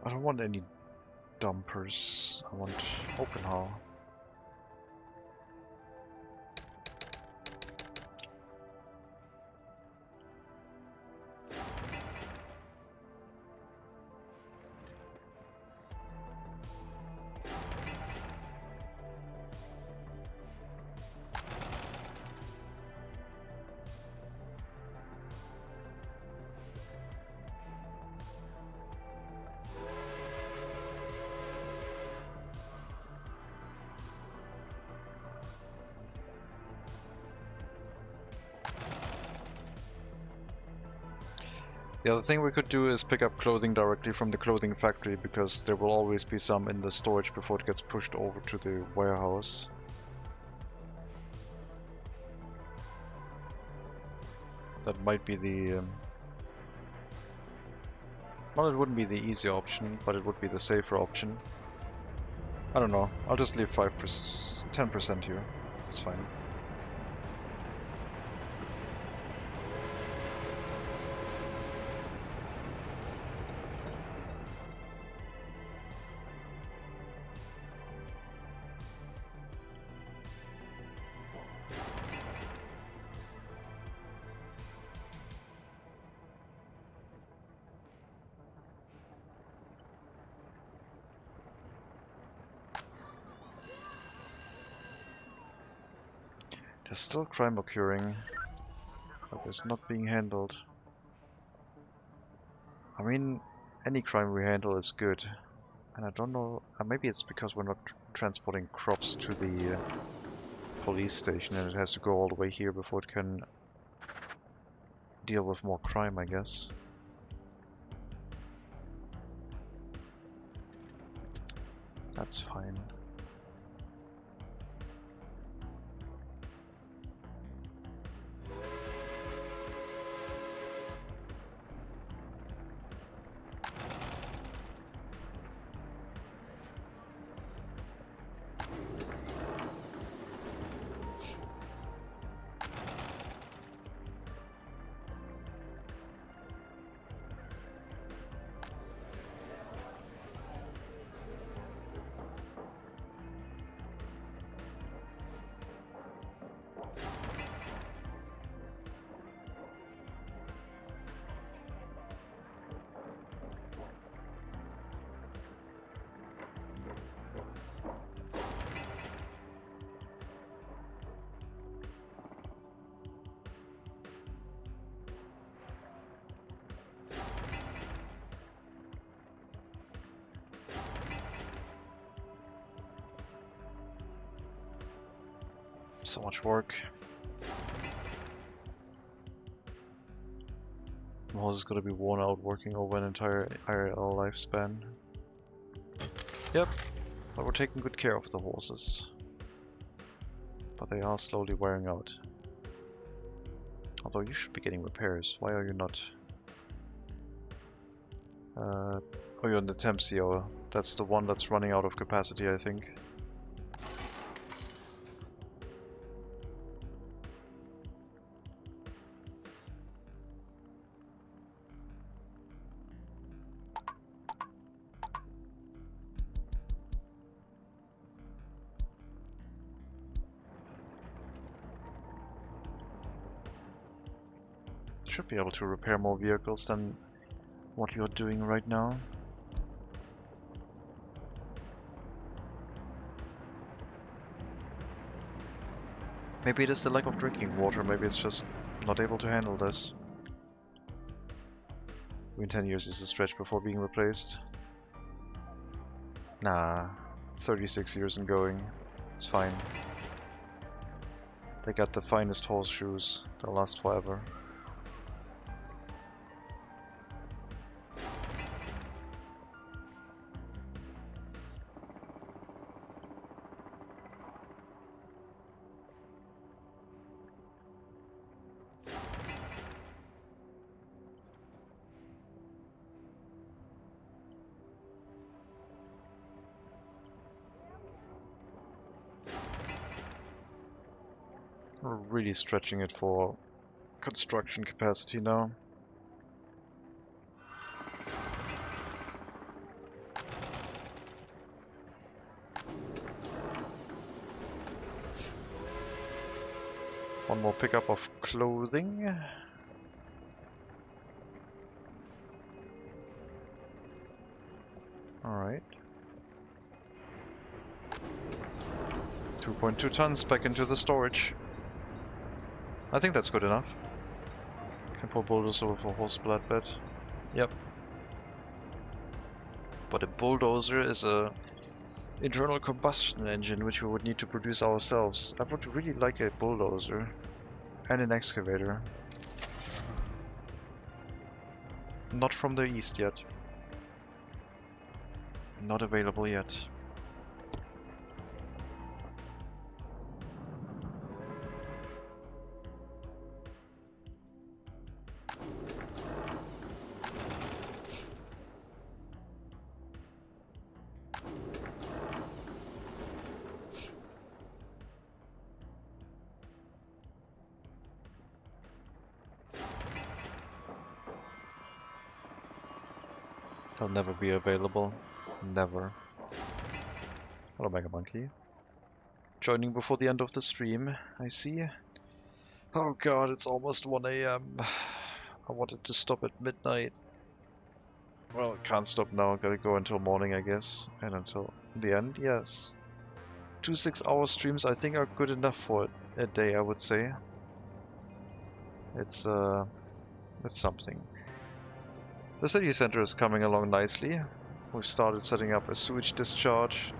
[SPEAKER 1] I don't want any dumpers, I want open haul. The other thing we could do is pick up clothing directly from the clothing factory, because there will always be some in the storage before it gets pushed over to the warehouse. That might be the... well, it wouldn't be the easy option, but it would be the safer option. I don't know, I'll just leave 10% here, it's fine. There's still crime occurring, but it's not being handled. I mean, any crime we handle is good. And I don't know, maybe it's because we're not transporting crops to the police station and it has to go all the way here before it can deal with more crime, I guess. That's fine. So much work. The horse is gonna be worn out working over an entire IRL lifespan. Yep, but we're taking good care of the horses. But they are slowly wearing out. Although you should be getting repairs. Why are you not? Oh, you're in the Tempseo. That's the one that's running out of capacity, I think. Should be able to repair more vehicles than what you're doing right now. Maybe it is the lack of drinking water, maybe it's just not able to handle this. In 10 years is a stretch before being replaced. Nah, 36 years and going, it's fine. They got the finest horseshoes, they'll last forever. We're really stretching it for construction capacity now. One more pickup of clothing. Alright. 2.2 tons back into the storage. I think that's good enough. Can pull bulldozer over for horse flatbed. Yep. But a bulldozer is a internal combustion engine which we would need to produce ourselves. I would really like a bulldozer and an excavator. Not from the east yet. Not available yet. They'll never be available. Never. Hello, Mega Monkey. Joining before the end of the stream, I see. Oh god, it's almost 1 AM. I wanted to stop at midnight. Well, can't stop now. Gotta go until morning, I guess. And until the end, yes. 2 6-hour streams, I think, are good enough for a day, I would say. It's something. The city center is coming along nicely. We've started setting up a sewage discharge.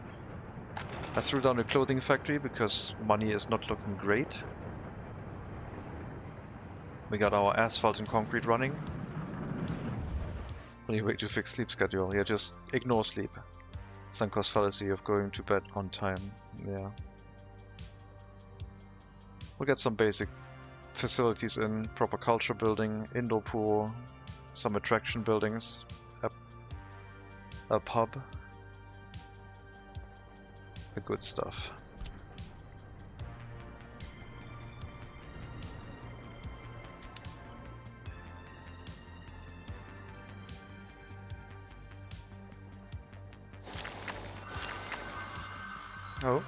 [SPEAKER 1] I threw down a clothing factory because money is not looking great. We got our asphalt and concrete running. Only way to fix sleep schedule. Yeah, just ignore sleep. Sunk cost fallacy of going to bed on time. Yeah. We'll get some basic facilities in, proper culture building, indoor pool, some attraction buildings, a pub. The good stuff. Oh,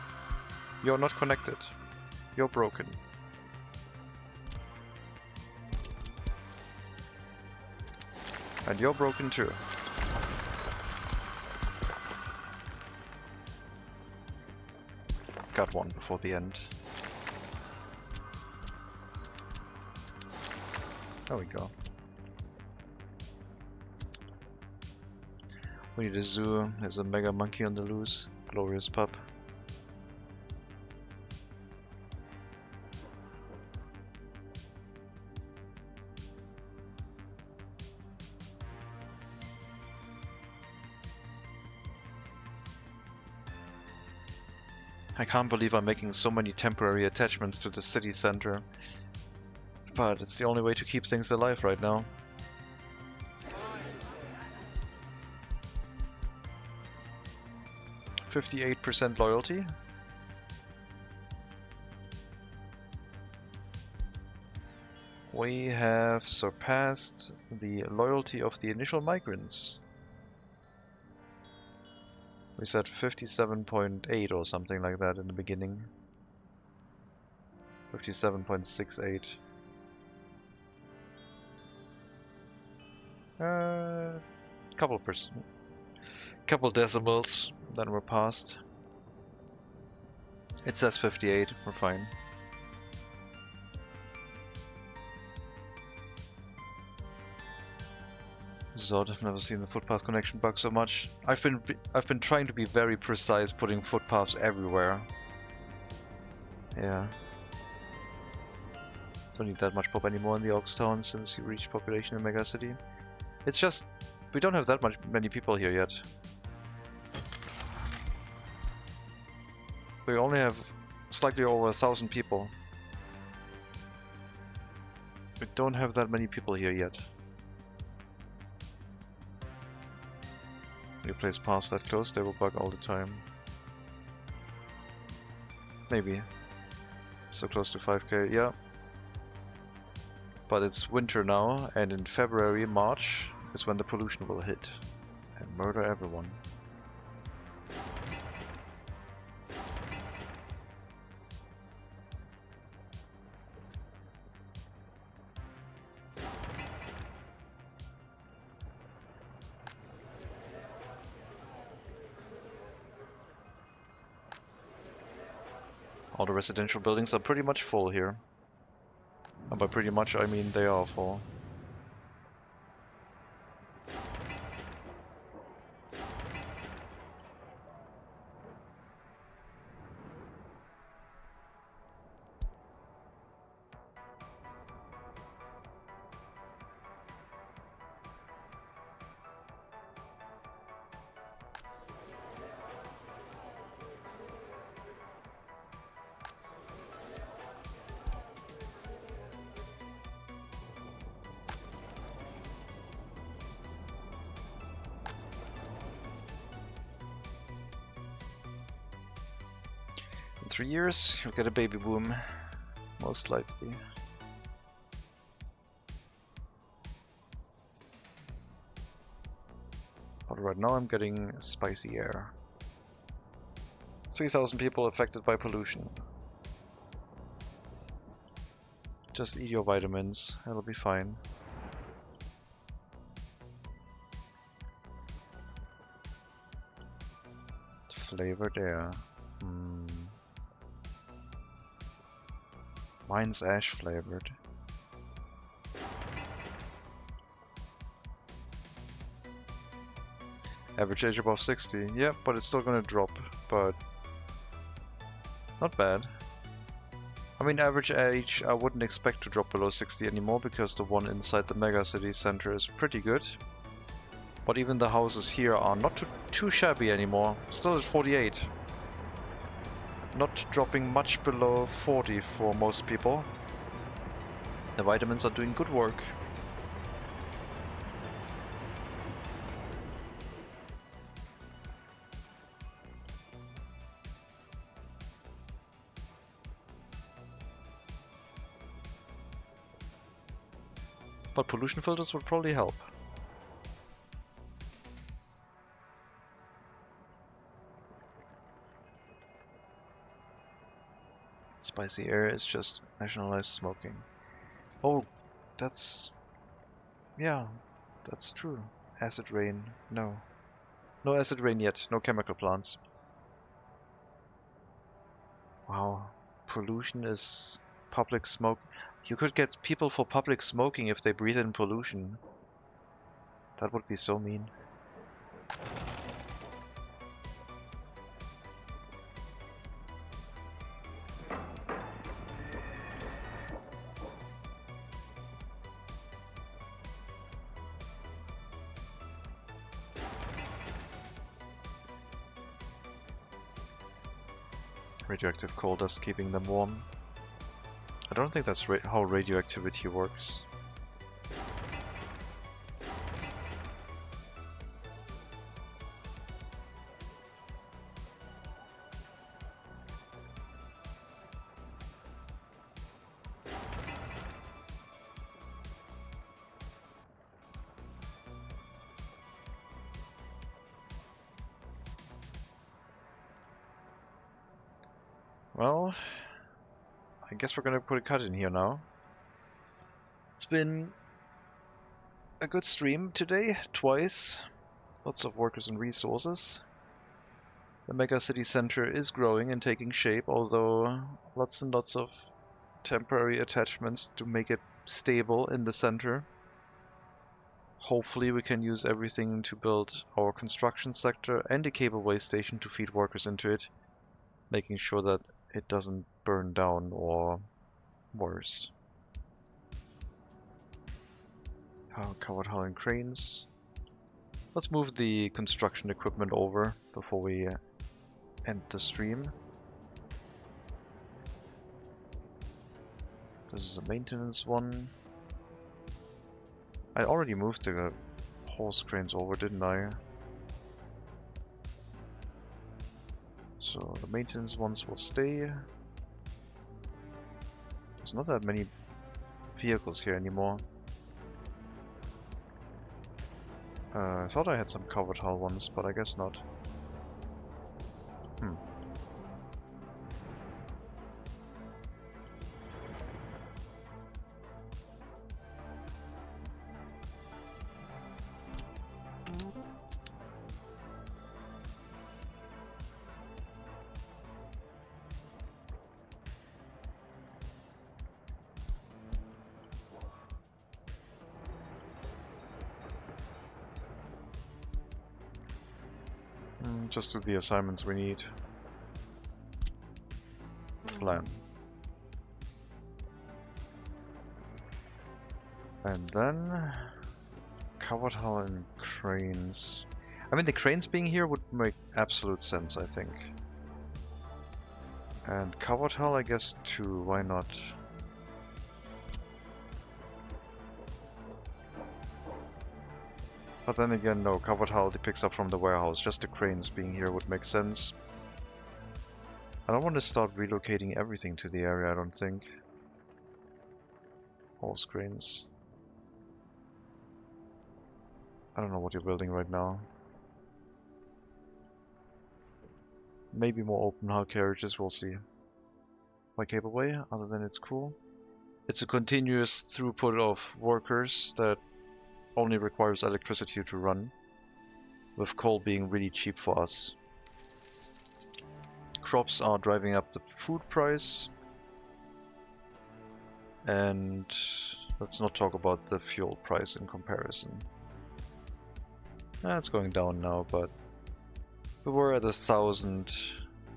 [SPEAKER 1] you're not connected. You're broken. And you're broken too. Got one before the end. There we go. We need a zoo. There's a mega monkey on the loose. Glorious pup. I can't believe I'm making so many temporary attachments to the city center. But it's the only way to keep things alive right now. %58 loyalty. We have surpassed the loyalty of the initial migrants. We said 57.8 or something like that in the beginning. 57.68. Couple decimals, then we're past. It says 58, we're fine. Zod, I've never seen the footpath connection bug so much. I've been trying to be very precise, putting footpaths everywhere. Yeah. Don't need that much pop anymore in the Ox Town since you reached population in MegaCity. It's just we don't have that many people here yet. We only have slightly over 1,000 people. We don't have that many people here yet. You place paths that close, they will bug all the time. Maybe. So close to 5k, yeah. But it's winter now, and in February, March is when the pollution will hit and murder everyone. All the residential buildings are pretty much full here. And by pretty much I mean they are full. 3 years, you'll get a baby boom, most likely. But right now I'm getting spicy air. 3,000 people affected by pollution. Just eat your vitamins, it'll be fine. Flavored air. Mine's ash flavored. Average age above 60. Yeah, but it's still gonna drop, but not bad. I mean, average age I wouldn't expect to drop below 60 anymore because the one inside the megacity center is pretty good. But even the houses here are not too shabby anymore. Still at 48. Not dropping much below 40 for most people. The vitamins are doing good work. But pollution filters would probably help. Spicy air is just nationalized smoking. Oh, that's... yeah, that's true. Acid rain, no. No acid rain yet, no chemical plants. Wow, pollution is public smoke. You could get people for public smoking if they breathe in pollution. That would be so mean. Radioactive coal dust keeping them warm. I don't think that's how radioactivity works. Well, I guess we're gonna put a cut in here now. It's been a good stream today, twice. Lots of workers and resources. The megacity center is growing and taking shape, although lots and lots of temporary attachments to make it stable in the center. Hopefully we can use everything to build our construction sector and a cableway station to feed workers into it, making sure that it doesn't burn down or worse. Covered hull and cranes. Let's move the construction equipment over before we end the stream. This is a maintenance one. I already moved the horse cranes over, didn't I? So the maintenance ones will stay. There's not that many vehicles here anymore. I thought I had some covered hull ones, but I guess not. Just do the assignments we need. Plan. And then covered hull and cranes. I mean, the cranes being here would make absolute sense, I think. And covered hull, I guess, too. Why not? But then again, no, covered hull it picks up from the warehouse. Just the cranes being here would make sense. I don't want to start relocating everything to the area, I don't think. All screens. I don't know what you're building right now. Maybe more open hull carriages, we'll see. Why cableway, other than it's cool? It's a continuous throughput of workers that only requires electricity to run, with coal being really cheap for us. Crops are driving up the food price, and let's not talk about the fuel price in comparison. It's going down now, but we were at 1,000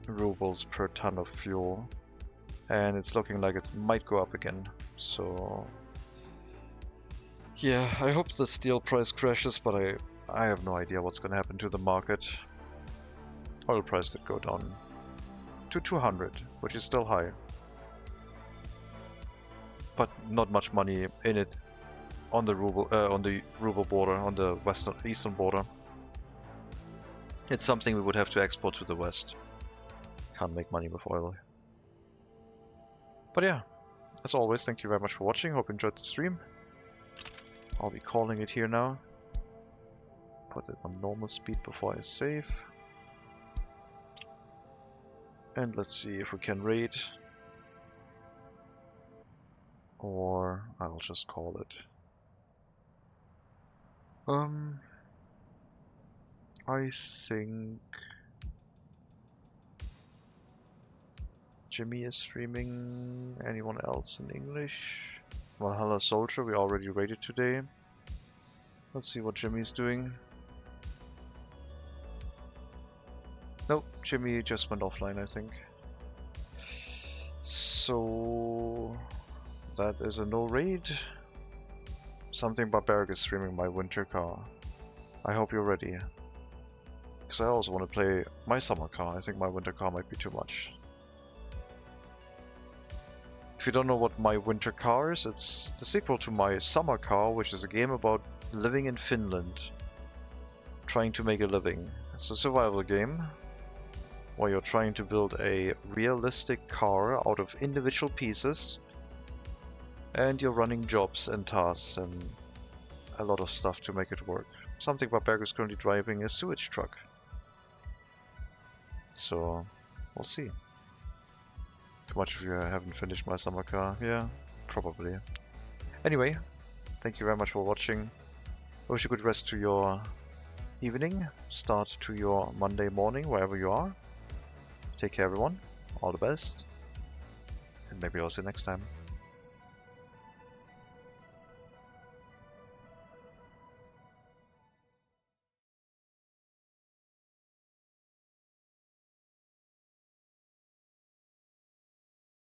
[SPEAKER 1] rubles per ton of fuel, and it's looking like it might go up again. So yeah, I hope the steel price crashes, but I have no idea what's gonna happen to the market. Oil price did go down to 200, which is still high, but not much money in it on the ruble border, on the eastern border. It's something we would have to export to the west. Can't make money with oil. But yeah, as always, thank you very much for watching. Hope you enjoyed the stream. I'll be calling it here now. Put it on normal speed before I save. And let's see if we can raid. Or I'll just call it. I think Jimmy is streaming. Anyone else in English? Valhalla Soldier, we already raided today. Let's see what Jimmy's doing. Nope, Jimmy just went offline, I think. So that is a no raid. Something Barbaric is streaming my winter car. I hope you're ready. Because I also want to play my summer car. I think my winter car might be too much. If you don't know what my winter car is, it's the sequel to my summer car, which is a game about living in Finland, trying to make a living. It's a survival game where you're trying to build a realistic car out of individual pieces, and you're running jobs and tasks and a lot of stuff to make it work. Something Barbaric is currently driving a sewage truck. So we'll see. Too much of you haven't finished my summer car. Yeah, probably. Anyway, thank you very much for watching. I wish you good rest to your evening, start to your Monday morning, wherever you are. Take care everyone, all the best, and maybe I'll see you next time.